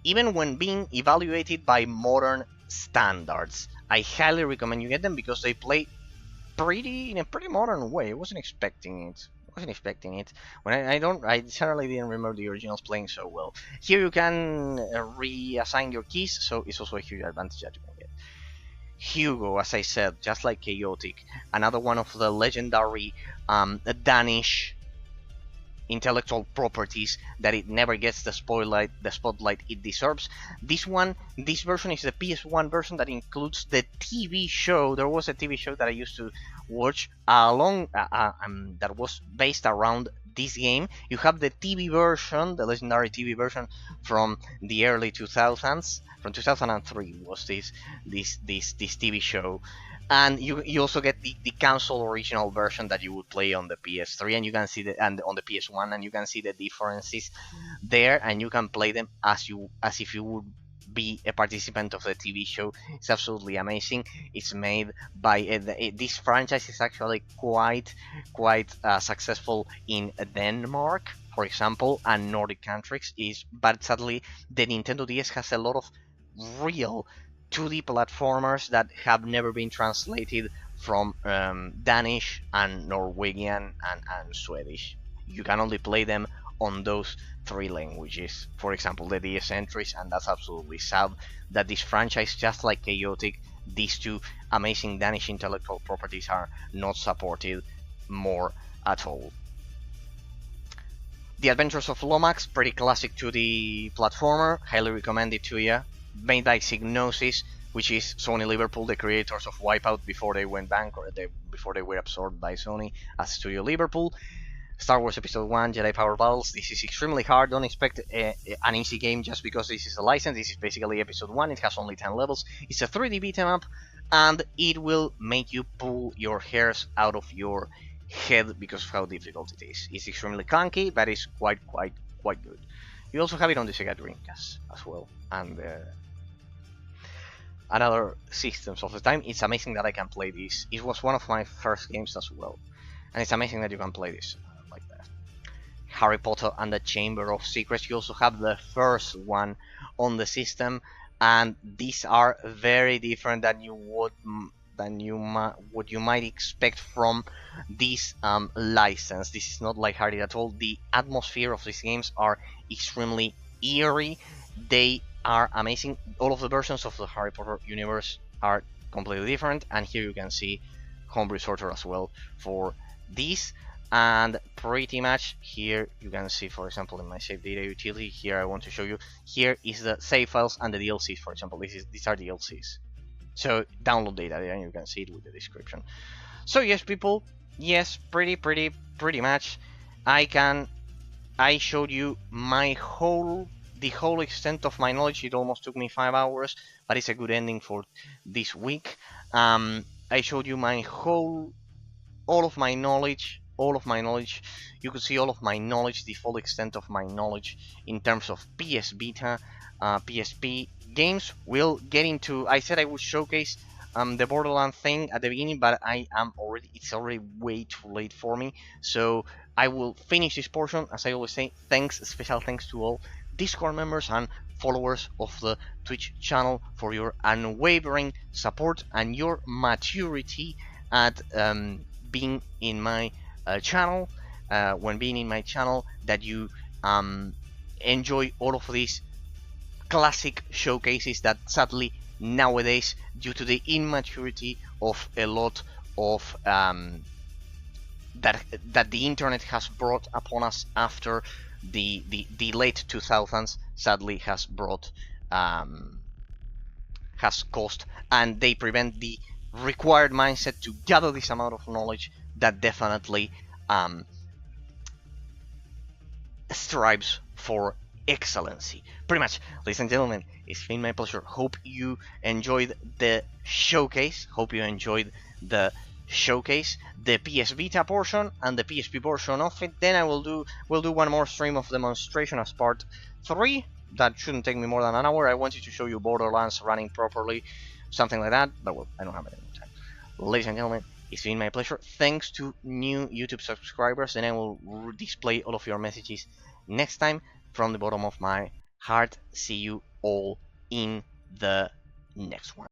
when being evaluated by modern standards. I highly recommend you get them because they play in a pretty modern way. I wasn't expecting it. When I certainly didn't remember the originals playing so well. Here you can reassign your keys, so it's also a huge advantage that you can get. Hugo, as I said, just like Chaotic, another one of the legendary Danish intellectual properties that it never gets the spotlight it deserves. This version is the PS1 version that includes the TV show. There was a TV show that I used to watch that was based around this game. You have the TV version, the legendary TV version from the early 2000s. From 2003 was this TV show. And you also get the console original version that you would play on the PS3, and you can see and on the PS1, and you can see the differences there, and you can play them as if you would be a participant of the TV show. It's absolutely amazing. It's made by this franchise is actually quite successful in Denmark, for example, and Nordic countries. But sadly, the Nintendo DS has a lot of real 2D platformers that have never been translated from Danish and Norwegian and Swedish. You can only play them on those 3 languages, for example the DS entries, and that's absolutely sad that this franchise, just like Chaotic, these 2 amazing Danish intellectual properties are not supported more at all. The Adventures of Lomax, pretty classic 2D platformer, highly recommend it to you. Made by Psygnosis, which is Sony Liverpool, the creators of Wipeout before they went bankrupt, before they were absorbed by Sony as Studio Liverpool. Star Wars Episode 1, Jedi Power Battles. This is extremely hard. Don't expect an easy game just because this is a license. This is basically Episode 1. It has only 10 levels. It's a 3D beat 'em up, and it will make you pull your hairs out of your head because of how difficult it is. It's extremely clunky, but it's quite good. You also have it on the Sega Dreamcast as well, and other systems of the time. It's amazing that I can play this. It was one of my first games as well, and it's amazing that you can play this like that. Harry Potter and the Chamber of Secrets. You also have the first one on the system, and these are very different than what you might expect from this license. This is not lighthearted at all. The atmosphere of these games are extremely eerie. They are amazing. All of the versions of the Harry Potter universe are completely different, and here you can see Homebrew Sorter as well for this. And pretty much here you can see, for example, in my save data utility, here I want to show you, here is the save files and the DLCs, for example. These are DLCs. So download data there, and you can see it with the description. So yes, people, yes, pretty much I showed you the whole extent of my knowledge. It almost took me 5 hours, but it's a good ending for this week. I showed you all of my knowledge. You could see all of my knowledge, the full extent of my knowledge in terms of PS Vita, PSP games. We'll get into. I said I would showcase the Borderlands thing at the beginning, but it's already way too late for me. So I will finish this portion. As I always say, special thanks to all Discord members and followers of the Twitch channel for your unwavering support and your maturity at being in my channel. When being in my channel, that you enjoy all of these classic showcases that sadly nowadays, due to the immaturity of a lot of that the internet has brought upon us after the late 2000s, sadly has brought has caused, and they prevent the required mindset to gather this amount of knowledge that definitely strives for excellency. Pretty much, ladies and gentlemen, it's been my pleasure. Hope you enjoyed the showcase. The PS Vita portion and the PSP portion of it. Then we'll do one more stream of demonstration as part 3. That shouldn't take me more than an hour. I wanted to show you Borderlands running properly, something like that, but well, I don't have any more time. Ladies and gentlemen, it's been my pleasure. Thanks to new YouTube subscribers, and I will display all of your messages next time. From the bottom of my heart, see you all in the next one.